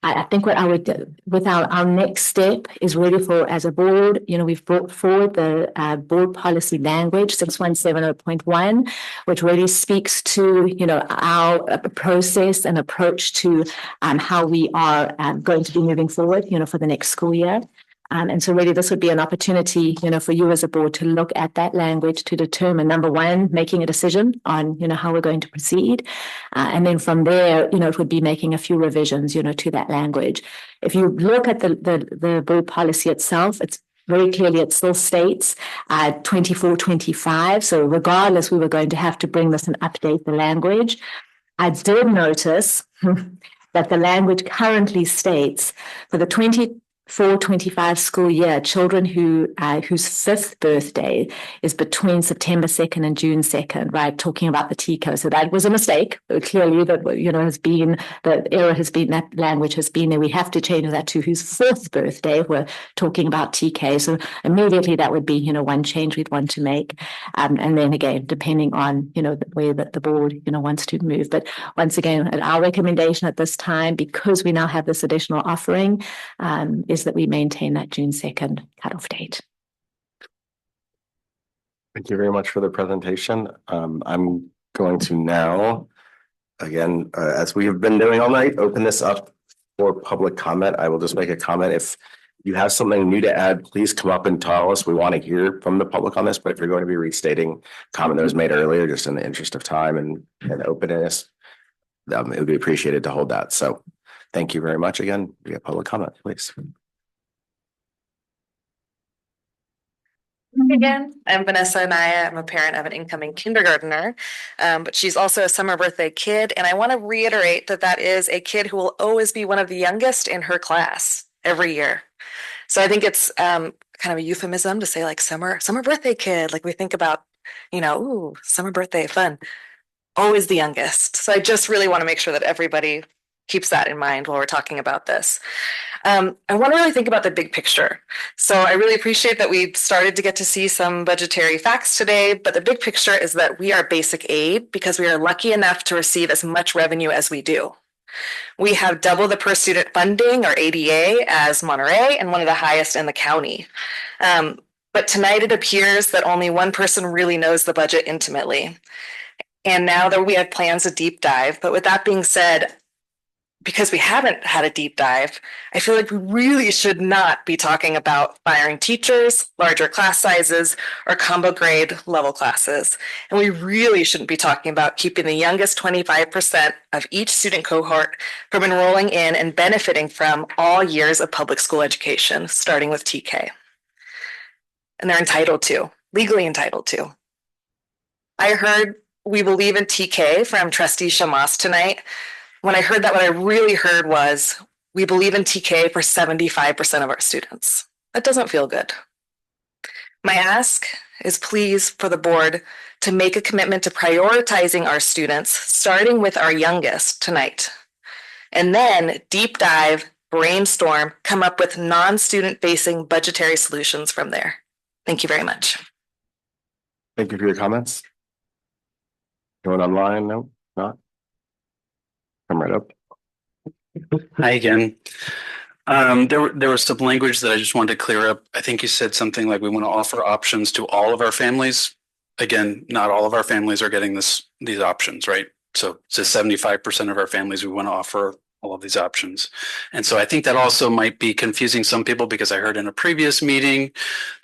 I think what I would do with our next step is really for, as a board, we've brought forward the board policy language 6170.1, which really speaks to, our process and approach to how we are going to be moving forward, for the next school year. And so really this would be an opportunity, for you as a board to look at that language to determine, number one, making a decision on, how we're going to proceed. And then from there, it would be making a few revisions, to that language. If you look at the board policy itself, it's very clearly, it still states 24-25. So regardless, we were going to have to bring this and update the language. I did notice that the language currently states for the 24-25 school year, children whose 5th birthday is between September 2nd and June 2nd, right? Talking about the TCO. So that was a mistake. Clearly that, the error has been, that language has been there. We have to change that to whose 4th birthday. We're talking about TK. So immediately that would be, one change we'd want to make. And then again, depending on, the way that the board, wants to move. But once again, our recommendation at this time, because we now have this additional offering, is that we maintain that June 2nd cutoff date.
Thank you very much for the presentation. I'm going to now, again, as we have been doing all night, open this up for public comment. I will just make a comment. If you have something new to add, please come up and tell us. We want to hear from the public on this, but if you're going to be restating comment that was made earlier, just in the interest of time and openness, it would be appreciated to hold that. So thank you very much again. We have public comment, please.
Again, I'm Vanessa Anaya. I'm a parent of an incoming kindergartner, but she's also a summer birthday kid. And I want to reiterate that that is a kid who will always be one of the youngest in her class every year. So I think it's kind of a euphemism to say like summer birthday kid. Like we think about, ooh, summer birthday, fun. Always the youngest. So I just really want to make sure that everybody keeps that in mind while we're talking about this. I want to really think about the big picture. So I really appreciate that we started to get to see some budgetary facts today, but the big picture is that we are basic aid because we are lucky enough to receive as much revenue as we do. We have double the per student funding, or ADA, as Monterey, and one of the highest in the county. But tonight it appears that only one person really knows the budget intimately. And now that we have plans to deep dive, but with that being said, because we haven't had a deep dive, I feel like we really should not be talking about firing teachers, larger class sizes, or combo grade level classes. And we really shouldn't be talking about keeping the youngest 25% of each student cohort from enrolling in and benefiting from all years of public school education, starting with TK. And they're entitled to, legally entitled to. I heard we believe in TK from Trustee Shamas tonight. When I heard that, what I really heard was, we believe in TK for 75% of our students. That doesn't feel good. My ask is please for the board to make a commitment to prioritizing our students, starting with our youngest tonight. And then deep dive, brainstorm, come up with non-student facing budgetary solutions from there. Thank you very much.
Thank you for your comments. Going online? No, not. Come right up.
Hi again. There was some language that I just wanted to clear up. I think you said something like we want to offer options to all of our families. Again, not all of our families are getting these options, right? So 75% of our families, we want to offer all of these options. And so I think that also might be confusing some people, because I heard in a previous meeting,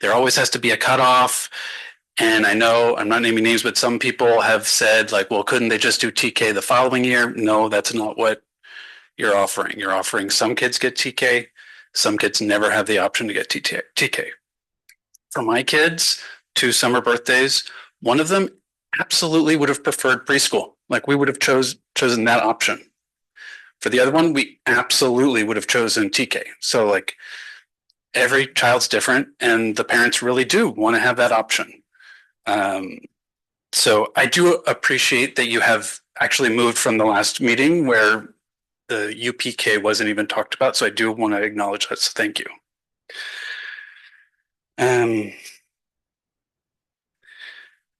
there always has to be a cutoff. And I know, I'm not naming names, but some people have said like, well, couldn't they just do TK the following year? No, that's not what you're offering. You're offering some kids get TK, some kids never have the option to get TK. For my kids, 2 summer birthdays, one of them absolutely would have preferred preschool. Like we would have chosen that option. For the other one, we absolutely would have chosen TK. So like every child's different, and the parents really do want to have that option. So I do appreciate that you have actually moved from the last meeting where the UPK wasn't even talked about. So I do want to acknowledge that. So thank you. And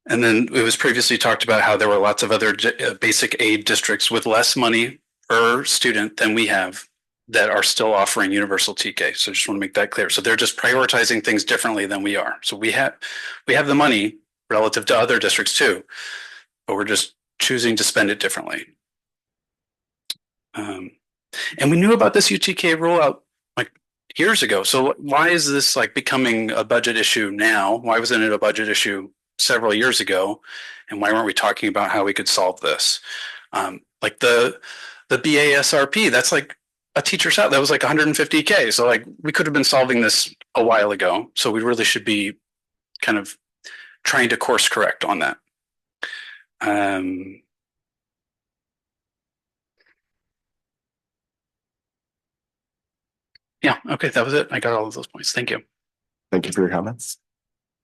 then it was previously talked about how there were lots of other basic aid districts with less money per student than we have that are still offering universal TK. So I just want to make that clear. So they're just prioritizing things differently than we are. So we have the money relative to other districts too, but we're just choosing to spend it differently. And we knew about this UTK rollout like years ago. So why is this like becoming a budget issue now? Why wasn't it a budget issue several years ago? And why weren't we talking about how we could solve this? Like the BASRP, that's like a teacher's out. That was like 150K. So like we could have been solving this a while ago. So we really should be kind of trying to course correct on that. Yeah, okay, that was it. I got all of those points. Thank you.
Thank you for your comments.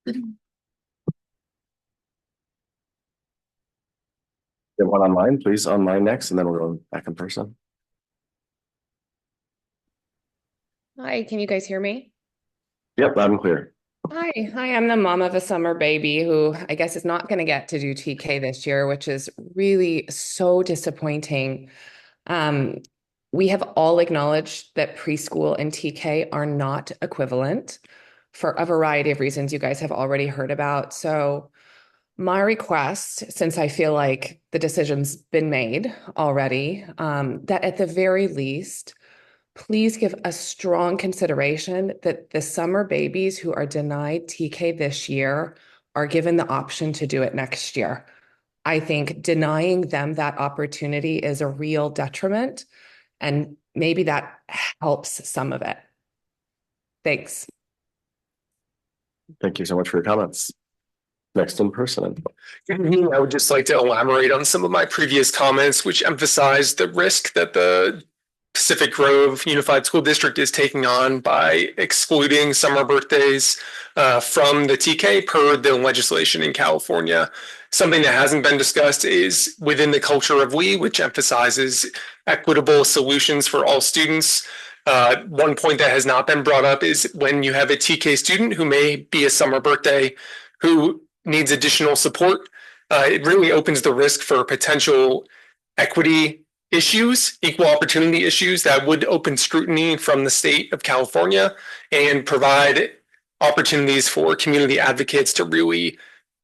Get one online, please, online next, and then we'll go back in person.
Hi, can you guys hear me?
Yep, loud and clear.
Hi, I'm the mom of a summer baby who I guess is not going to get to do TK this year, which is really so disappointing. We have all acknowledged that preschool and TK are not equivalent for a variety of reasons you guys have already heard about. So my request, since I feel like the decision's been made already, that at the very least, please give a strong consideration that the summer babies who are denied TK this year are given the option to do it next year. I think denying them that opportunity is a real detriment, and maybe that helps some of it. Thanks.
Thank you so much for your comments. Next in person.
Good evening. I would just like to elaborate on some of my previous comments, which emphasize the risk that the Pacific Grove Unified School District is taking on by excluding summer birthdays from the TK per the legislation in California. Something that hasn't been discussed is within the culture of we, which emphasizes equitable solutions for all students. One point that has not been brought up is when you have a TK student who may be a summer birthday who needs additional support, it really opens the risk for potential equity issues, equal opportunity issues that would open scrutiny from the state of California and provide opportunities for community advocates to really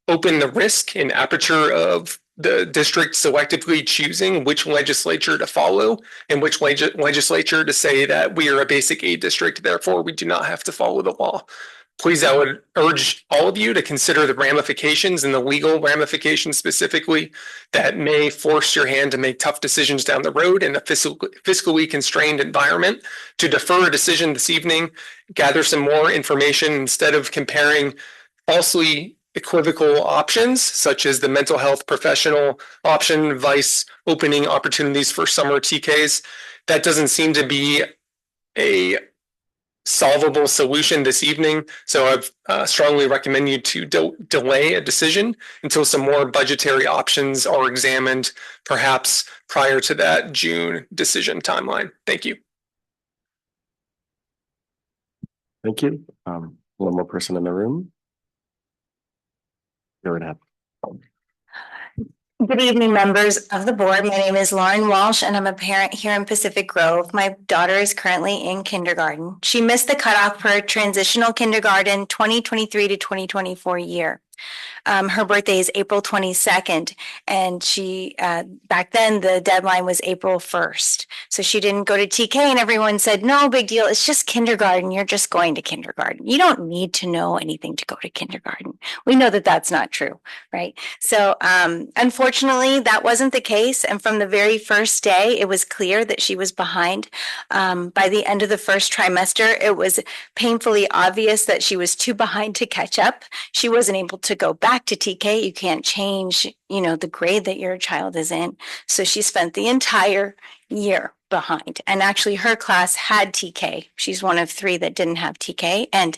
open the risk and aperture of the district selectively choosing which legislature to follow and which legislature to say that we are a basic aid district, therefore we do not have to follow the law. Please, I would urge all of you to consider the ramifications and the legal ramifications specifically that may force your hand to make tough decisions down the road in a fiscally constrained environment. To defer a decision this evening, gather some more information instead of comparing falsely equivocal options, such as the mental health professional option, vice opening opportunities for summer TKs. That doesn't seem to be a solvable solution this evening. So I strongly recommend you to delay a decision until some more budgetary options are examined, perhaps prior to that June decision timeline. Thank you.
Thank you. One more person in the room. Go ahead.
Good evening, members of the board. My name is Lauren Walsh, and I'm a parent here in Pacific Grove. My daughter is currently in kindergarten. She missed the cutoff for transitional kindergarten 2023 to 2024 year. Her birthday is April 22nd, and she back then the deadline was April 1st. So she didn't go to TK, and everyone said, no big deal. It's just kindergarten. You're just going to kindergarten. You don't need to know anything to go to kindergarten. We know that that's not true, right? So unfortunately, that wasn't the case. And from the very first day, it was clear that she was behind. By the end of the first trimester, it was painfully obvious that she was too behind to catch up. She wasn't able to go back to TK. You can't change, the grade that your child is in. So she spent the entire year behind. And actually her class had TK. She's one of 3 that didn't have TK. And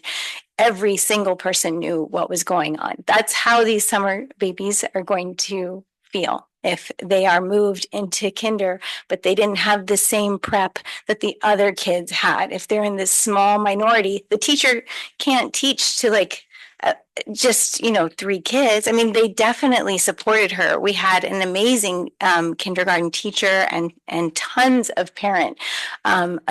every single person knew what was going on. That's how these summer babies are going to feel if they are moved into kinder, but they didn't have the same prep that the other kids had. If they're in this small minority, the teacher can't teach to just 3 kids. I mean, they definitely supported her. We had an amazing kindergarten teacher and tons of parent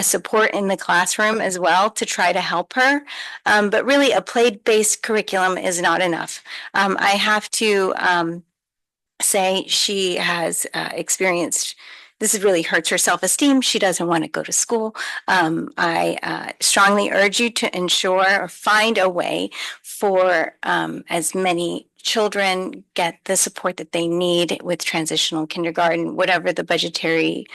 support in the classroom as well to try to help her. But really, a play-based curriculum is not enough. I have to say she has experienced. This really hurts her self-esteem. She doesn't want to go to school. I strongly urge you to ensure or find a way for as many children get the support that they need with transitional kindergarten, whatever the budgetary,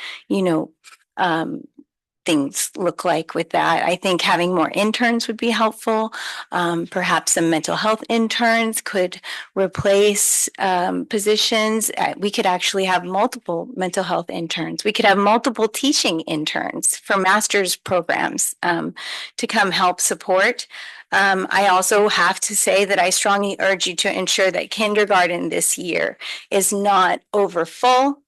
things look like with that. I think having more interns would be helpful. Perhaps some mental health interns could replace positions. We could actually have multiple mental health interns. We could have multiple teaching interns for master's programs to come help support. I also have to say that I strongly urge you to ensure that kindergarten this year is not overfull,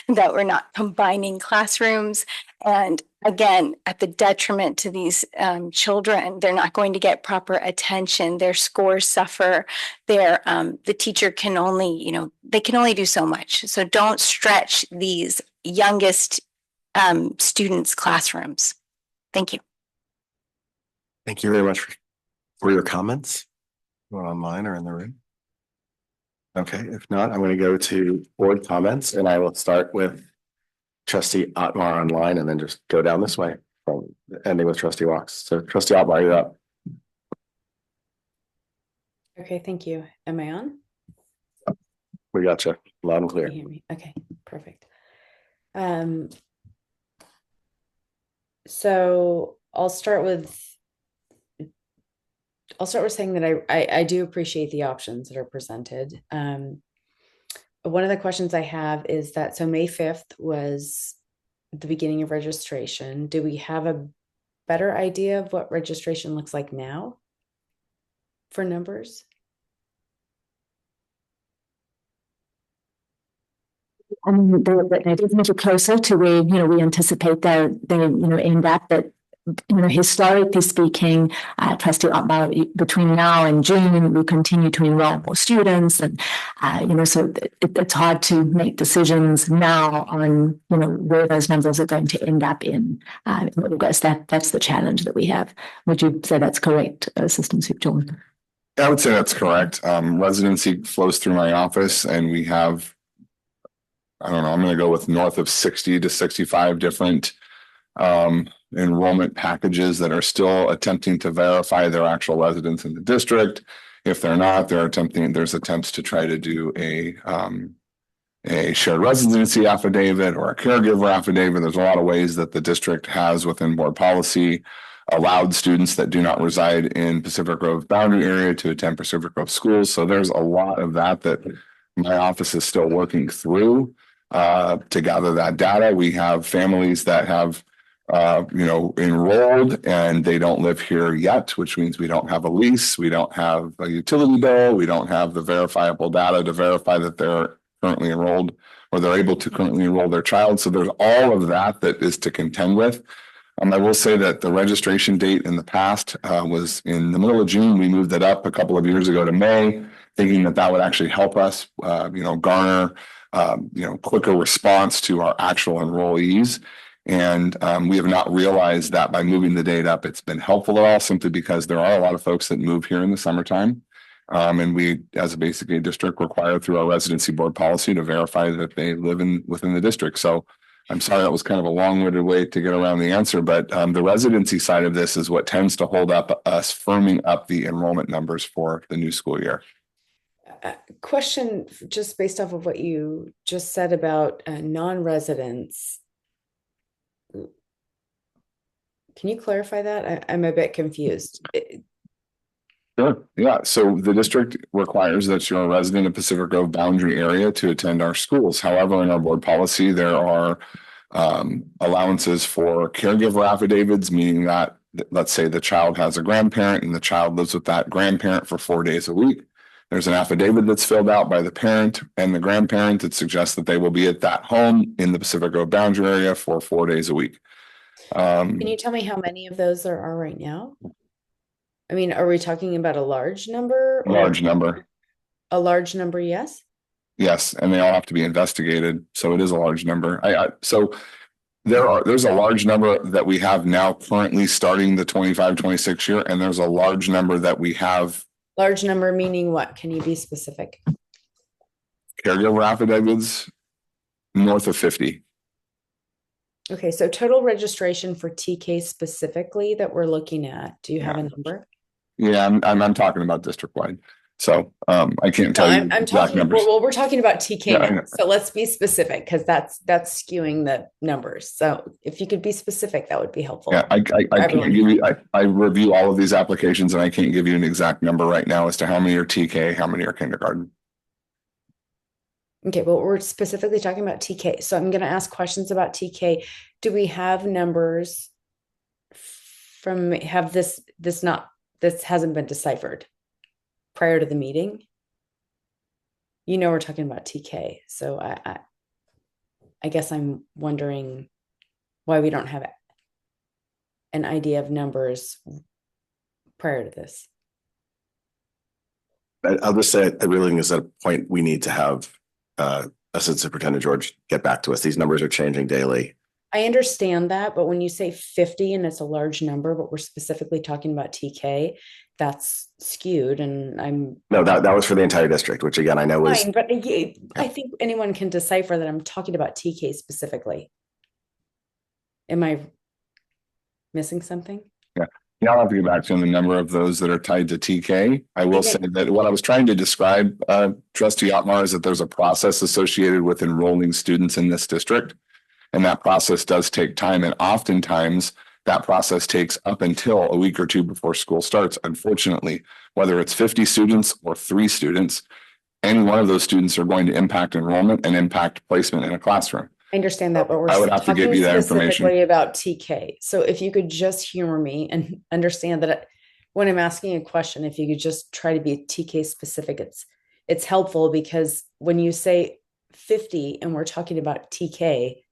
that we're not combining classrooms. And again, at the detriment to these children, they're not going to get proper attention. Their scores suffer. The teacher can only, they can only do so much. So don't stretch these youngest students' classrooms. Thank you.
Thank you very much for your comments, online or in the room. Okay, if not, I'm going to go to board comments, and I will start with Trustee Otmar online and then just go down this way from ending with Trustee Walks. So Trustee Otmar, you're up.
Okay, thank you. Am I on?
We got you loud and clear.
Can you hear me? Okay, perfect. So I'll start with saying that I do appreciate the options that are presented. One of the questions I have is that, so May 5th was the beginning of registration. Do we have a better idea of what registration looks like now for numbers?
I mean, they're definitely closer to where, we anticipate they're end up, but historically speaking, Trustee Otmar, between now and June, we continue to enroll more students, and so it's hard to make decisions now on where those numbers are going to end up in August. That's the challenge that we have. Would you say that's correct, Assistant Superintendent Jordan?
I would say that's correct. Residency flows through my office, and we have, I don't know, I'm going to go with north of 60 to 65 different enrollment packages that are still attempting to verify their actual residence in the district. If they're not, there's attempts to try to do a shared residency affidavit or a caregiver affidavit. There's a lot of ways that the district has within board policy allowed students that do not reside in Pacific Grove boundary area to attend Pacific Grove schools. So there's a lot of that my office is still working through to gather that data. We have families that have enrolled and they don't live here yet, which means we don't have a lease, we don't have a utility bill, we don't have the verifiable data to verify that they're currently enrolled or they're able to currently enroll their child. So there's all of that is to contend with. I will say that the registration date in the past was in the middle of June. We moved it up a couple of years ago to May, thinking that would actually help us, garner, quicker response to our actual enrollees. And we have not realized that by moving the date up, it's been helpful at all, simply because there are a lot of folks that move here in the summertime. And we, as a basically district, require through our residency board policy to verify that they live within the district. So I'm sorry that was kind of a long-winded way to get around the answer, but the residency side of this is what tends to hold up us firming up the enrollment numbers for the new school year.
Question just based off of what you just said about non-residents. Can you clarify that? I'm a bit confused.
Sure. Yeah. So the district requires that you're a resident of Pacific Grove boundary area to attend our schools. However, in our board policy, there are allowances for caregiver affidavits, meaning that, let's say the child has a grandparent and the child lives with that grandparent for 4 days a week. There's an affidavit that's filled out by the parent and the grandparent that suggests that they will be at that home in the Pacific Grove boundary area for 4 days a week.
Can you tell me how many of those there are right now? I mean, are we talking about a large number?
Large number.
A large number, yes.
Yes, and they all have to be investigated. So it is a large number. So there's a large number that we have now currently starting the 25-26 year, and there's a large number that we have.
Large number meaning what? Can you be specific?
Caregiver affidavits north of 50.
Okay, so total registration for TK specifically that we're looking at. Do you have a number?
Yeah, I'm talking about district wide. So I can't tell you
I'm
exact
talking.
numbers.
Well, we're talking about TK
Yeah,
now. So let's be specific because that's skewing the numbers. So if you could be specific, that would be helpful.
Yeah, I can't give you. I review all of these applications, and I can't give you an exact number right now as to how many are TK, how many are kindergarten.
Okay, well, we're specifically talking about TK. So I'm going to ask questions about TK. Do we have numbers from this hasn't been deciphered prior to the meeting? You know, we're talking about TK. So I guess I'm wondering why we don't have an idea of numbers prior to this.
I'll just say I really think is at a point we need to have Assistant Superintendent George get back to us. These numbers are changing daily.
I understand that, but when you say 50 and it's a large number, but we're specifically talking about TK, that's skewed. And
no, that was for the entire district, which again I know is
fine, but I think anyone can decipher that I'm talking about TK specifically. Am I missing something?
Yeah. Yeah, I'll have to get back to the number of those that are tied to TK. I will say that what I was trying to describe, Trustee Otmar, is that there's a process associated with enrolling students in this district. And that process does take time. And oftentimes that process takes up until a week or two before school starts. Unfortunately, whether it's 50 students or 3 students, any one of those students are going to impact enrollment and impact placement in a classroom.
I understand that, but we're
I would have to give you that information
specifically about TK. So if you could just humor me and understand that when I'm asking a question, if you could just try to be TK specific, it's helpful because when you say 50 and we're talking about TK,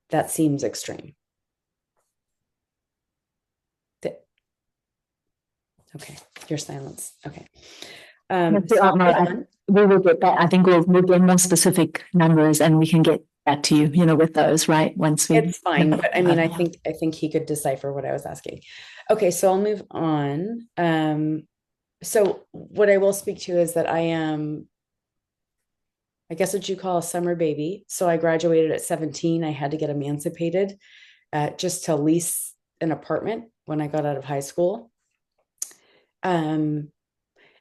that seems extreme. Okay, your silence. Okay.
We will get that. I think we'll get more specific numbers and we can get back to you, with those, right? Once we.
It's fine, but I mean, I think he could decipher what I was asking. Okay, so I'll move on. So what I will speak to is that I am, I guess what you call a summer baby. So I graduated at 17. I had to get emancipated just to lease an apartment when I got out of high school. And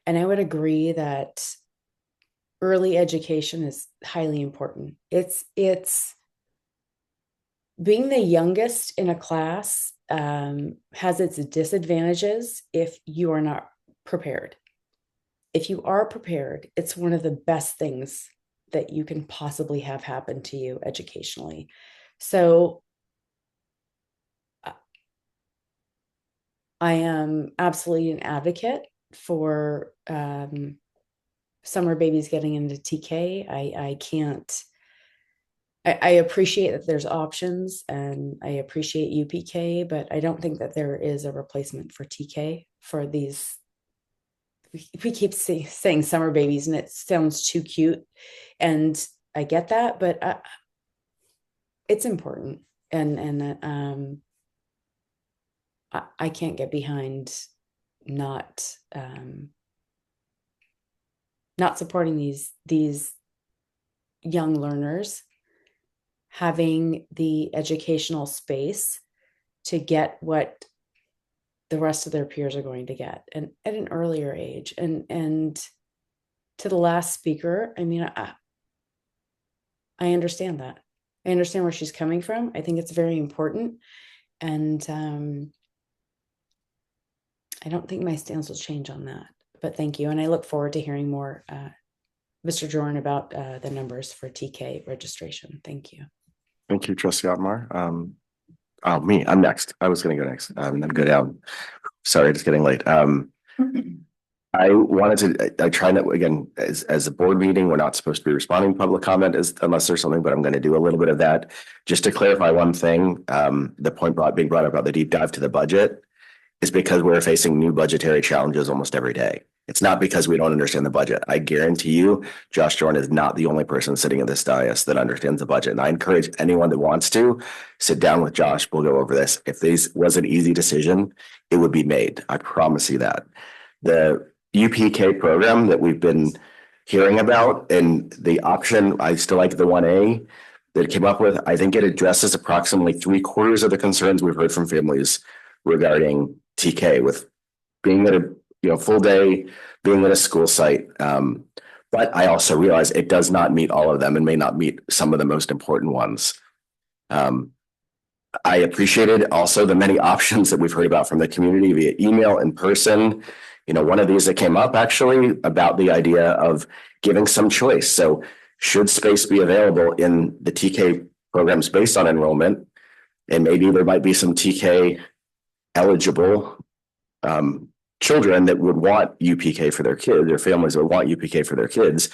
I would agree that early education is highly important. It's being the youngest in a class has its disadvantages if you are not prepared. If you are prepared, it's one of the best things that you can possibly have happen to you educationally. So I am absolutely an advocate for summer babies getting into TK. I appreciate that there's options and I appreciate UPK, but I don't think that there is a replacement for TK for these. We keep saying summer babies and it sounds too cute. And I get that, but it's important. And I can't get behind not not supporting these young learners having the educational space to get what the rest of their peers are going to get, and at an earlier age. And to the last speaker, I mean, I understand that. I understand where she's coming from. I think it's very important. And I don't think my stance will change on that. But thank you. And I look forward to hearing more, Mr. Jordan, about the numbers for TK registration. Thank you.
Thank you, Trustee Otmar. I'm next. I was going to go next. Then go down. Sorry, it's getting late. I wanted to, I try not, again, as a board meeting, we're not supposed to be responding to public comment unless there's something, but I'm going to do a little bit of that. Just to clarify one thing, the point being brought up about the deep dive to the budget is because we're facing new budgetary challenges almost every day. It's not because we don't understand the budget. I guarantee you, Josh Jordan is not the only person sitting at this dais that understands the budget. And I encourage anyone that wants to sit down with Josh. We'll go over this. If this was an easy decision, it would be made. I promise you that. The UPK program that we've been hearing about and the option, I still like the 1A that it came up with. I think it addresses approximately 3/4 of the concerns we've heard from families regarding TK, with being at a full day, being at a school site. But I also realize it does not meet all of them and may not meet some of the most important ones. I appreciated also the many options that we've heard about from the community via email, in person. One of these that came up actually about the idea of giving some choice. So should space be available in the TK programs based on enrollment? And maybe there might be some TK eligible children that would want UPK for their kids, or families that would want UPK for their kids.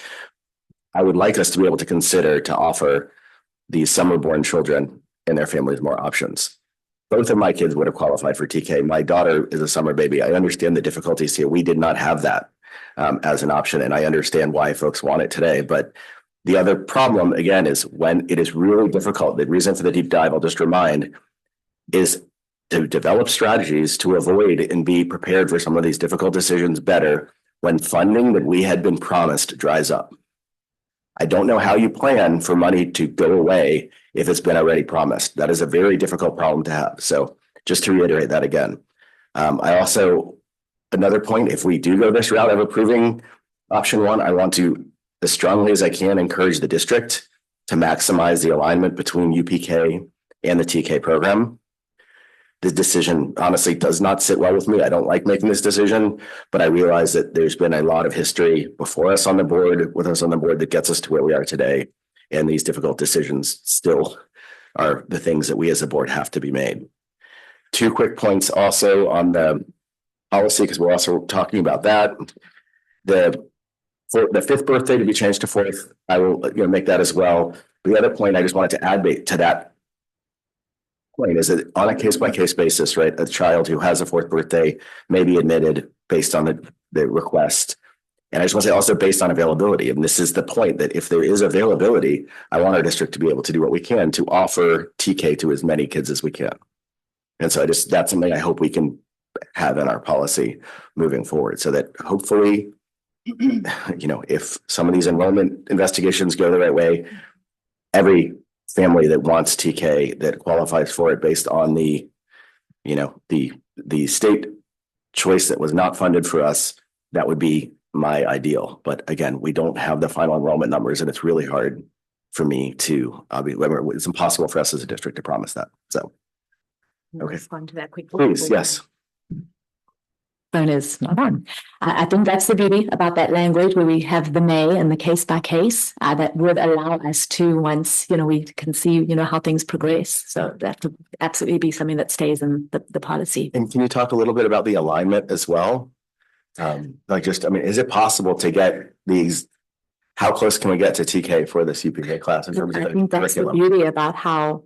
I would like us to be able to consider to offer these summer-born children and their families more options. Both of my kids would have qualified for TK. My daughter is a summer baby. I understand the difficulties here. We did not have that as an option, and I understand why folks want it today. But the other problem, again, is when it is really difficult. The reason for the deep dive, I'll just remind, is to develop strategies to avoid and be prepared for some of these difficult decisions better when funding that we had been promised dries up. I don't know how you plan for money to go away if it's been already promised. That is a very difficult problem to have. So just to reiterate that again. I also, another point, if we do go this route of approving option 1, I want to, as strongly as I can, encourage the district to maximize the alignment between UPK and the TK program. The decision honestly does not sit well with me. I don't like making this decision, but I realize that there's been a lot of history before us on the board, with us on the board, that gets us to where we are today. And these difficult decisions still are the things that we as a board have to be made. 2 quick points also on the policy, because we're also talking about that. For the 5th birthday to be changed to 4th, I will make that as well. The other point I just wanted to add to that point is that on a case-by-case basis, right, a child who has a 4th birthday may be admitted based on the request. And I just want to say also based on availability. And this is the point, that if there is availability, I want our district to be able to do what we can to offer TK to as many kids as we can. And so that's something I hope we can have in our policy moving forward, so that hopefully, if some of these enrollment investigations go the right way, every family that wants TK that qualifies for it based on the state choice that was not funded for us, that would be my ideal. But again, we don't have the final enrollment numbers, and it's really hard for me to, it's impossible for us as a district to promise that. So, okay.
Respond to that quickly.
Please, yes.
Phone is not on. I think that's the beauty about that language, where we have the may and the case by case, that would allow us to, once we can see how things progress. So that would absolutely be something that stays in the policy.
And can you talk a little bit about the alignment as well? Is it possible to get these? How close can we get to TK for this UPK class in terms of the
think that's
curriculum?
The beauty about how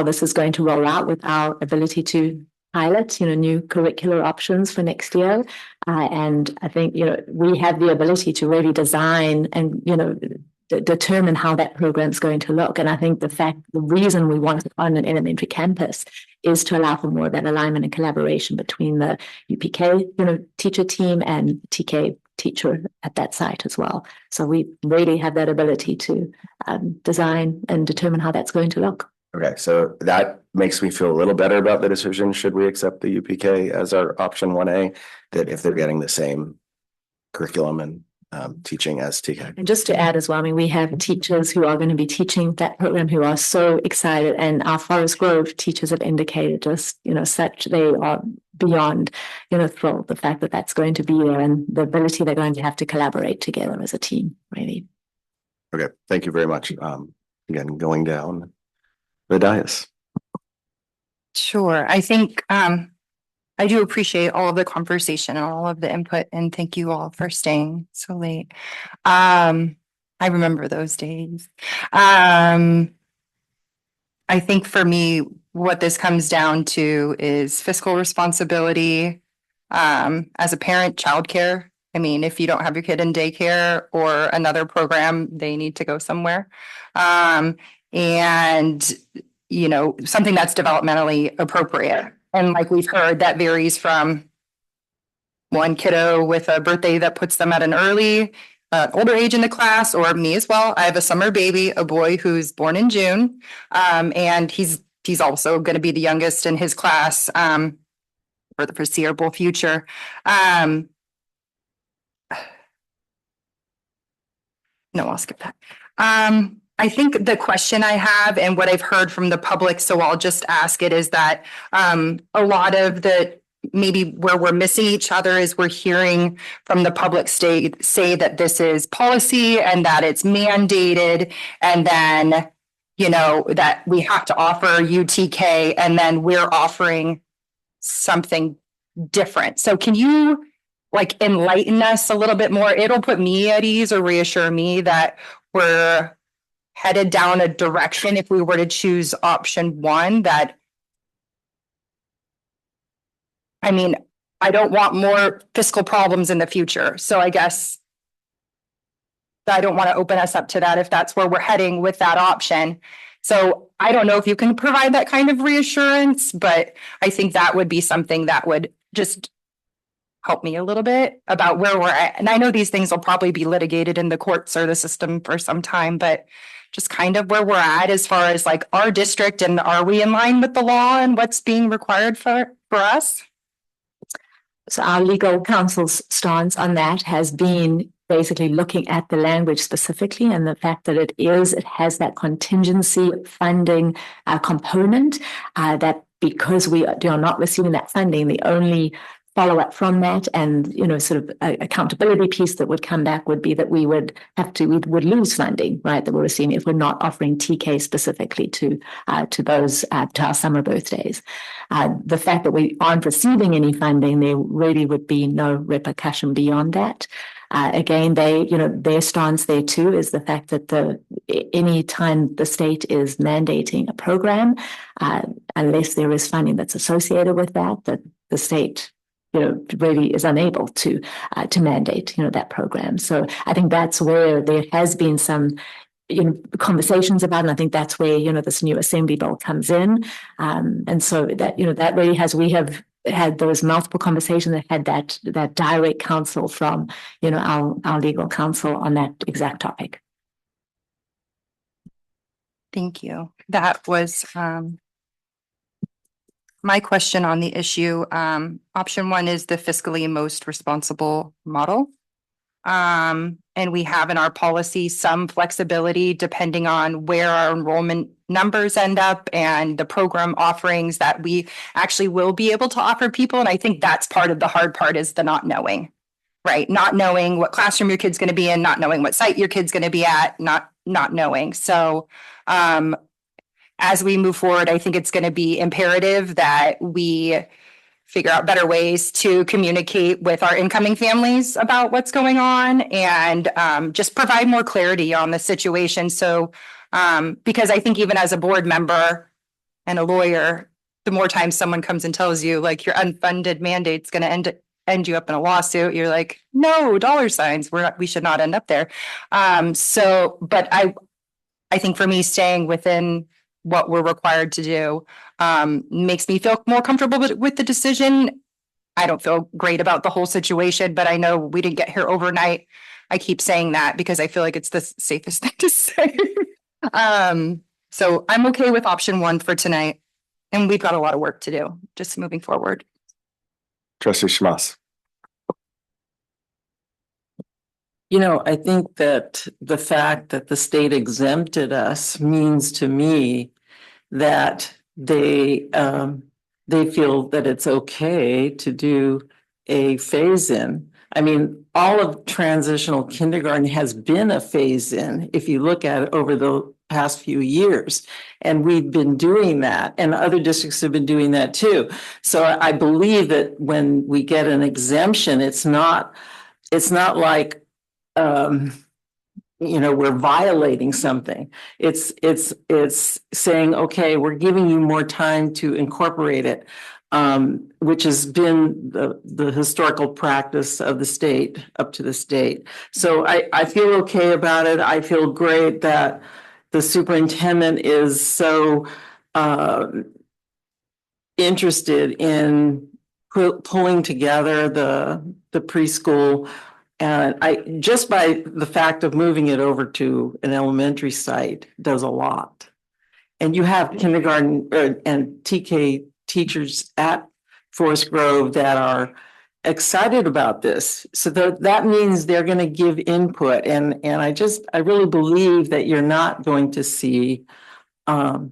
this is going to roll out, with our ability to pilot, new curricular options for next year. And I think, we have the ability to really design and, determine how that program is going to look. And I think the reason we want it on an elementary campus is to allow for more of that alignment and collaboration between the UPK, teacher team and TK teacher at that site as well. So we really have that ability to design and determine how that's going to look.
Okay, so that makes me feel a little better about the decision. Should we accept the UPK as our option 1A? That if they're getting the same curriculum and teaching as TK.
And just to add as well, I mean, we have teachers who are going to be teaching that program who are so excited, and our Forest Grove teachers have indicated just, such they are beyond, thrilled the fact that that's going to be there and the ability they're going to have to collaborate together as a team, really.
Okay, thank you very much. Again, going down the dais.
Sure. I think I do appreciate all of the conversation and all of the input, and thank you all for staying so late. I remember those days. I think for me, what this comes down to is fiscal responsibility. As a parent, childcare. I mean, if you don't have your kid in daycare or another program, they need to go somewhere. And something that's developmentally appropriate. And like we've heard, that varies from one kiddo with a birthday that puts them at an older age in the class, or me as well. I have a summer baby, a boy who's born in June. And he's also going to be the youngest in his class for the foreseeable future. No, I'll skip that. I think the question I have and what I've heard from the public, so I'll just ask it, is that a lot of the maybe where we're missing each other is we're hearing from the public say that this is policy and that it's mandated, and then that we have to offer UTK, and then we're offering something different. So can you enlighten us a little bit more? It'll put me at ease or reassure me that we're headed down a direction, if we were to choose option 1, that, I mean, I don't want more fiscal problems in the future. So I guess I don't want to open us up to that if that's where we're heading with that option. So I don't know if you can provide that kind of reassurance, but I think that would be something that would just help me a little bit about where we're at. And I know these things will probably be litigated in the courts or the system for some time, but just kind of where we're at as far as our district, and are we in line with the law and what's being required for us?
So our legal counsel's stance on that has been basically looking at the language specifically, and the fact that it has that contingency funding component, that because we are not receiving that funding, the only follow up from that and sort of accountability piece that would come back would be that we would lose funding, right, that we're receiving if we're not offering TK specifically to those to our summer birthdays. The fact that we aren't receiving any funding, there really would be no repercussion beyond that. Again, their stance there too is the fact that any time the state is mandating a program, unless there is funding that's associated with that the state really is unable to mandate that program. So I think that's where there has been some conversations about, and I think that's where this new assembly bill comes in, and so that that really we have had those multiple conversations that had that direct counsel from our legal counsel on that exact topic.
Thank you. That was my question on the issue. Option 1 is the fiscally most responsible model. And we have in our policy some flexibility depending on where our enrollment numbers end up and the program offerings that we actually will be able to offer people. And I think that's part of the hard part, is the not knowing, right? Not knowing what classroom your kid's going to be in, not knowing what site your kid's going to be at, not knowing. So as we move forward, I think it's going to be imperative that we figure out better ways to communicate with our incoming families about what's going on, and just provide more clarity on the situation. So, because I think even as a board member and a lawyer, the more times someone comes and tells you your unfunded mandate's going to end you up in a lawsuit, you're like, no, dollar signs, we should not end up there. But I think for me, staying within what we're required to do makes me feel more comfortable with the decision. I don't feel great about the whole situation, but I know we didn't get here overnight. I keep saying that because I feel like it's the safest thing to say. So I'm okay with option one for tonight. And we've got a lot of work to do, just moving forward.
Trustee Schmass.
You know, I think that the fact that the state exempted us means to me that they feel that it's okay to do a phase in. I mean, all of transitional kindergarten has been a phase in, if you look at it over the past few years. And we've been doing that, and other districts have been doing that too. So I believe that when we get an exemption, it's not like we're violating something. It's saying, okay, we're giving you more time to incorporate it, which has been the historical practice of the state up to this date. So I feel okay about it. I feel great that the superintendent is so interested in pulling together the preschool. And just by the fact of moving it over to an elementary site does a lot. And you have kindergarten and TK teachers at Forest Grove that are excited about this. So that means they're going to give input. And I really believe that you're not going to see a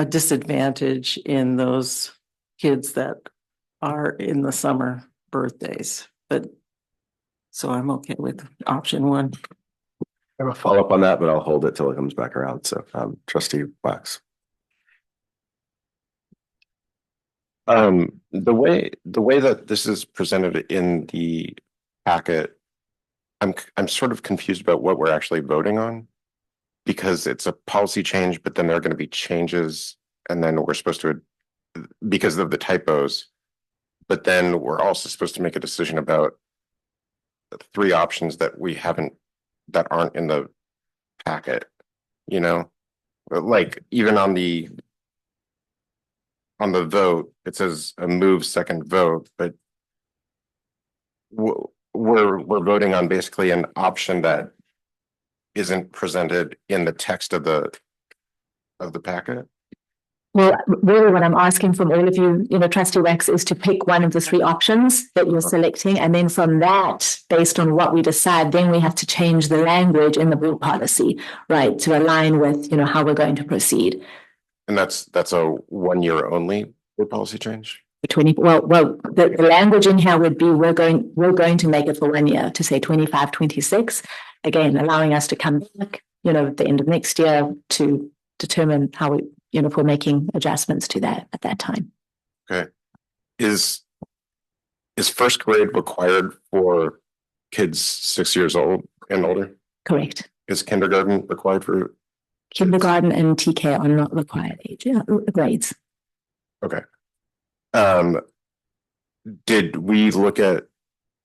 disadvantage in those kids that are in the summer birthdays. So I'm okay with option one.
I have a follow-up on that, but I'll hold it till it comes back around. So Trustee Wax. The way that this is presented in the packet, I'm sort of confused about what we're actually voting on, because it's a policy change, but then there are going to be changes, and then we're supposed to, because of the typos, but then we're also supposed to make a decision about three options that aren't in the packet, like even on the vote, it says a move second vote, but we're voting on basically an option that isn't presented in the text of the packet.
Well, really what I'm asking from all of you, Trustee Wax, is to pick one of the three options that you're selecting. And then from that, based on what we decide, then we have to change the language in the board policy, right, to align with, how we're going to proceed.
And that's a 1 year only board policy change?
The language in here would be, we're going to make it for 1 year, to say 25, 26, again, allowing us to come back, at the end of next year to determine how we, if we're making adjustments to that at that time.
Okay. Is first grade required for kids 6 years old and older?
Correct.
Is kindergarten required for?
Kindergarten and TK are not required grades.
Okay. Did we look at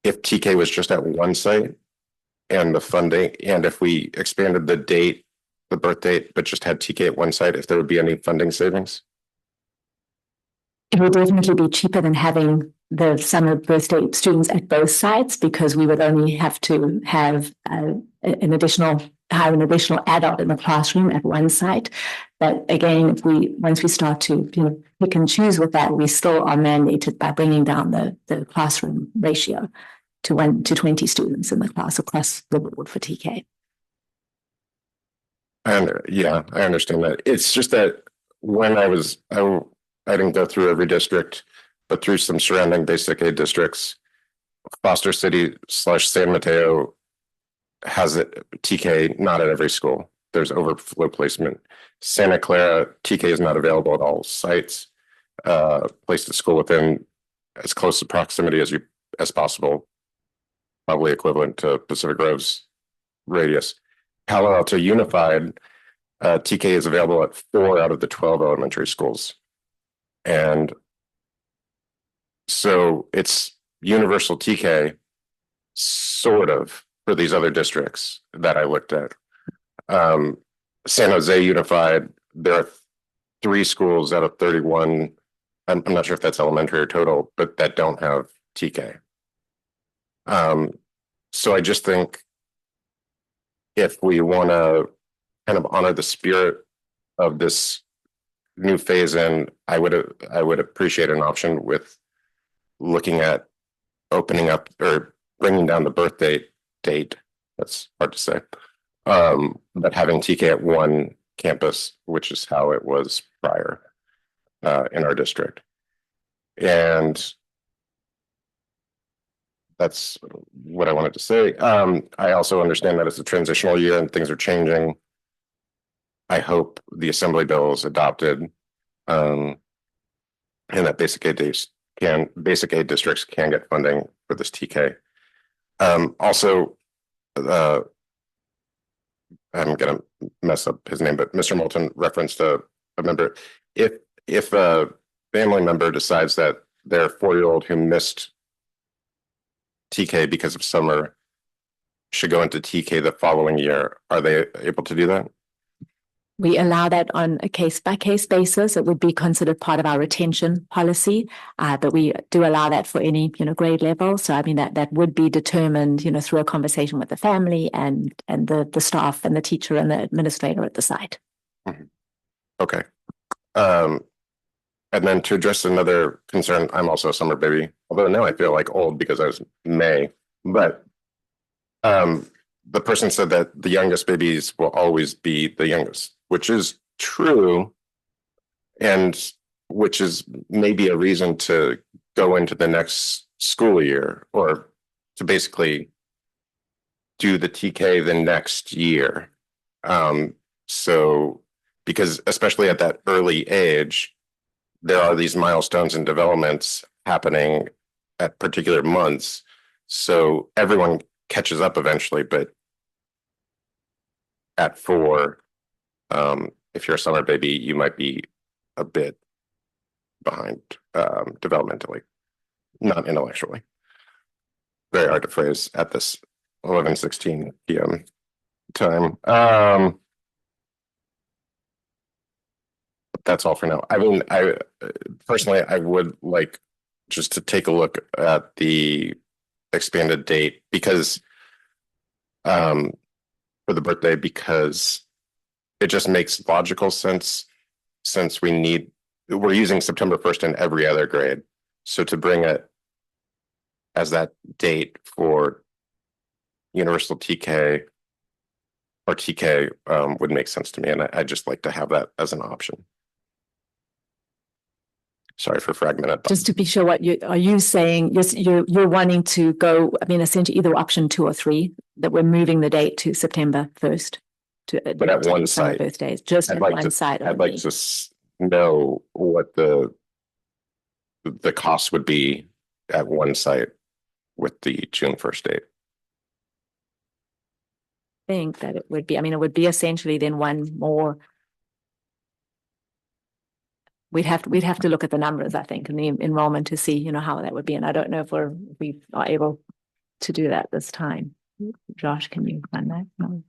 if TK was just at one site and the funding, and if we expanded the birth date, but just had TK at one site, if there would be any funding savings?
It would definitely be cheaper than having the summer birthday students at both sites, because we would only have to have an additional adult in the classroom at one site. But again, once we start to pick and choose with that, we still are mandated by bringing down the classroom ratio to 1 to 20 students in the class across the board for TK.
Yeah, I understand that. It's just that when I didn't go through every district, but through some surrounding basic aid districts, Foster City / San Mateo has it TK not at every school. There's overflow placement. Santa Clara, TK is not available at all sites. Place the school within as close to proximity as possible, probably equivalent to Pacific Grove's radius. Palo Alto Unified, TK is available at 4 out of the 12 elementary schools. And so it's universal TK, sort of, for these other districts that I looked at. San Jose Unified, there are 3 schools out of 31. I'm not sure if that's elementary or total, but that don't have TK. So I just think if we want to kind of honor the spirit of this new phase in, I would appreciate an option with looking at opening up or bringing down the birthday date. That's hard to say. But having TK at one campus, which is how it was prior in our district. And that's what I wanted to say. I also understand that it's a transitional year and things are changing. I hope the assembly bill is adopted, and that basic aid districts can get funding for this TK. Also, I'm gonna mess up his name, but Mr. Moulton referenced a member. If a family member decides that their 4-year-old who missed TK because of summer should go into TK the following year, are they able to do that?
We allow that on a case-by-case basis. It would be considered part of our retention policy, but we do allow that for any, grade level. So, I mean, that would be determined, through a conversation with the family and the staff and the teacher and the administrator at the site.
Mm-hmm. Okay. And then to address another concern, I'm also a summer baby, although now I feel like old because I was May, but the person said that the youngest babies will always be the youngest, which is true, and which is maybe a reason to go into the next school year or to basically do the TK the next year. So, because especially at that early age, there are these milestones and developments happening at particular months. So everyone catches up eventually, but at 4, if you're a summer baby, you might be a bit behind developmentally, not intellectually. Very hard to phrase at this 11:16 p.m. time. That's all for now. I mean, I personally, I would like just to take a look at the expanded date because for the birthday, because it just makes logical sense since we're using September 1st in every other grade. So to bring it as that date for universal TK or TK would make sense to me. And I'd just like to have that as an option. Sorry for fragmented.
Just to be sure, are you saying? Yes, you're wanting to go. I mean, essentially, either option 2 or 3 that we're moving the date to September 1st.
But at one site,
birthdays, just at one site.
I'd like to know what the cost would be at one site with the June 1st date.
I think that it would be. I mean, it would be essentially then one more. We'd have to look at the numbers, I think, and the enrollment to see, how that would be. And I don't know if we are able to do that this time. Josh, can you run that? No.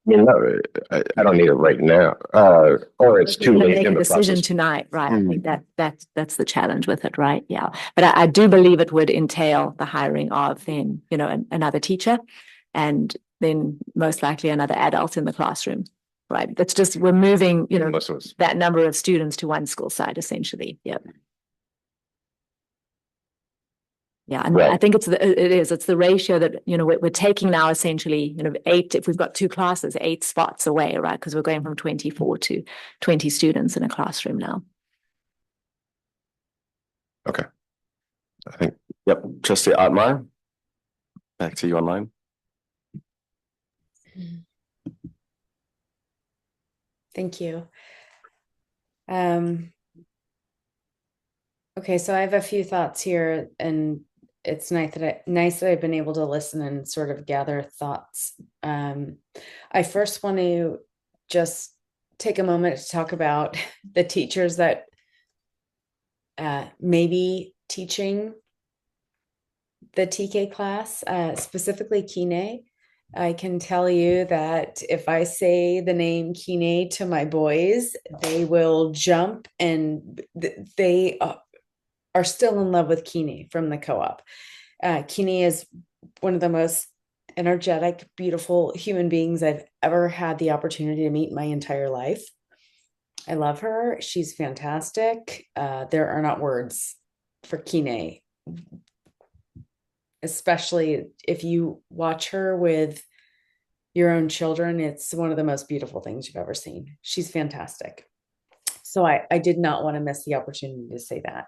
No, I don't need it right now, or it's too late in the
decision
process.
Tonight, right? I think that's the challenge with it, right? Yeah, but I do believe it would entail the hiring of then, another teacher, and then most likely another adult in the classroom. Right. That's just, we're moving, that number of students to one school site, essentially. Yep. Yeah. And
Right.
I think it's the ratio that, we're taking now essentially, 8, if we've got 2 classes, 8 spots away, right? Because we're going from 24 to 20 students in a classroom now.
Okay.
I think, yep. Trustee Otmar, back to you online.
Thank you. Okay, so I have a few thoughts here, and it's nice that I've been able to listen and sort of gather thoughts. I first want to just take a moment to talk about the teachers that may be teaching the TK class, specifically Kine. I can tell you that if I say the name Kine to my boys, they will jump, and they are are still in love with Kine from the co-op. Kine is one of the most energetic, beautiful human beings I've ever had the opportunity to meet in my entire life. I love her. She's fantastic. There are not words for Kine, especially if you watch her with your own children. It's one of the most beautiful things you've ever seen. She's fantastic. So I did not want to miss the opportunity to say that.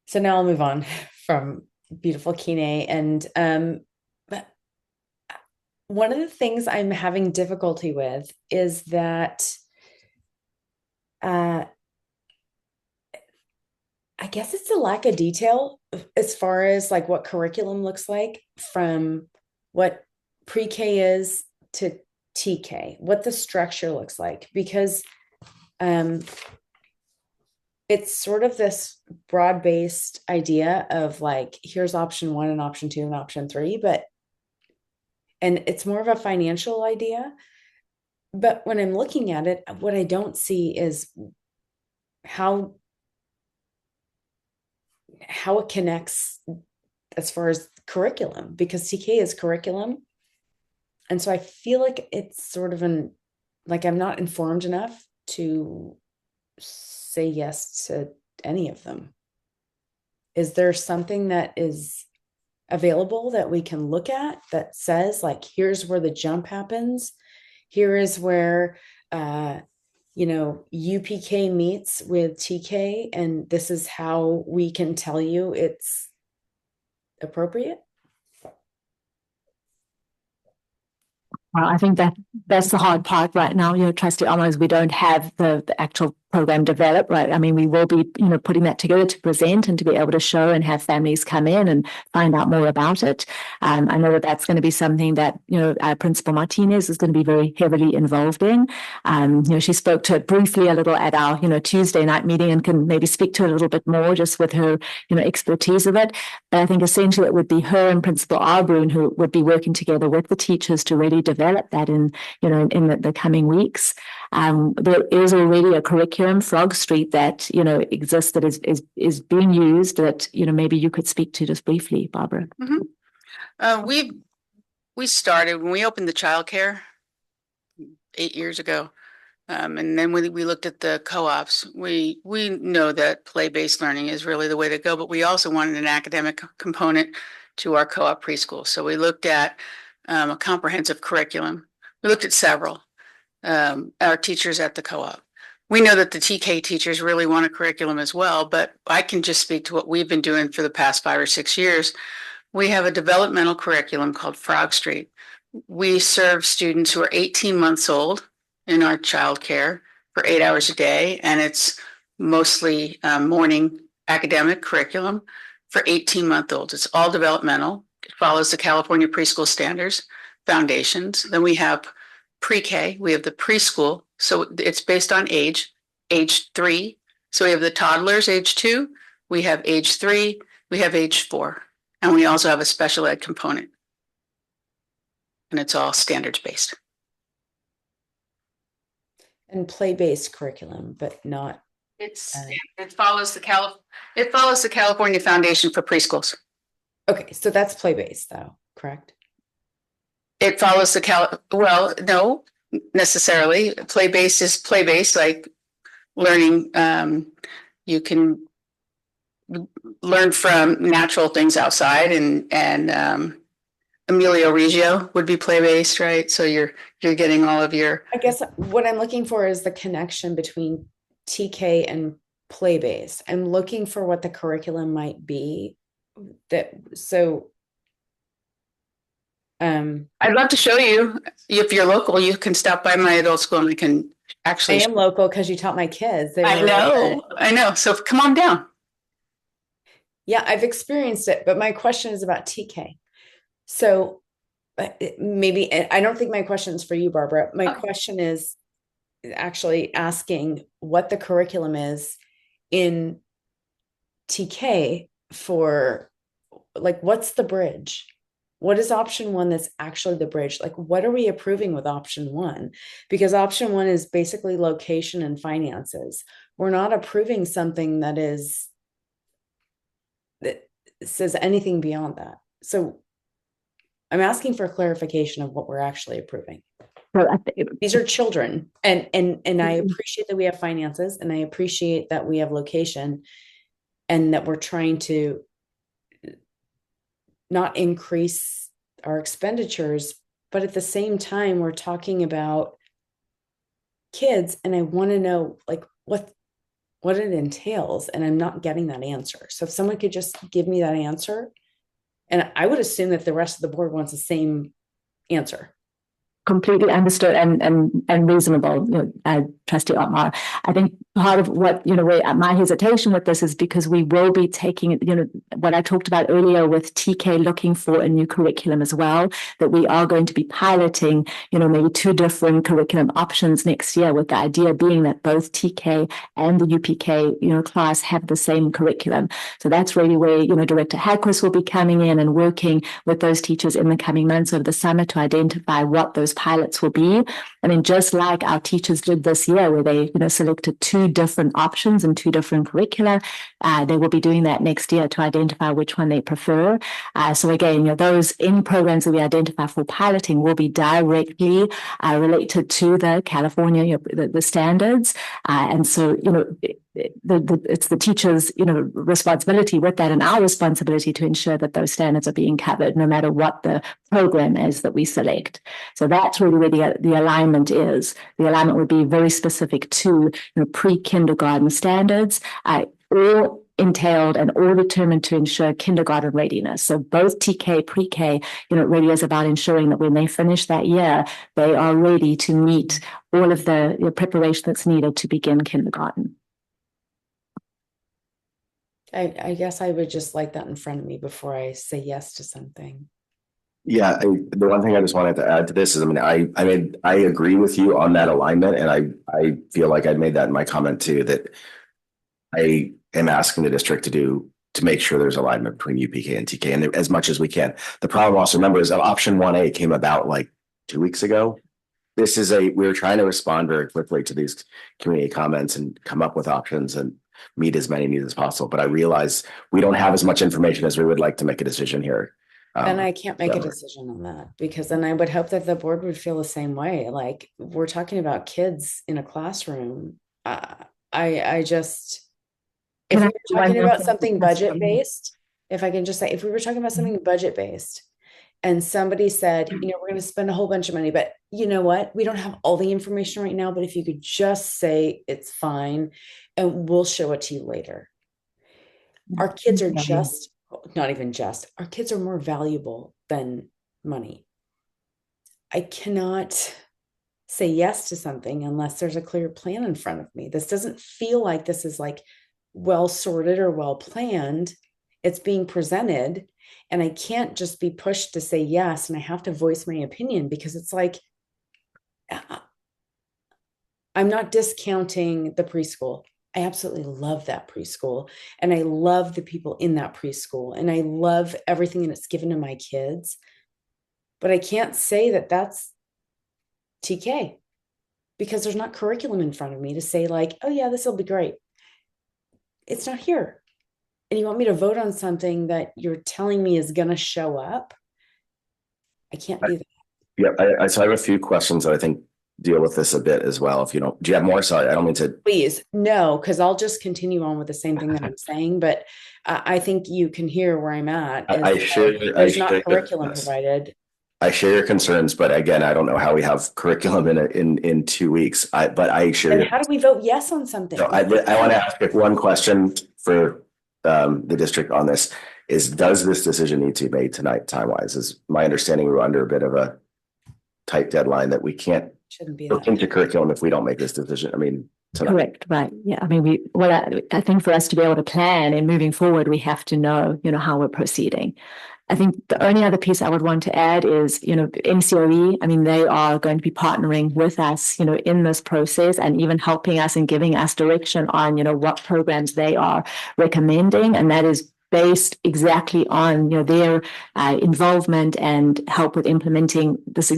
So now I'll move on from beautiful Kine. And but one of the things I'm having difficulty with is that I guess it's a lack of detail as far as like what curriculum looks like, from what pre-K is to TK, what the structure looks like, because it's sort of this broad-based idea of like, here's option 1 and option 2 and option 3, and it's more of a financial idea. But when I'm looking at it, what I don't see is how it connects as far as curriculum, because TK is curriculum. And so I feel like it's sort of like I'm not informed enough to say yes to any of them. Is there something that is available that we can look at that says like, here's where the jump happens? Here is where, UPK meets with TK, and this is how we can tell you it's appropriate?
Well, I think that's the hard part right now, trustee Almos, we don't have the actual program developed, right? I mean, we will be, putting that together to present and to be able to show and have families come in and find out more about it. I know that that's going to be something that, our Principal Martinez is going to be very heavily involved in. She spoke to it briefly a little at our, Tuesday night meeting, and can maybe speak to it a little bit more just with her, expertise of it. But I think essentially it would be her and Principal Arbrun who would be working together with the teachers to really develop that in the coming weeks. There is already a curriculum, Frog Street, that exists, that is being used, that maybe you could speak to just briefly, Barbara.
We started when we opened the childcare 8 years ago, and then when we looked at the co-ops, we know that play-based learning is really the way to go, but we also wanted an academic component to our co-op preschool. So we looked at a comprehensive curriculum. We looked at several. Our teachers at the co-op. We know that the TK teachers really want a curriculum as well, but I can just speak to what we've been doing for the past 5 or 6 years. We have a developmental curriculum called Frog Street. We serve students who are 18 months old in our childcare for 8 hours a day, and it's mostly morning academic curriculum for 18-month-olds. It's all developmental. It follows the California Preschool Standards Foundations. Then we have pre-K, we have the preschool, so it's based on age 3. So we have the toddlers, age 2, we have age 3, we have age 4, and we also have a special ed component. And it's all standards based.
And play-based curriculum, but not.
It follows the California Foundation for Preschools.
Okay, so that's play-based though, correct?
It follows well, no, necessarily. Play-based is play-based, like learning. You can learn from natural things outside, and Emilio Reggio would be play-based, right? So you're getting all of your.
I guess what I'm looking for is the connection between TK and play-based. I'm looking for what the curriculum might be.
I'd love to show you. If you're local, you can stop by my adult school and we can actually.
I am local because you taught my kids.
I know. So come on down.
Yeah, I've experienced it, but my question is about TK. So maybe, I don't think my question is for you, Barbara. My question is actually asking what the curriculum is in TK for, like, what's the bridge?
What is option one that's actually the bridge? Like, what are we approving with option one? Because option one is basically location and finances. We're not approving something that says anything beyond that. So I'm asking for clarification of what we're actually approving. These are children, and I appreciate that we have finances, and I appreciate that we have location, and that we're trying to not increase our expenditures, but at the same time, we're talking about kids, and I want to know like what it entails, and I'm not getting that answer. So if someone could just give me that answer, and I would assume that the rest of the board wants the same answer.
Completely understood and reasonable, Trustee Otmar. I think part of what, my hesitation with this is because we will be taking, what I talked about earlier with TK looking for a new curriculum as well, that we are going to be piloting, maybe 2 different curriculum options next year, with the idea being that both TK and the UPK, class have the same curriculum. So that's really where, Director Hadquist will be coming in and working with those teachers in the coming months over the summer to identify what those pilots will be. I mean, just like our teachers did this year, where they, selected 2 different options and 2 different curricula, they will be doing that next year to identify which one they prefer. So again, those any programs that we identify for piloting will be directly related to the California, the standards. And so, it's the teacher's, responsibility with that, and our responsibility to ensure that those standards are being covered, no matter what the program is that we select. So that's really where the alignment is. The alignment would be very specific to pre-kindergarten standards, all entailed and all determined to ensure kindergarten readiness. So both TK, pre-K, really is about ensuring that when they finish that year, they are ready to meet all of the preparation that's needed to begin kindergarten.
I guess I would just like that in front of me before I say yes to something.
Yeah, the one thing I just wanted to add to this is, I agree with you on that alignment, and I feel like I made that in my comment too, that I am asking the district to make sure there's alignment between UPK and TK, and as much as we can. The problem also, remember, is that option 1A came about like 2 weeks ago. We're trying to respond very quickly to these community comments and come up with options and meet as many needs as possible. But I realize we don't have as much information as we would like to make a decision here.
And I can't make a decision on that, because then I would hope that the board would feel the same way. Like, we're talking about kids in a classroom. I just, if we were talking about something budget based, if I can just say, if we were talking about something budget based, and somebody said, we're going to spend a whole bunch of money, but you know what? We don't have all the information right now, but if you could just say it's fine, and we'll show it to you later. Our kids are not even just, our kids are more valuable than money. I cannot say yes to something unless there's a clear plan in front of me. This doesn't feel like this is like well sorted or well planned. It's being presented, and I can't just be pushed to say yes, and I have to voice my opinion, because it's like, I'm not discounting the preschool. I absolutely love that preschool, and I love the people in that preschool, and I love everything that it's given to my kids. But I can't say that that's TK, because there's not curriculum in front of me to say like, oh yeah, this will be great. It's not here. And you want me to vote on something that you're telling me is going to show up? I can't do that.
Yeah, so I have a few questions that I think deal with this a bit as well. If you don't, do you have more? Sorry, I don't mean to.
Please, no, because I'll just continue on with the same thing that I'm saying. But I think you can hear where I'm at. There's not curriculum provided.
I share your concerns, but again, I don't know how we have curriculum in 2 weeks. But I share.
And how do we vote yes on something?
So I want to ask one question for the district on this: does this decision need to be made tonight, time wise? Is my understanding we're under a bit of a tight deadline that we can't look into curriculum if we don't make this decision. Tonight.
Correct, right? Yeah, I think for us to be able to plan and moving forward, we have to know, how we're proceeding. I think the only other piece I would want to add is, NCOE, they are going to be partnering with us, in this process, and even helping us and giving us direction on, what programs they are recommending. And that is based exactly on, their involvement and help with implementing this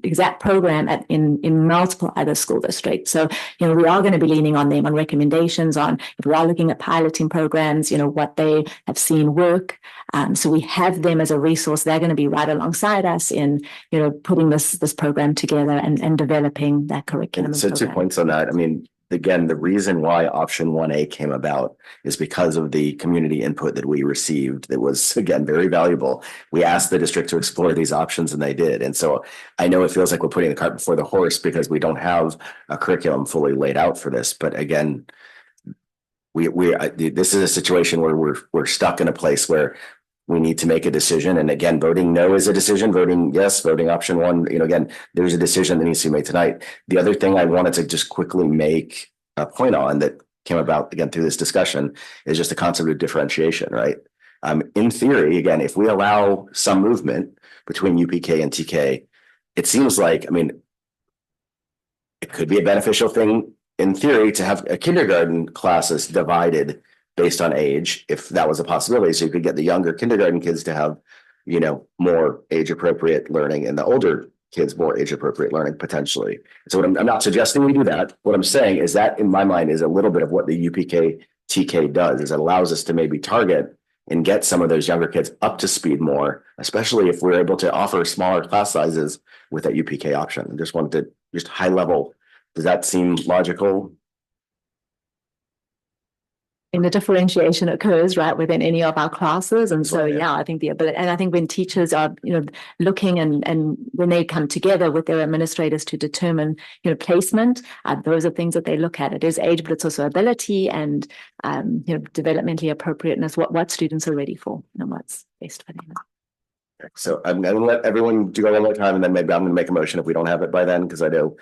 exact program in multiple other school districts. So, we are going to be leaning on them on recommendations on, if we are looking at piloting programs, what they have seen work. So we have them as a resource. They're going to be right alongside us in, putting this program together and developing that curriculum.
So 2 points on that. I mean, again, the reason why option 1A came about is because of the community input that we received. That was, again, very valuable. We asked the district to explore these options and they did. And so I know it feels like we're putting the cart before the horse because we don't have a curriculum fully laid out for this. But again, this is a situation where we're stuck in a place where we need to make a decision. And again, voting no is a decision, voting yes, voting option 1, again, there's a decision that needs to be made tonight. The other thing I wanted to just quickly make a point on that came about again through this discussion is just the concept of differentiation, right? In theory, again, if we allow some movement between UPK and TK, it seems like, it could be a beneficial thing in theory to have a kindergarten classes divided based on age, if that was a possibility. So you could get the younger kindergarten kids to have, more age appropriate learning and the older kids more age appropriate learning potentially. So I'm not suggesting we do that. What I'm saying is that in my mind is a little bit of what the UPK TK does, is it allows us to maybe target and get some of those younger kids up to speed more, especially if we're able to offer smaller class sizes with that UPK option. I just wanted to just high level. Does that seem logical?
And the differentiation occurs right within any of our classes. And so, I think the ability, and I think when teachers are, looking and when they come together with their administrators to determine, placement, those are things that they look at. It is age, but it's also ability and, developmentally appropriateness, what students are ready for and what's best for them.
So I'm going to let everyone do it one more time, and then maybe I'm going to make a motion if we don't have it by then, because I know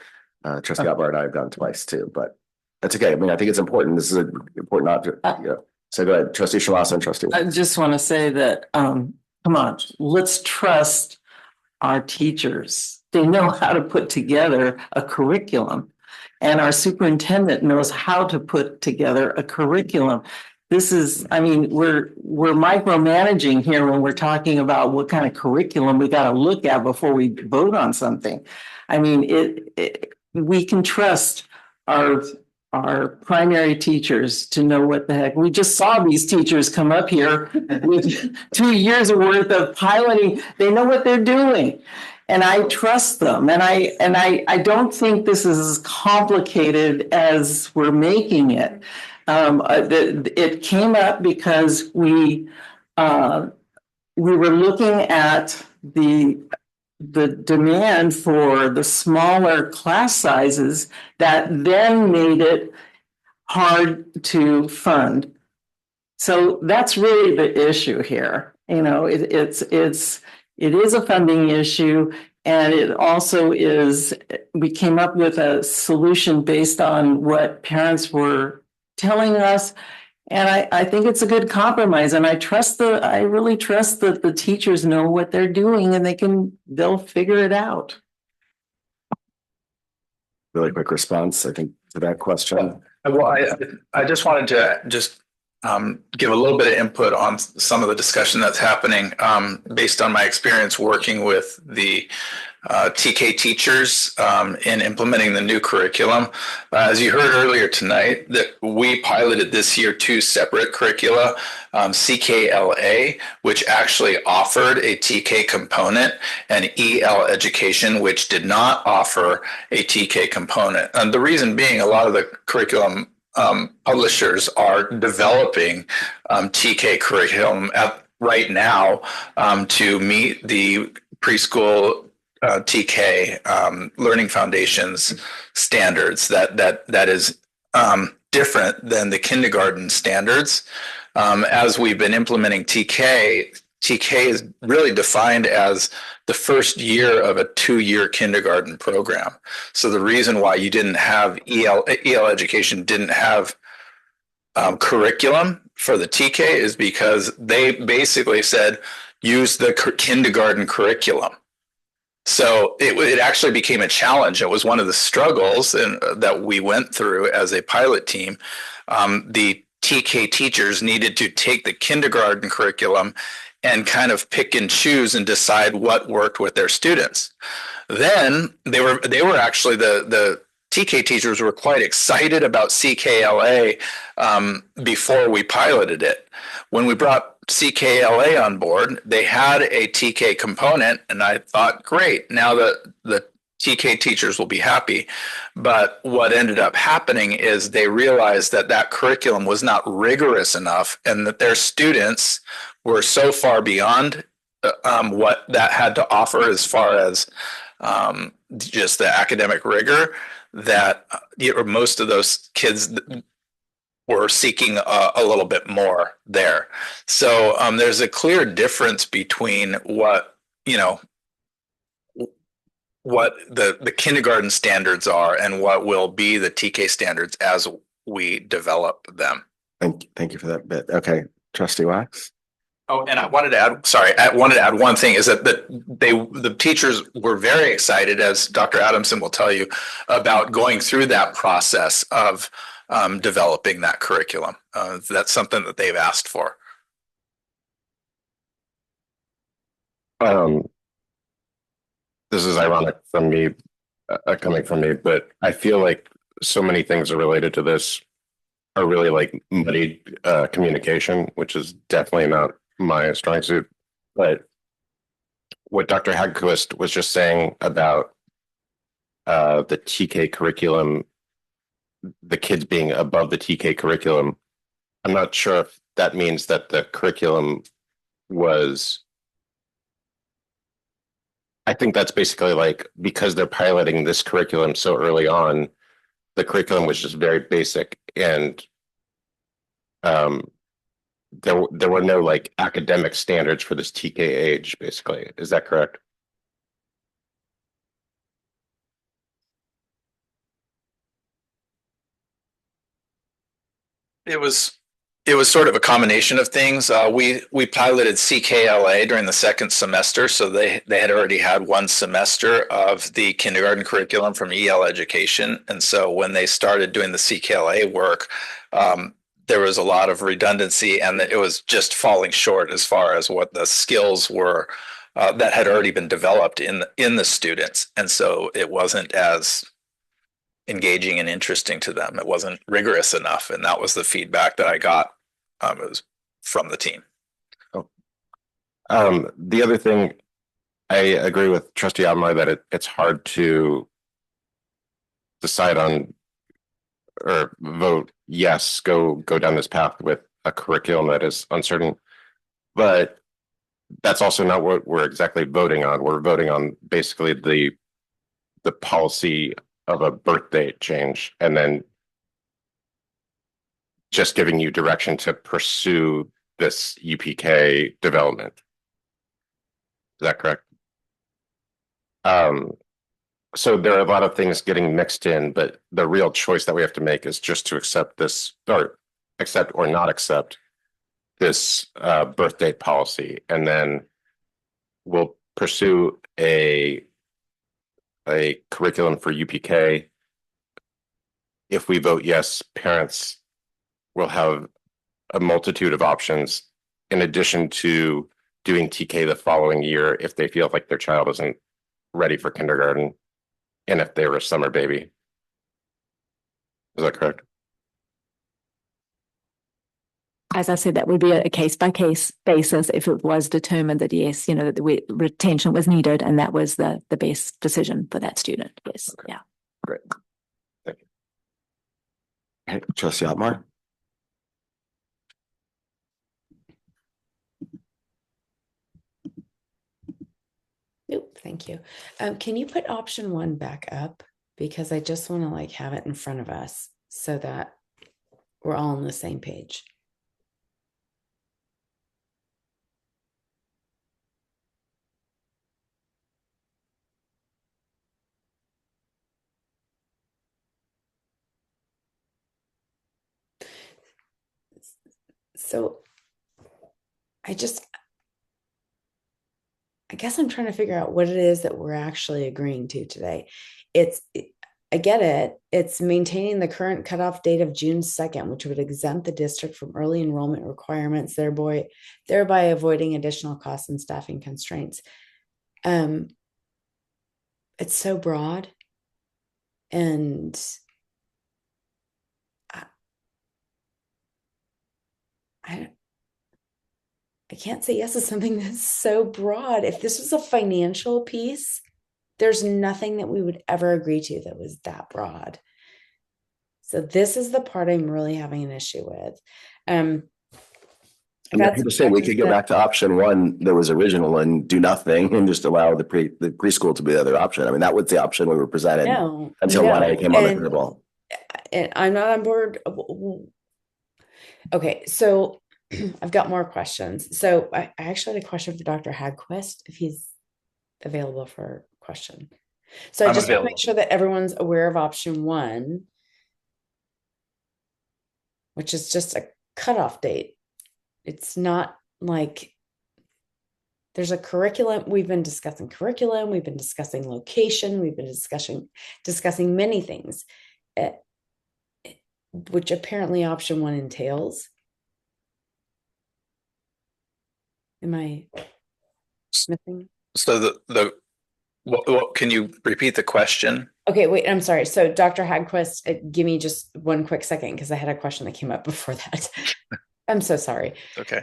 Trustee Alvar and I have gone twice too, but that's okay. I think it's important. This is an important object. So go ahead, Trustee Shalasa and Trustee.
I just want to say that, come on, let's trust our teachers. They know how to put together a curriculum, and our superintendent knows how to put together a curriculum. This is, we're micromanaging here when we're talking about what kind of curriculum we got to look at before we vote on something. We can trust our primary teachers to know what the heck. We just saw these teachers come up here with 2 years worth of piloting. They know what they're doing. And I trust them. And I don't think this is as complicated as we're making it. It came up because we were looking at the demand for the smaller class sizes that then made it hard to fund. So that's really the issue here. It is a funding issue, and it also is, we came up with a solution based on what parents were telling us. And I think it's a good compromise, and I really trust that the teachers know what they're doing and they'll figure it out.
Really quick response, I think, to that question.
Well, I just wanted to give a little bit of input on some of the discussion that's happening based on my experience working with the TK teachers in implementing the new curriculum. As you heard earlier tonight, that we piloted this year 2 separate curricula, CKLA, which actually offered a TK component, and EL Education, which did not offer a TK component. And the reason being, a lot of the curriculum publishers are developing TK curriculum right now to meet the preschool TK Learning Foundations standards that is different than the kindergarten standards. As we've been implementing TK is really defined as the first year of a 2-year kindergarten program. So the reason why you didn't have EL Education didn't have curriculum for the TK is because they basically said, use the kindergarten curriculum. So it actually became a challenge. It was one of the struggles that we went through as a pilot team. The TK teachers needed to take the kindergarten curriculum and kind of pick and choose and decide what worked with their students. Then they were actually the TK teachers were quite excited about CKLA before we piloted it. When we brought CKLA on board, they had a TK component, and I thought, great, now the TK teachers will be happy. But what ended up happening is they realized that that curriculum was not rigorous enough, and that their students were so far beyond what that had to offer as far as just the academic rigor, that most of those kids were seeking a little bit more there. So there's a clear difference between what the kindergarten standards are and what will be the TK standards as we develop them.
Thank you for that bit. Okay, Trustee Wax.
Oh, and I wanted to add one thing, is that the teachers were very excited, as Dr. Adamson will tell you, about going through that process of developing that curriculum. That's something that they've asked for.
This is ironic from me, coming from me, but I feel like so many things are related to this are really like muddied communication, which is definitely not my strong suit. But what Dr. Hagquist was just saying about the TK curriculum, the kids being above the TK curriculum, I'm not sure if that means that the curriculum was, I think that's basically like, because they're piloting this curriculum so early on, the curriculum was just very basic, and there were no like academic standards for this TK age, basically. Is that correct?
It was sort of a combination of things. We piloted CKLA during the second semester, so they had already had one semester of the kindergarten curriculum from EL education, and so when they started doing the CKLA work, there was a lot of redundancy, and it was just falling short as far as what the skills were that had already been developed in the students, and so it wasn't as engaging and interesting to them. It wasn't rigorous enough, and that was the feedback that I got from the team.
The other thing, I agree with Trustee Almar that it's hard to decide on or vote yes, go down this path with a curriculum that is uncertain. But that's also not what we're exactly voting on. We're voting on basically the policy of a birth date change, and then just giving you direction to pursue this UPK development. Is that correct? So there are a lot of things getting mixed in, but the real choice that we have to make is just to accept this, or accept or not accept this birth date policy, and then we'll pursue a curriculum for UPK. If we vote yes, parents will have a multitude of options in addition to doing TK the following year if they feel like their child isn't ready for kindergarten, and if they were a summer baby. Is that correct?
As I said, that would be a case by case basis if it was determined that yes, that the retention was needed and that was the best decision for that student. Yes. Okay. Yeah.
Great. Thank you. Okay, Trustee Otmar.
Nope, thank you. Can you put option 1 back up? Because I just want to have it in front of us so that we're all on the same page. So I guess I'm trying to figure out what it is that we're actually agreeing to today. I get it. It's maintaining the current cutoff date of June 2nd, which would exempt the district from early enrollment requirements, thereby avoiding additional costs and staffing constraints. It's so broad. And I can't say yes to something that's so broad. If this was a financial piece, there's nothing that we would ever agree to that was that broad. So this is the part I'm really having an issue with.
I'm happy to say we could go back to option one that was original and do nothing and just allow the preschool to be the other option. I mean, that was the option we were presented until 1A came on the table.
And I'm not on board. Okay, so I've got more questions. So I actually had a question for Dr. Hagquist, if he's available for a question. So I just want to make sure that everyone's aware of option one, which is just a cutoff date. It's not like there's a curriculum. We've been discussing curriculum. We've been discussing location. We've been discussing many things, which apparently option one entails. Am I missing?
So what can you repeat the question?
Okay, wait, I'm sorry. So Dr. Hagquist, give me just one quick second because I had a question that came up before that. I'm so sorry.
Okay.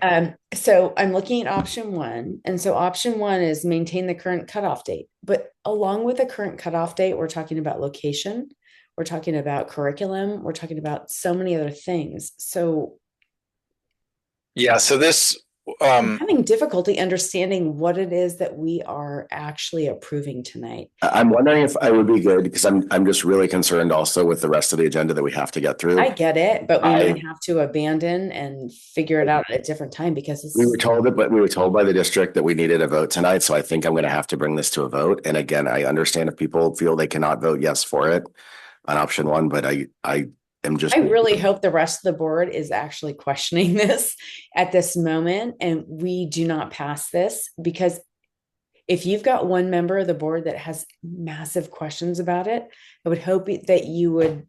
So I'm looking at option one. And so option one is maintain the current cutoff date. But along with the current cutoff date, we're talking about location. We're talking about curriculum. We're talking about so many other things. So
yeah, so this
I'm having difficulty understanding what it is that we are actually approving tonight.
I'm wondering if I would be good because I'm just really concerned also with the rest of the agenda that we have to get through.
I get it, but we might have to abandon and figure it out at a different time because
we were told by the district that we needed a vote tonight. So I think I'm going to have to bring this to a vote. And again, I understand if people feel they cannot vote yes for it on option one, but I
really hope the rest of the board is actually questioning this at this moment and we do not pass this, because if you've got one member of the board that has massive questions about it, I would hope that you would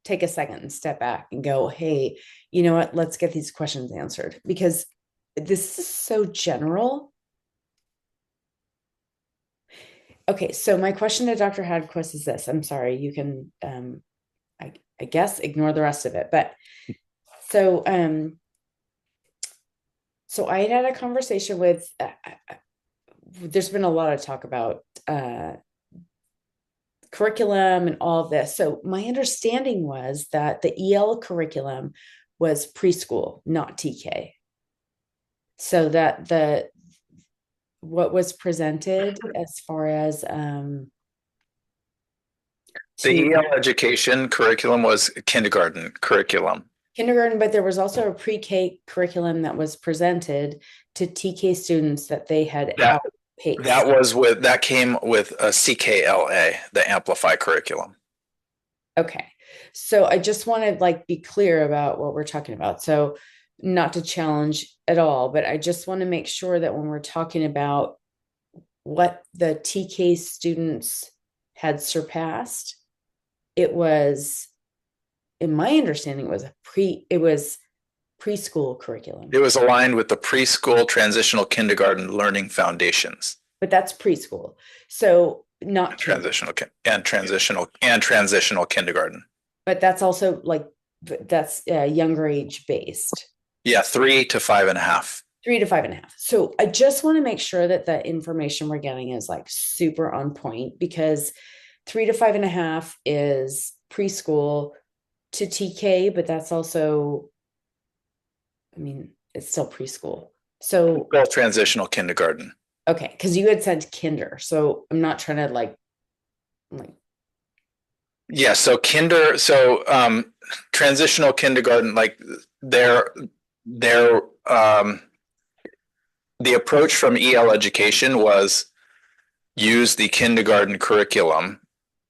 take a second and step back and go, hey, you know what, let's get these questions answered, because this is so general. Okay, so my question to Dr. Hadquist is this. I'm sorry, you can I guess ignore the rest of it. But so I had a conversation with, there's been a lot of talk about curriculum and all of this. So my understanding was that the EL curriculum was preschool, not TK. So that what was presented as far as
the EL education curriculum was kindergarten curriculum.
But there was also a pre-K curriculum that was presented to TK students that they had outpaced.
That came with a CKLA, the Amplify curriculum.
Okay. So I just want to be clear about what we're talking about. So not to challenge at all, but I just want to make sure that when we're talking about what the TK students had surpassed, it was, in my understanding, it was preschool curriculum.
It was aligned with the preschool transitional kindergarten learning foundations.
But that's preschool. So not
transitional kindergarten.
But that's also that's younger age based.
Yeah, 3 to 5.5.
3 to 5.5. So I just want to make sure that the information we're getting is super on point, because 3 to 5.5 is preschool to TK, but that's also, it's still preschool. So
well, transitional kindergarten.
Okay, because you had said kinder, so I'm not trying to
Yeah, so transitional kindergarten, the approach from EL education was use the kindergarten curriculum,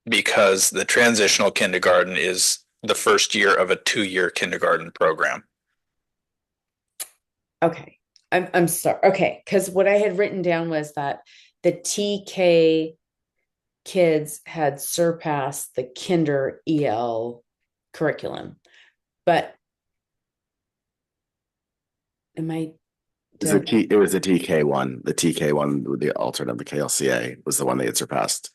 because the transitional kindergarten is the first year of a 2-year kindergarten program.
Okay, I'm sorry. Okay, because what I had written down was that the TK kids had surpassed the kinder EL curriculum. But am I?
It was the TK one. The TK one with the alternate of the KLCA was the one they had surpassed.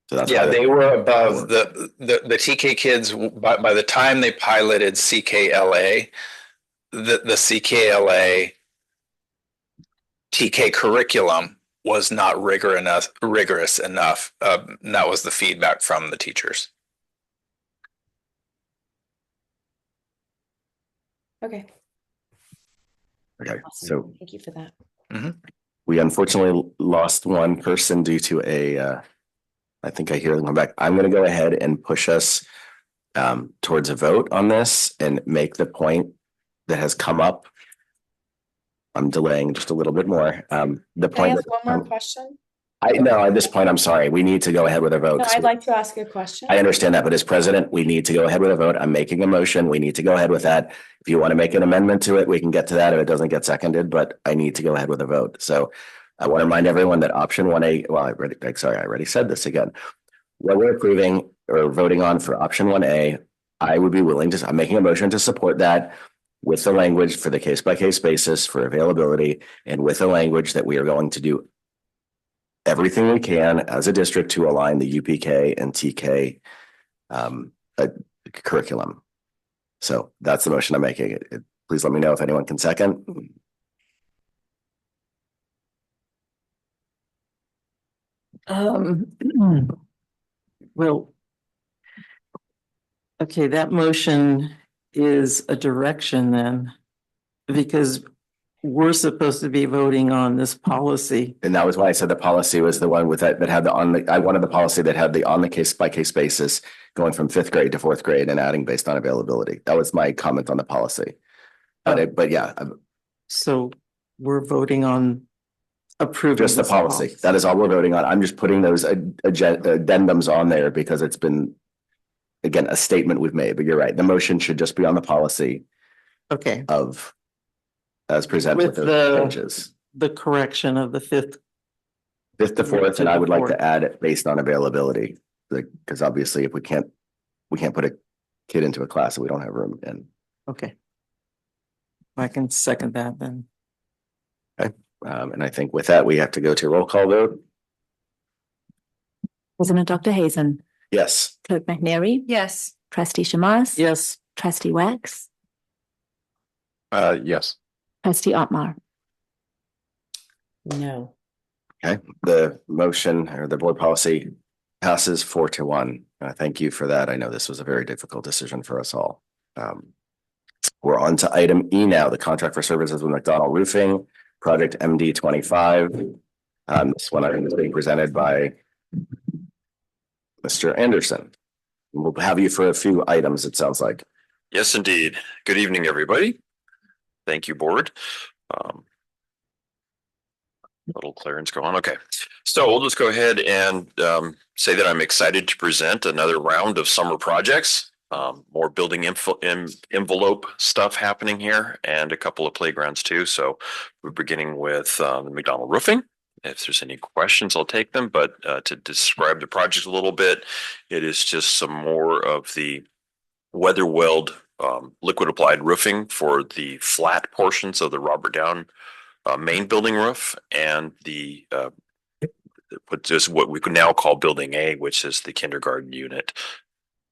So that's
Yeah,
why
they were above the TK kids by the time they piloted CKLA, the CKLA TK curriculum was not rigorous enough. That was the feedback from the teachers.
Okay.
Okay,
Awesome.
so
Thank you for that.
we unfortunately lost one person due to I think I hear them come back. I'm going to go ahead and push us towards a vote on this and make the point that has come up. I'm delaying just a little bit more. The
Can I
point
ask one more question?
I know at this point, I'm sorry, we need to go ahead with a vote.
No, I'd like to ask a question.
I understand that, but as president, we need to go ahead with a vote. I'm making a motion. We need to go ahead with that. If you want to make an amendment to it, we can get to that if it doesn't get seconded, but I need to go ahead with a vote. So I want to remind everyone that option 1A, well, I already said this again. What we're approving or voting on for option 1A, I would be willing to, I'm making a motion to support that with the language for the case by case basis for availability and with the language that we are going to do everything we can as a district to align the UPK and TK curriculum. So that's the motion I'm making. Please let me know if anyone can second.
Well, okay, that motion is a direction then, because we're supposed to be voting on this policy.
And that was why I said the policy was the one with that had the I wanted the policy that had the on the case by case basis going from 5th grade to 4th grade and adding based on availability. That was my comment on the policy. But yeah.
So we're voting on approving
just the policy. That is all we're voting on. I'm just putting those addendums on there because it's been, again, a statement we've made, but you're right. The motion should just be on the policy.
Okay.
Of as presented
With
with those changes.
The correction of the 5th
to 4th, and I would like to add it based on availability. Because obviously if we can't put a kid into a class that we don't have room in.
Okay. I can second that then.
Okay. And I think with that, we have to go to a roll call vote.
President Dr. Hazen.
Yes.
Clerk McNary.
Yes.
Trustee Shamars.
Yes.
Trustee Wax.
Yes.
Trustee Otmar.
No.
Okay, the motion or the board policy passes 4-1. Thank you for that. I know this was a very difficult decision for us all. We're on to item E now, the contract for services with McDonald Roofing, project MD 25. This one item is being presented by Mr. Anderson. We'll have you for a few items, it sounds like.
Yes, indeed. Good evening, everybody. Thank you, board. Little clearance go on. Okay, so we'll just go ahead and say that I'm excited to present another round of summer projects. More building envelope stuff happening here and a couple of playgrounds too. So we're beginning with the McDonald Roofing. If there's any questions, I'll take them. But to describe the project a little bit, it is just some more of the weather weld liquid applied roofing for the flat portions of the Robert Down main building roof and the what we could now call building A, which is the kindergarten unit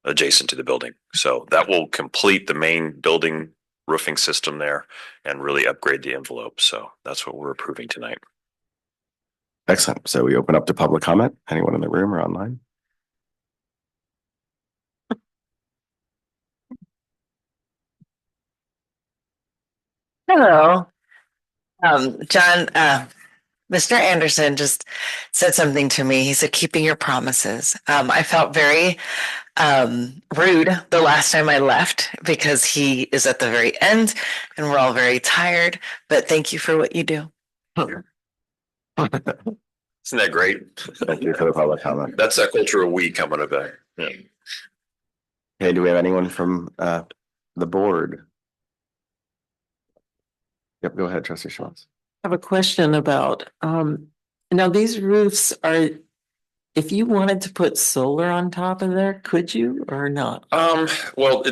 adjacent to the building. So that will complete the main building roofing system there and really upgrade the envelope. So that's what we're approving tonight.
Excellent. So we open up to public comment. Anyone in the room or online?
Hello. John, Mr. Anderson just said something to me. He said, keeping your promises. I felt very rude the last time I left because he is at the very end and we're all very tired, but thank you for what you do.
Isn't that great?
Thank you for the public comment.
That's a cultural week coming up back. Yeah.
Okay, do we have anyone from the board? Yep, go ahead, Trustee Schwartz.
I have a question about, now these roofs are If you wanted to put solar on top of there, could you or not?
Well,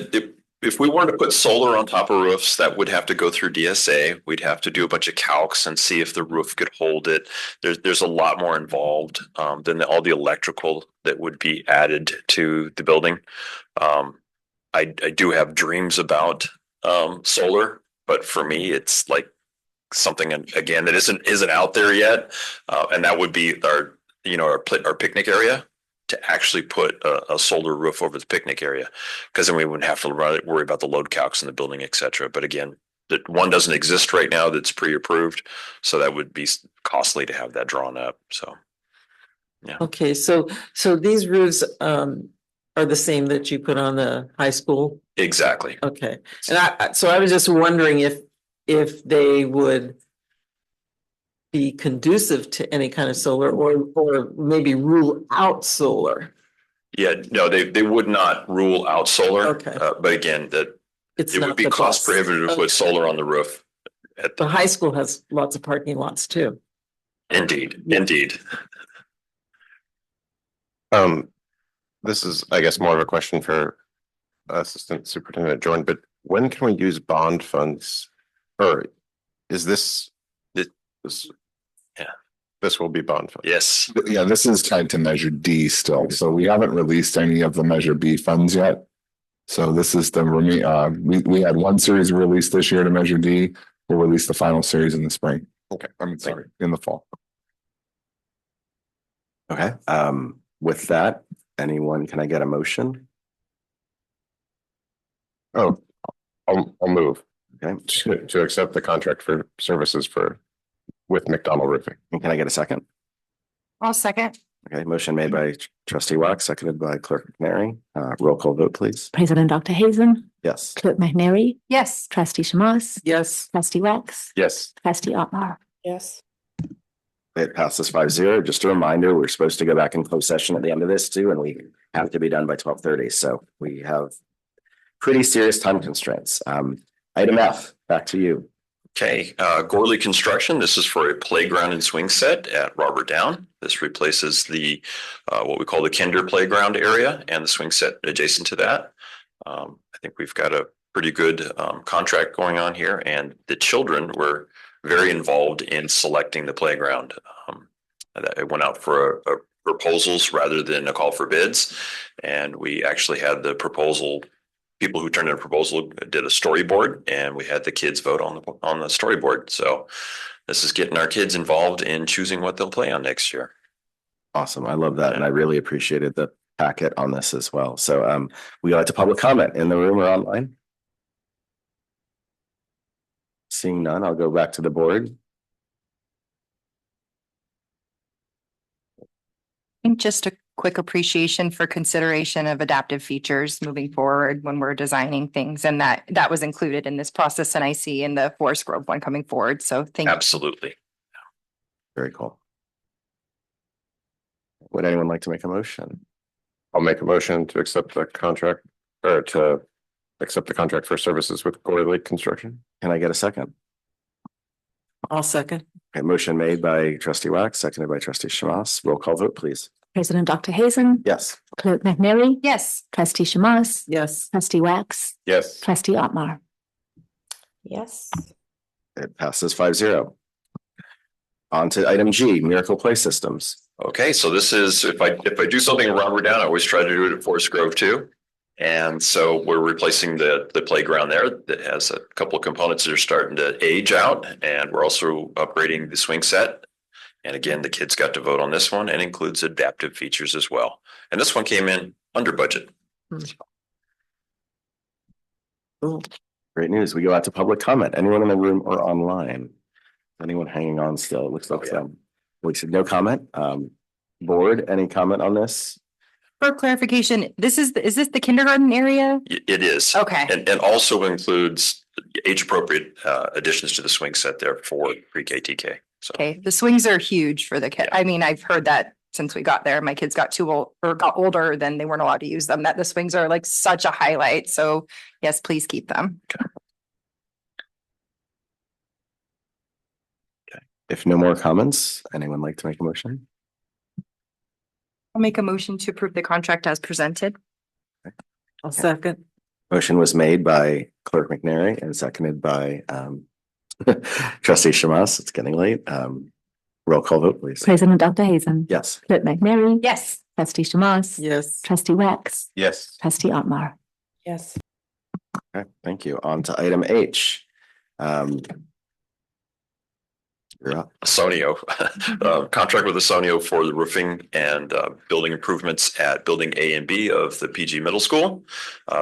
if we wanted to put solar on top of roofs, that would have to go through DSA. We'd have to do a bunch of calcs and see if the roof could hold it. There's a lot more involved than all the electrical that would be added to the building. I do have dreams about solar, but for me, it's like something again that isn't out there yet, and that would be our picnic area to actually put a solar roof over the picnic area, because then we wouldn't have to worry about the load calcs in the building, etc. But again, that one doesn't exist right now that's pre-approved, so that would be costly to have that drawn up. So, yeah.
Okay, so these roofs are the same that you put on the high school?
Exactly.
Okay, and I was just wondering if they would be conducive to any kind of solar, or maybe rule out solar.
Yeah, no, they would not rule out solar.
Okay.
But again, it would
not
be
the
cost
best.
prohibitive to
Okay.
put solar on the roof.
The high school has lots of parking lots too.
Indeed.
This is, I guess, more of a question for Assistant Superintendent Jordan, but when can we use bond funds? Or is this, this will be bond funds?
Yes.
Yeah, this is tied to Measure D still, so we haven't released any of the Measure B funds yet. So this is we had one series released this year to Measure D. We'll release the final series in the spring. Okay, I'm sorry, in the fall.
Okay, with that, can I get a motion?
Oh, I'll move.
Okay.
To accept the contract for services with McDonald Roofing.
And can I get a second?
I'll second.
Okay, motion made by trustee Wax, seconded by clerk McNary. Roll call vote, please.
President Dr. Hazen,
Yes.
Clerk McNary,
Yes.
Trustee Shamas,
Yes.
Trustee Wax,
Yes.
Trustee Otmar.
Yes.
It passes 5-0. Just a reminder, we're supposed to go back in closed session at the end of this too, and we have to be done by 12:30. So we have pretty serious time constraints. Item F, back to you.
Okay, Gorley Construction. This is for a playground and swing set at Robert Down. This replaces the what we call the kinder playground area and the swing set adjacent to that. I think we've got a pretty good contract going on here, and the children were very involved in selecting the playground. It went out for a proposals rather than a call for bids, and we actually had the proposal. People who turned in a proposal did a storyboard, and we had the kids vote on the storyboard. So this is getting our kids involved in choosing what they'll play on next year.
Awesome. I love that. And I really appreciated the packet on this as well. So we go to public comment in the room or online. Seeing none, I'll go back to the board.
I think just a quick appreciation for consideration of adaptive features moving forward when we're designing things, and that was included in this process, and I see in the Forest Grove one coming forward. So thank you.
Absolutely.
Very cool. Would anyone like to make a motion?
I'll make a motion to accept the contract or to accept the contract for services with Gorley Construction.
Can I get a second?
I'll second.
Okay, motion made by trustee Wax, seconded by trustee Shamas. Roll call vote, please.
President Dr. Hazen,
Yes.
Clerk McNary,
Yes.
Trustee Shamas,
Yes.
Trustee Wax,
Yes.
Trustee Otmar.
Yes.
It passes 5-0. On to item G, Miracle Play Systems.
Okay, so this is if I do something at Robert Down, I always try to do it at Forest Grove too. And so we're replacing the playground there that has a couple of components that are starting to age out, and we're also upgrading the swing set. And again, the kids got to vote on this one and includes adaptive features as well. And this one came in under budget.
Cool. Great news. We go out to public comment. Anyone in the room or online? Anyone hanging on still? It looks like we said no comment. Board, any comment on this?
For clarification, is this the kindergarten area?
It is.
Okay.
And also includes age appropriate additions to the swing set there for pre-K TK. So
Okay, the swings are huge for the kid. I mean, I've heard that since we got there. My kids got too old or got older, then they weren't allowed to use them. That the swings are like such a highlight. So yes, please keep them.
If no more comments, anyone like to make a motion?
I'll make a motion to approve the contract as presented.
I'll second.
Motion was made by Clerk McNary and seconded by Trustee Shamas. It's getting late. Roll call vote, please.
President Dr. Hazen.
Yes.
Clerk McNary.
Yes.
Trustee Shamas.
Yes.
Trustee Wax.
Yes.
Trustee Otmar.
Yes.
Okay, thank you. On to item H. You're up.
Sonio, contract with Sonio for the roofing and building improvements at building A and B of the PG Middle School.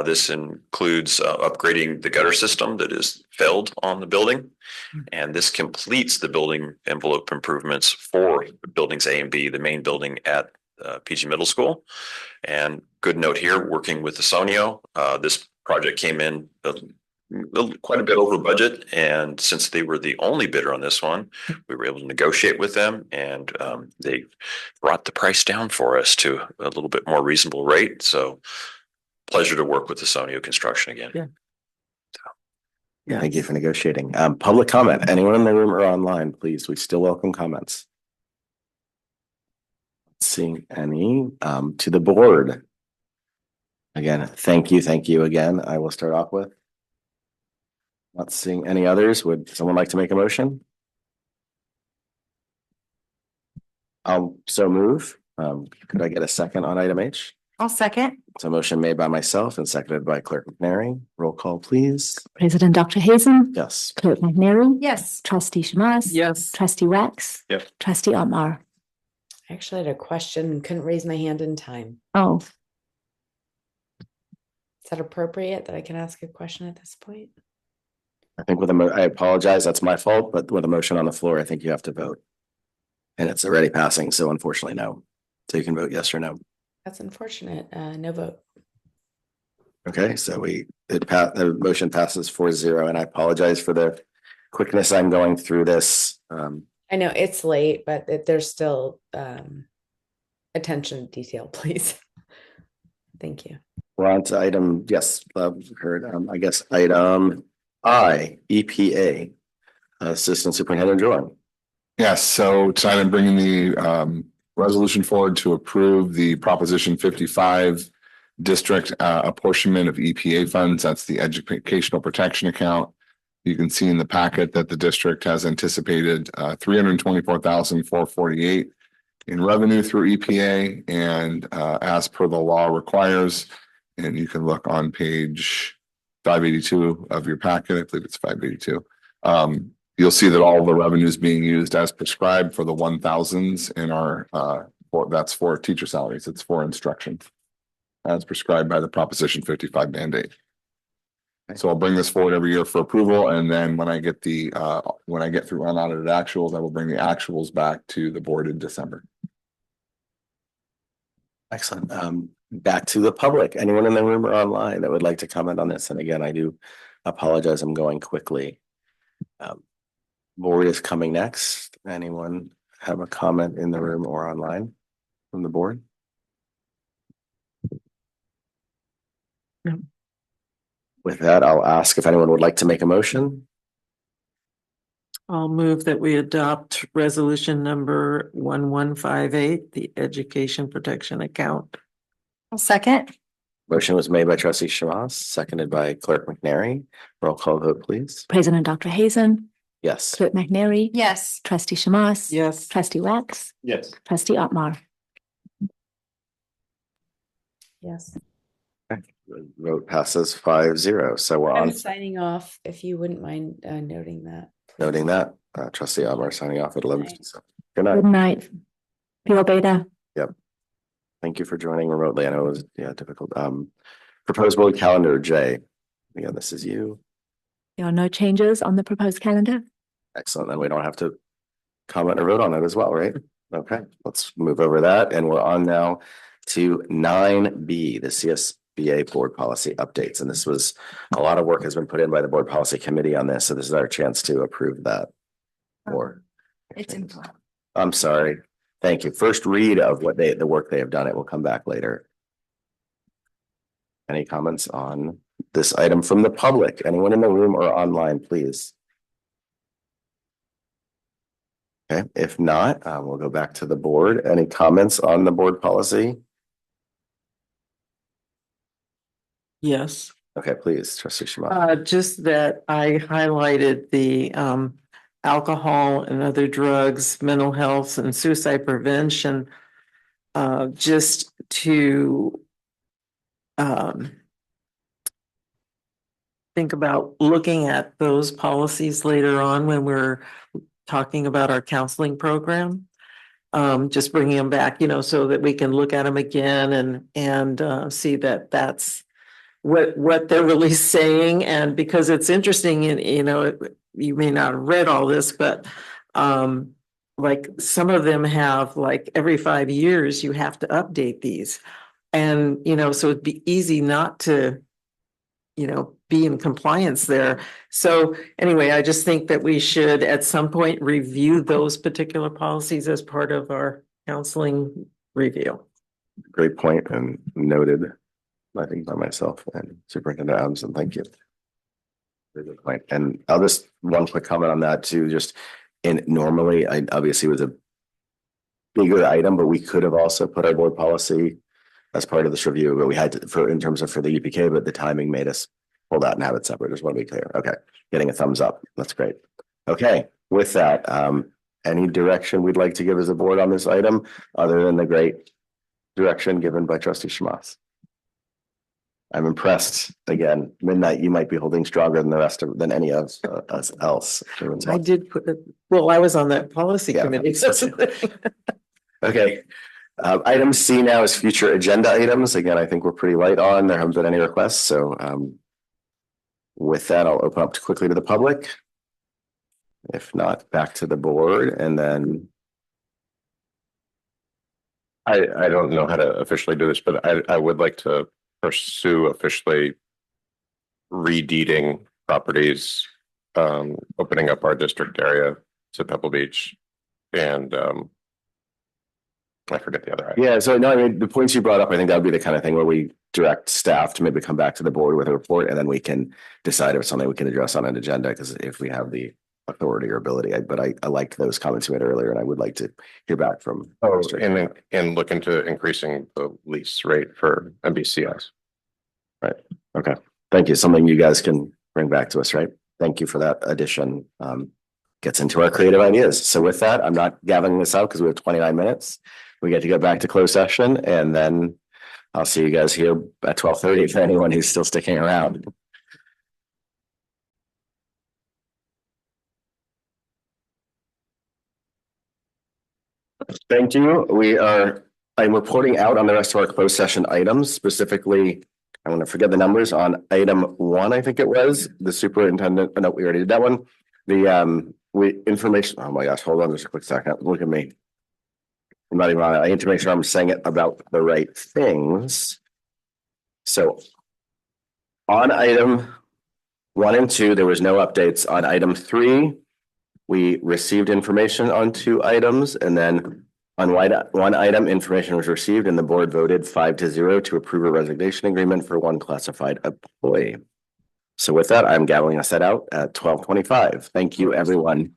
This includes upgrading the gutter system that is failed on the building. And this completes the building envelope improvements for buildings A and B, the main building at PG Middle School. And good note here, working with the Sonio, this project came in quite a bit over budget, and since they were the only bidder on this one, we were able to negotiate with them, and they brought the price down for us to a little bit more reasonable rate. So pleasure to work with the Sonio Construction again.
Yeah.
Yeah, thank you for negotiating. Public comment. Anyone in the room or online, please. We still welcome comments. Seeing any to the board. Again, thank you again. I will start off with. Not seeing any others. Would someone like to make a motion? I'll so move. Could I get a second on item H?
I'll second.
So motion made by myself and seconded by Clerk McNary. Roll call, please.
President Dr. Hazen.
Yes.
Clerk McNary.
Yes.
Trustee Shamas.
Yes.
Trustee Wax.
Yep.
Trustee Otmar.
I actually had a question and couldn't raise my hand in time.
Oh,
Is that appropriate that I can ask a question at this point?
I think I apologize. That's my fault, but with a motion on the floor, I think you have to vote. And it's already passing, so unfortunately, no. So you can vote yes or no.
That's unfortunate. No vote.
Okay, so the motion passes 4-0, and I apologize for the quickness I'm going through this.
I know it's late, but there's still attention to detail, please. Thank you.
We're on to item, yes, heard, I guess, item I, EPA, Assistant Superintendent Drawing.
Yes, so tonight I'm bringing the resolution forward to approve the Proposition 55 district apportionment of EPA funds. That's the Educational Protection Account. You can see in the packet that the district has anticipated $324,448 in revenue through EPA, and as per the law requires, and you can look on page 582 of your packet. I believe it's 582. You'll see that all the revenue is being used as prescribed for the 1000s in our that's for teacher salaries. It's for instruction as prescribed by the Proposition 55 mandate. So I'll bring this forward every year for approval, and then when I get through unaudited actuals, I will bring the actuals back to the board in December.
Excellent. Back to the public. Anyone in the room or online that would like to comment on this? And again, I do apologize. I'm going quickly. Board is coming next. Anyone have a comment in the room or online from the board?
No.
With that, I'll ask if anyone would like to make a motion.
I'll move that we adopt resolution number 1158, the Education Protection Account.
I'll second.
Motion was made by Trustee Shamas, seconded by Clerk McNary. Roll call vote, please.
President Dr. Hazen.
Yes.
Clerk McNary.
Yes.
Trustee Shamas.
Yes.
Trustee Wax.
Yes.
Trustee Otmar.
Yes.
Vote passes 5-0. So we're
I'm
on
signing off if you wouldn't mind noting that.
noting that. Trustee Otmar signing off at 11. Good night.
Good night. Feel better.
Yep. Thank you for joining remotely. I know it was difficult. Proposed board calendar, Jay. Again, this is you.
There are no changes on the proposed calendar.
Excellent. Then we don't have to comment or vote on it as well, right? Okay, let's move over that. And we're on now to 9B, the CSBA board policy updates. And this was a lot of work has been put in by the board policy committee on this. So this is our chance to approve that. Or
It's in.
I'm sorry. Thank you. First read of what the work they have done. It will come back later. Any comments on this item from the public? Anyone in the room or online, please? Okay, if not, we'll go back to the board. Any comments on the board policy?
Yes.
Okay, please, trustee Shima.
Just that I highlighted the alcohol and other drugs, mental health and suicide prevention. Just to think about looking at those policies later on when we're talking about our counseling program. Just bringing them back, so that we can look at them again and see that that's what they're really saying. And because it's interesting, and you may not have read all this, but like some of them have, like, every 5 years you have to update these. And so it'd be easy not to be in compliance there. So anyway, I just think that we should at some point review those particular policies as part of our counseling review.
Great point and noted, I think, by myself and Superintendent Adamson. Thank you. Very good point. And I'll just one quick comment on that too. Just normally, I obviously was a bigger item, but we could have also put our board policy as part of this review, but we had to in terms of for the UPK, but the timing made us pull that and have it separate. Just want to be clear. Okay, getting a thumbs up. That's great. Okay, with that, any direction we'd like to give as a board on this item other than the great direction given by trustee Schmass? I'm impressed. Again, Midnight, you might be holding stronger than any of us else.
I did put it, well, I was on that policy committee.
Okay. Item C now is future agenda items. Again, I think we're pretty light on. There haven't been any requests. So with that, I'll open up quickly to the public. If not, back to the board, and then
I don't know how to officially do this, but I would like to pursue officially redeeding properties, opening up our district area to Pebble Beach, and I forget the other item.
Yeah, so no, I mean, the points you brought up, I think that would be the kind of thing where we direct staff to maybe come back to the board with a report, and then we can decide if it's something we can address on an agenda, because if we have the authority or ability. But I liked those comments you made earlier, and I would like to hear back from.
And look into increasing the lease rate for MBCS.
Right. Okay. Thank you. Something you guys can bring back to us, right? Thank you for that addition. Gets into our creative ideas. So with that, I'm not gathering this out because we have 29 minutes. We get to go back to closed session, and then I'll see you guys here at 12:30 for anyone who's still sticking around. Thank you. I'm reporting out on the rest of our closed session items. Specifically, I want to forget the numbers on item 1. I think it was the superintendent. No, we already did that one. The information. Oh my gosh, hold on just a quick second. Look at me. I'm not even on it. I need to make sure I'm saying it about the right things. So on item 1 and 2, there was no updates. On item 3, we received information on 2 items, and then on one item, information was received, and the board voted 5-0 to approve a resignation agreement for 1 classified employee. So with that, I'm gaveling us that out at 12:25. Thank you, everyone.